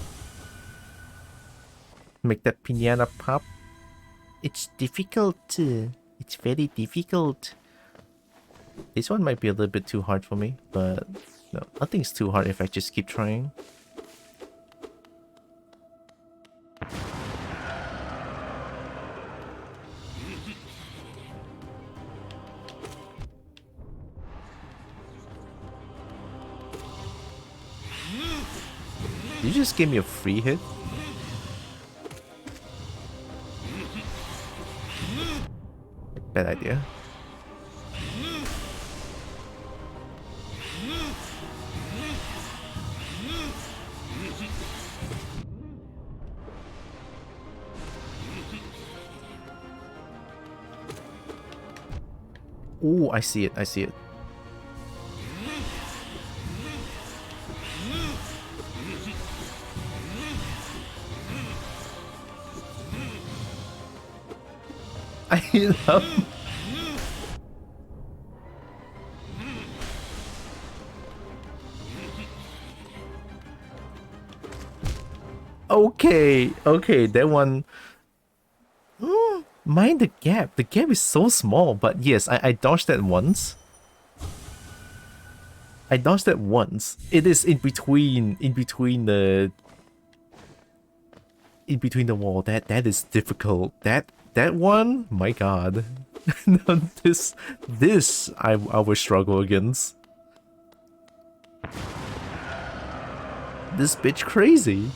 Make that piñata pop. It's difficult. It's very difficult. This one might be a little bit too hard for me, but no, nothing's too hard if I just keep trying. You just gave me a free hit? Bad idea. Oh, I see it. I see it. I love. Okay, okay, that one. Mind the gap. The gap is so small, but yes, I dodged that once. I dodged that once. It is in between the wall. That is difficult. That one, my god. No, this I will struggle against. This bitch crazy.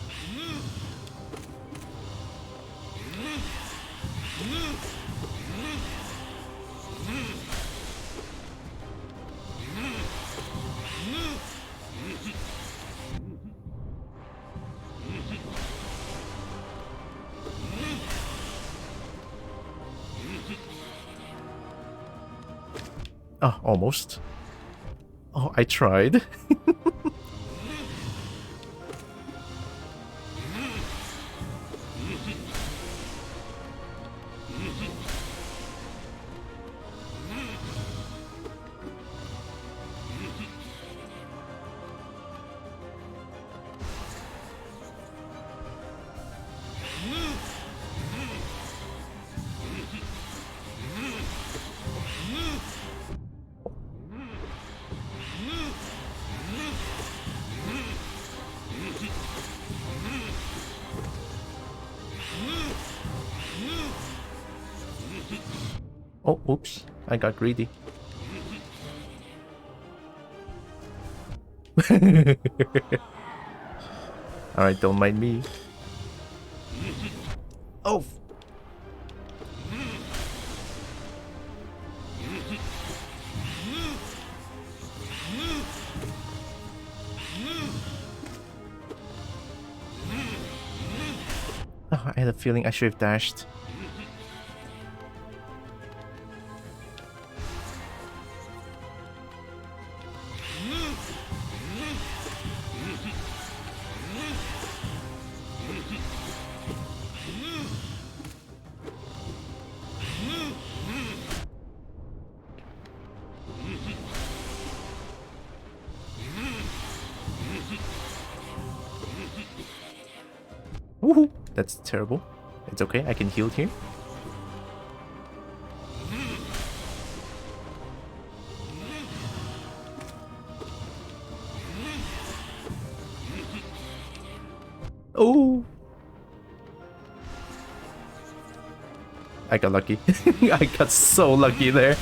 Oh, almost. Oh, I tried. Oh, oops. I got greedy. Alright, don't mind me. Oh! Oh, I had a feeling I should have dashed. Woohoo! That's terrible. It's okay, I can heal here. Oh! I got lucky. I got so lucky there.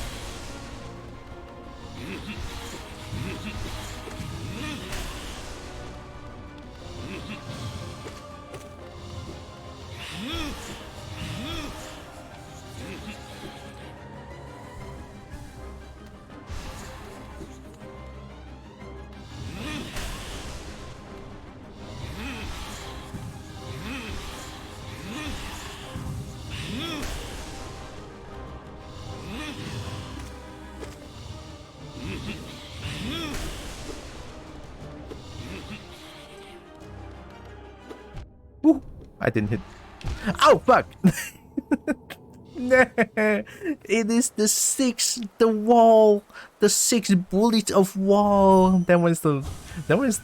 Ooh, I didn't hit. Oh, fuck! Nah, it is the wall, the 6 bullets of wall. That one's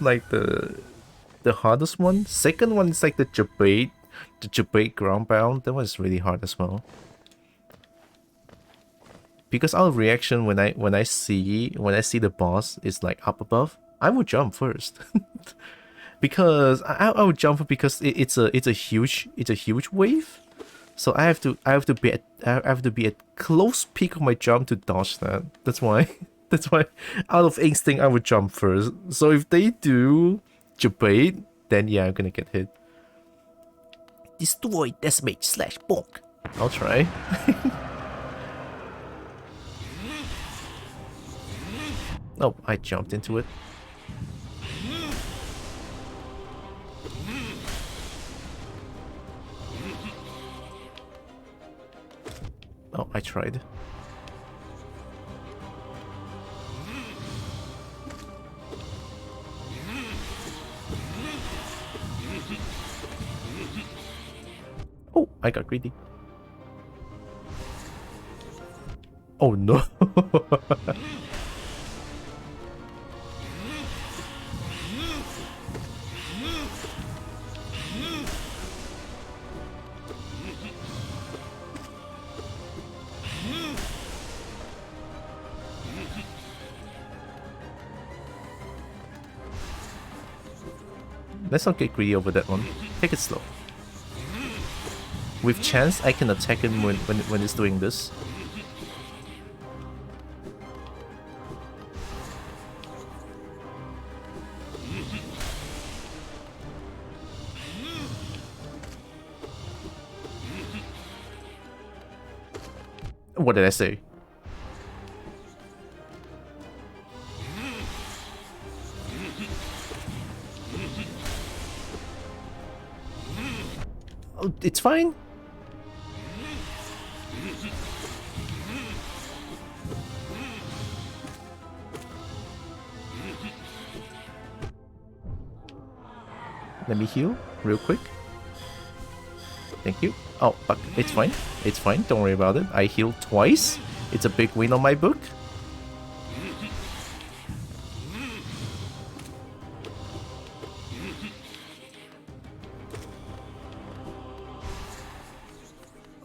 like the hardest one. Second one is like the debate ground bound. That one's really hard as well. Because our reaction when I see the boss is like up above, I will jump first. Because I would jump because it's a huge wave, so I have to be at close peak of my jump to dodge that. That's why out of instinct I would jump first. So if they do debate, then yeah, I'm gonna get hit. Destroy, decimate, slash, bonk. I'll try. Oh, I jumped into it. Oh, I tried. I got greedy. Oh no. Let's not get greedy over that one. Take it slow. With chance, I can attack him when it's doing this. What did I say? Oh, it's fine. Let me heal real quick. Thank you. Oh, but it's fine. It's fine. Don't worry about it. I healed twice. It's a big win on my book.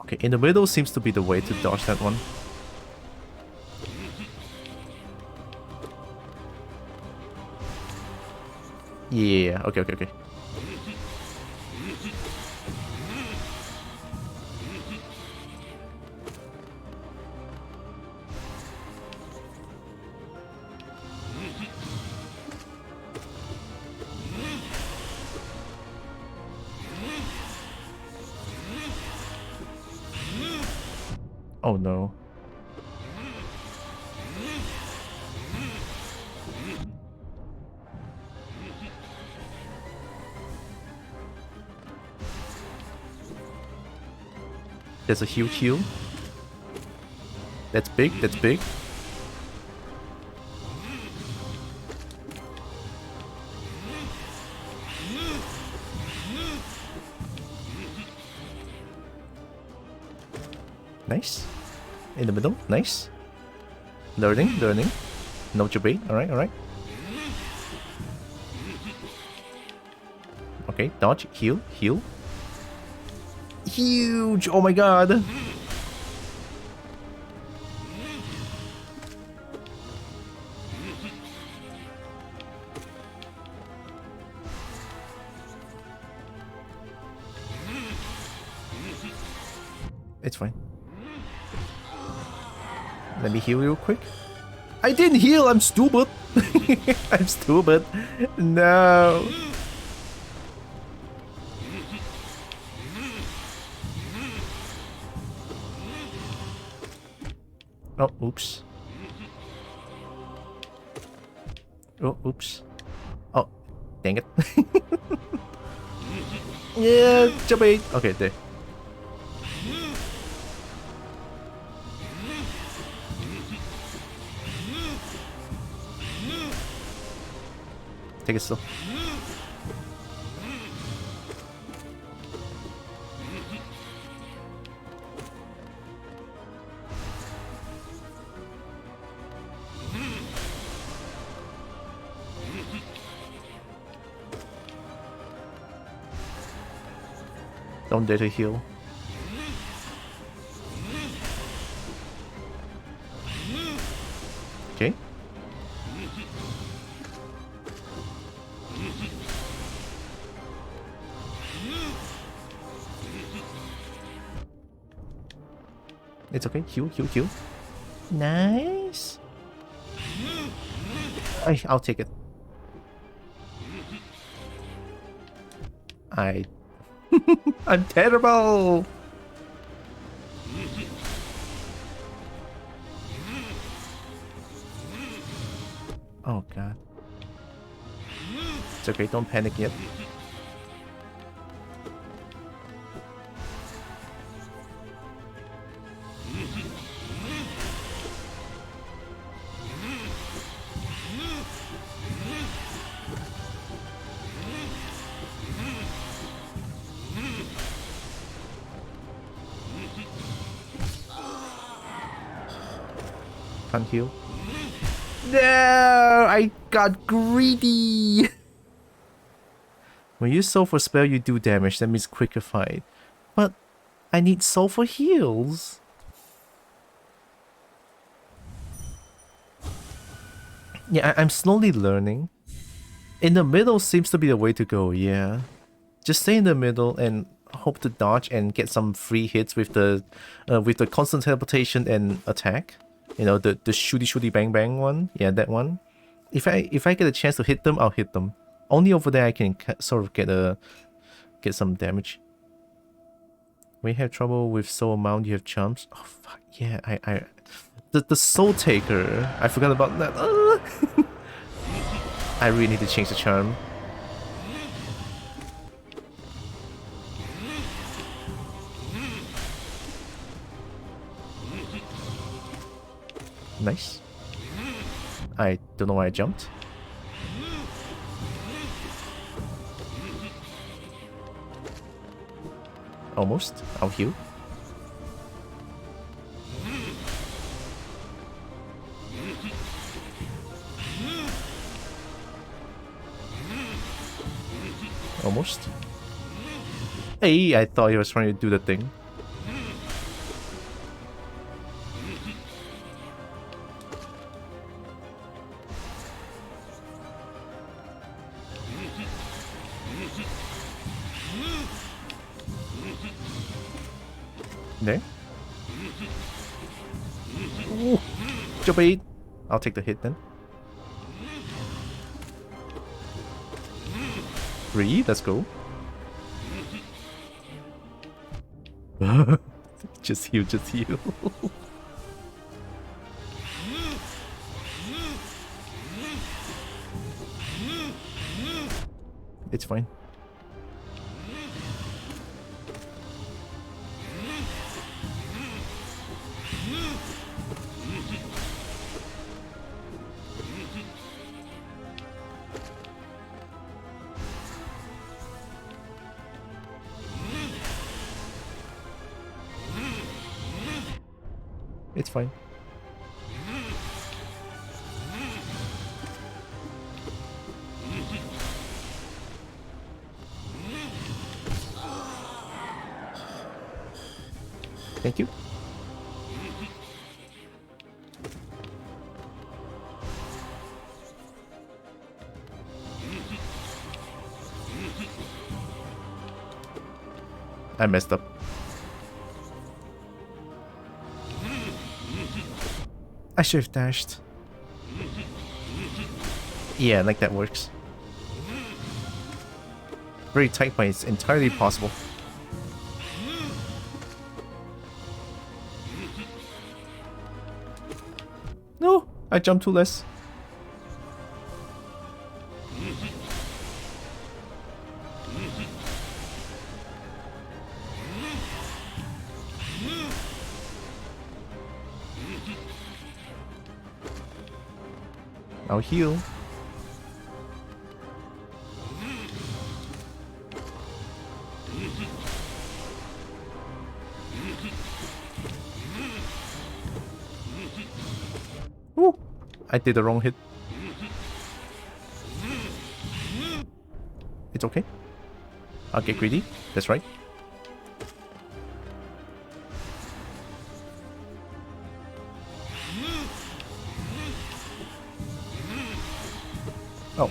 Okay, in the middle seems to be the way to dodge that one. Yeah, okay, okay, okay. Oh no. There's a huge heal. That's big, that's big. Nice. In the middle, nice. Learning, learning. No debate, alright, alright. Okay, dodge, heal, heal. Huge! Oh my god! It's fine. Let me heal real quick. I didn't heal, I'm stupid! I'm stupid. No! Oh, oops. Oh, oops. Oh, dang it. Yeah, jump it. Okay, there. Take it slow. Don't dare to heal. Okay. It's okay. Heal, heal, heal. Nice. I'll take it. I'm terrible. Oh god. It's okay, don't panic yet. can't heal. No! I got greedy! When you soul for spell, you do damage. That means quicker fight. But I need soul for heals. Yeah, I'm slowly learning. In the middle seems to be the way to go, yeah. Just stay in the middle and hope to dodge and get some free hits with the constant teleportation and attack. You know, the shooty bang bang one. Yeah, that one. If I get a chance to hit them, I'll hit them. Only over there I can sort of get some damage. When you have trouble with soul amount, you have charms. Oh fuck yeah! The soul taker. I forgot about that. I really need to change the charm. Nice. I don't know why I jumped. Almost. I'll heal. Almost. Hey, I thought he was trying to do the thing. There. Ooh, jump 8. I'll take the hit then. 3, let's go. Just heal, just heal. It's fine. It's fine. Thank you. I messed up. I should have dashed. Yeah, like that works. Very tight, but it's entirely possible. No, I jumped too less. I'll heal. Ooh, I did the wrong hit. It's okay. I'll get greedy. That's right. Oh.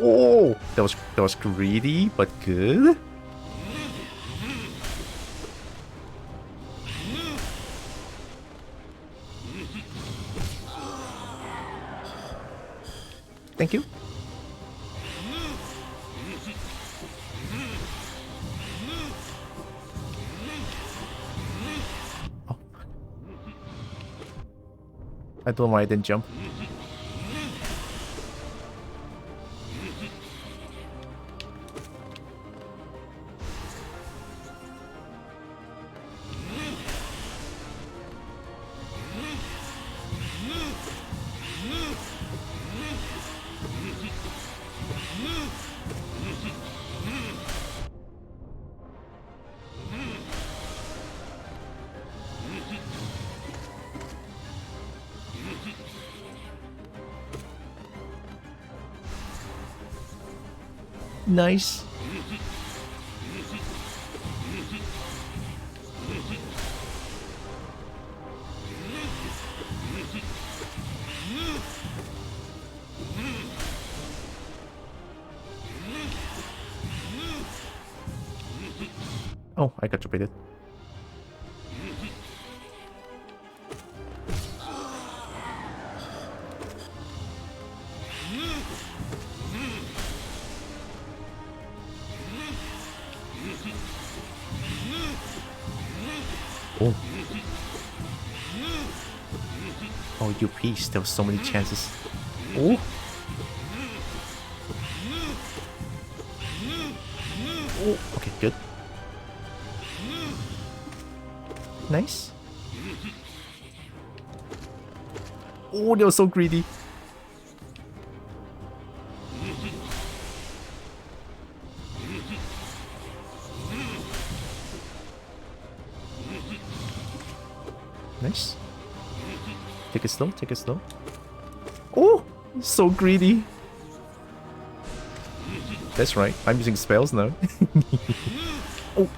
Oh, that was greedy, but good. Thank you. Oh. I don't know why I didn't jump. Nice. Oh, I got debated. Oh. Oh, you piece. There were so many chances. Oh. Oh, okay, good. Nice. Oh, they were so greedy. Nice. Take it slow, take it slow. Oh, so greedy. That's right, I'm using spells now. Oh.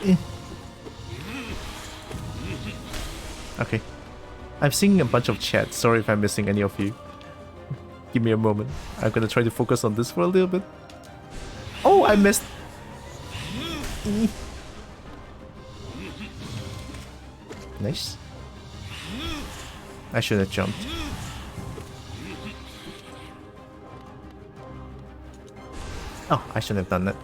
Eh. Okay. I'm seeing a bunch of chat. Sorry if I'm missing any of you. Give me a moment. I'm gonna try to focus on this for a little bit. Oh, I missed. Nice. I should have jumped. Oh, I shouldn't have done that.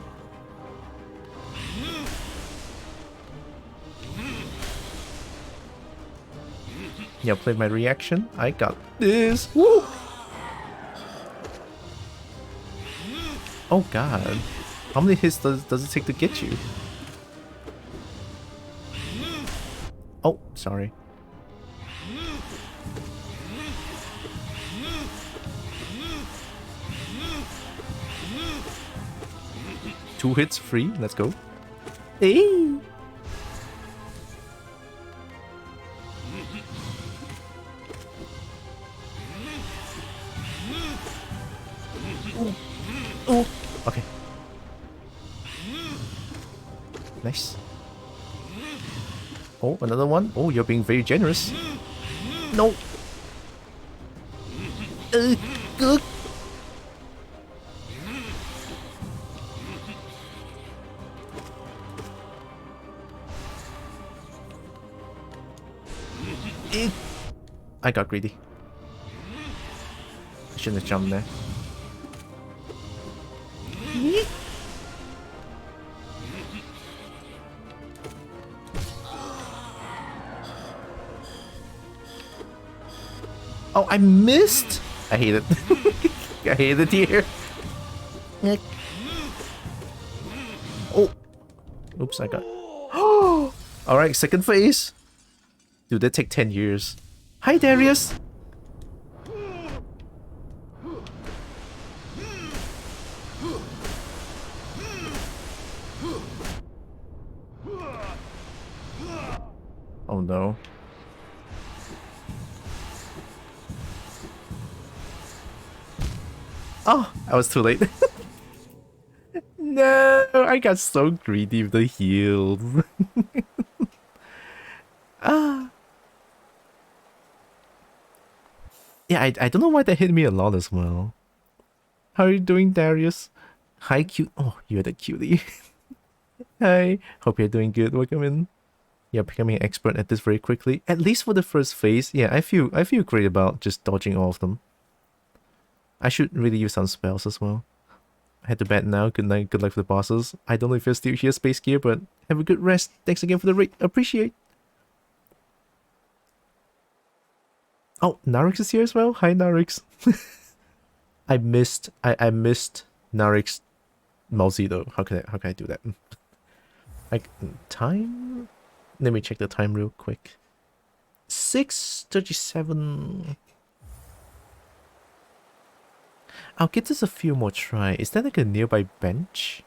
Yeah, play my reaction. I got this. Woo! Oh god. How many hits does it take to get you? Oh, sorry. Two hits free. Let's go. Hey! Oh, okay. Nice. Oh, another one. Oh, you're being very generous. No. Good. I got greedy. I shouldn't have jumped there. Oh, I missed! I hate it. I hate it here. Oh. Oops, I got... Oh! Alright, second phase. Dude, that take 10 years. Hi, Darius! Oh no. Oh, I was too late. No, I got so greedy with the heals. Ah. Yeah, I don't know why that hit me a lot as well. How are you doing, Darius? Hi, cute. Oh, you're the cutie. Hi, hope you're doing good. Welcome in. You're becoming an expert at this very quickly. At least for the first phase. Yeah, I feel great about just dodging all of them. I should really use some spells as well. Head to bed now. Good night. Good luck for the bosses. I don't know if you're still here, Space Gear, but have a good rest. Thanks again for the raid. Appreciate. Oh, Narix is here as well. Hi, Narix. I missed Narix Mousy though. How can I do that? Like time? Let me check the time real quick. 6:37. I'll give this a few more try. Is that like a nearby bench?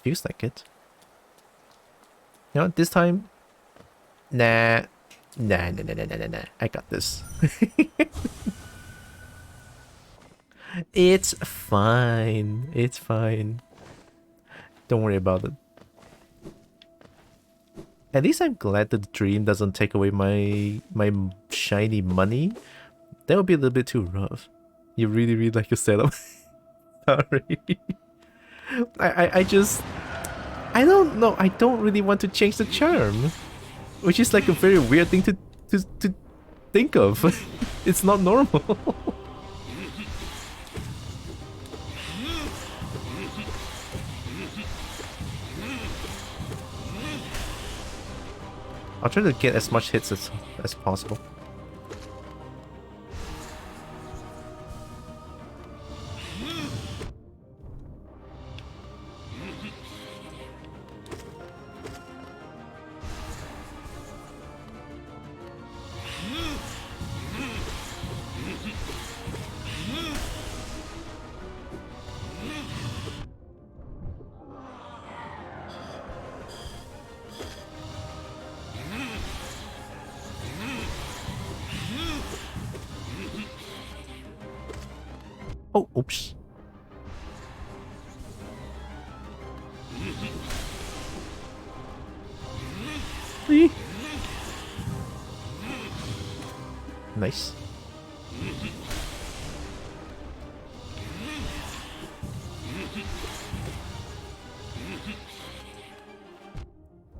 Feels like it. You know, this time, nah. Nah, nah, nah, nah, nah, nah, nah. I got this. It's fine. It's fine. Don't worry about it. At least I'm glad that the dream doesn't take away my shiny money. That would be a little bit too rough. You really, really like your setup. Sorry. I just... I don't know. I don't really want to change the charm. Which is like a very weird thing to think of. It's not normal. I'll try to get as much hits as possible. Oh, oops. Eee. Nice.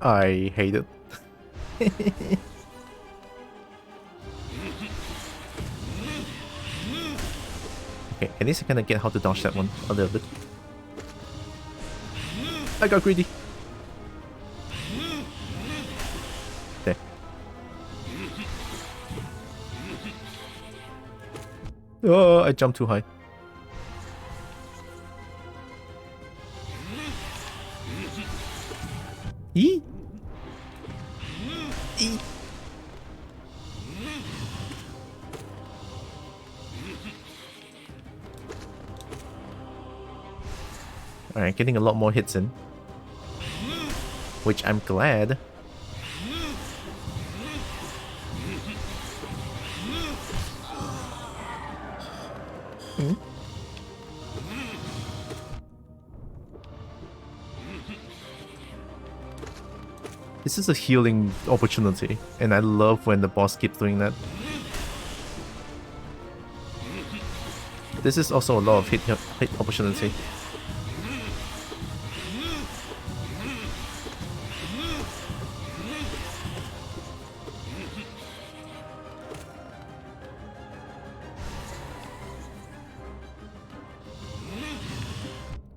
I hate it. Okay, at least I kind of get how to dodge that one a little bit. I got greedy. There. Oh, I jumped too high. Eee! Eee! Alright, getting a lot more hits in. Which I'm glad. Hmm? This is a healing opportunity, and I love when the boss keeps doing that. This is also a lot of hit opportunity.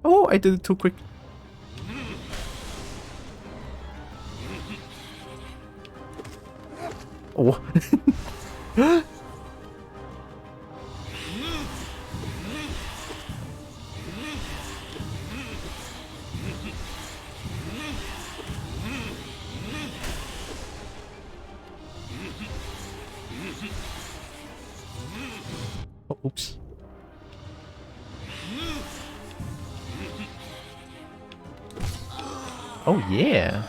Oh, I did it too quick. Oh. Oh, oops. Oh, yeah.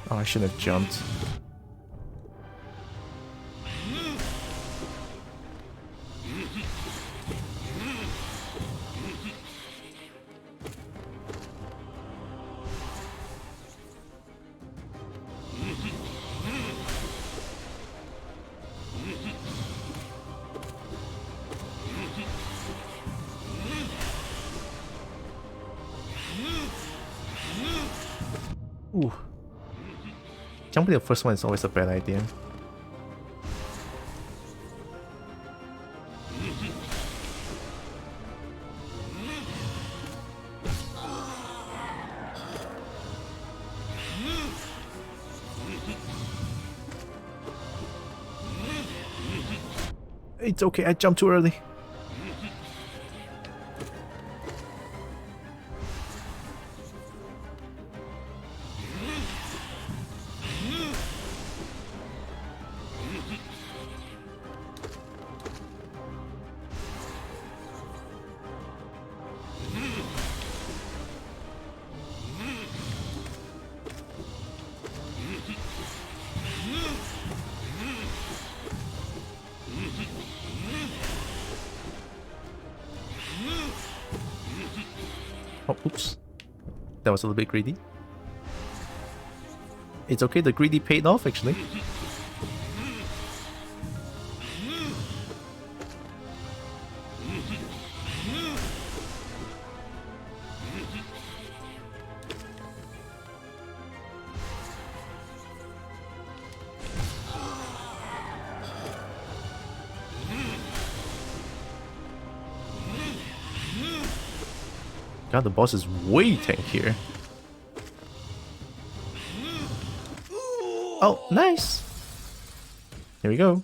Oh, I shouldn't have jumped. Ooh. Jumping the first one is always a bad idea. It's okay, I jumped too early. Oh, oops. That was a little bit greedy. It's okay, the greedy paid off actually. God, the boss is way tankier. Oh, nice! Here we go.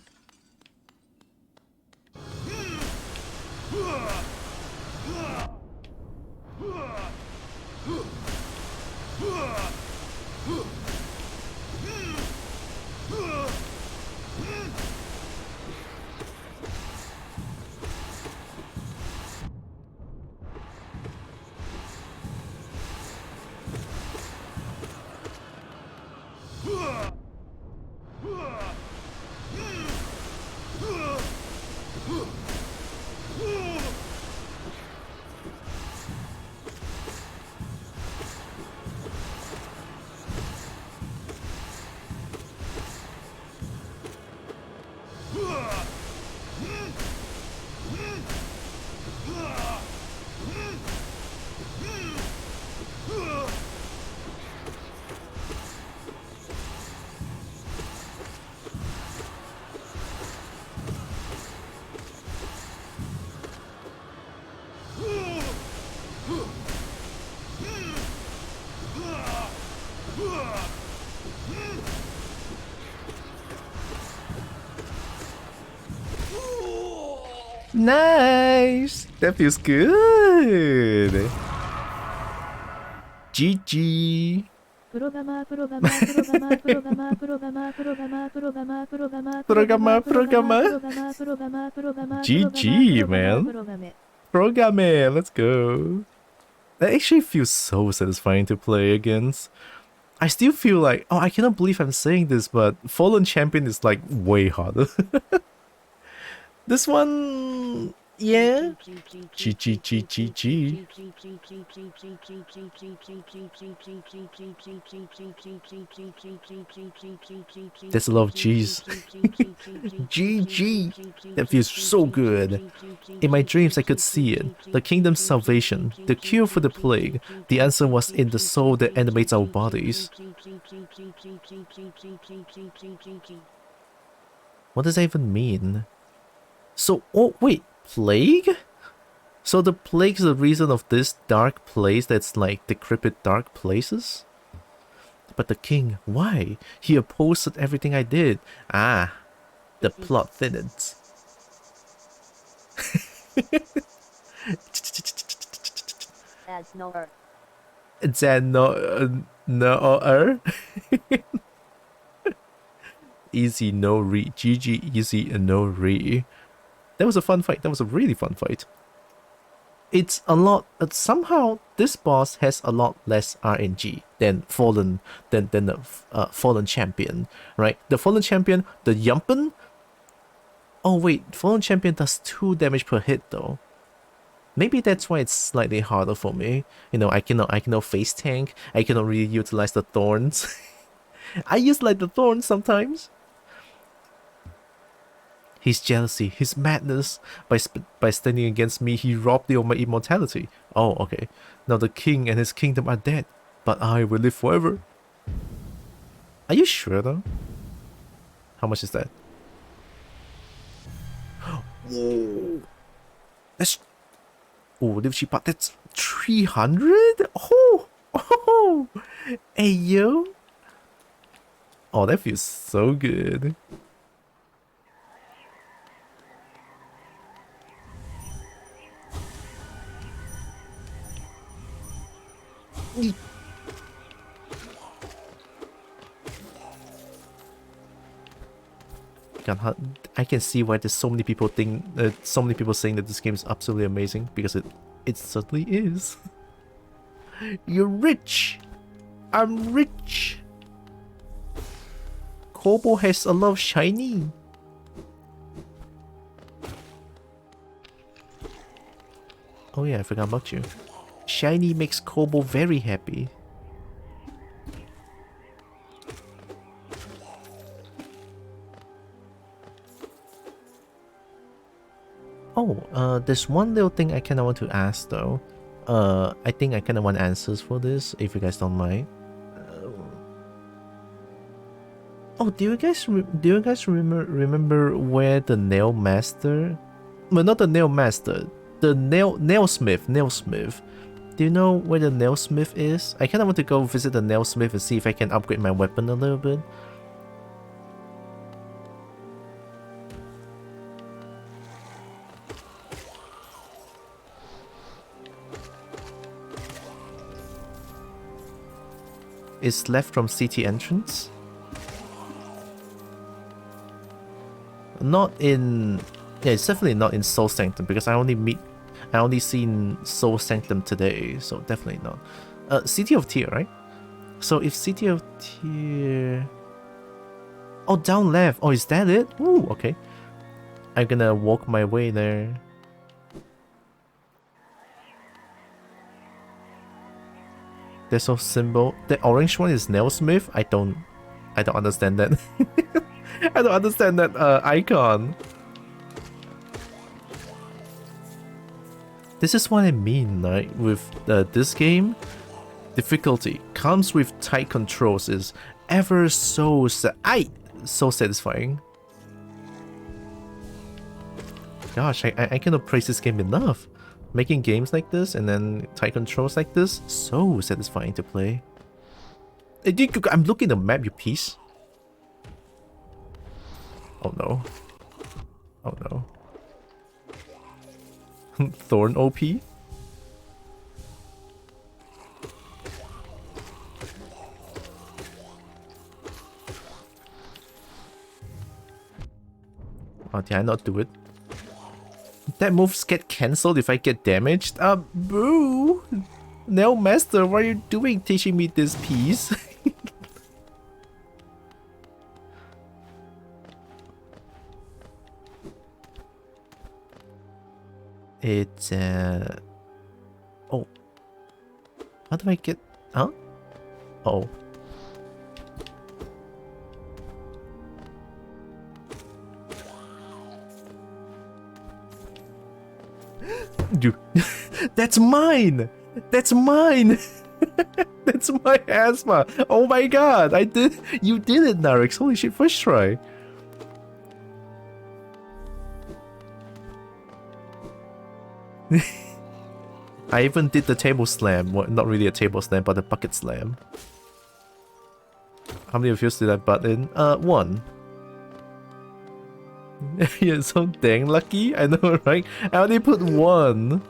Nice! That feels good! GG! Programa. GG, man! Programe, let's go! That actually feels so satisfying to play against. I still feel like, oh, I cannot believe I'm saying this, but Fallen Champion is like way harder. This one, yeah. GG. That's a lot of G's. GG. That feels so good. In my dreams, I could see it. The kingdom's salvation, the cure for the plague. The answer was in the soul that animates our bodies. What does that even mean? So, oh wait, plague? So the plague is the reason of this dark place that's like decrepit dark places? But the king, why? He opposed everything I did. Ah, the plot thinnens. That's no. That no. Easy no re. GG easy no re. That was a fun fight. That was a really fun fight. It's a lot. Somehow this boss has a lot less RNG than Fallen the Fallen Champion, right? The Fallen Champion, the Yumpen. Oh wait, Fallen Champion does 2 damage per hit though. Maybe that's why it's slightly harder for me. You know, I cannot face tank. I cannot really utilize the thorns. I use like the thorns sometimes. His jealousy, his madness, by standing against me, he robbed me of my immortality. Oh, okay. Now the king and his kingdom are dead, but I will live forever. Are you sure though? How much is that? Whoa! That's... Oh, that's 300? Oh! Hey, yo! Oh, that feels so good. God, I can see why there's so many people saying that this game is absolutely amazing, because it certainly is. You're rich. I'm rich. Kobo has a lot of shiny. Oh yeah, I forgot about you. Shiny makes Kobo very happy. Oh, there's one little thing I kind of want to ask though. I think I kind of want answers for this, if you guys don't mind. Oh, do you guys remember where the nail master? Well, not the nail master, the nailsmith. Do you know where the nailsmith is? I kind of want to go visit the nailsmith and see if I can upgrade my weapon a little bit. It's left from city entrance. Not in... Yeah, it's definitely not in Soul Sanctum because I only seen Soul Sanctum today, so definitely not. City of Tear, right? So if City of Tear... Oh, down left. Oh, is that it? Ooh, okay. I'm gonna walk my way there. There's no symbol. The orange one is Nailsmith. I don't understand that. I don't understand that icon. This is what I mean, right? With this game, difficulty comes with tight controls is ever so satisfying. Gosh, I cannot praise this game enough. Making games like this and then tight controls like this, so satisfying to play. I'm looking at the map, you piece. Oh no. Oh no. Thorn OP? Oh, did I not do it? That moves get cancelled if I get damaged? Boo! Nail Master, what are you doing teaching me this piece? It's, oh. How do I get... Huh? Oh. Dude, that's mine! That's mine! That's my asthma! Oh my god! You did it, Narix! Holy shit, first try! I even did the table slam. Well, not really a table slam, but a bucket slam. How many of you did I butt in? One. You're so dang lucky, I know, right? I only put one.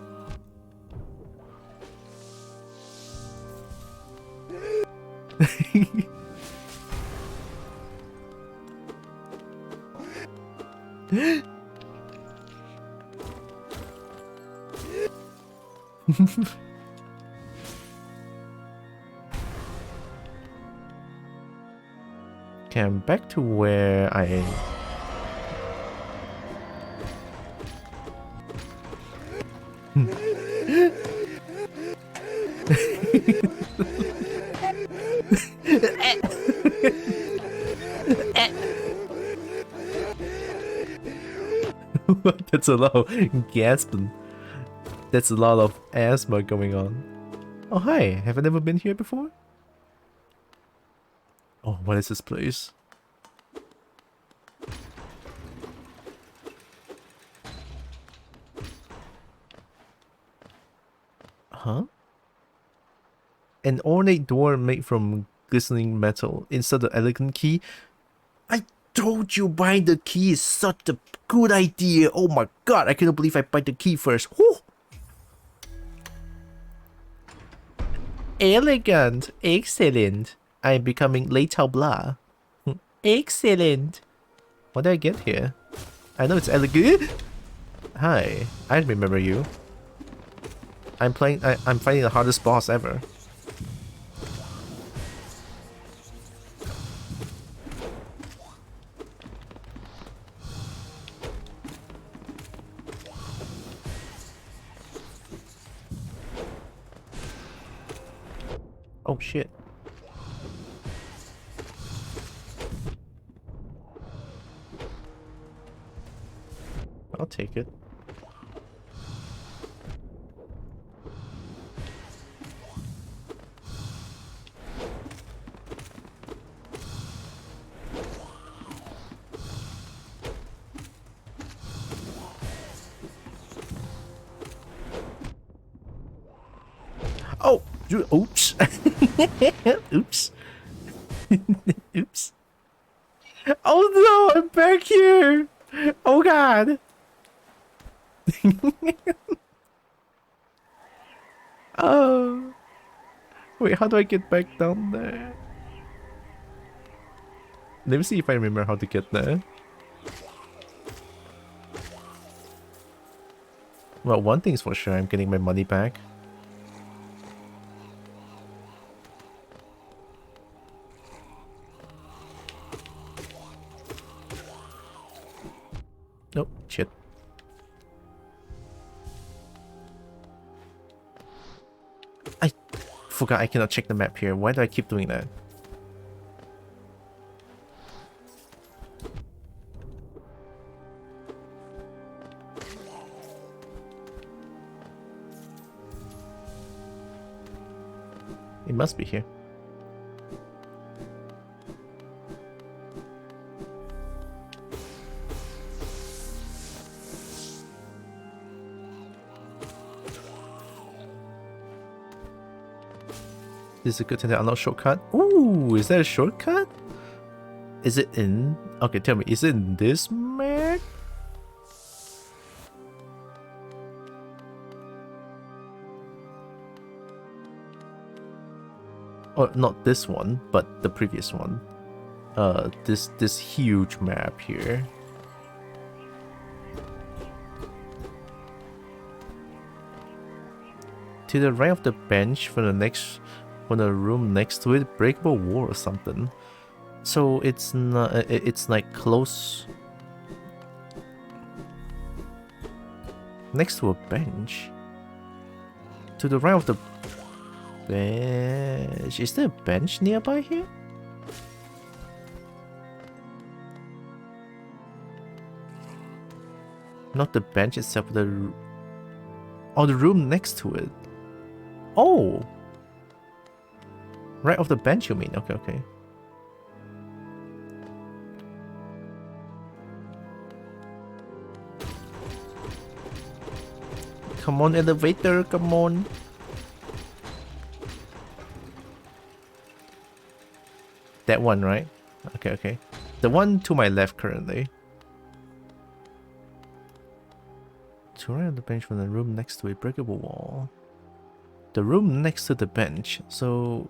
Okay, I'm back to where I... That's a lot of gasping. That's a lot of asthma going on. Oh hi, have I never been here before? Oh, what is this place? Huh? An ornate door made from glistening metal. Inside the elegant key. I told you buying the key is such a good idea. Oh my god, I cannot believe I bought the key first. Whew. Elegant. Excellent. I am becoming Leitao Blah. Excellent. What did I get here? I know it's elegant. Hi, I remember you. I'm fighting the hardest boss ever. shit. I'll take it. Oh! Oops! Oops! Oops! Oh no! I'm back here! Oh god! Oh! Wait, how do I get back down there? Let me see if I remember how to get there. Well, one thing's for sure, I'm getting my money back. Nope, shit. I forgot I cannot check the map here. Why do I keep doing that? It must be here. This is a good time to unlock shortcut. Ooh, is that a shortcut? Is it in... Okay, tell me, is it in this map? Or not this one, but the previous one. This huge map here. To the right of the bench for the room next to it, breakable wall or something. So it's not. It's like close next to a bench. To the right of the bench. Is there a bench nearby here? Not the bench itself. The room next to it. Oh. Right off the bench, you mean? Okay, okay. Come on, elevator, come on. That one, right? Okay, okay. The one to my left currently. To right of the bench from the room next to a breakable wall. The room next to the bench, so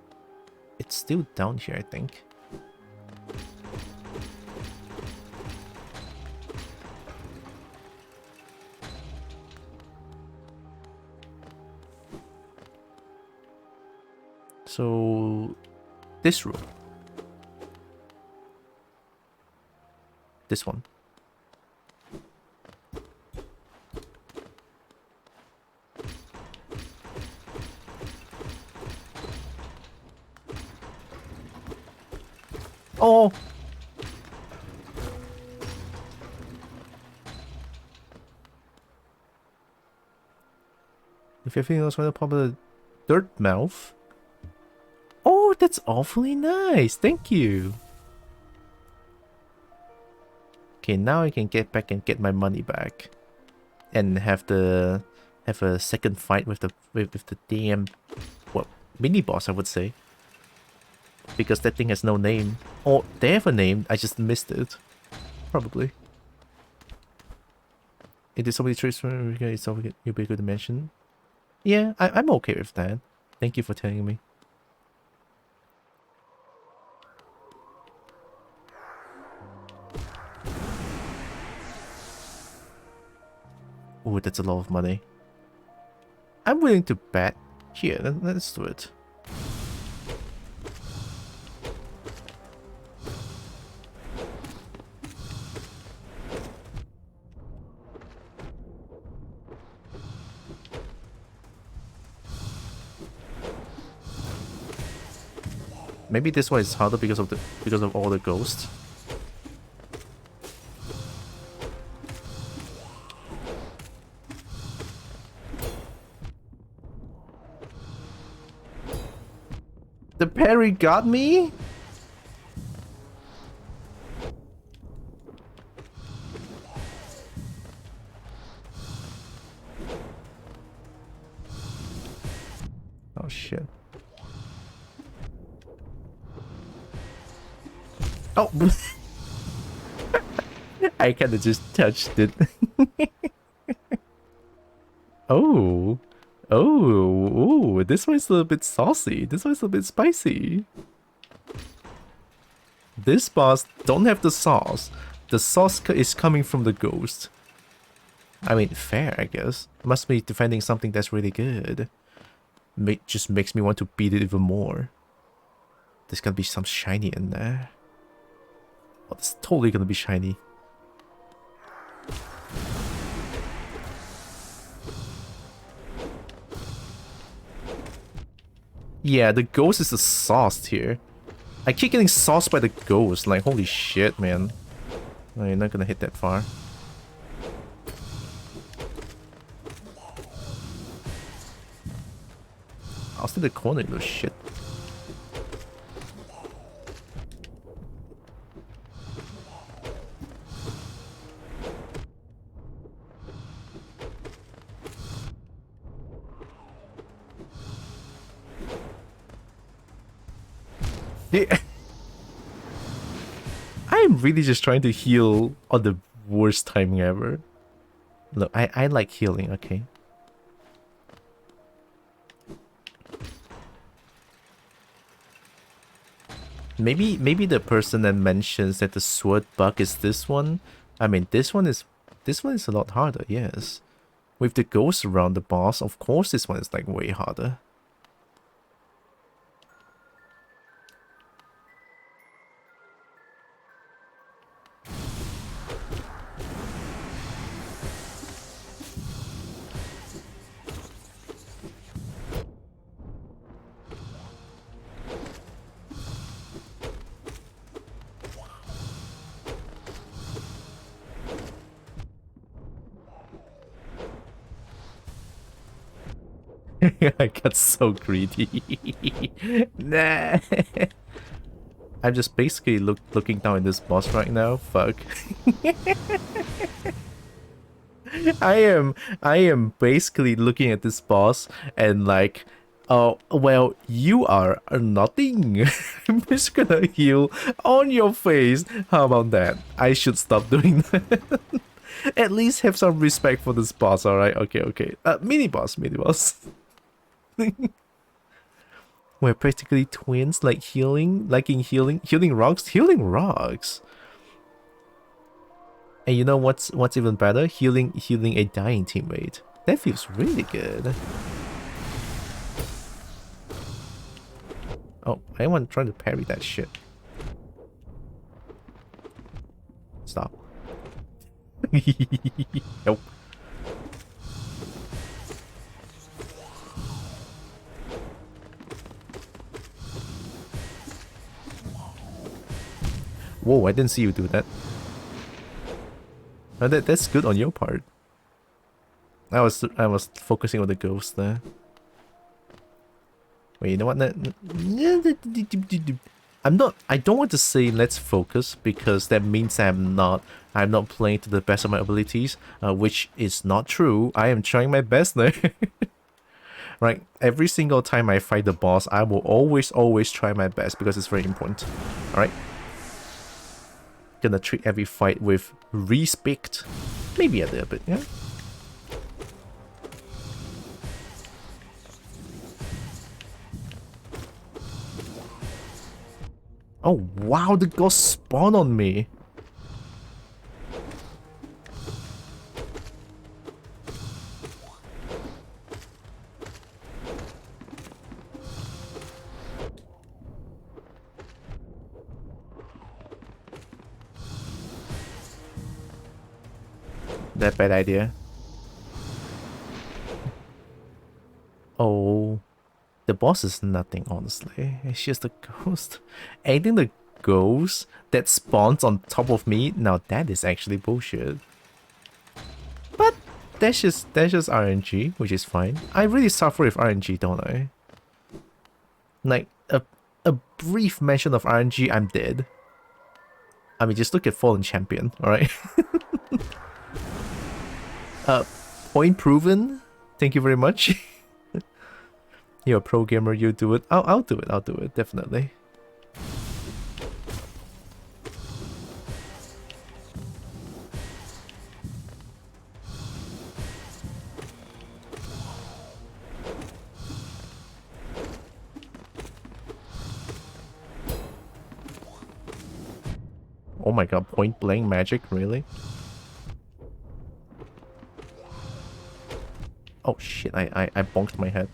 it's still down here, I think. So this room. This one. Oh! If you're feeling also pop a dirt mouth. Oh, that's awfully nice. Thank you. Okay, now I can get back and get my money back, and have a second fight with the damn mini boss, I would say. Because that thing has no name. Or they have a name, I just missed it. Probably. It is somebody trace from it's you'll be good to mention. Yeah, I'm okay with that. Thank you for telling me. Oh, that's a lot of money. I'm willing to bet. Here, let's do it. Maybe this one is harder because of all the ghosts. The parry got me? Oh shit. Oh! I kinda just touched it. Oh! Oh! Ooh, this one's a little bit saucy. This one's a little bit spicy. This boss don't have the sauce. The sauce is coming from the ghost. I mean, fair, I guess. Must be defending something that's really good. Just makes me want to beat it even more. There's gonna be some shiny in there. Oh, it's totally gonna be shiny. Yeah, the ghost is the sauce here. I keep getting sauced by the ghost. Like, holy shit, man. No, you're not gonna hit that far. I'll stay in the corner, you little shit. Yeah. I'm really just trying to heal on the worst timing ever. Look, I like healing, okay? Maybe the person that mentions that the sword bug is this one. I mean, this one is a lot harder, yes. With the ghost around the boss, of course this one is like way harder. I got so greedy. Nah. I'm just basically looking down at this boss right now. Fuck. I am basically looking at this boss and like, oh well, you are nothing. I'm just gonna heal on your face. How about that? I should stop doing that. At least have some respect for this boss, alright? Okay. Mini boss. We're practically twins, like healing rocks. And you know what's even better? Healing a dying teammate. That feels really good. Oh, I want trying to parry that shit. Stop. Nope. Whoa, I didn't see you do that. Oh, that's good on your part. I was focusing on the ghost there. Wait, you know what? I don't want to say let's focus because that means I'm not playing to the best of my abilities, which is not true. I am trying my best there. Right, every single time I fight the boss, I will always try my best because it's very important. All right. Gonna treat every fight with respect. Maybe a little bit, yeah? Oh wow, the ghost spawned on me. That bad idea. Oh. The boss is nothing, honestly. It's just a ghost. Anything that goes that spawns on top of me, now that is actually bullshit. But that's just RNG, which is fine. I really suffer with RNG, don't I? Like a brief mention of RNG, I'm dead. I mean, just look at Fallen Champion, alright? Point proven. Thank you very much. You're a pro gamer, you do it. I'll do it, definitely. Oh my god, point blank magic, really? Oh shit, I bonked my head.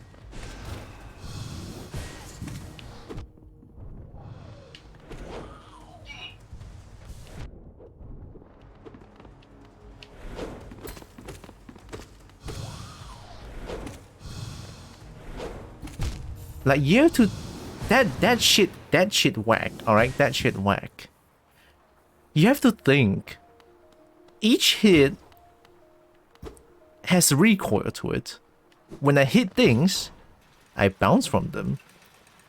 Like year to that shit whack, alright? That shit whack. You have to think each hit has recoil to it. When I hit things, I bounce from them.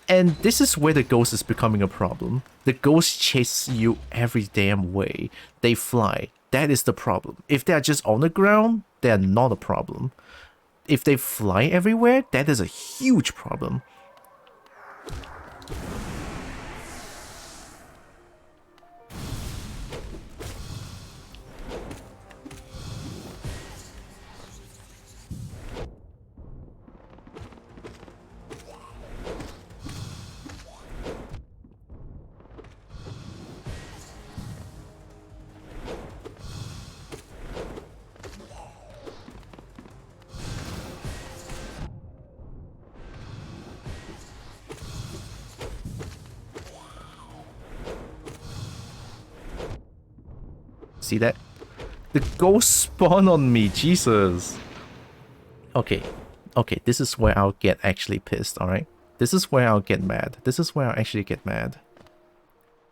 And this is where the ghost is becoming a problem. The ghosts chase you every damn way. They fly. That is the problem. If they are just on the ground, they are not a problem. If they fly everywhere, that is a huge problem. See that? The ghost spawn on me, Jesus. Okay, this is where I'll get actually pissed, alright? This is where I'll get mad. This is where I'll actually get mad.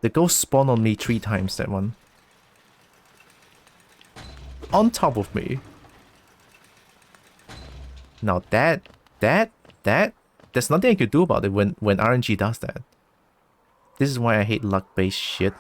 The ghost spawned on me 3 times, that one. On top of me. Now there's nothing I could do about it when RNG does that. This is why I hate luck-based shit.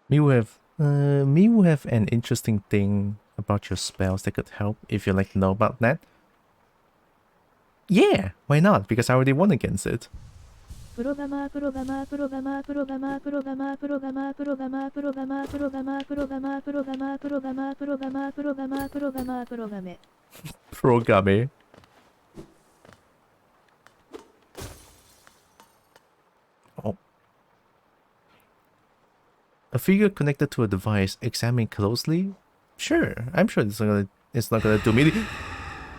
Me will have an interesting thing about your spells that could help if you like to know about that. Yeah, why not? Because I already won against it. Programe. Oh. A figure connected to a device, examine closely? Sure, I'm sure it's not gonna do me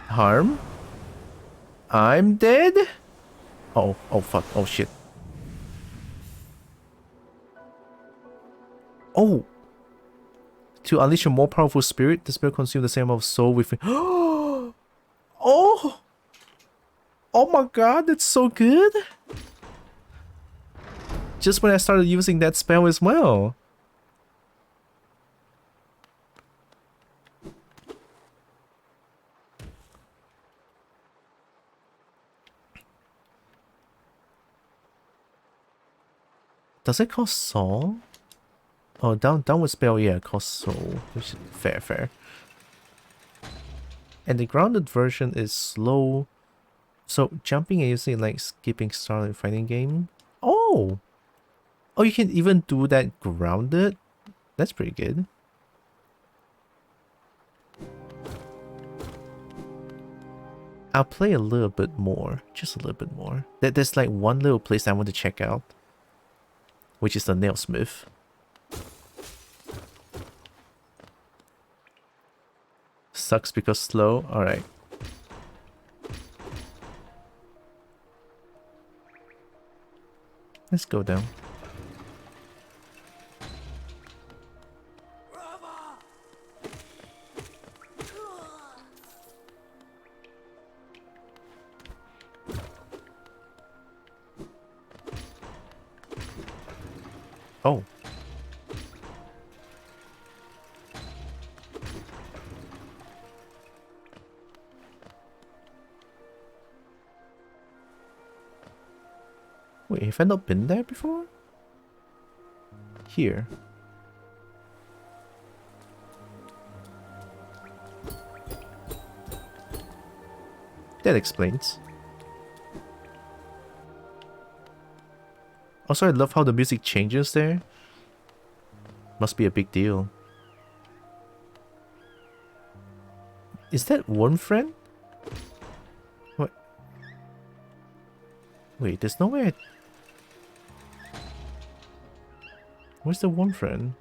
harm. I'm dead? Oh fuck, oh shit. Oh! To unleash a more powerful spirit, the spirit consumes the same amount of soul within. Oh! Oh my god, that's so good! Just when I started using that spell as well. Does it cost soul? Oh, downward spell, yeah, costs soul. Which is fair. And the grounded version is slow. So jumping and using like skipping start in fighting game. Oh! Oh, you can even do that grounded? That's pretty good. I'll play a little bit more. Just a little bit more. There's like one little place I want to check out. Which is the nailsmith. Sucks because slow? Alright. Let's go down. Oh. Wait, have I not been there before? Here. That explains. Also, I love how the music changes there. Must be a big deal. Is that one friend? What? Wait, there's no way I... Where's the one friend?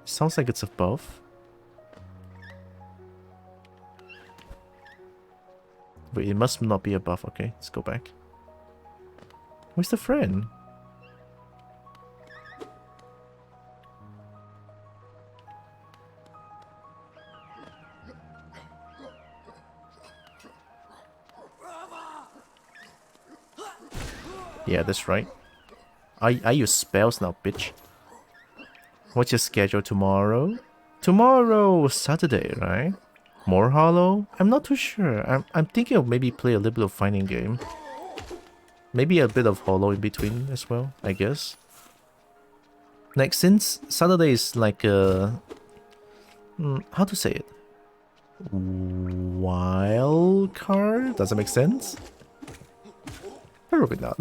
Sounds like it's above. Wait, it must not be above. Okay, let's go back. Where's the friend? Yeah, that's right. I use spells now, bitch. What's your schedule tomorrow? Tomorrow, Saturday, right? More Hollow? I'm not too sure. I'm thinking of maybe play a little bit of fighting game. Maybe a bit of Hollow in between as well, I guess. Like, since Saturday is like a... how to say it? Wild card? Does that make sense? Probably not.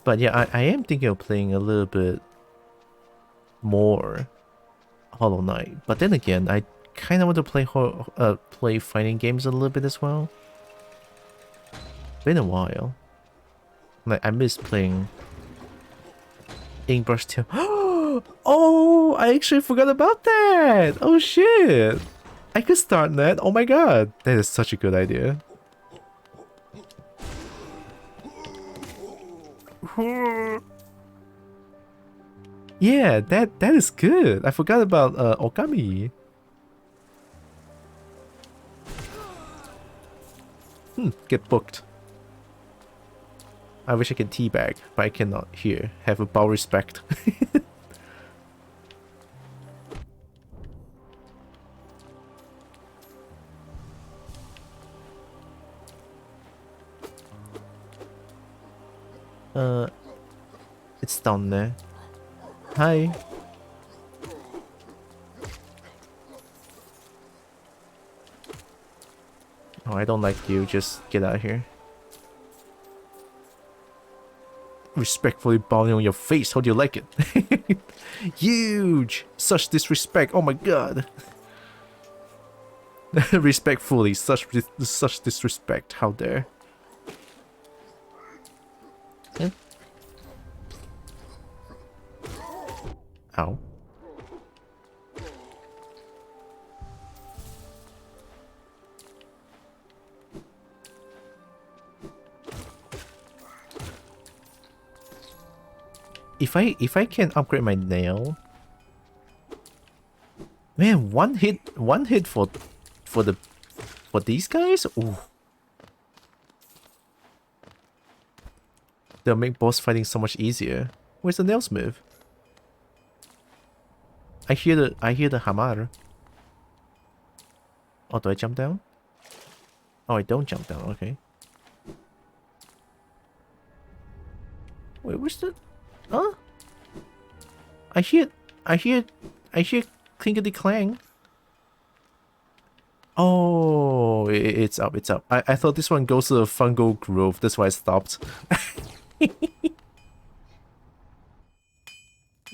But yeah, I am thinking of playing a little bit more Hollow Knight. But then again, I kind of want to play fighting games a little bit as well. Been a while. Like, I miss playing Inkbrush Tail. Oh, I actually forgot about that! Oh shit! I could start that. Oh my god, that is such a good idea. Yeah, that is good. I forgot about Okami. Get booked. I wish I could teabag, but I cannot. Here, have a bow respect. It's down there. Hi. Oh, I don't like you. Just get out of here. Respectfully bowing on your face. How do you like it? Huge! Such disrespect. Oh my god. Respectfully. Such disrespect. How dare. Yeah. Ow. If I can upgrade my nail, man, one hit for these guys. Ooh, they'll make boss fighting so much easier. Where's the nailsmith? I hear the hammer. Oh, do I jump down? Oh, I don't jump down, okay. Wait, where's the... Huh? I hear clinkety clang. Oh, it's up, it's up. I thought this one goes to the fungal grove, that's why I stopped.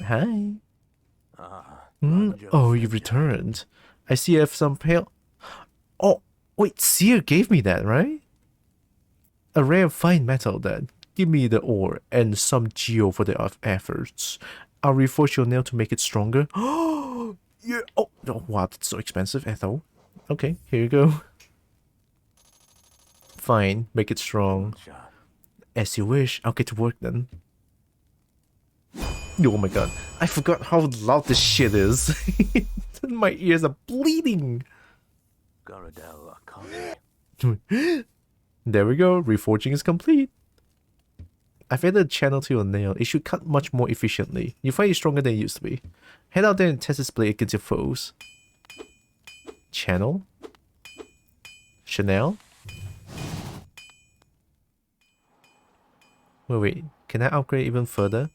Hi. Oh, you returned. I see you have some pale... Oh, wait, Seer gave me that, right? A rare fine metal then. Give me the ore and some geo for the efforts. I'll reforge your nail to make it stronger. Oh, yeah. Oh, wow, that's so expensive, Ethel. Okay, here you go. Fine, make it strong. As you wish, I'll get to work then. Oh my god, I forgot how loud this shit is. My ears are bleeding. There we go, reforging is complete. I've added a channel to your nail. It should cut much more efficiently. You find it stronger than it used to be. Head out there and test its blade against your foes. Channel? Chanel? Wait, can I upgrade even further?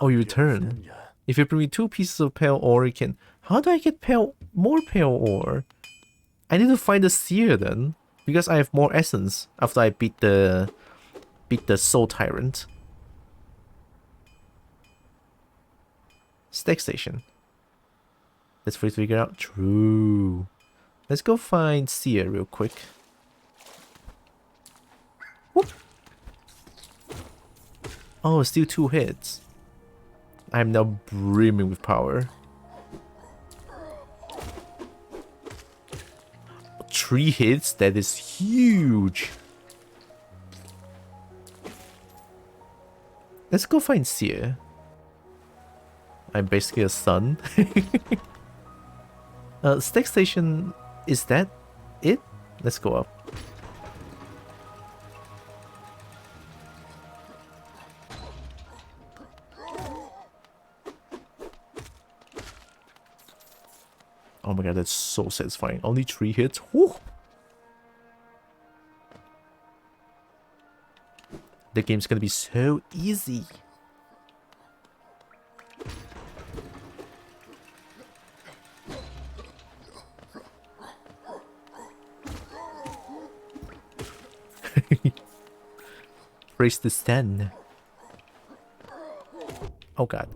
Oh, you return. If you bring me 2 pieces of pale ore, you can... How do I get more pale ore? I need to find the seer then. Because I have more essence after I beat the soul tyrant. Stack station. Let's figure out. True. Let's go find seer real quick. Whoop. Oh, still 2 hits. I'm now brimming with power. 3 hits? That is huge. Let's go find Seer. I'm basically a son. Stack station, is that it? Let's go up. Oh my god, that's so satisfying. Only 3 hits. Whew. The game's gonna be so easy. Praise the sun. Oh god.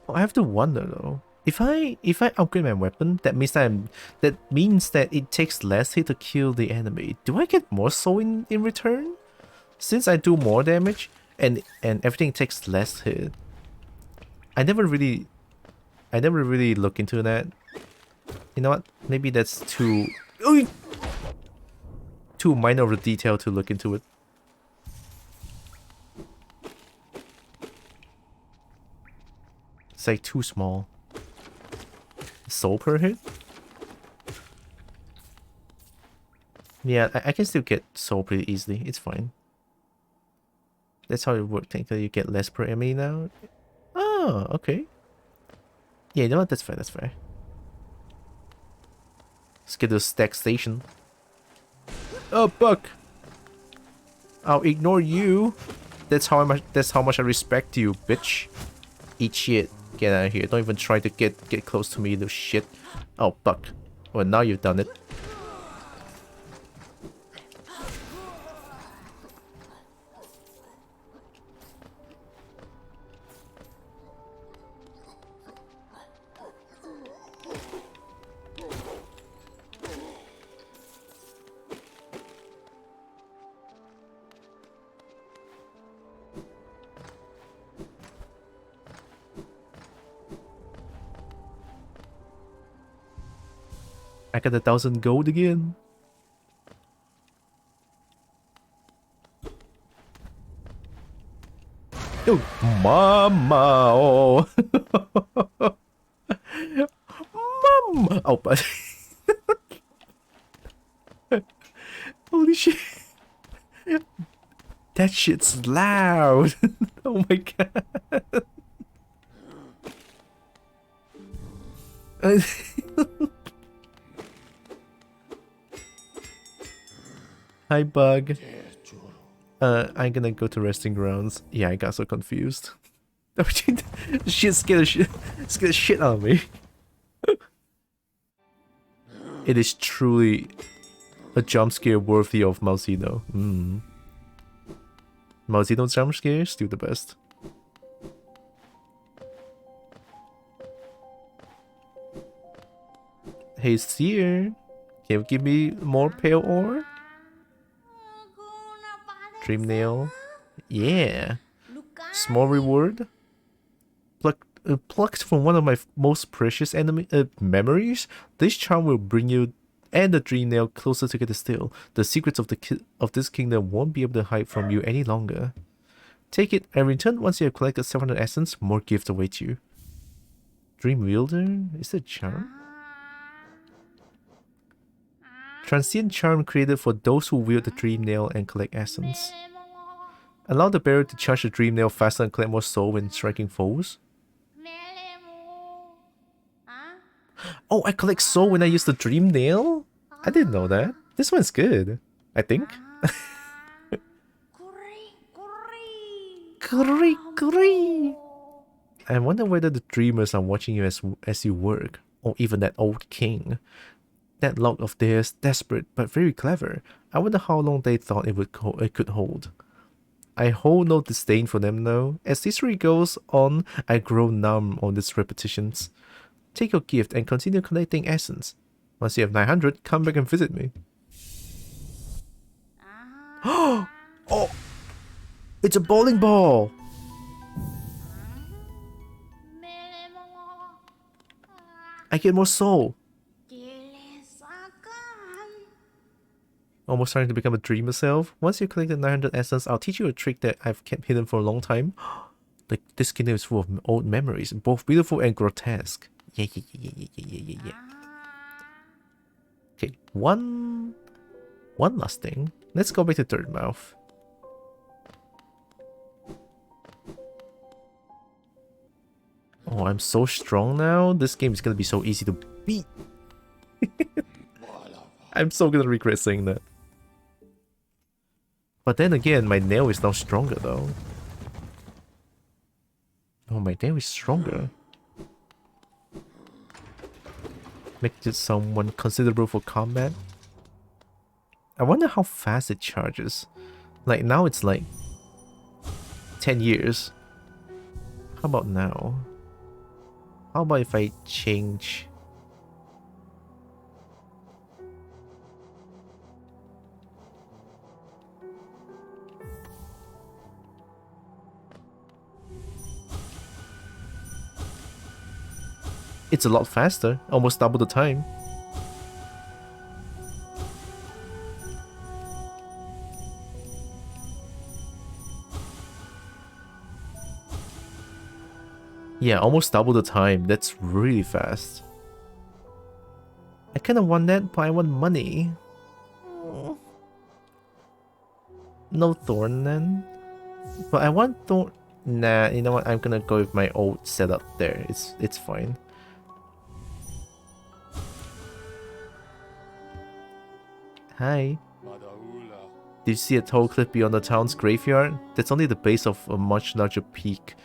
Oh, I have to wonder though. If I upgrade my weapon, that means that it takes less hit to kill the enemy. Do I get more soul in return? Since I do more damage and everything takes less hit. I never really look into that. You know what? Maybe that's too minor of a detail to look into it. It's like too small. Soul per hit? Yeah, I can still get soul pretty easily. It's fine. That's how it works. Technically, you get less per enemy now. Oh, okay. Yeah, you know what? That's fair. That's fair. Let's get to the stack station. Oh, Buck! I'll ignore you. That's how much I respect you, bitch. Eat shit. Get out of here. Don't even try to get close to me, little shit. Oh, Buck. Well, now you've done it. I got 1,000 gold again. Oh, mama! Oh, mama! Oh, but holy shit! That shit's loud. Oh my god! Hi, Bug. I'm gonna go to resting grounds. Yeah, I got so confused. Shit scared the shit out of me. It is truly a jump scare worthy of Malzino. Malzino jump scare, still the best. Hey, Seer, can you give me more pale ore? Dream nail. Yeah. Small reward. Plucked from one of my most precious memories. This charm will bring you and the dream nail closer together still. The secrets of this kingdom won't be able to hide from you any longer. Take it, and return once you have collected 700 essence. More gifts await you. Dream wielder? Is that charm? Transient charm created for those who wield the dream nail and collect essence. Allow the bearer to charge the dream nail faster and collect more soul when striking foes. Oh, I collect soul when I use the dream nail? I didn't know that. This one's good, I think. I wonder whether the dreamers are watching you as you work, or even that old king. That lock of theirs, desperate but very clever. I wonder how long they thought it could hold. I hold no disdain for them though. As history goes on, I grow numb on these repetitions. Take your gift and continue collecting essence. Once you have 900, come back and visit me. Oh! It's a bowling ball! I get more soul! Almost starting to become a dream myself. Once you collect the 900 essence, I'll teach you a trick that I've kept hidden for a long time. This kingdom is full of old memories, both beautiful and grotesque. Yeah. Okay, one last thing. Let's go back to Third Mouth. Oh, I'm so strong now. This game is gonna be so easy to beat. I'm so gonna regret saying that. But then again, my nail is now stronger though. Oh, my nail is stronger. Makes it someone considerable for combat. I wonder how fast it charges. Like now it's like 10 years. How about now? How about if I change? It's a lot faster, almost double the time. Yeah, almost double the time. That's really fast. I kind of want that, but I want money. No Thorn then. But I want Thorn. Nah, you know what? I'm gonna go with my old setup there. It's fine. Hi. Did you see a tall cliff beyond the town's graveyard? That's only the base of a much larger peak.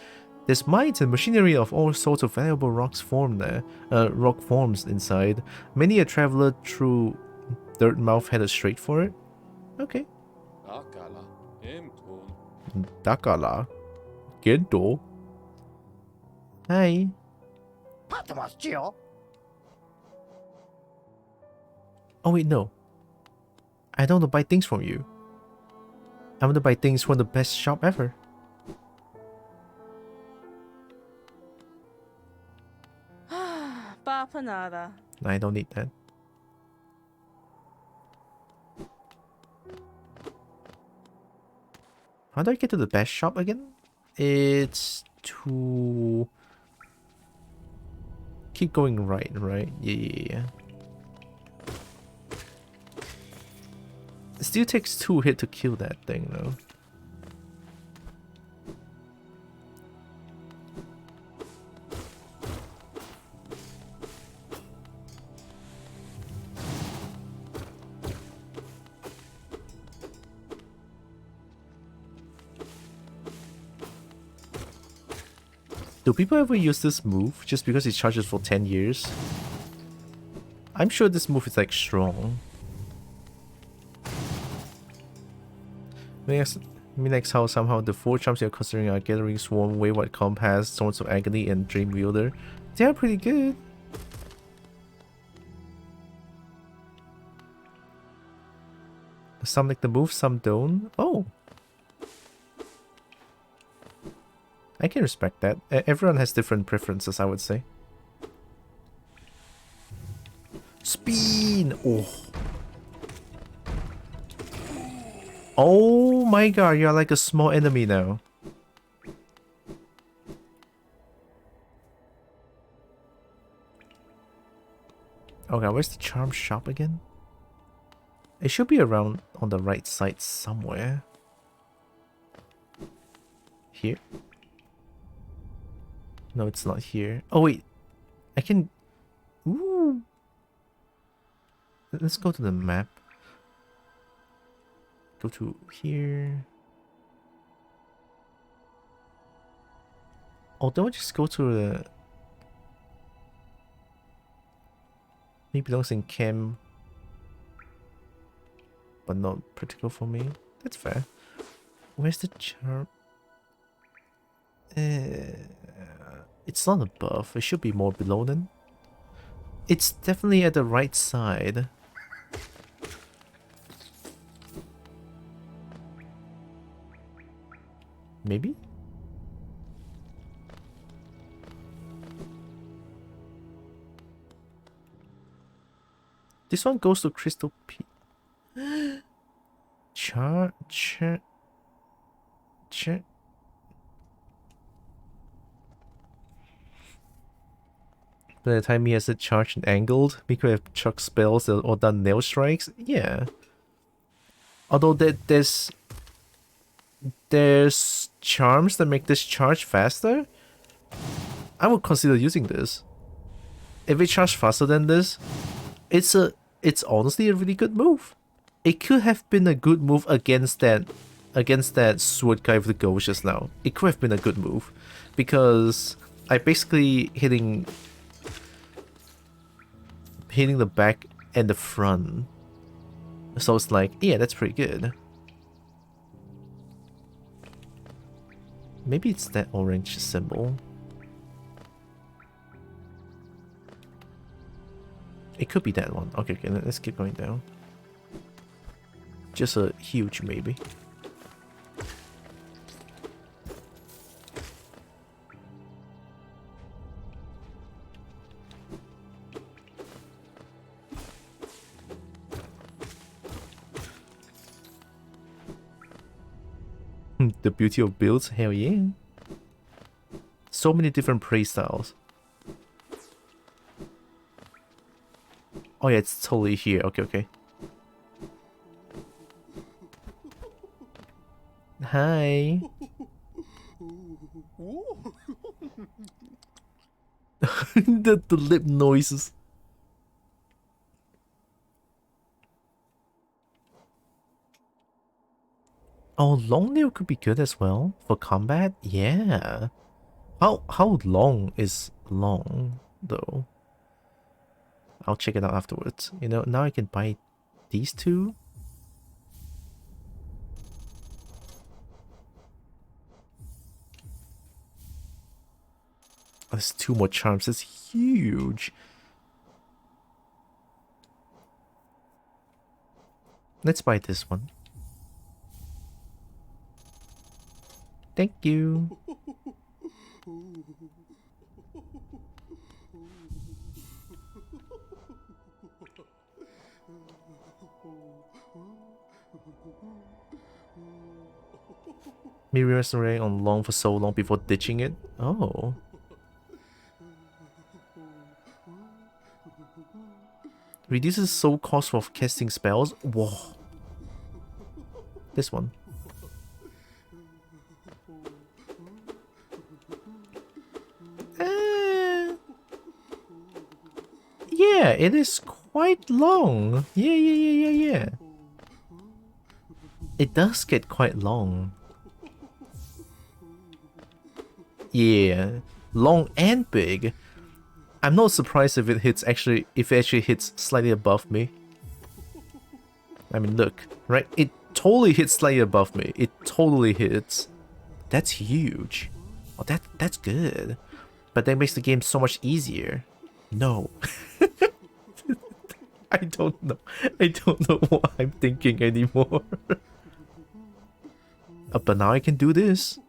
There's mines and machinery of all sorts of valuable rock forms inside. Many a traveler through Third Mouth headed straight for it. Okay. Dakala. Gento. Hi. Oh wait, no. I don't want to buy things from you. I want to buy things from the best shop ever. Bapanada. I don't need that. How do I get to the best shop again? It's to keep going right? Yeah. It still takes 2 hits to kill that thing though. Do people ever use this move just because it charges for 10 years? I'm sure this move is like strong. Maybe how somehow the 4 charms you're considering are Gathering Swarm, Wayward Compass, Swords of Agony, and Dream Wielder. They are pretty good. Some like the move, some don't. Oh. I can respect that. Everyone has different preferences, I would say. Spin! Oh. Oh my god, you're like a small enemy now. Okay, where's the charm shop again? It should be around on the right side somewhere. Here? No, it's not here. Oh wait, I can... Ooh. Let's go to the map. Go to here. Oh, don't we just go to the... It belongs in camp, but not practical for me. That's fair. Where's the charm? It's not above. It should be more below then. It's definitely at the right side. Maybe? This one goes to Crystal P. Charge. By the time he has it charged and angled, he could have chucked spells or done nail strikes. Yeah. Although there's charms that make this charge faster. I would consider using this. If it charged faster than this, it's honestly a really good move. It could have been a good move against that sword guy with the ghost just now. It could have been a good move because I basically hitting the back and the front. So it's like, yeah, that's pretty good. Maybe it's that orange symbol. It could be that one. Okay, let's keep going down. Just a huge maybe. The beauty of builds, hell yeah. So many different playstyles. Oh yeah, it's totally here. Okay. Hi. the lip noises. Oh, long nail could be good as well for combat. Yeah. How long is long though? I'll check it out afterwards. You know, now I can buy these two. Oh, there's 2 more charms. That's huge. Let's buy this one. Thank you. Maybe restaurant on long for so long before ditching it. Oh. Reduces soul cost for casting spells. Whoa. This one. Yeah, it is quite long. Yeah. It does get quite long. Yeah. long and big. I'm not surprised if it actually hits slightly above me. I mean, look, right? It totally hits slightly above me. It totally hits. That's huge. Oh, that's good. But that makes the game so much easier. No. I don't know. I don't know what I'm thinking anymore. But now I can do this.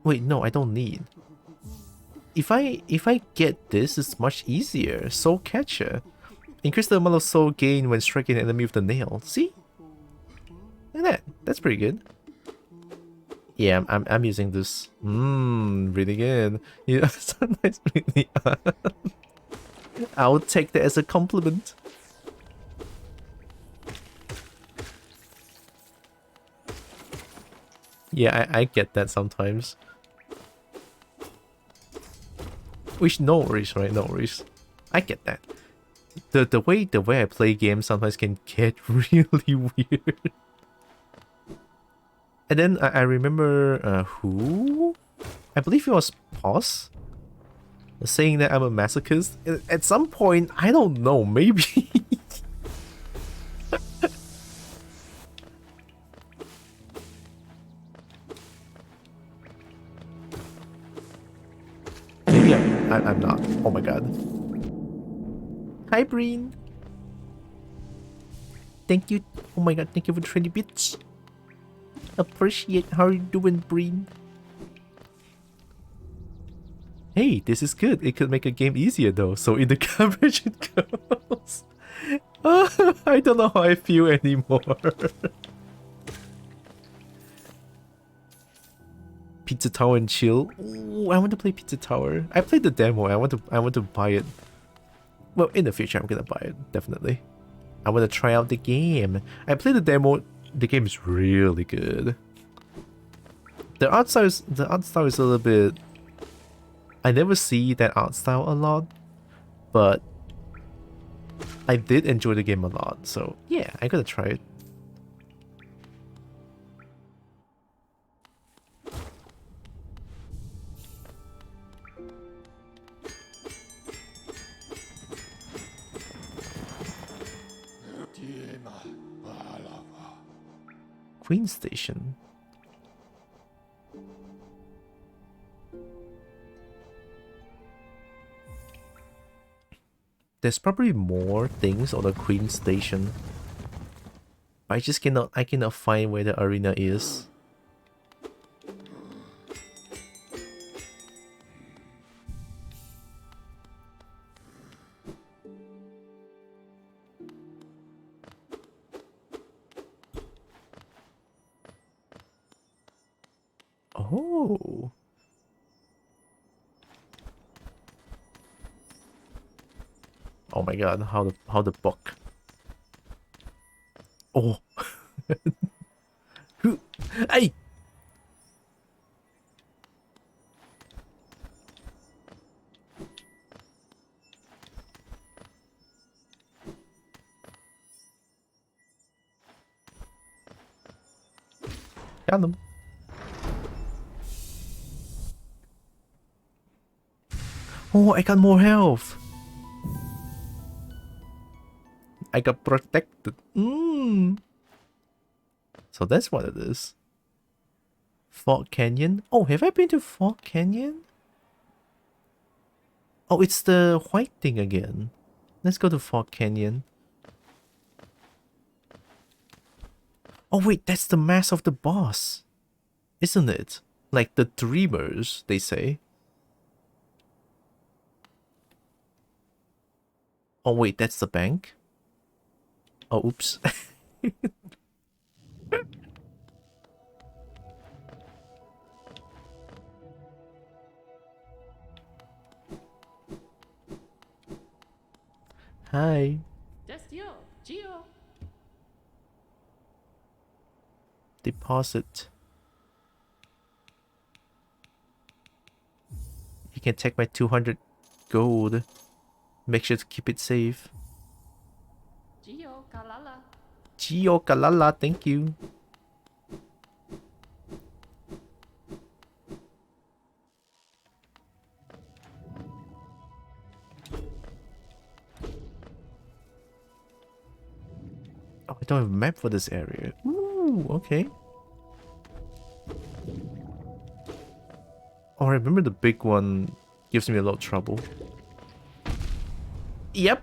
Wait, no, I don't need. If I get this, it's much easier. Soul Catcher. Increase the amount of soul gain when striking an enemy with the nail. See? Look at that. That's pretty good. Yeah, I'm using this. Really good. Yeah, sometimes really. I'll take that as a compliment. Yeah, I get that sometimes. Which no worries, right? No worries. I get that. The way I play games sometimes can get really weird. And then I remember who? I believe it was Pos saying that I'm a masochist. At some point, I don't know, maybe. Maybe I'm not. Oh my god. Hi, Breen. Thank you. Oh my god, thank you for 20 bits. Appreciate how you doing, Breen. Hey, this is good. It could make a game easier though. So in the garbage it goes. I don't know how I feel anymore. Pizza Tower and chill. Ooh, I want to play Pizza Tower. I played the demo. I want to buy it. Well, in the future I'm gonna buy it, definitely. I want to try out the game. I played the demo. The game is really good. The art style is a little bit. I never see that art style a lot, but I did enjoy the game a lot. So yeah, I gotta try it. Queen Station. There's probably more things on the Queen Station. I cannot find where the arena is. Oh. Oh my god, how the buck. Oh. Hey. Got them. Oh, I got more health. I got protected. So that's what it is. Fort Canyon. Oh, have I been to Fort Canyon? Oh, it's the white thing again. Let's go to Fort Canyon. Oh wait, that's the mask of the boss. Isn't it? Like the dreamers, they say. Oh wait, that's the bank? Oh, oops. Hi. That's you, Gio. Deposit. You can take my 200 gold. Make sure to keep it safe. Gio, Kalala. Gio Kalala, thank you. I don't have a map for this area. Ooh, okay. Oh, I remember the big one gives me a lot of trouble. Yep.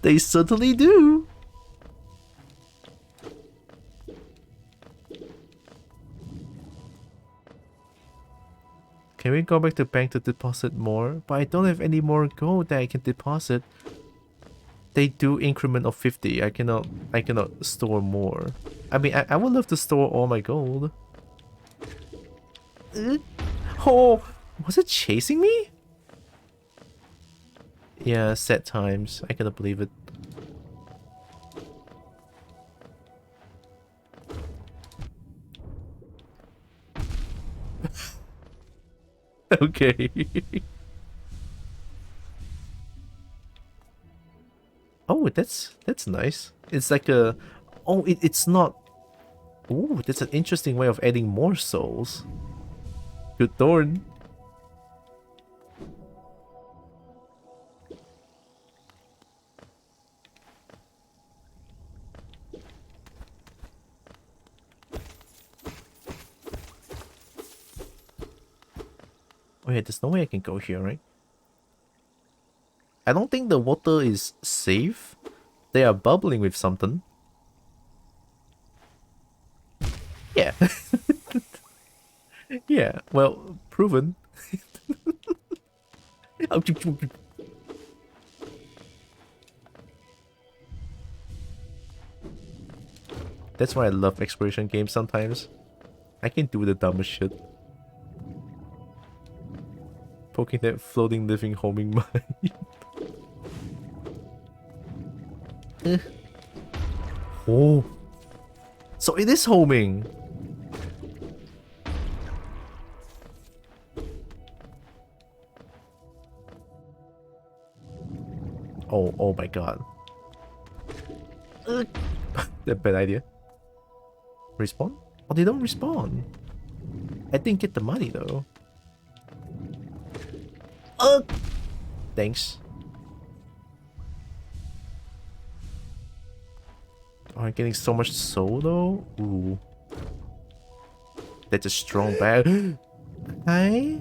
They certainly do. Can we go back to bank to deposit more? But I don't have any more gold that I can deposit. They do increment of 50. I cannot store more. I mean, I would love to store all my gold. Oh, was it chasing me? Yeah, set times. I cannot believe it. Okay. Oh, that's nice. It's like a... Oh, it's not... Ooh, that's an interesting way of adding more souls. Good thorn. Oh yeah, there's no way I can go here, right? I don't think the water is safe. They are bubbling with something. Yeah. Yeah, well, proven. That's why I love exploration games sometimes. I can do the dumbest shit. Poking that floating living homing mine. Oh. So it is homing. Oh my god. That bad idea. Respawn? Oh, they don't respawn. I didn't get the money though. Thanks. Oh, I'm getting so much soul though. Ooh. That's a strong bag. Hi?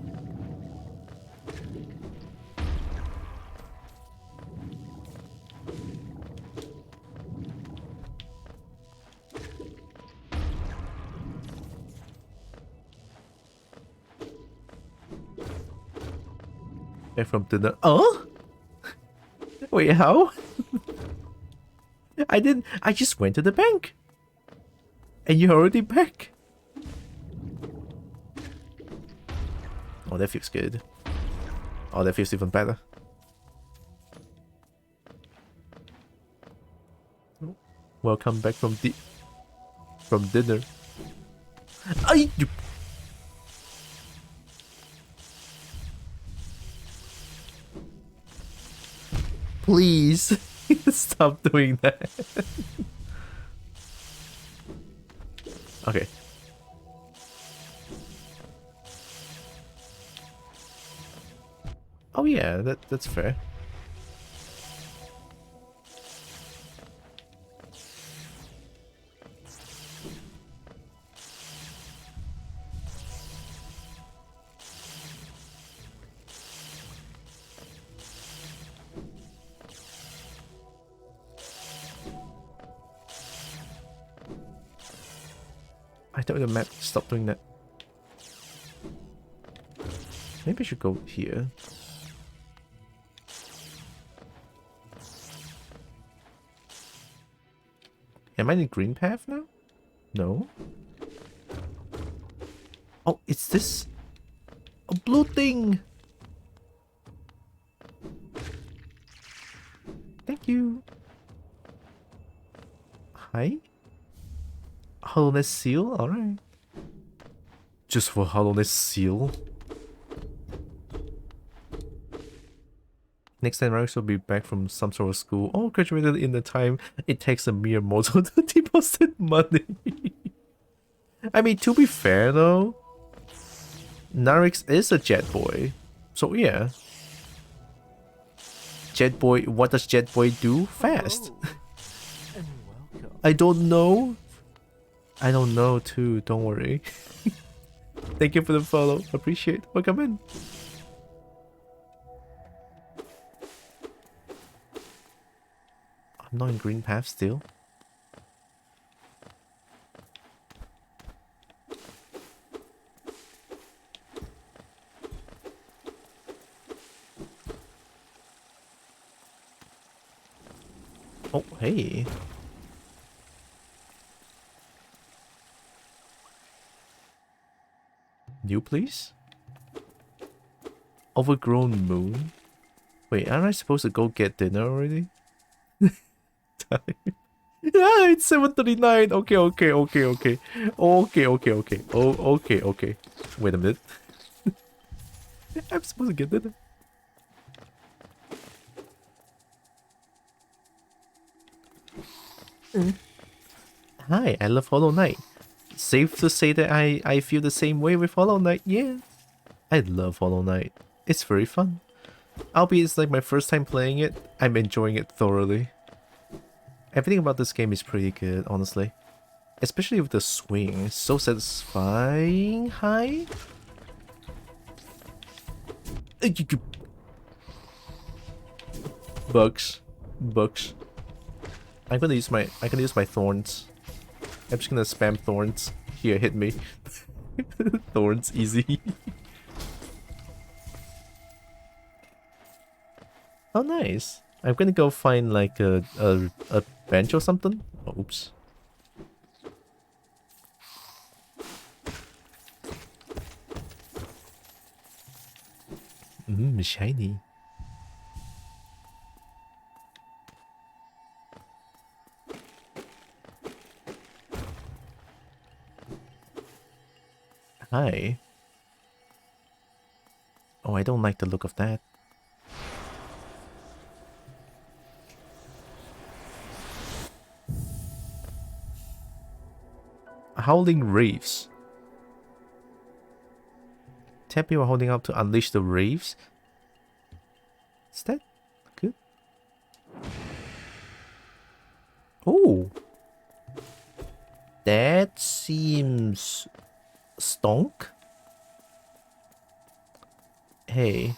Back from dinner. Oh? Wait, how? I just went to the bank. And you're already back. Oh, that feels good. Oh, that feels even better. Welcome back from dinner. Ay! Please stop doing that. Okay. Oh yeah, that's fair. I thought the map stopped doing that. Maybe I should go here. Am I in the green path now? No. Oh, it's this. A blue thing. Thank you. Hi. Hollowness seal? Alright. Just for hollowness seal. Next time, Alex will be back from some sort of school. Oh, graduated in the time it takes a mere mortal to deposit money. I mean, to be fair though, Narix is a jet boy. So yeah. Jet boy, what does jet boy do? Fast. I don't know. I don't know too, don't worry. Thank you for the follow. Appreciate. Welcome in. I'm not in green path still. Oh, hey. New please? Overgrown moon? Wait, aren't I supposed to go get dinner already? Time. Ah, it's 7:39. Okay, okay, okay, okay. Okay, okay, okay. Oh, okay, okay. Wait a minute. I'm supposed to get dinner. Hi, I love Hollow Knight. Safe to say that I feel the same way with Hollow Knight, yeah. I love Hollow Knight. It's very fun. Albeit it's like my first time playing it, I'm enjoying it thoroughly. Everything about this game is pretty good, honestly. Especially with the swing. It's so satisfying. Hi? Bugs. Bugs. I'm gonna use my thorns. I'm just gonna spam thorns. Here, hit me. Thorns, easy. Oh, nice. I'm gonna go find like a bench or something. Oh, oops. Shiny. Hi. Oh, I don't like the look of that. Howling Raves. Tap you are holding up to unleash the raves. Is that good? Oh. That seems stonk. Hey.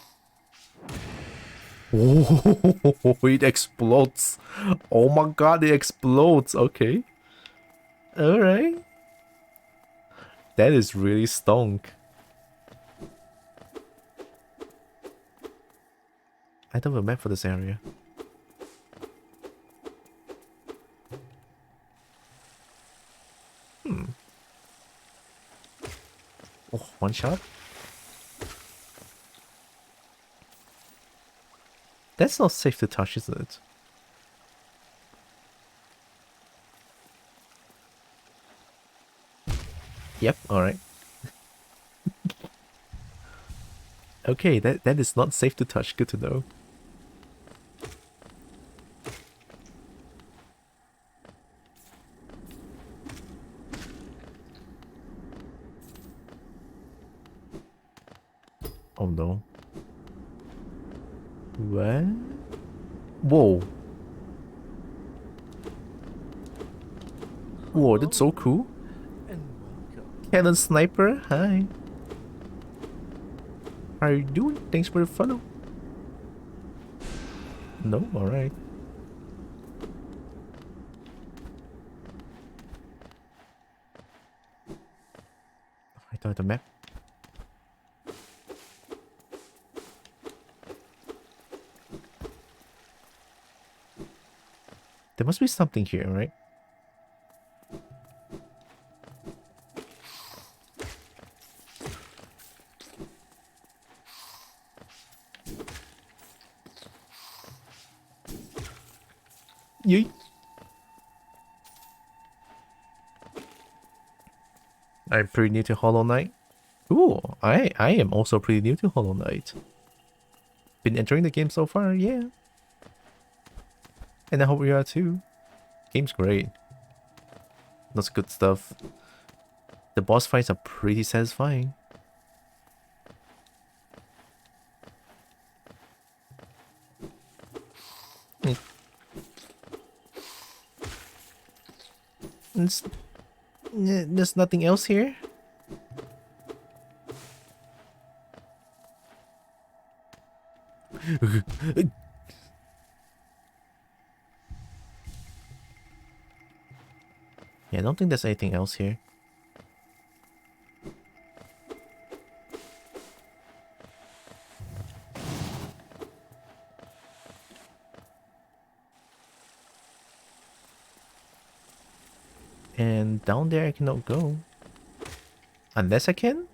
Oh, it explodes. Oh my god, it explodes. Okay. Alright. That is really stonk. I don't have a map for this area. Oh, one shot? That's not safe to touch, isn't it? Yep, alright. Okay, that is not safe to touch. Good to know. Oh no. What? Whoa. Whoa, that's so cool. Cannon Sniper, hi. How are you doing? Thanks for the follow. No? Alright. I thought the map. There must be something here, right? Yeet. I'm pretty new to Hollow Knight. Ooh, I am also pretty new to Hollow Knight. Been enjoying the game so far, yeah. And I hope you are too. Game's great. That's good stuff. The boss fights are pretty satisfying. It's, there's nothing else here? Yeah, I don't think there's anything else here. And down there I cannot go. Unless I can?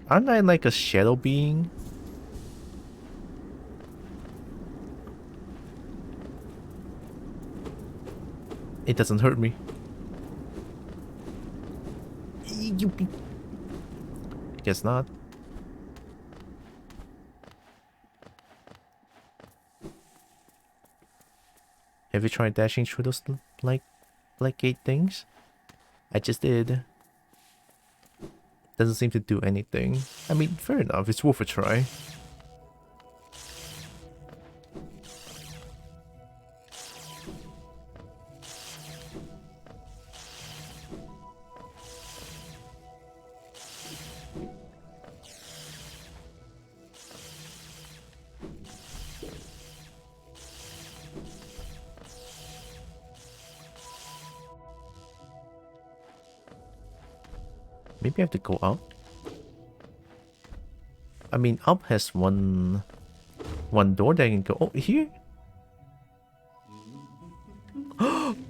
Aren't I like a shadow being? It doesn't hurt me. Guess not. Have you tried dashing through those like gate things? I just did. Doesn't seem to do anything. I mean, fair enough, it's worth a try. Maybe I have to go up. I mean, up has one door that I can go. Oh, here.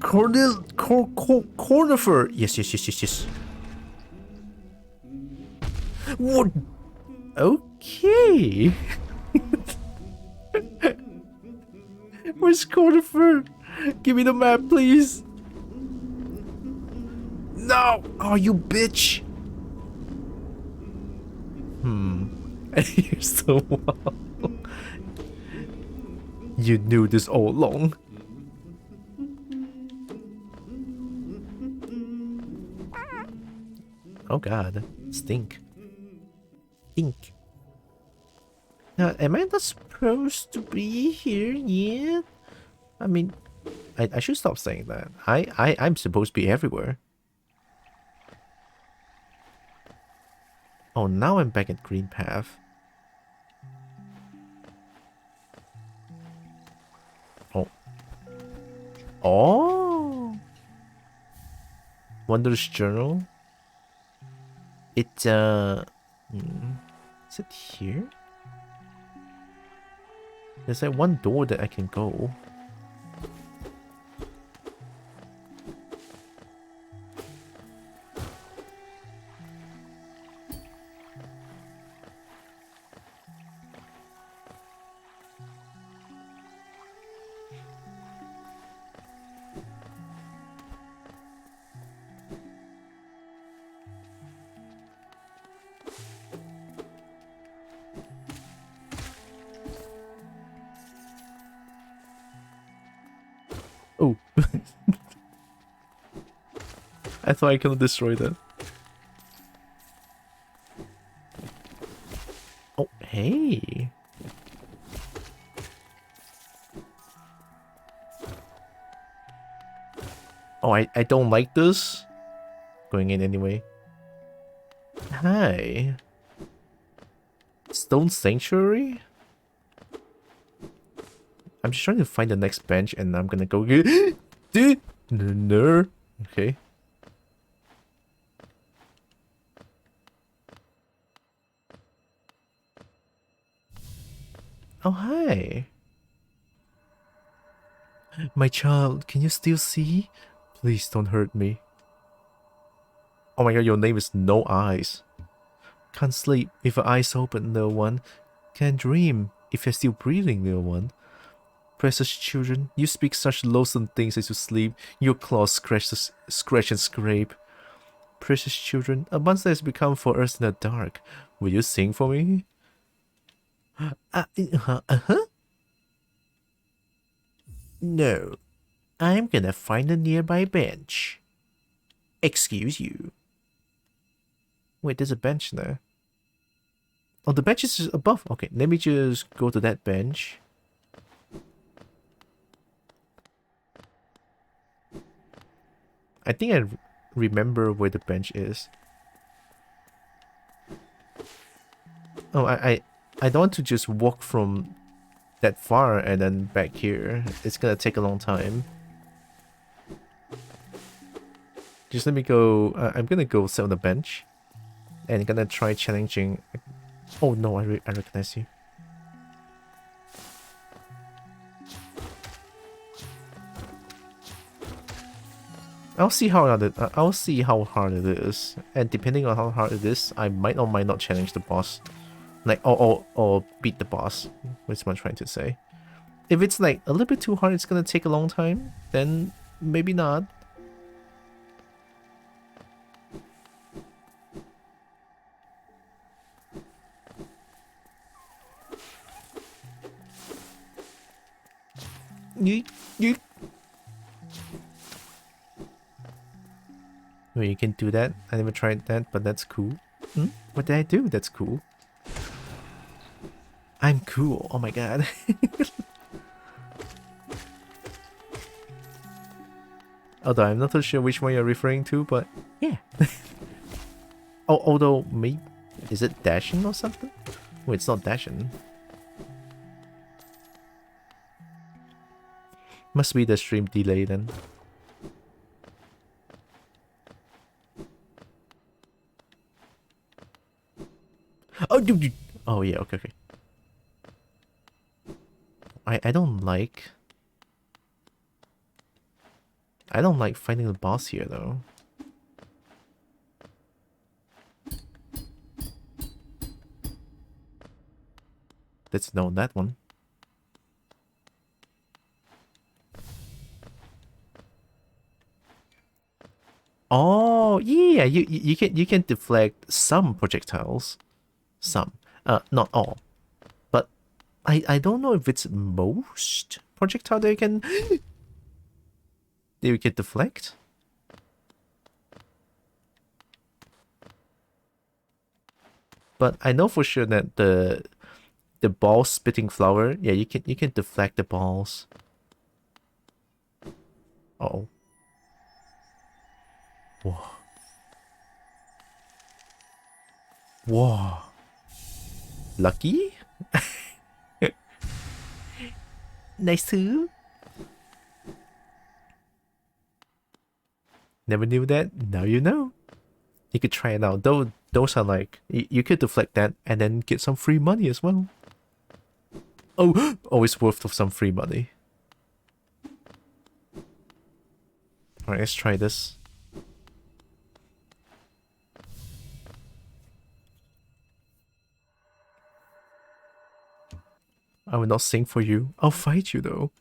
Cornifer. Yes. What? Okay. Where's Cornifer? Give me the map, please. No! Oh, you bitch! You're so wild. You knew this all along. Oh god. Stink. Now, am I not supposed to be here yet? I mean, I should stop saying that. I'm supposed to be everywhere. Oh, now I'm back at Green Path. Oh. Oh! Wondrous Journal. Is it here? There's like one door that I can go. Oh. I thought I could destroy that. Oh, hey. Oh, I don't like this. Going in anyway. Hi. Stone Sanctuary? I'm just trying to find the next bench and I'm gonna go get no. Okay. Oh, hi. My child, can you still see? Please don't hurt me. Oh my god, your name is No Eyes. Can't sleep if your eyes open, little one. Can't dream if you're still breathing, little one. Precious children, you speak such loathsome things as you sleep. Your claws scratch and scrape. Precious children, a monster has become for us in the dark. Will you sing for me? No. I'm gonna find a nearby bench. Excuse you. Wait, there's a bench there. Oh, the bench is just above. Okay, let me just go to that bench. I think I remember where the bench is. Oh, I don't want to just walk from that far and then back here. It's gonna take a long time. Just let me go. I'm gonna go sit on the bench and gonna try challenging. Oh no, I recognize you. I'll see how hard it is, and depending on how hard it is, I might or might not challenge the boss, like or beat the boss. That's what I'm trying to say. If it's like a little bit too hard, it's gonna take a long time. Then maybe not. Yeet. Well, you can do that. I never tried that, but that's cool. What did I do? That's cool. I'm cool. Oh my god. Although I'm not too sure which one you're referring to, but yeah. Oh, although maybe is it dashing or something? Oh, it's not dashing. Must be the stream delay then. Oh, dude. Oh yeah. Okay. Okay. I don't like fighting the boss here though. Let's know that one. Oh yeah, you can deflect some projectiles, some, not all, but I don't know if it's most projectile that you can deflect. But I know for sure that the ball spitting flower, yeah, you can deflect the balls. Uh-oh. Whoa. Whoa. Lucky? Nice too. Never knew that. Now you know. You could try it out. Those are like you could deflect that and then get some free money as well. Oh, always worth of some free money. Alright, let's try this. I will not sing for you. I'll fight you though.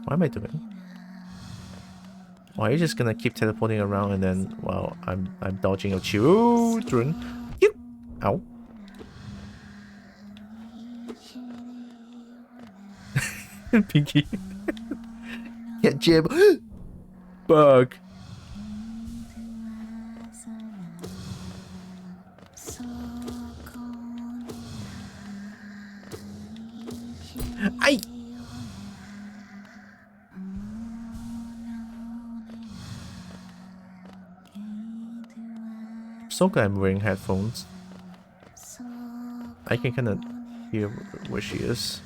What am I doing? Why are you just gonna keep teleporting around and then while I'm dodging your children? You. Ow. Pinky. Get jib. Bug. Ay. So glad I'm wearing headphones. I can kind of hear where she is.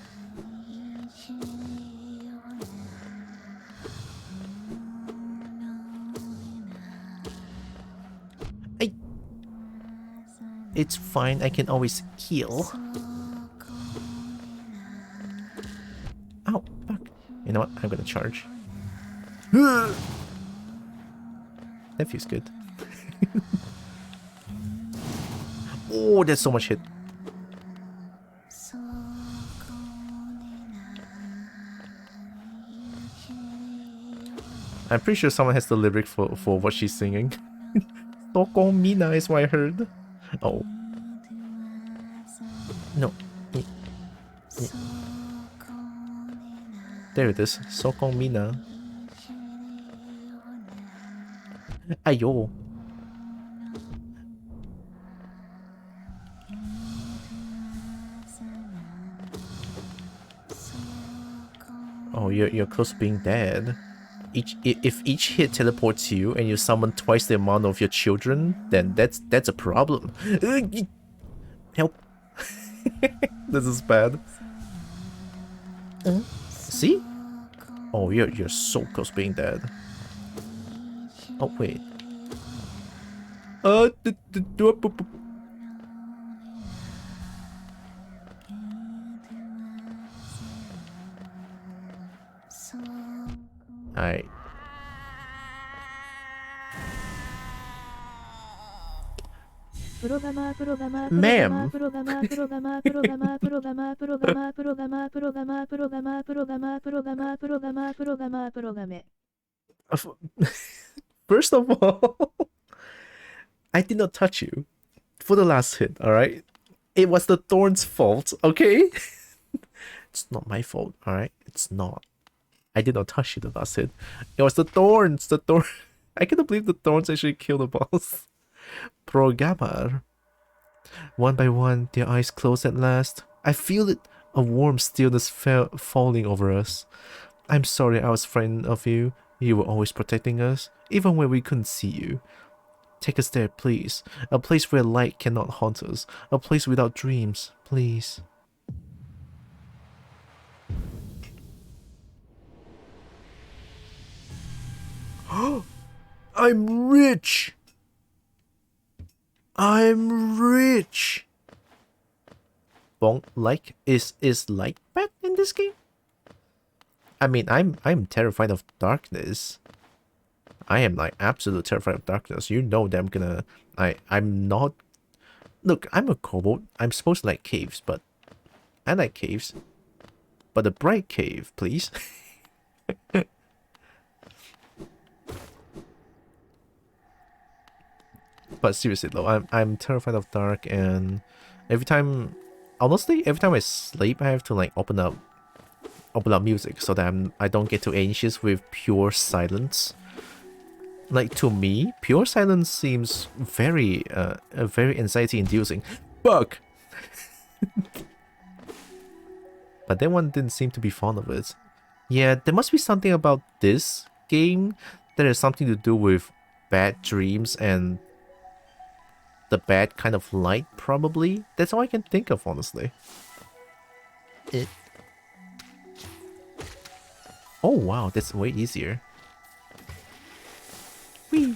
It's fine, I can always heal. Ow, fuck. You know what? I'm gonna charge. That feels good. Oh, there's so much hit. I'm pretty sure someone has the lyric for what she's singing. Toko Mina is what I heard. Oh. No. There it is. Sokong Mina. Ayo. Oh, you're close to being dead. If each hit teleports you and you summon twice the amount of your children, then that's a problem. Help. This is bad. See? Oh, you're so close to being dead. Oh wait. Alright. Ma'am. First of all, I did not touch you for the last hit, alright? It was the thorn's fault, okay? It's not my fault, alright? It's not. I did not touch you the last hit. It was the thorns, I cannot believe the thorns actually killed the boss. Programmer. One by one, their eyes close at last. I feel it, a warm stillness falling over us. I'm sorry I was frightened of you. You were always protecting us, even when we couldn't see you. Take us there, please. A place where light cannot haunt us. A place without dreams, please. I'm rich! I'm rich! Bonk, like, is light bad in this game? I mean, I'm terrified of darkness. I am like absolutely terrified of darkness. You know that I'm gonna... I'm not... Look, I'm a kobold. I'm supposed to like caves, but... I like caves. But a bright cave, please. But seriously though, I'm terrified of dark, and every time... Honestly, every time I sleep, I have to like open up music so that I don't get too anxious with pure silence. Like, to me, pure silence seems very very anxiety inducing. Bug. But that one didn't seem to be fond of it. Yeah, there must be something about this game that has something to do with bad dreams and the bad kind of light, probably. That's all I can think of, honestly. Oh wow, that's way easier. Whee!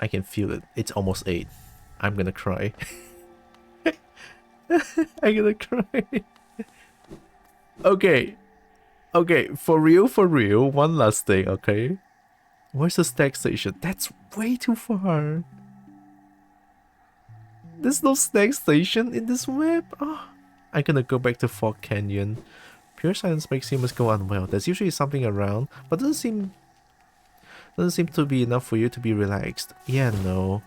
I can feel it. It's almost 8. I'm gonna cry. I'm gonna cry. Okay. Okay, for real, one last thing, okay? Where's the stack station? That's way too far. There's no stack station in this map. Oh, I'm gonna go back to Fog Canyon. Pure silence makes humans go unwell. There's usually something around, but doesn't seem to be enough for you to be relaxed. Yeah, no.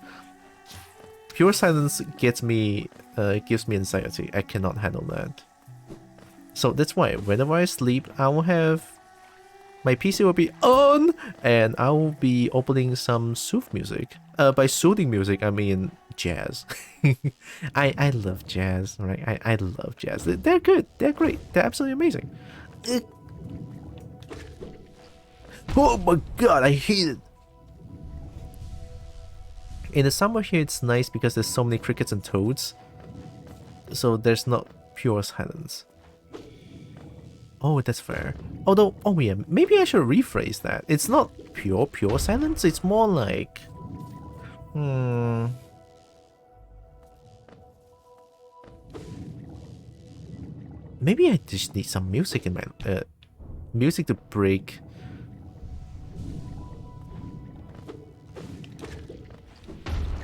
Pure silence gives me anxiety. I cannot handle that. So that's why whenever I sleep, I will have my PC will be on and I will be opening some sooth music. By soothing music, I mean jazz. I love jazz, right? I love jazz. They're good. They're great. They're absolutely amazing. Oh my god, I hate it. In the summer here, it's nice because there's so many crickets and toads. So there's not pure silence. Oh, that's fair. Although, oh yeah, maybe I should rephrase that. It's not pure silence. It's more like... Maybe I just need some music in my... music to break...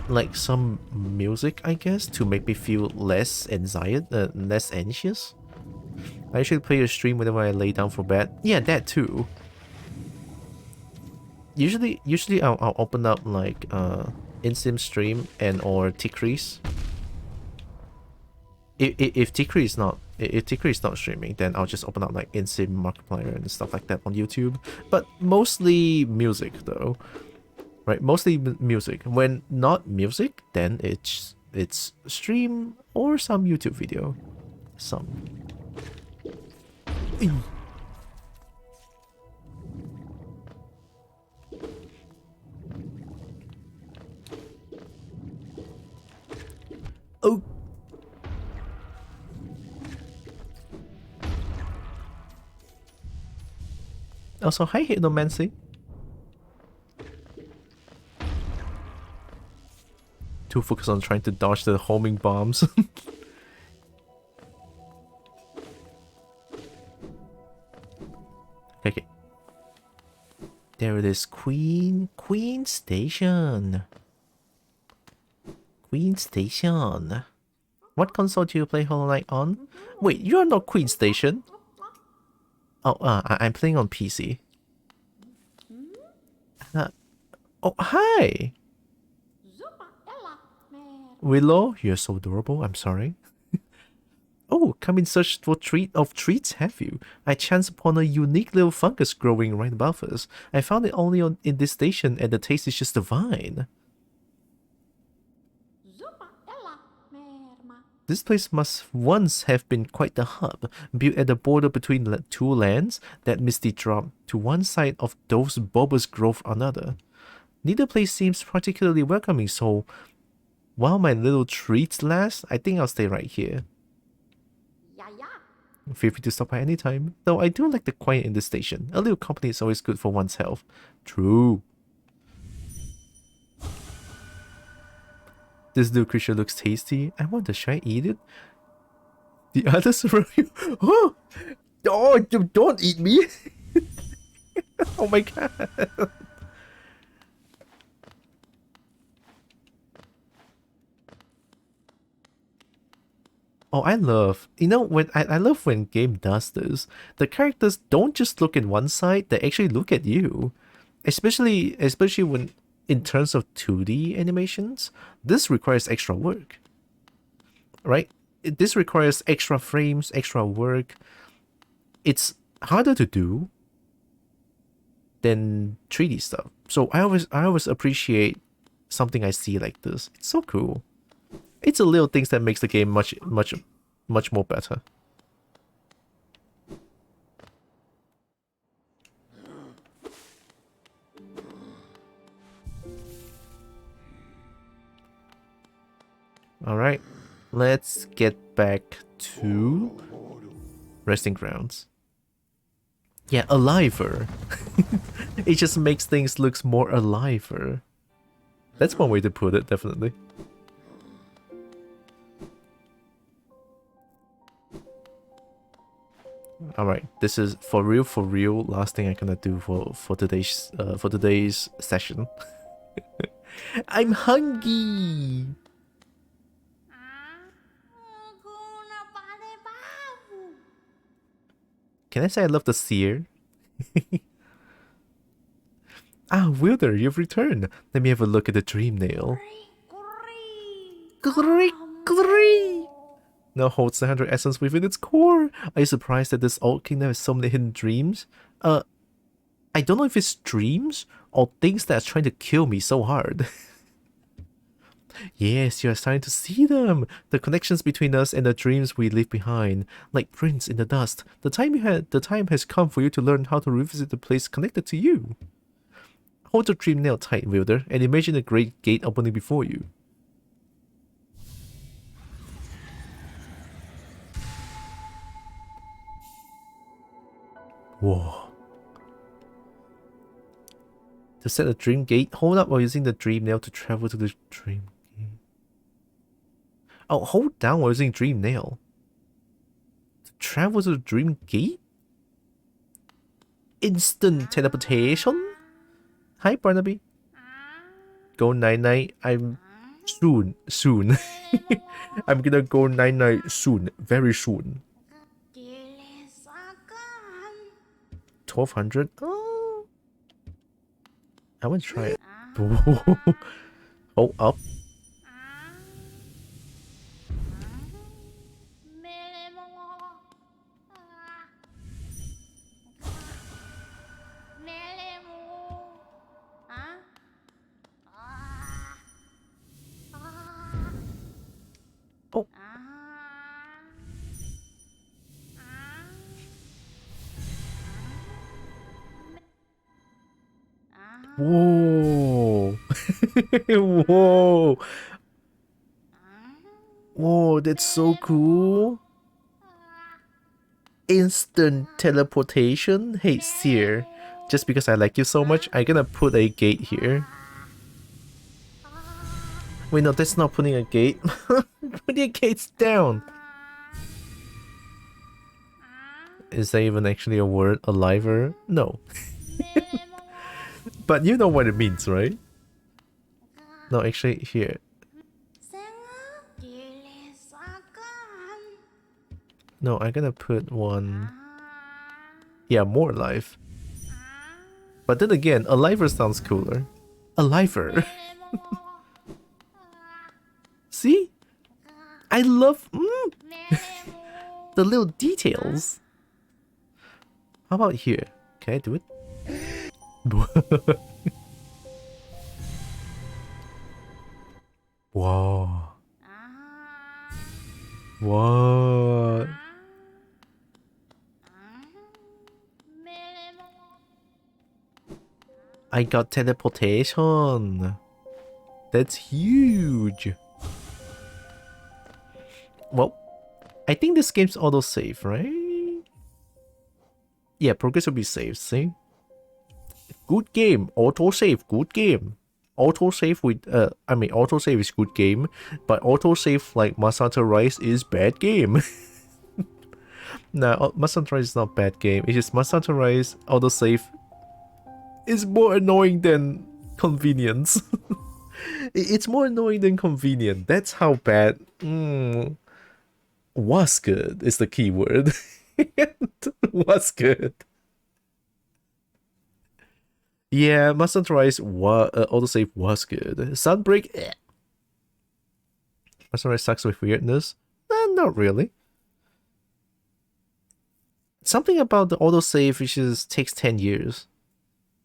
Like some music, I guess, to make me feel less anxious. I usually play a stream whenever I lay down for bed. Yeah, that too. Usually I'll open up like in-sim stream and or Tikris. If Tikri is not streaming, then I'll just open up like in-sim Markiplier and stuff like that on YouTube. But mostly music though, right? Mostly music. When not music, then it's stream or some YouTube video. Some. Oh. Also, hi Hypnomancy. Too focused on trying to dodge the homing bombs. Okay. There it is, Queen Station. Queen Station. What console do you play Hollow Knight on? Wait, you're not Queen Station. Oh, I'm playing on PC. Oh, hi! Willow, you're so adorable, I'm sorry. Oh, come in search for treats, have you? I chanced upon a unique little fungus growing right above us. I found it only in this station and the taste is just divine. This place must once have been quite the hub, built at the border between two lands, that misty drop to one side of those bulbous growth another. Neither place seems particularly welcoming, so while my little treats last, I think I'll stay right here. Feel free to stop by anytime, though I do like the quiet in this station. A little company is always good for one's health. True. This little creature looks tasty. I wonder, should I eat it? The others around you. Oh! Oh, don't eat me! Oh my god. Oh, I love, you know, when I love when game does this. The characters don't just look at one side, they actually look at you. Especially when in terms of 2D animations, this requires extra work. Right? This requires extra frames, extra work. It's harder to do than 3D stuff. So I always appreciate something I see like this. It's so cool. It's the little things that makes the game much more better. Alright, let's get back to resting grounds. Yeah, aliver. It just makes things look more aliver. That's one way to put it, definitely. Alright, this is for real last thing I'm gonna do for today's session. I'm hungry. Can I say I love the seer? Ah, Wilder, you've returned. Let me have a look at the dream nail. Now holds the 100 essence within its core. Are you surprised that this old kingdom has so many hidden dreams? I don't know if it's dreams or things that are trying to kill me so hard. Yes, you are starting to see them. The connections between us and the dreams we leave behind, like prints in the dust. The time has come for you to learn how to revisit the place connected to you. Hold the dream nail tight, Wilder, and imagine a great gate opening before you. Whoa. To set a dream gate, hold up while using the dream nail to travel to the dream gate. Oh, hold down while using dream nail. To travel to the dream gate? Instant teleportation? Hi, Barnaby. Go night-night. I'm soon. I'm gonna go night-night soon. Very soon. 1200. I want to try it. Oh, up. Oh. Whoa. Whoa. Whoa, that's so cool. Instant teleportation? Hey, Seer. Just because I like you so much, I'm gonna put a gate here. Wait, no, that's not putting a gate. Putting a gate's down. Is that even actually a word? Aliver? No. But you know what it means, right? No, actually, here. No, I'm gonna put one... Yeah, more alive. But then again, Aliver sounds cooler. Aliver. See? I love the little details. How about here? Can I do it? Whoa. What? I got teleportation. That's huge. Well, I think this game's autosave, right? Yeah, progress will be saved, see? Good game. Autosave, good game. Autosave with, autosave is good game, but autosave like Masato Rise is bad game. Nah, Masato Rise is not bad game. It's just Masato Rise autosave is more annoying than convenience. It's more annoying than convenient. That's how bad. Was good is the key word. Was good. Yeah, Masato Rise autosave was good. Sunbreak, eh. Masato Rise sucks with weirdness. Not really. Something about the autosave which takes 10 years.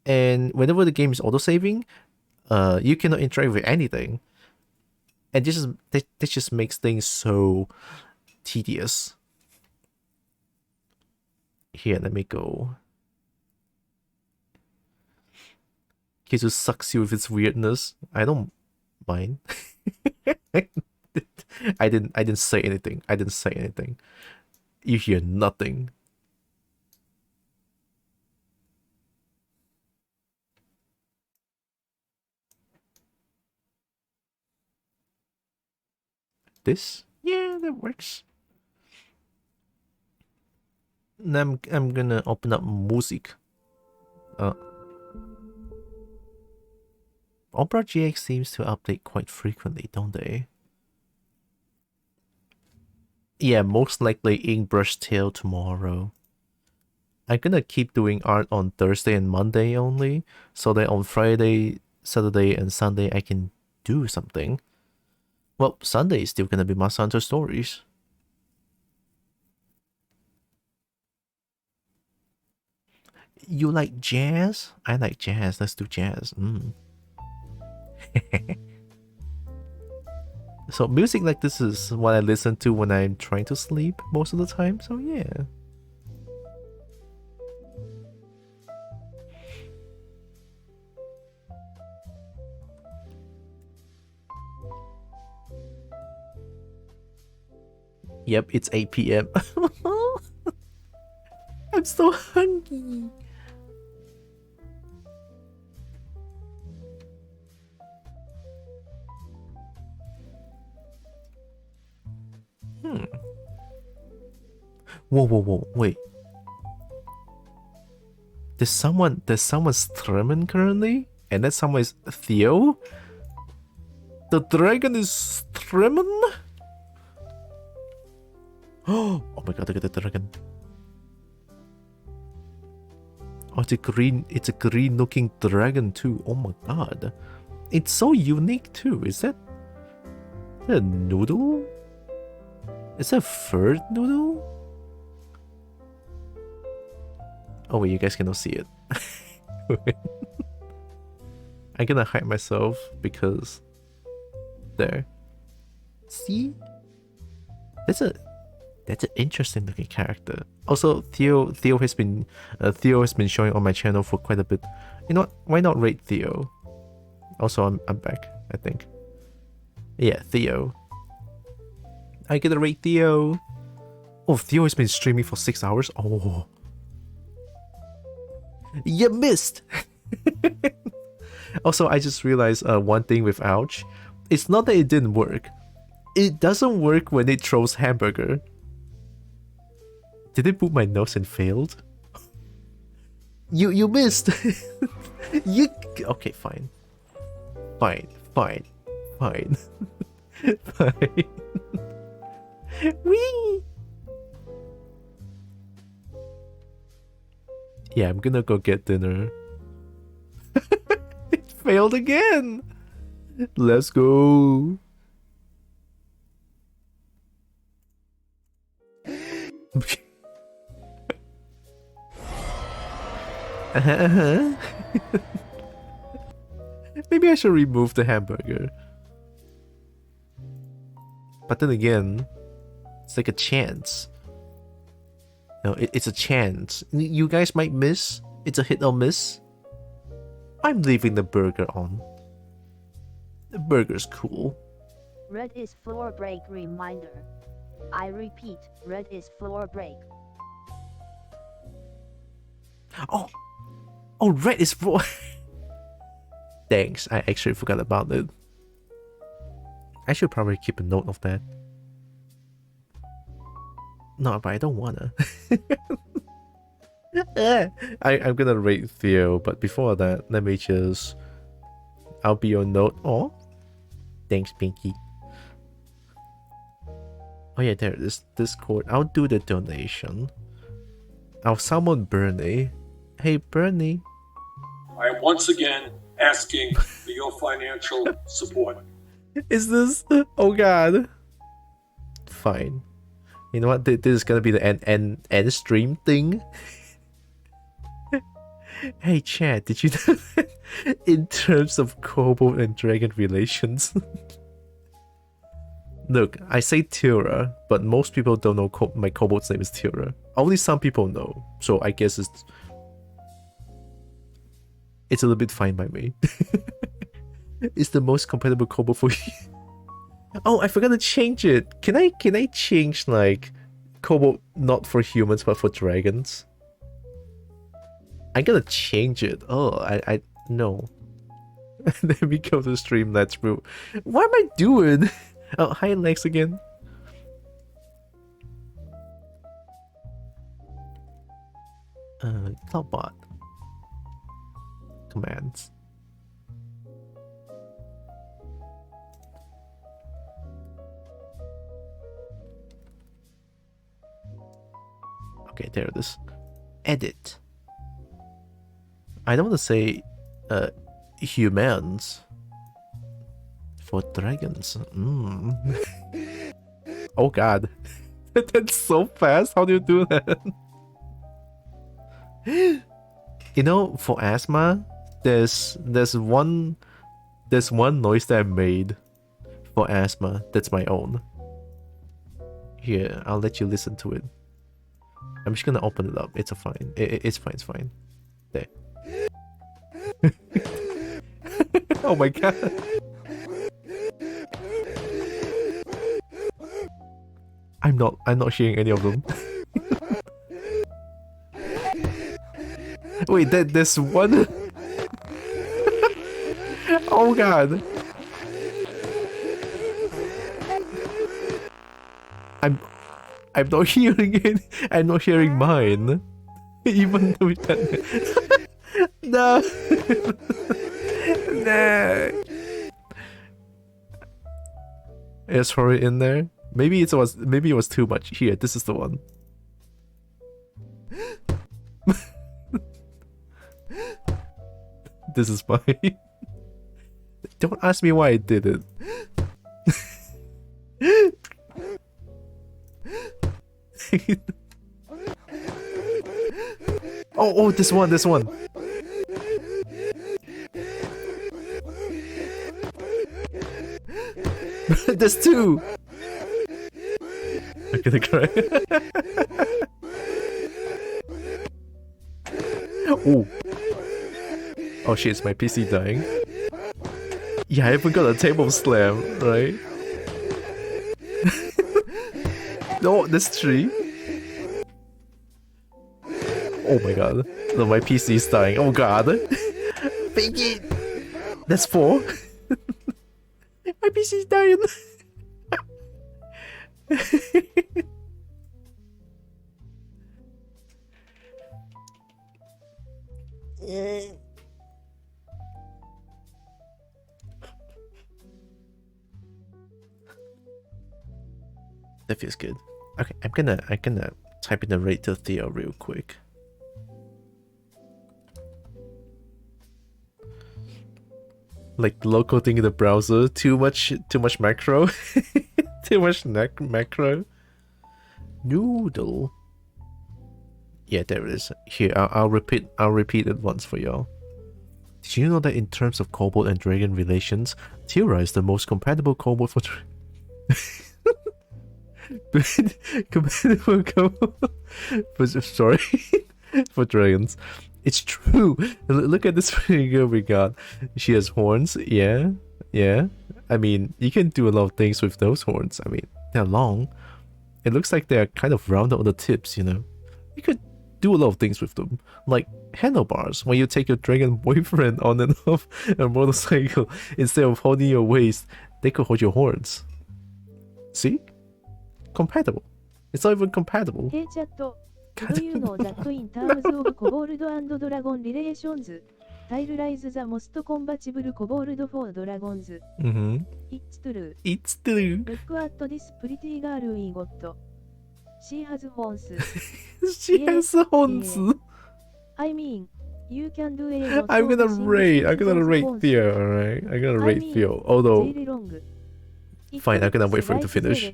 And whenever the game is autosaving, you cannot interact with anything. And this just makes things so tedious. Here, let me go. Kizu sucks you with its weirdness. I don't mind. I didn't say anything. I didn't say anything. You hear nothing. This? Yeah, that works. Now I'm gonna open up music. Opera GX seems to update quite frequently, don't they? Yeah, most likely Inkbrush Tail tomorrow. I'm gonna keep doing art on Thursday and Monday only, so that on Friday, Saturday, and Sunday I can do something. Well, Sunday is still gonna be Monster Hunter Stories. You like jazz? I like jazz. Let's do jazz. So music like this is what I listen to when I'm trying to sleep most of the time, so yeah. Yep, it's 8 p.m. I'm so hungry. Whoa, wait. There's someone streaming currently? And that someone is Theo? The dragon is streaming? Oh my god, look at the dragon. Oh, it's a green looking dragon too. Oh my god. It's so unique too. Is that a noodle? Is that a fur noodle? Oh wait, you guys cannot see it. I'm gonna hide myself because there. See? That's an interesting looking character. Also, Theo has been showing on my channel for quite a bit. You know what? Why not rate Theo? Also, I'm back, I think. Yeah, Theo. I get to rate Theo. Oh, Theo has been streaming for 6 hours. Oh, you missed. Also, I just realized one thing with Ouch. It's not that it didn't work. It doesn't work when it throws hamburger. Did it boot my nose and failed? You missed. You okay? Fine. Fine. Fine. Wee. Yeah, I'm gonna go get dinner. It failed again. Let's go. Maybe I should remove the hamburger. But then again, it's like a chance. No, it's a chance. You guys might miss. It's a hit or miss. I'm leaving the burger on. The burger's cool. Red is floor break reminder. I repeat, red is floor break. Oh, red is floor. Thanks, I actually forgot about it. I should probably keep a note of that. No, but I don't wanna. I'm gonna rate Theo, but before that, let me just... I'll be your note. Oh, thanks, Pinky. Oh yeah, there it is. Discord. I'll do the donation. I'll summon Bernie. Hey, Bernie. I am once again asking for your financial support. Is this... Oh god. Fine. You know what? This is gonna be the end stream thing. Hey Chad, did you know that in terms of kobold and dragon relations? Look, I say Tira, but most people don't know my kobold's name is Tira. Only some people know, so I guess it's a little bit fine by me. It's the most compatible kobold for you. Oh, I forgot to change it. Can I change like kobold not for humans but for dragons? I'm gonna change it. Oh, I no. Let me go to stream. Let's move. What am I doing? Oh, hi Lex again. Cloudbot. Commands. Okay, there it is. Edit. I don't want to say humans for dragons. Oh god. That's so fast. How do you do that? You know, for asthma, there's one noise that I made for asthma that's my own. Here, I'll let you listen to it. I'm just gonna open it up. It's fine. It's fine. It's fine. There. Oh my god. I'm not hearing any of them. Wait, there's one. Oh god. I'm not hearing it. I'm not hearing mine. Even though that. No. No. Let's throw it in there. Maybe it was too much. Here, this is the one. This is fine. Don't ask me why I did it. Oh, this one. There's two. I'm gonna cry. Oh. Oh shit, is my PC dying? Yeah, I haven't got a table slam, right? No, there's three. Oh my god. No, my PC is dying. Oh god. Pinky! That's four. My PC is dying. That feels good. Okay, I'm gonna type in the rate to Theo real quick. Like local thing in the browser, too much macro. Too much macro. Noodle. Yeah, there it is. Here, I'll repeat it once for y'all. Did you know that in terms of kobold and dragon relations, Tira is the most compatible kobold for compatible kobold sorry for dragons. It's true. Look at this figure we got. She has horns. Yeah. I mean, you can do a lot of things with those horns. I mean, they're long. It looks like they're kind of rounded on the tips, you know. You could do a lot of things with them, like handlebars. When you take your dragon boyfriend on and off a motorcycle, instead of holding your waist, they could hold your horns. See? Compatible. It's not even compatible. Hey chat, do you know that in terms of kobold and dragon relations, Tile is the most compatible kobold for dragons. It's true. It's true. Look at this pretty girl we got. She has horns. She has horns. I mean, you can do a I'm gonna rate Theo, alright? I'm gonna rate Theo. Although, fine, I'm gonna wait for it to finish.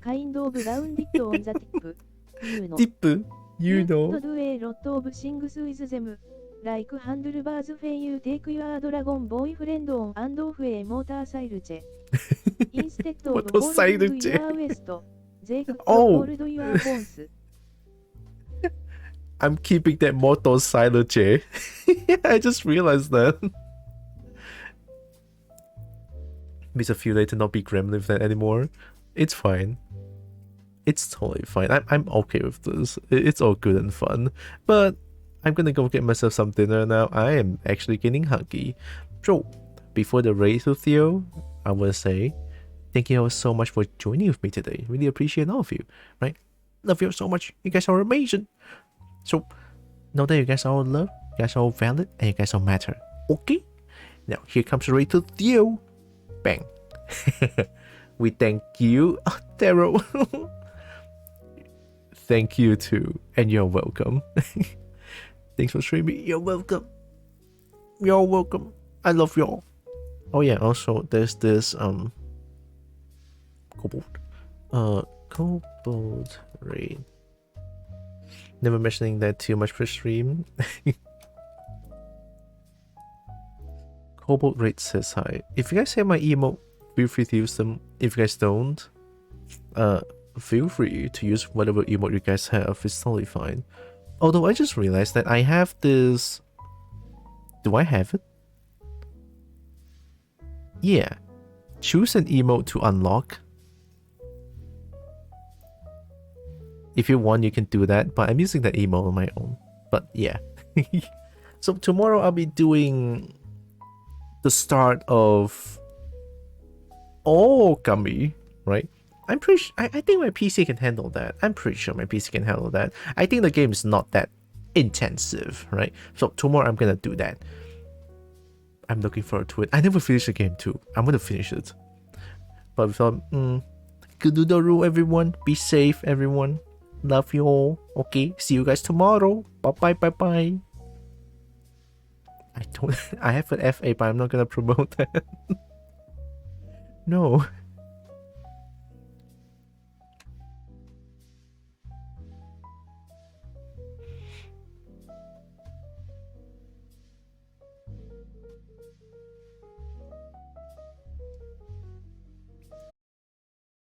Tip, you know. Do a lot of things with them. Like handlebars when you take your dragon boyfriend on and off a motorcycle. Instead of holding your waist, they could hold your horns. I'm keeping that motorcycle chair. I just realized that. It's a few days to not be gremlin with that anymore. It's fine. It's totally fine. I'm okay with this. It's all good and fun. But I'm gonna go get myself some dinner now. I am actually getting hungry. So, before the raid to Theo, I want to say thank you all so much for joining with me today. Really appreciate all of you, right? Love you all so much. You guys are amazing. So, know that you guys are all loved, you guys are all valid, and you guys all matter. Okay? Now, here comes the raid to Theo. Bang. We thank you, Taro. Thank you too, and you're welcome. Thanks for streaming. You're welcome. You're welcome. I love y'all. Oh yeah, also there's this kobold raid. Never mentioning that too much per stream. Kobold raid says hi. If you guys have my emote, feel free to use them. If you guys don't, feel free to use whatever emote you guys have. It's totally fine. Although I just realized that I have this. Do I have it? Yeah. Choose an emote to unlock. If you want, you can do that, but I'm using that emote on my own. But yeah. So tomorrow I'll be doing the start of Okami, right? I'm pretty I think my PC can handle that. I'm pretty sure my PC can handle that. I think the game is not that intensive, right? So tomorrow I'm gonna do that. I'm looking forward to it. I never finished the game too. I'm gonna finish it. But we thought, good do the rule, everyone. Be safe, everyone. Love you all. Okay, see you guys tomorrow. Bye bye. I don't. I have an FA, but I'm not gonna promote that. No.